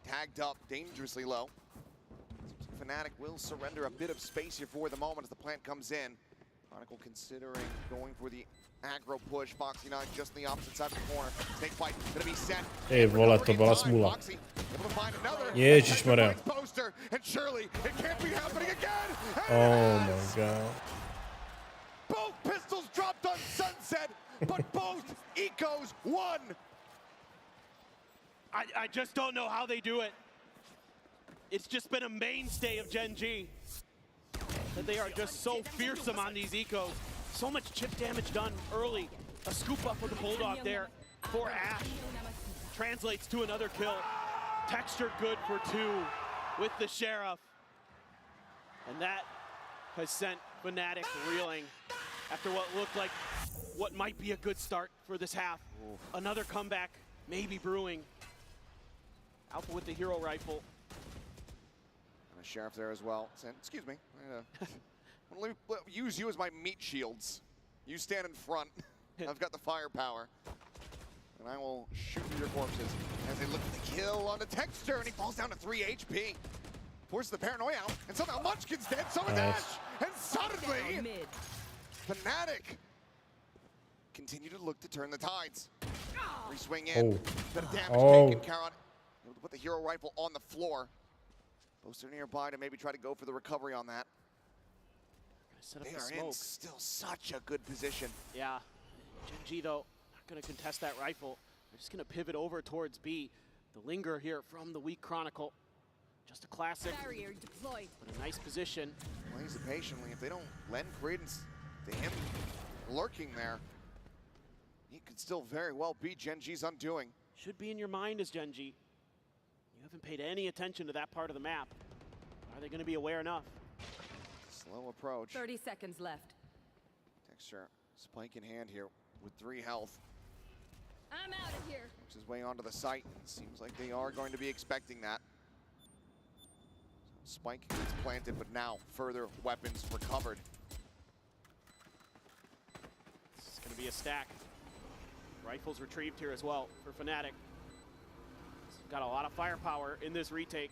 tagged up dangerously low. Fnatic will surrender a bit of space here for the moment as the plant comes in. Chronicle considering going for the aggro push. Foxy 9 just on the opposite side of the corner. Snake fight gonna be set. Ty vole, to byla smůla. Ježišmarja. And surely it can't be happening again. Oh my god. Both pistols dropped on Sunset, but both ecos won. I just don't know how they do it. It's just been a mainstay of Gen G. That they are just so fearsome on these ecos. So much chip damage done early. A scoop up for the Bulldog there for Ash. Translates to another kill. Texture good for 2 with the Sheriff. And that has sent Fnatic reeling after what looked like what might be a good start for this half. Another comeback, maybe brewing. Alpha with the hero rifle. Sheriff there as well. Saying, excuse me, let me use you as my meat shields. You stand in front. I've got the firepower. And I will shoot through your corpses as they look at the kill on the Texture, and he falls down to 3 HP. Forces the paranoia out, and somehow Munchkin's dead, so is Ash. And suddenly, Fnatic continue to look to turn the tides. Re-swing in, bit of damage taken. Caron able to put the hero rifle on the floor. Boaster nearby to maybe try to go for the recovery on that. They are in still such a good position. Yeah, Gen G though, not gonna contest that rifle. They're just gonna pivot over towards B. The linger here from the Weak Chronicle. Just a classic, Barrier deployed. but a nice position. Plays it patiently. If they don't lend credence to him lurking there, he could still very well be Gen G's undoing. Should be in your mind as Gen G. You haven't paid any attention to that part of the map. Are they gonna be aware enough? Slow approach. 30 seconds left. Texture, spike in hand here with 3 health. I'm out of here. Makes his way onto the site. Seems like they are going to be expecting that. Spike gets planted, but now further weapons recovered. This is going to be a stack. Rifles retrieved here as well for Fnatic. Got a lot of firepower in this retake.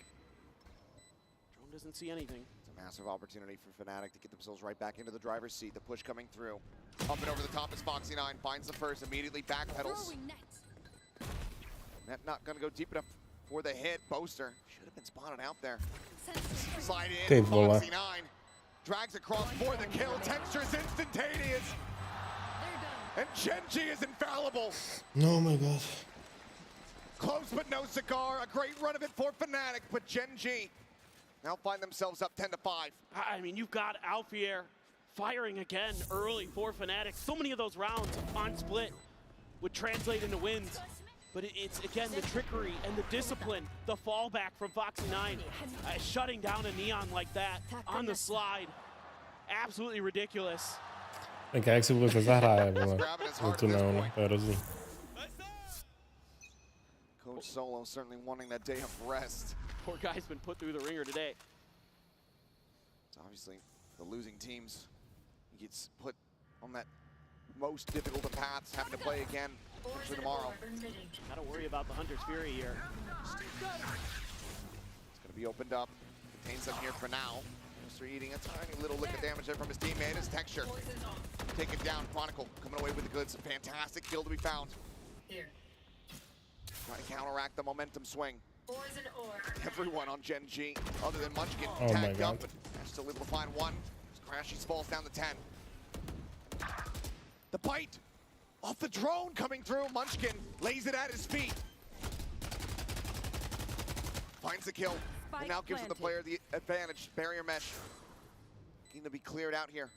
Drone doesn't see anything. It's a massive opportunity for Fnatic to get themselves right back into the driver's seat. The push coming through. Up and over the top is Foxy9. Finds the first, immediately backpedals. Net not going to go deep enough for the hit. Boaster should have been spotted out there. Slide in, Foxy9 drags across for the kill. Texture is instantaneous. And Gen G is infallible. Oh my god. Close but no cigar. A great run of it for Fnatic, but Gen G now find themselves up 10-5. I mean, you've got Alfier firing again early for Fnatic. So many of those rounds on split would translate into wins. But it's, again, the trickery and the discipline, the fallback from Foxy9, shutting down a Neon like that on the slide. Absolutely ridiculous. Tak jak si vůbec nezahraje, vole. To neono, to je rozdíl. Coach Solo certainly wanting that day of rest. Poor guy's been put through the ringer today. It's obviously the losing teams. He gets put on that most difficult of paths, having to play again for tomorrow. Got to worry about the Hunter's Fury here. It's going to be opened up. Contains them here for now. Mr. eating a tiny little lick of damage there from his teammate. His Texture taken down. Chronicle coming away with the goods. A fantastic kill to be found. Here. Trying to counteract the momentum swing. Everyone on Gen G, other than Munchkin, Oh my tagged God. up, but still able to find one. Crashies falls down to 10. The bite off the drone coming through. Munchkin lays it at his feet. Finds the kill, and now gives the player the advantage. Barrier mesh needing to be cleared out here.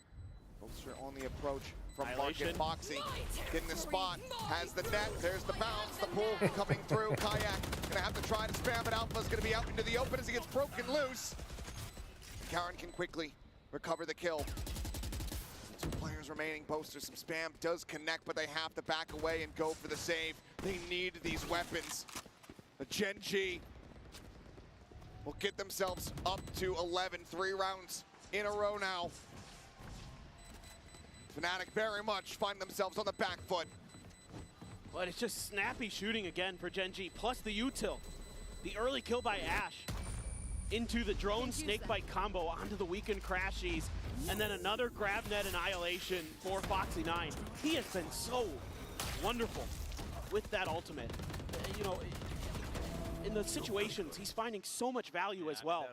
Boaster on the approach from Market. Foxy getting the spot, has the net, there's the bounce, the pull coming through. Kayak gonna have to try to spam it. Alpha's gonna be out into the open as he gets broken loose. Karen can quickly recover the kill. 2 players remaining. Boaster, some spam does connect, but they have to back away and go for the save. They need these weapons. The Gen G will get themselves up to 11, 3 rounds in a row now. Fnatic very much find themselves on the back foot. But it's just snappy shooting again for Gen G, plus the util. The early kill by Ash into the drone snakebite combo onto the weakened Crashies, and then another grab net annihilation for Foxy9. He has been so wonderful with that ultimate. You know, in the situations, he's finding so much value as well.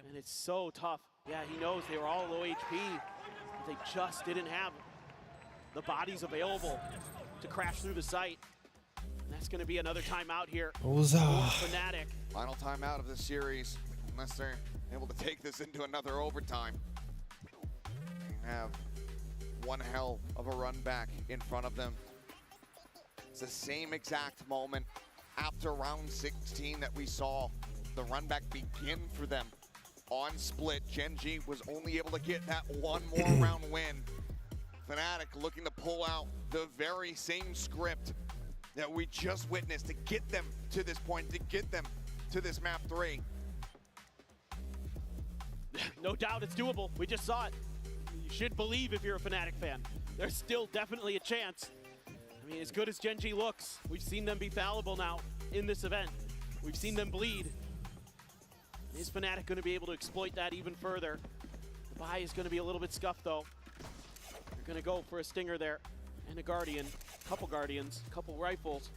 And it's so tough. Yeah, he knows they were all low HP, but they just didn't have the bodies available to crash through the site. And that's going to be another timeout here for Fnatic. Final timeout of this series, unless they're able to take this into another overtime. They have one hell of a run back in front of them. It's the same exact moment after round 16 that we saw the run back begin for them on split. Gen G was only able to get that one more round win. Fnatic looking to pull out the very same script that we just witnessed to get them to this point, to get them to this map 3. No doubt it's doable. We just saw it. You should believe if you're a Fnatic fan. There's still definitely a chance. I mean, as good as Gen G looks, we've seen them be fallible now in this event. We've seen them bleed. Is Fnatic going to be able to exploit that even further? The buy is going to be a little bit scuffed, though. They're going to go for a Stinger there and a Guardian. Couple Guardians, couple rifles.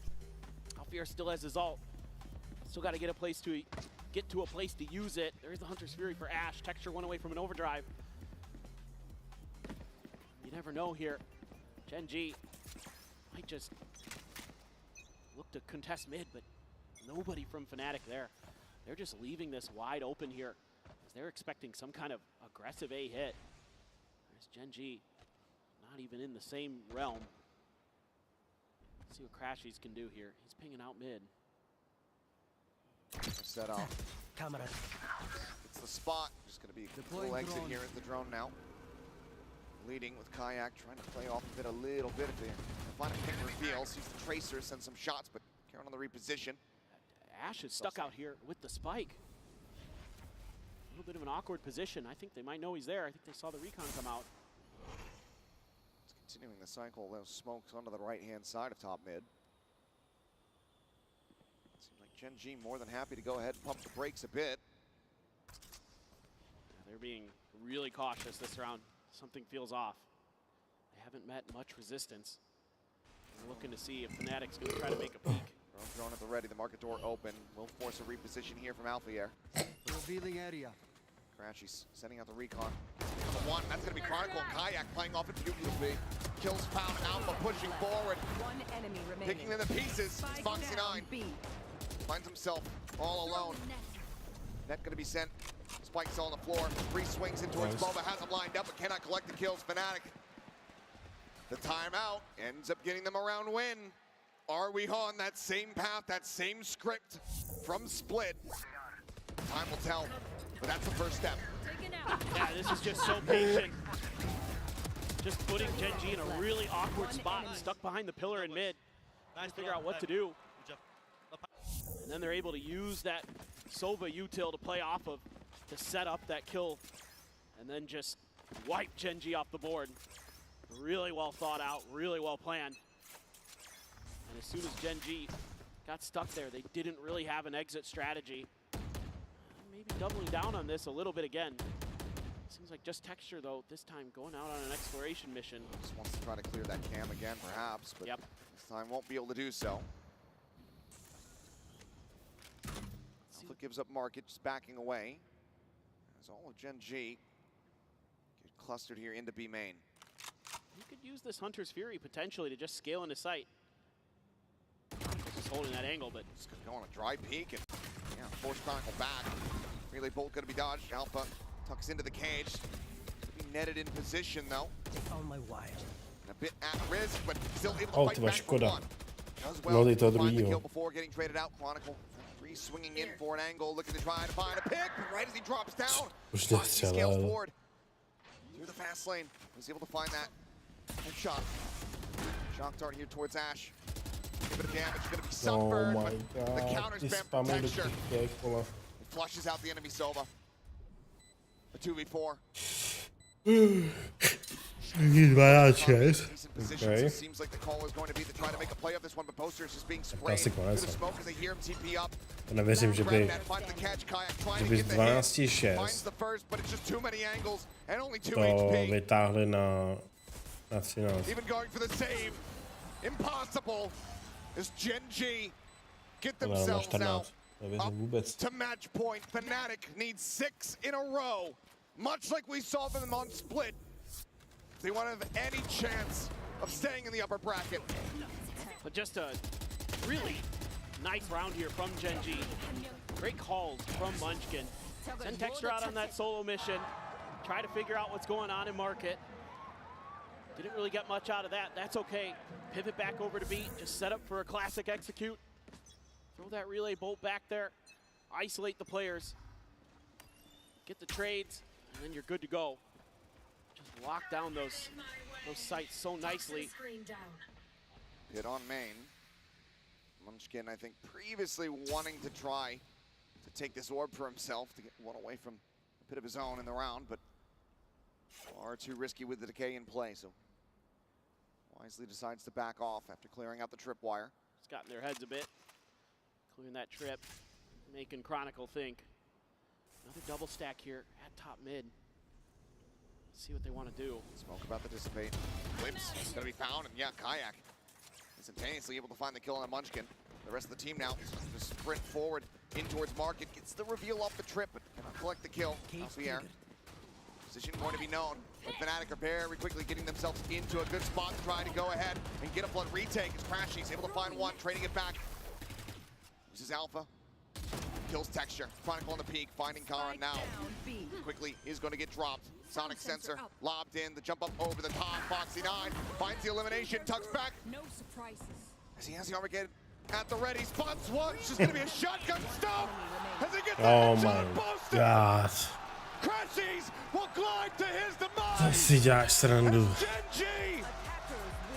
Alfier still has his ult. Still got to get to a place to use it. There's the Hunter's Fury for Ash. Texture one away from an overdrive. You never know here. Gen G might just look to contest mid, but nobody from Fnatic there. They're just leaving this wide open here as they're expecting some kind of aggressive A hit. There's Gen G not even in the same realm. Let's see what Crashies can do here. He's pinging out mid. Set off. It's the spot. Just going to be a full exit here at the drone now. Leading with Kayak, trying to play off of it a little bit. If they find a pick reveal, sees the Tracer, sends some shots, but Karen on the reposition. Ash is stuck out here with the spike. A little bit of an awkward position. I think they might know he's there. I think they saw the recon come out. It's continuing the cycle. Those smokes onto the right-hand side of top mid. Seems like Gen G more than happy to go ahead and pump the brakes a bit. They're being really cautious this round. Something feels off. They haven't met much resistance. We're looking to see if Fnatic's going to try to make a peek. Drone at the ready, the market door open. Will force a reposition here from Alfier. Revealing area. Crashies sending out the recon. The one, that's going to be Chronicle and Kayak playing off it beautifully. Kills found, Alpha pushing forward. One enemy remaining. Picking in the pieces. It's Foxy 9. Finds himself all alone. Net going to be sent. Spike's on the floor. Free swings in towards Boba. Has him lined up but cannot collect the kills. Fnatic. The timeout ends up getting them a round win. Are we on that same path, that same script from Split? Time will tell, but that's the first step. Yeah, this is just so patient. Just putting Gen G in a really awkward spot, stuck behind the pillar in mid. Trying to figure out what to do. And then they're able to use that Sova util to play off of to set up that kill and then just wipe Gen G off the board. Really well thought out, really well planned. And as soon as Gen G got stuck there, they didn't really have an exit strategy. Maybe doubling down on this a little bit again. Seems like just Texture, though, this time going out on an exploration mission. Just wants to try to clear that cam again, perhaps, but this time won't be able to do so. Alpha gives up market, just backing away. As all of Gen G get clustered here into B main. You could use this Hunter's Fury potentially to just scale into sight. Just holding that angle, but just gonna go on a dry peek and force Chronicle back. Relay bolt gonna be dodged. Alpha tucks into the cage. Be netted in position though. On my wire. And a bit at risk, but still able to fight back for one. Does well Lodi to find the kill druhýho. before getting traded out. Chronicle free swinging in for an angle, looking to try to find a pick, but right as he drops down, Už he scales nestřelel. forward through the fast lane. Was able to find that headshot. Shock dart here towards Ash. A bit of damage, gonna be Oh sunburned, my but the god, counter's ty been spamy do Texture. těch, vole. It flushes out the enemy Sova. A 2v4. Taky 12-6. Decent positions. Okay. It seems like the call is going to be to try to make a play of this one, but Poster is just being sprayed asi through konec. the smoke as they hear him TP up. To nevěřím, že by, Finds the catch, Kayak trying že to by get z the hit. 12-6 Finds the first, but it's just too many angles and only 2 to HP. vytáhli na 13. Even going for the save. Impossible. As Gen G get Ale na themselves 14. out Nevěřím vůbec. to match point. Fnatic needs 6 in a row, much like we saw them on Split. If they want to have any chance of staying in the upper bracket. But just a really nice round here from Gen G. Great calls from Munchkin. Send Texture out on that solo mission. Try to figure out what's going on in market. Didn't really get much out of that. That's okay. Pivot back over to B. Just set up for a classic execute. Throw that relay bolt back there. Isolate the players. Get the trades, and then you're good to go. Just lock down those sites so nicely. Hit on main. Munchkin, I think, previously wanting to try to take this orb for himself to get one away from bit of his own in the round, but far too risky with the decay in play, so wisely decides to back off after clearing out the tripwire. It's gotten their heads a bit. Clearing that trip, making Chronicle think. Another double stack here at top mid. Let's see what they want to do. Smoke about to dissipate. Whips is going to be found, and yeah, Kayak instantaneously able to find the kill on a Munchkin. The rest of the team now just sprint forward in towards Market. Gets the reveal off the trip, but cannot collect the kill off the air. Position going to be known. But Fnatic are very quickly getting themselves into a good spot to try to go ahead and get a blood retake. As Crashy's able to find one, trading it back. This is Alpha. Kills Texture. Chronicle on the peak, finding Kara now. Quickly is going to get dropped. Sonic Sensor lobbed in. The jump up over the top. Foxy9 finds the elimination. Tucks back. No surprises. As he has the Armageddon at the ready. Spots one. It's just going to be a shotgun stop. As he gets the my god. Crashies will glide to his demise. To si děláš srandu. Genji!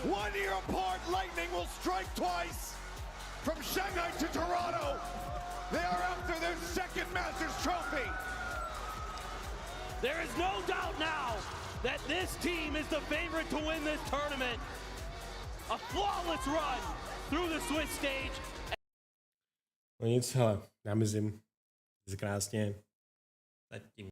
1 year apart, Lightning will strike twice. From Shanghai to Toronto, they are after their second Masters trophy. There is no doubt now that this team is the favorite to win this tournament. A flawless run through the Swiss stage. No nic, hele, já mizím. Krásně. Zatím.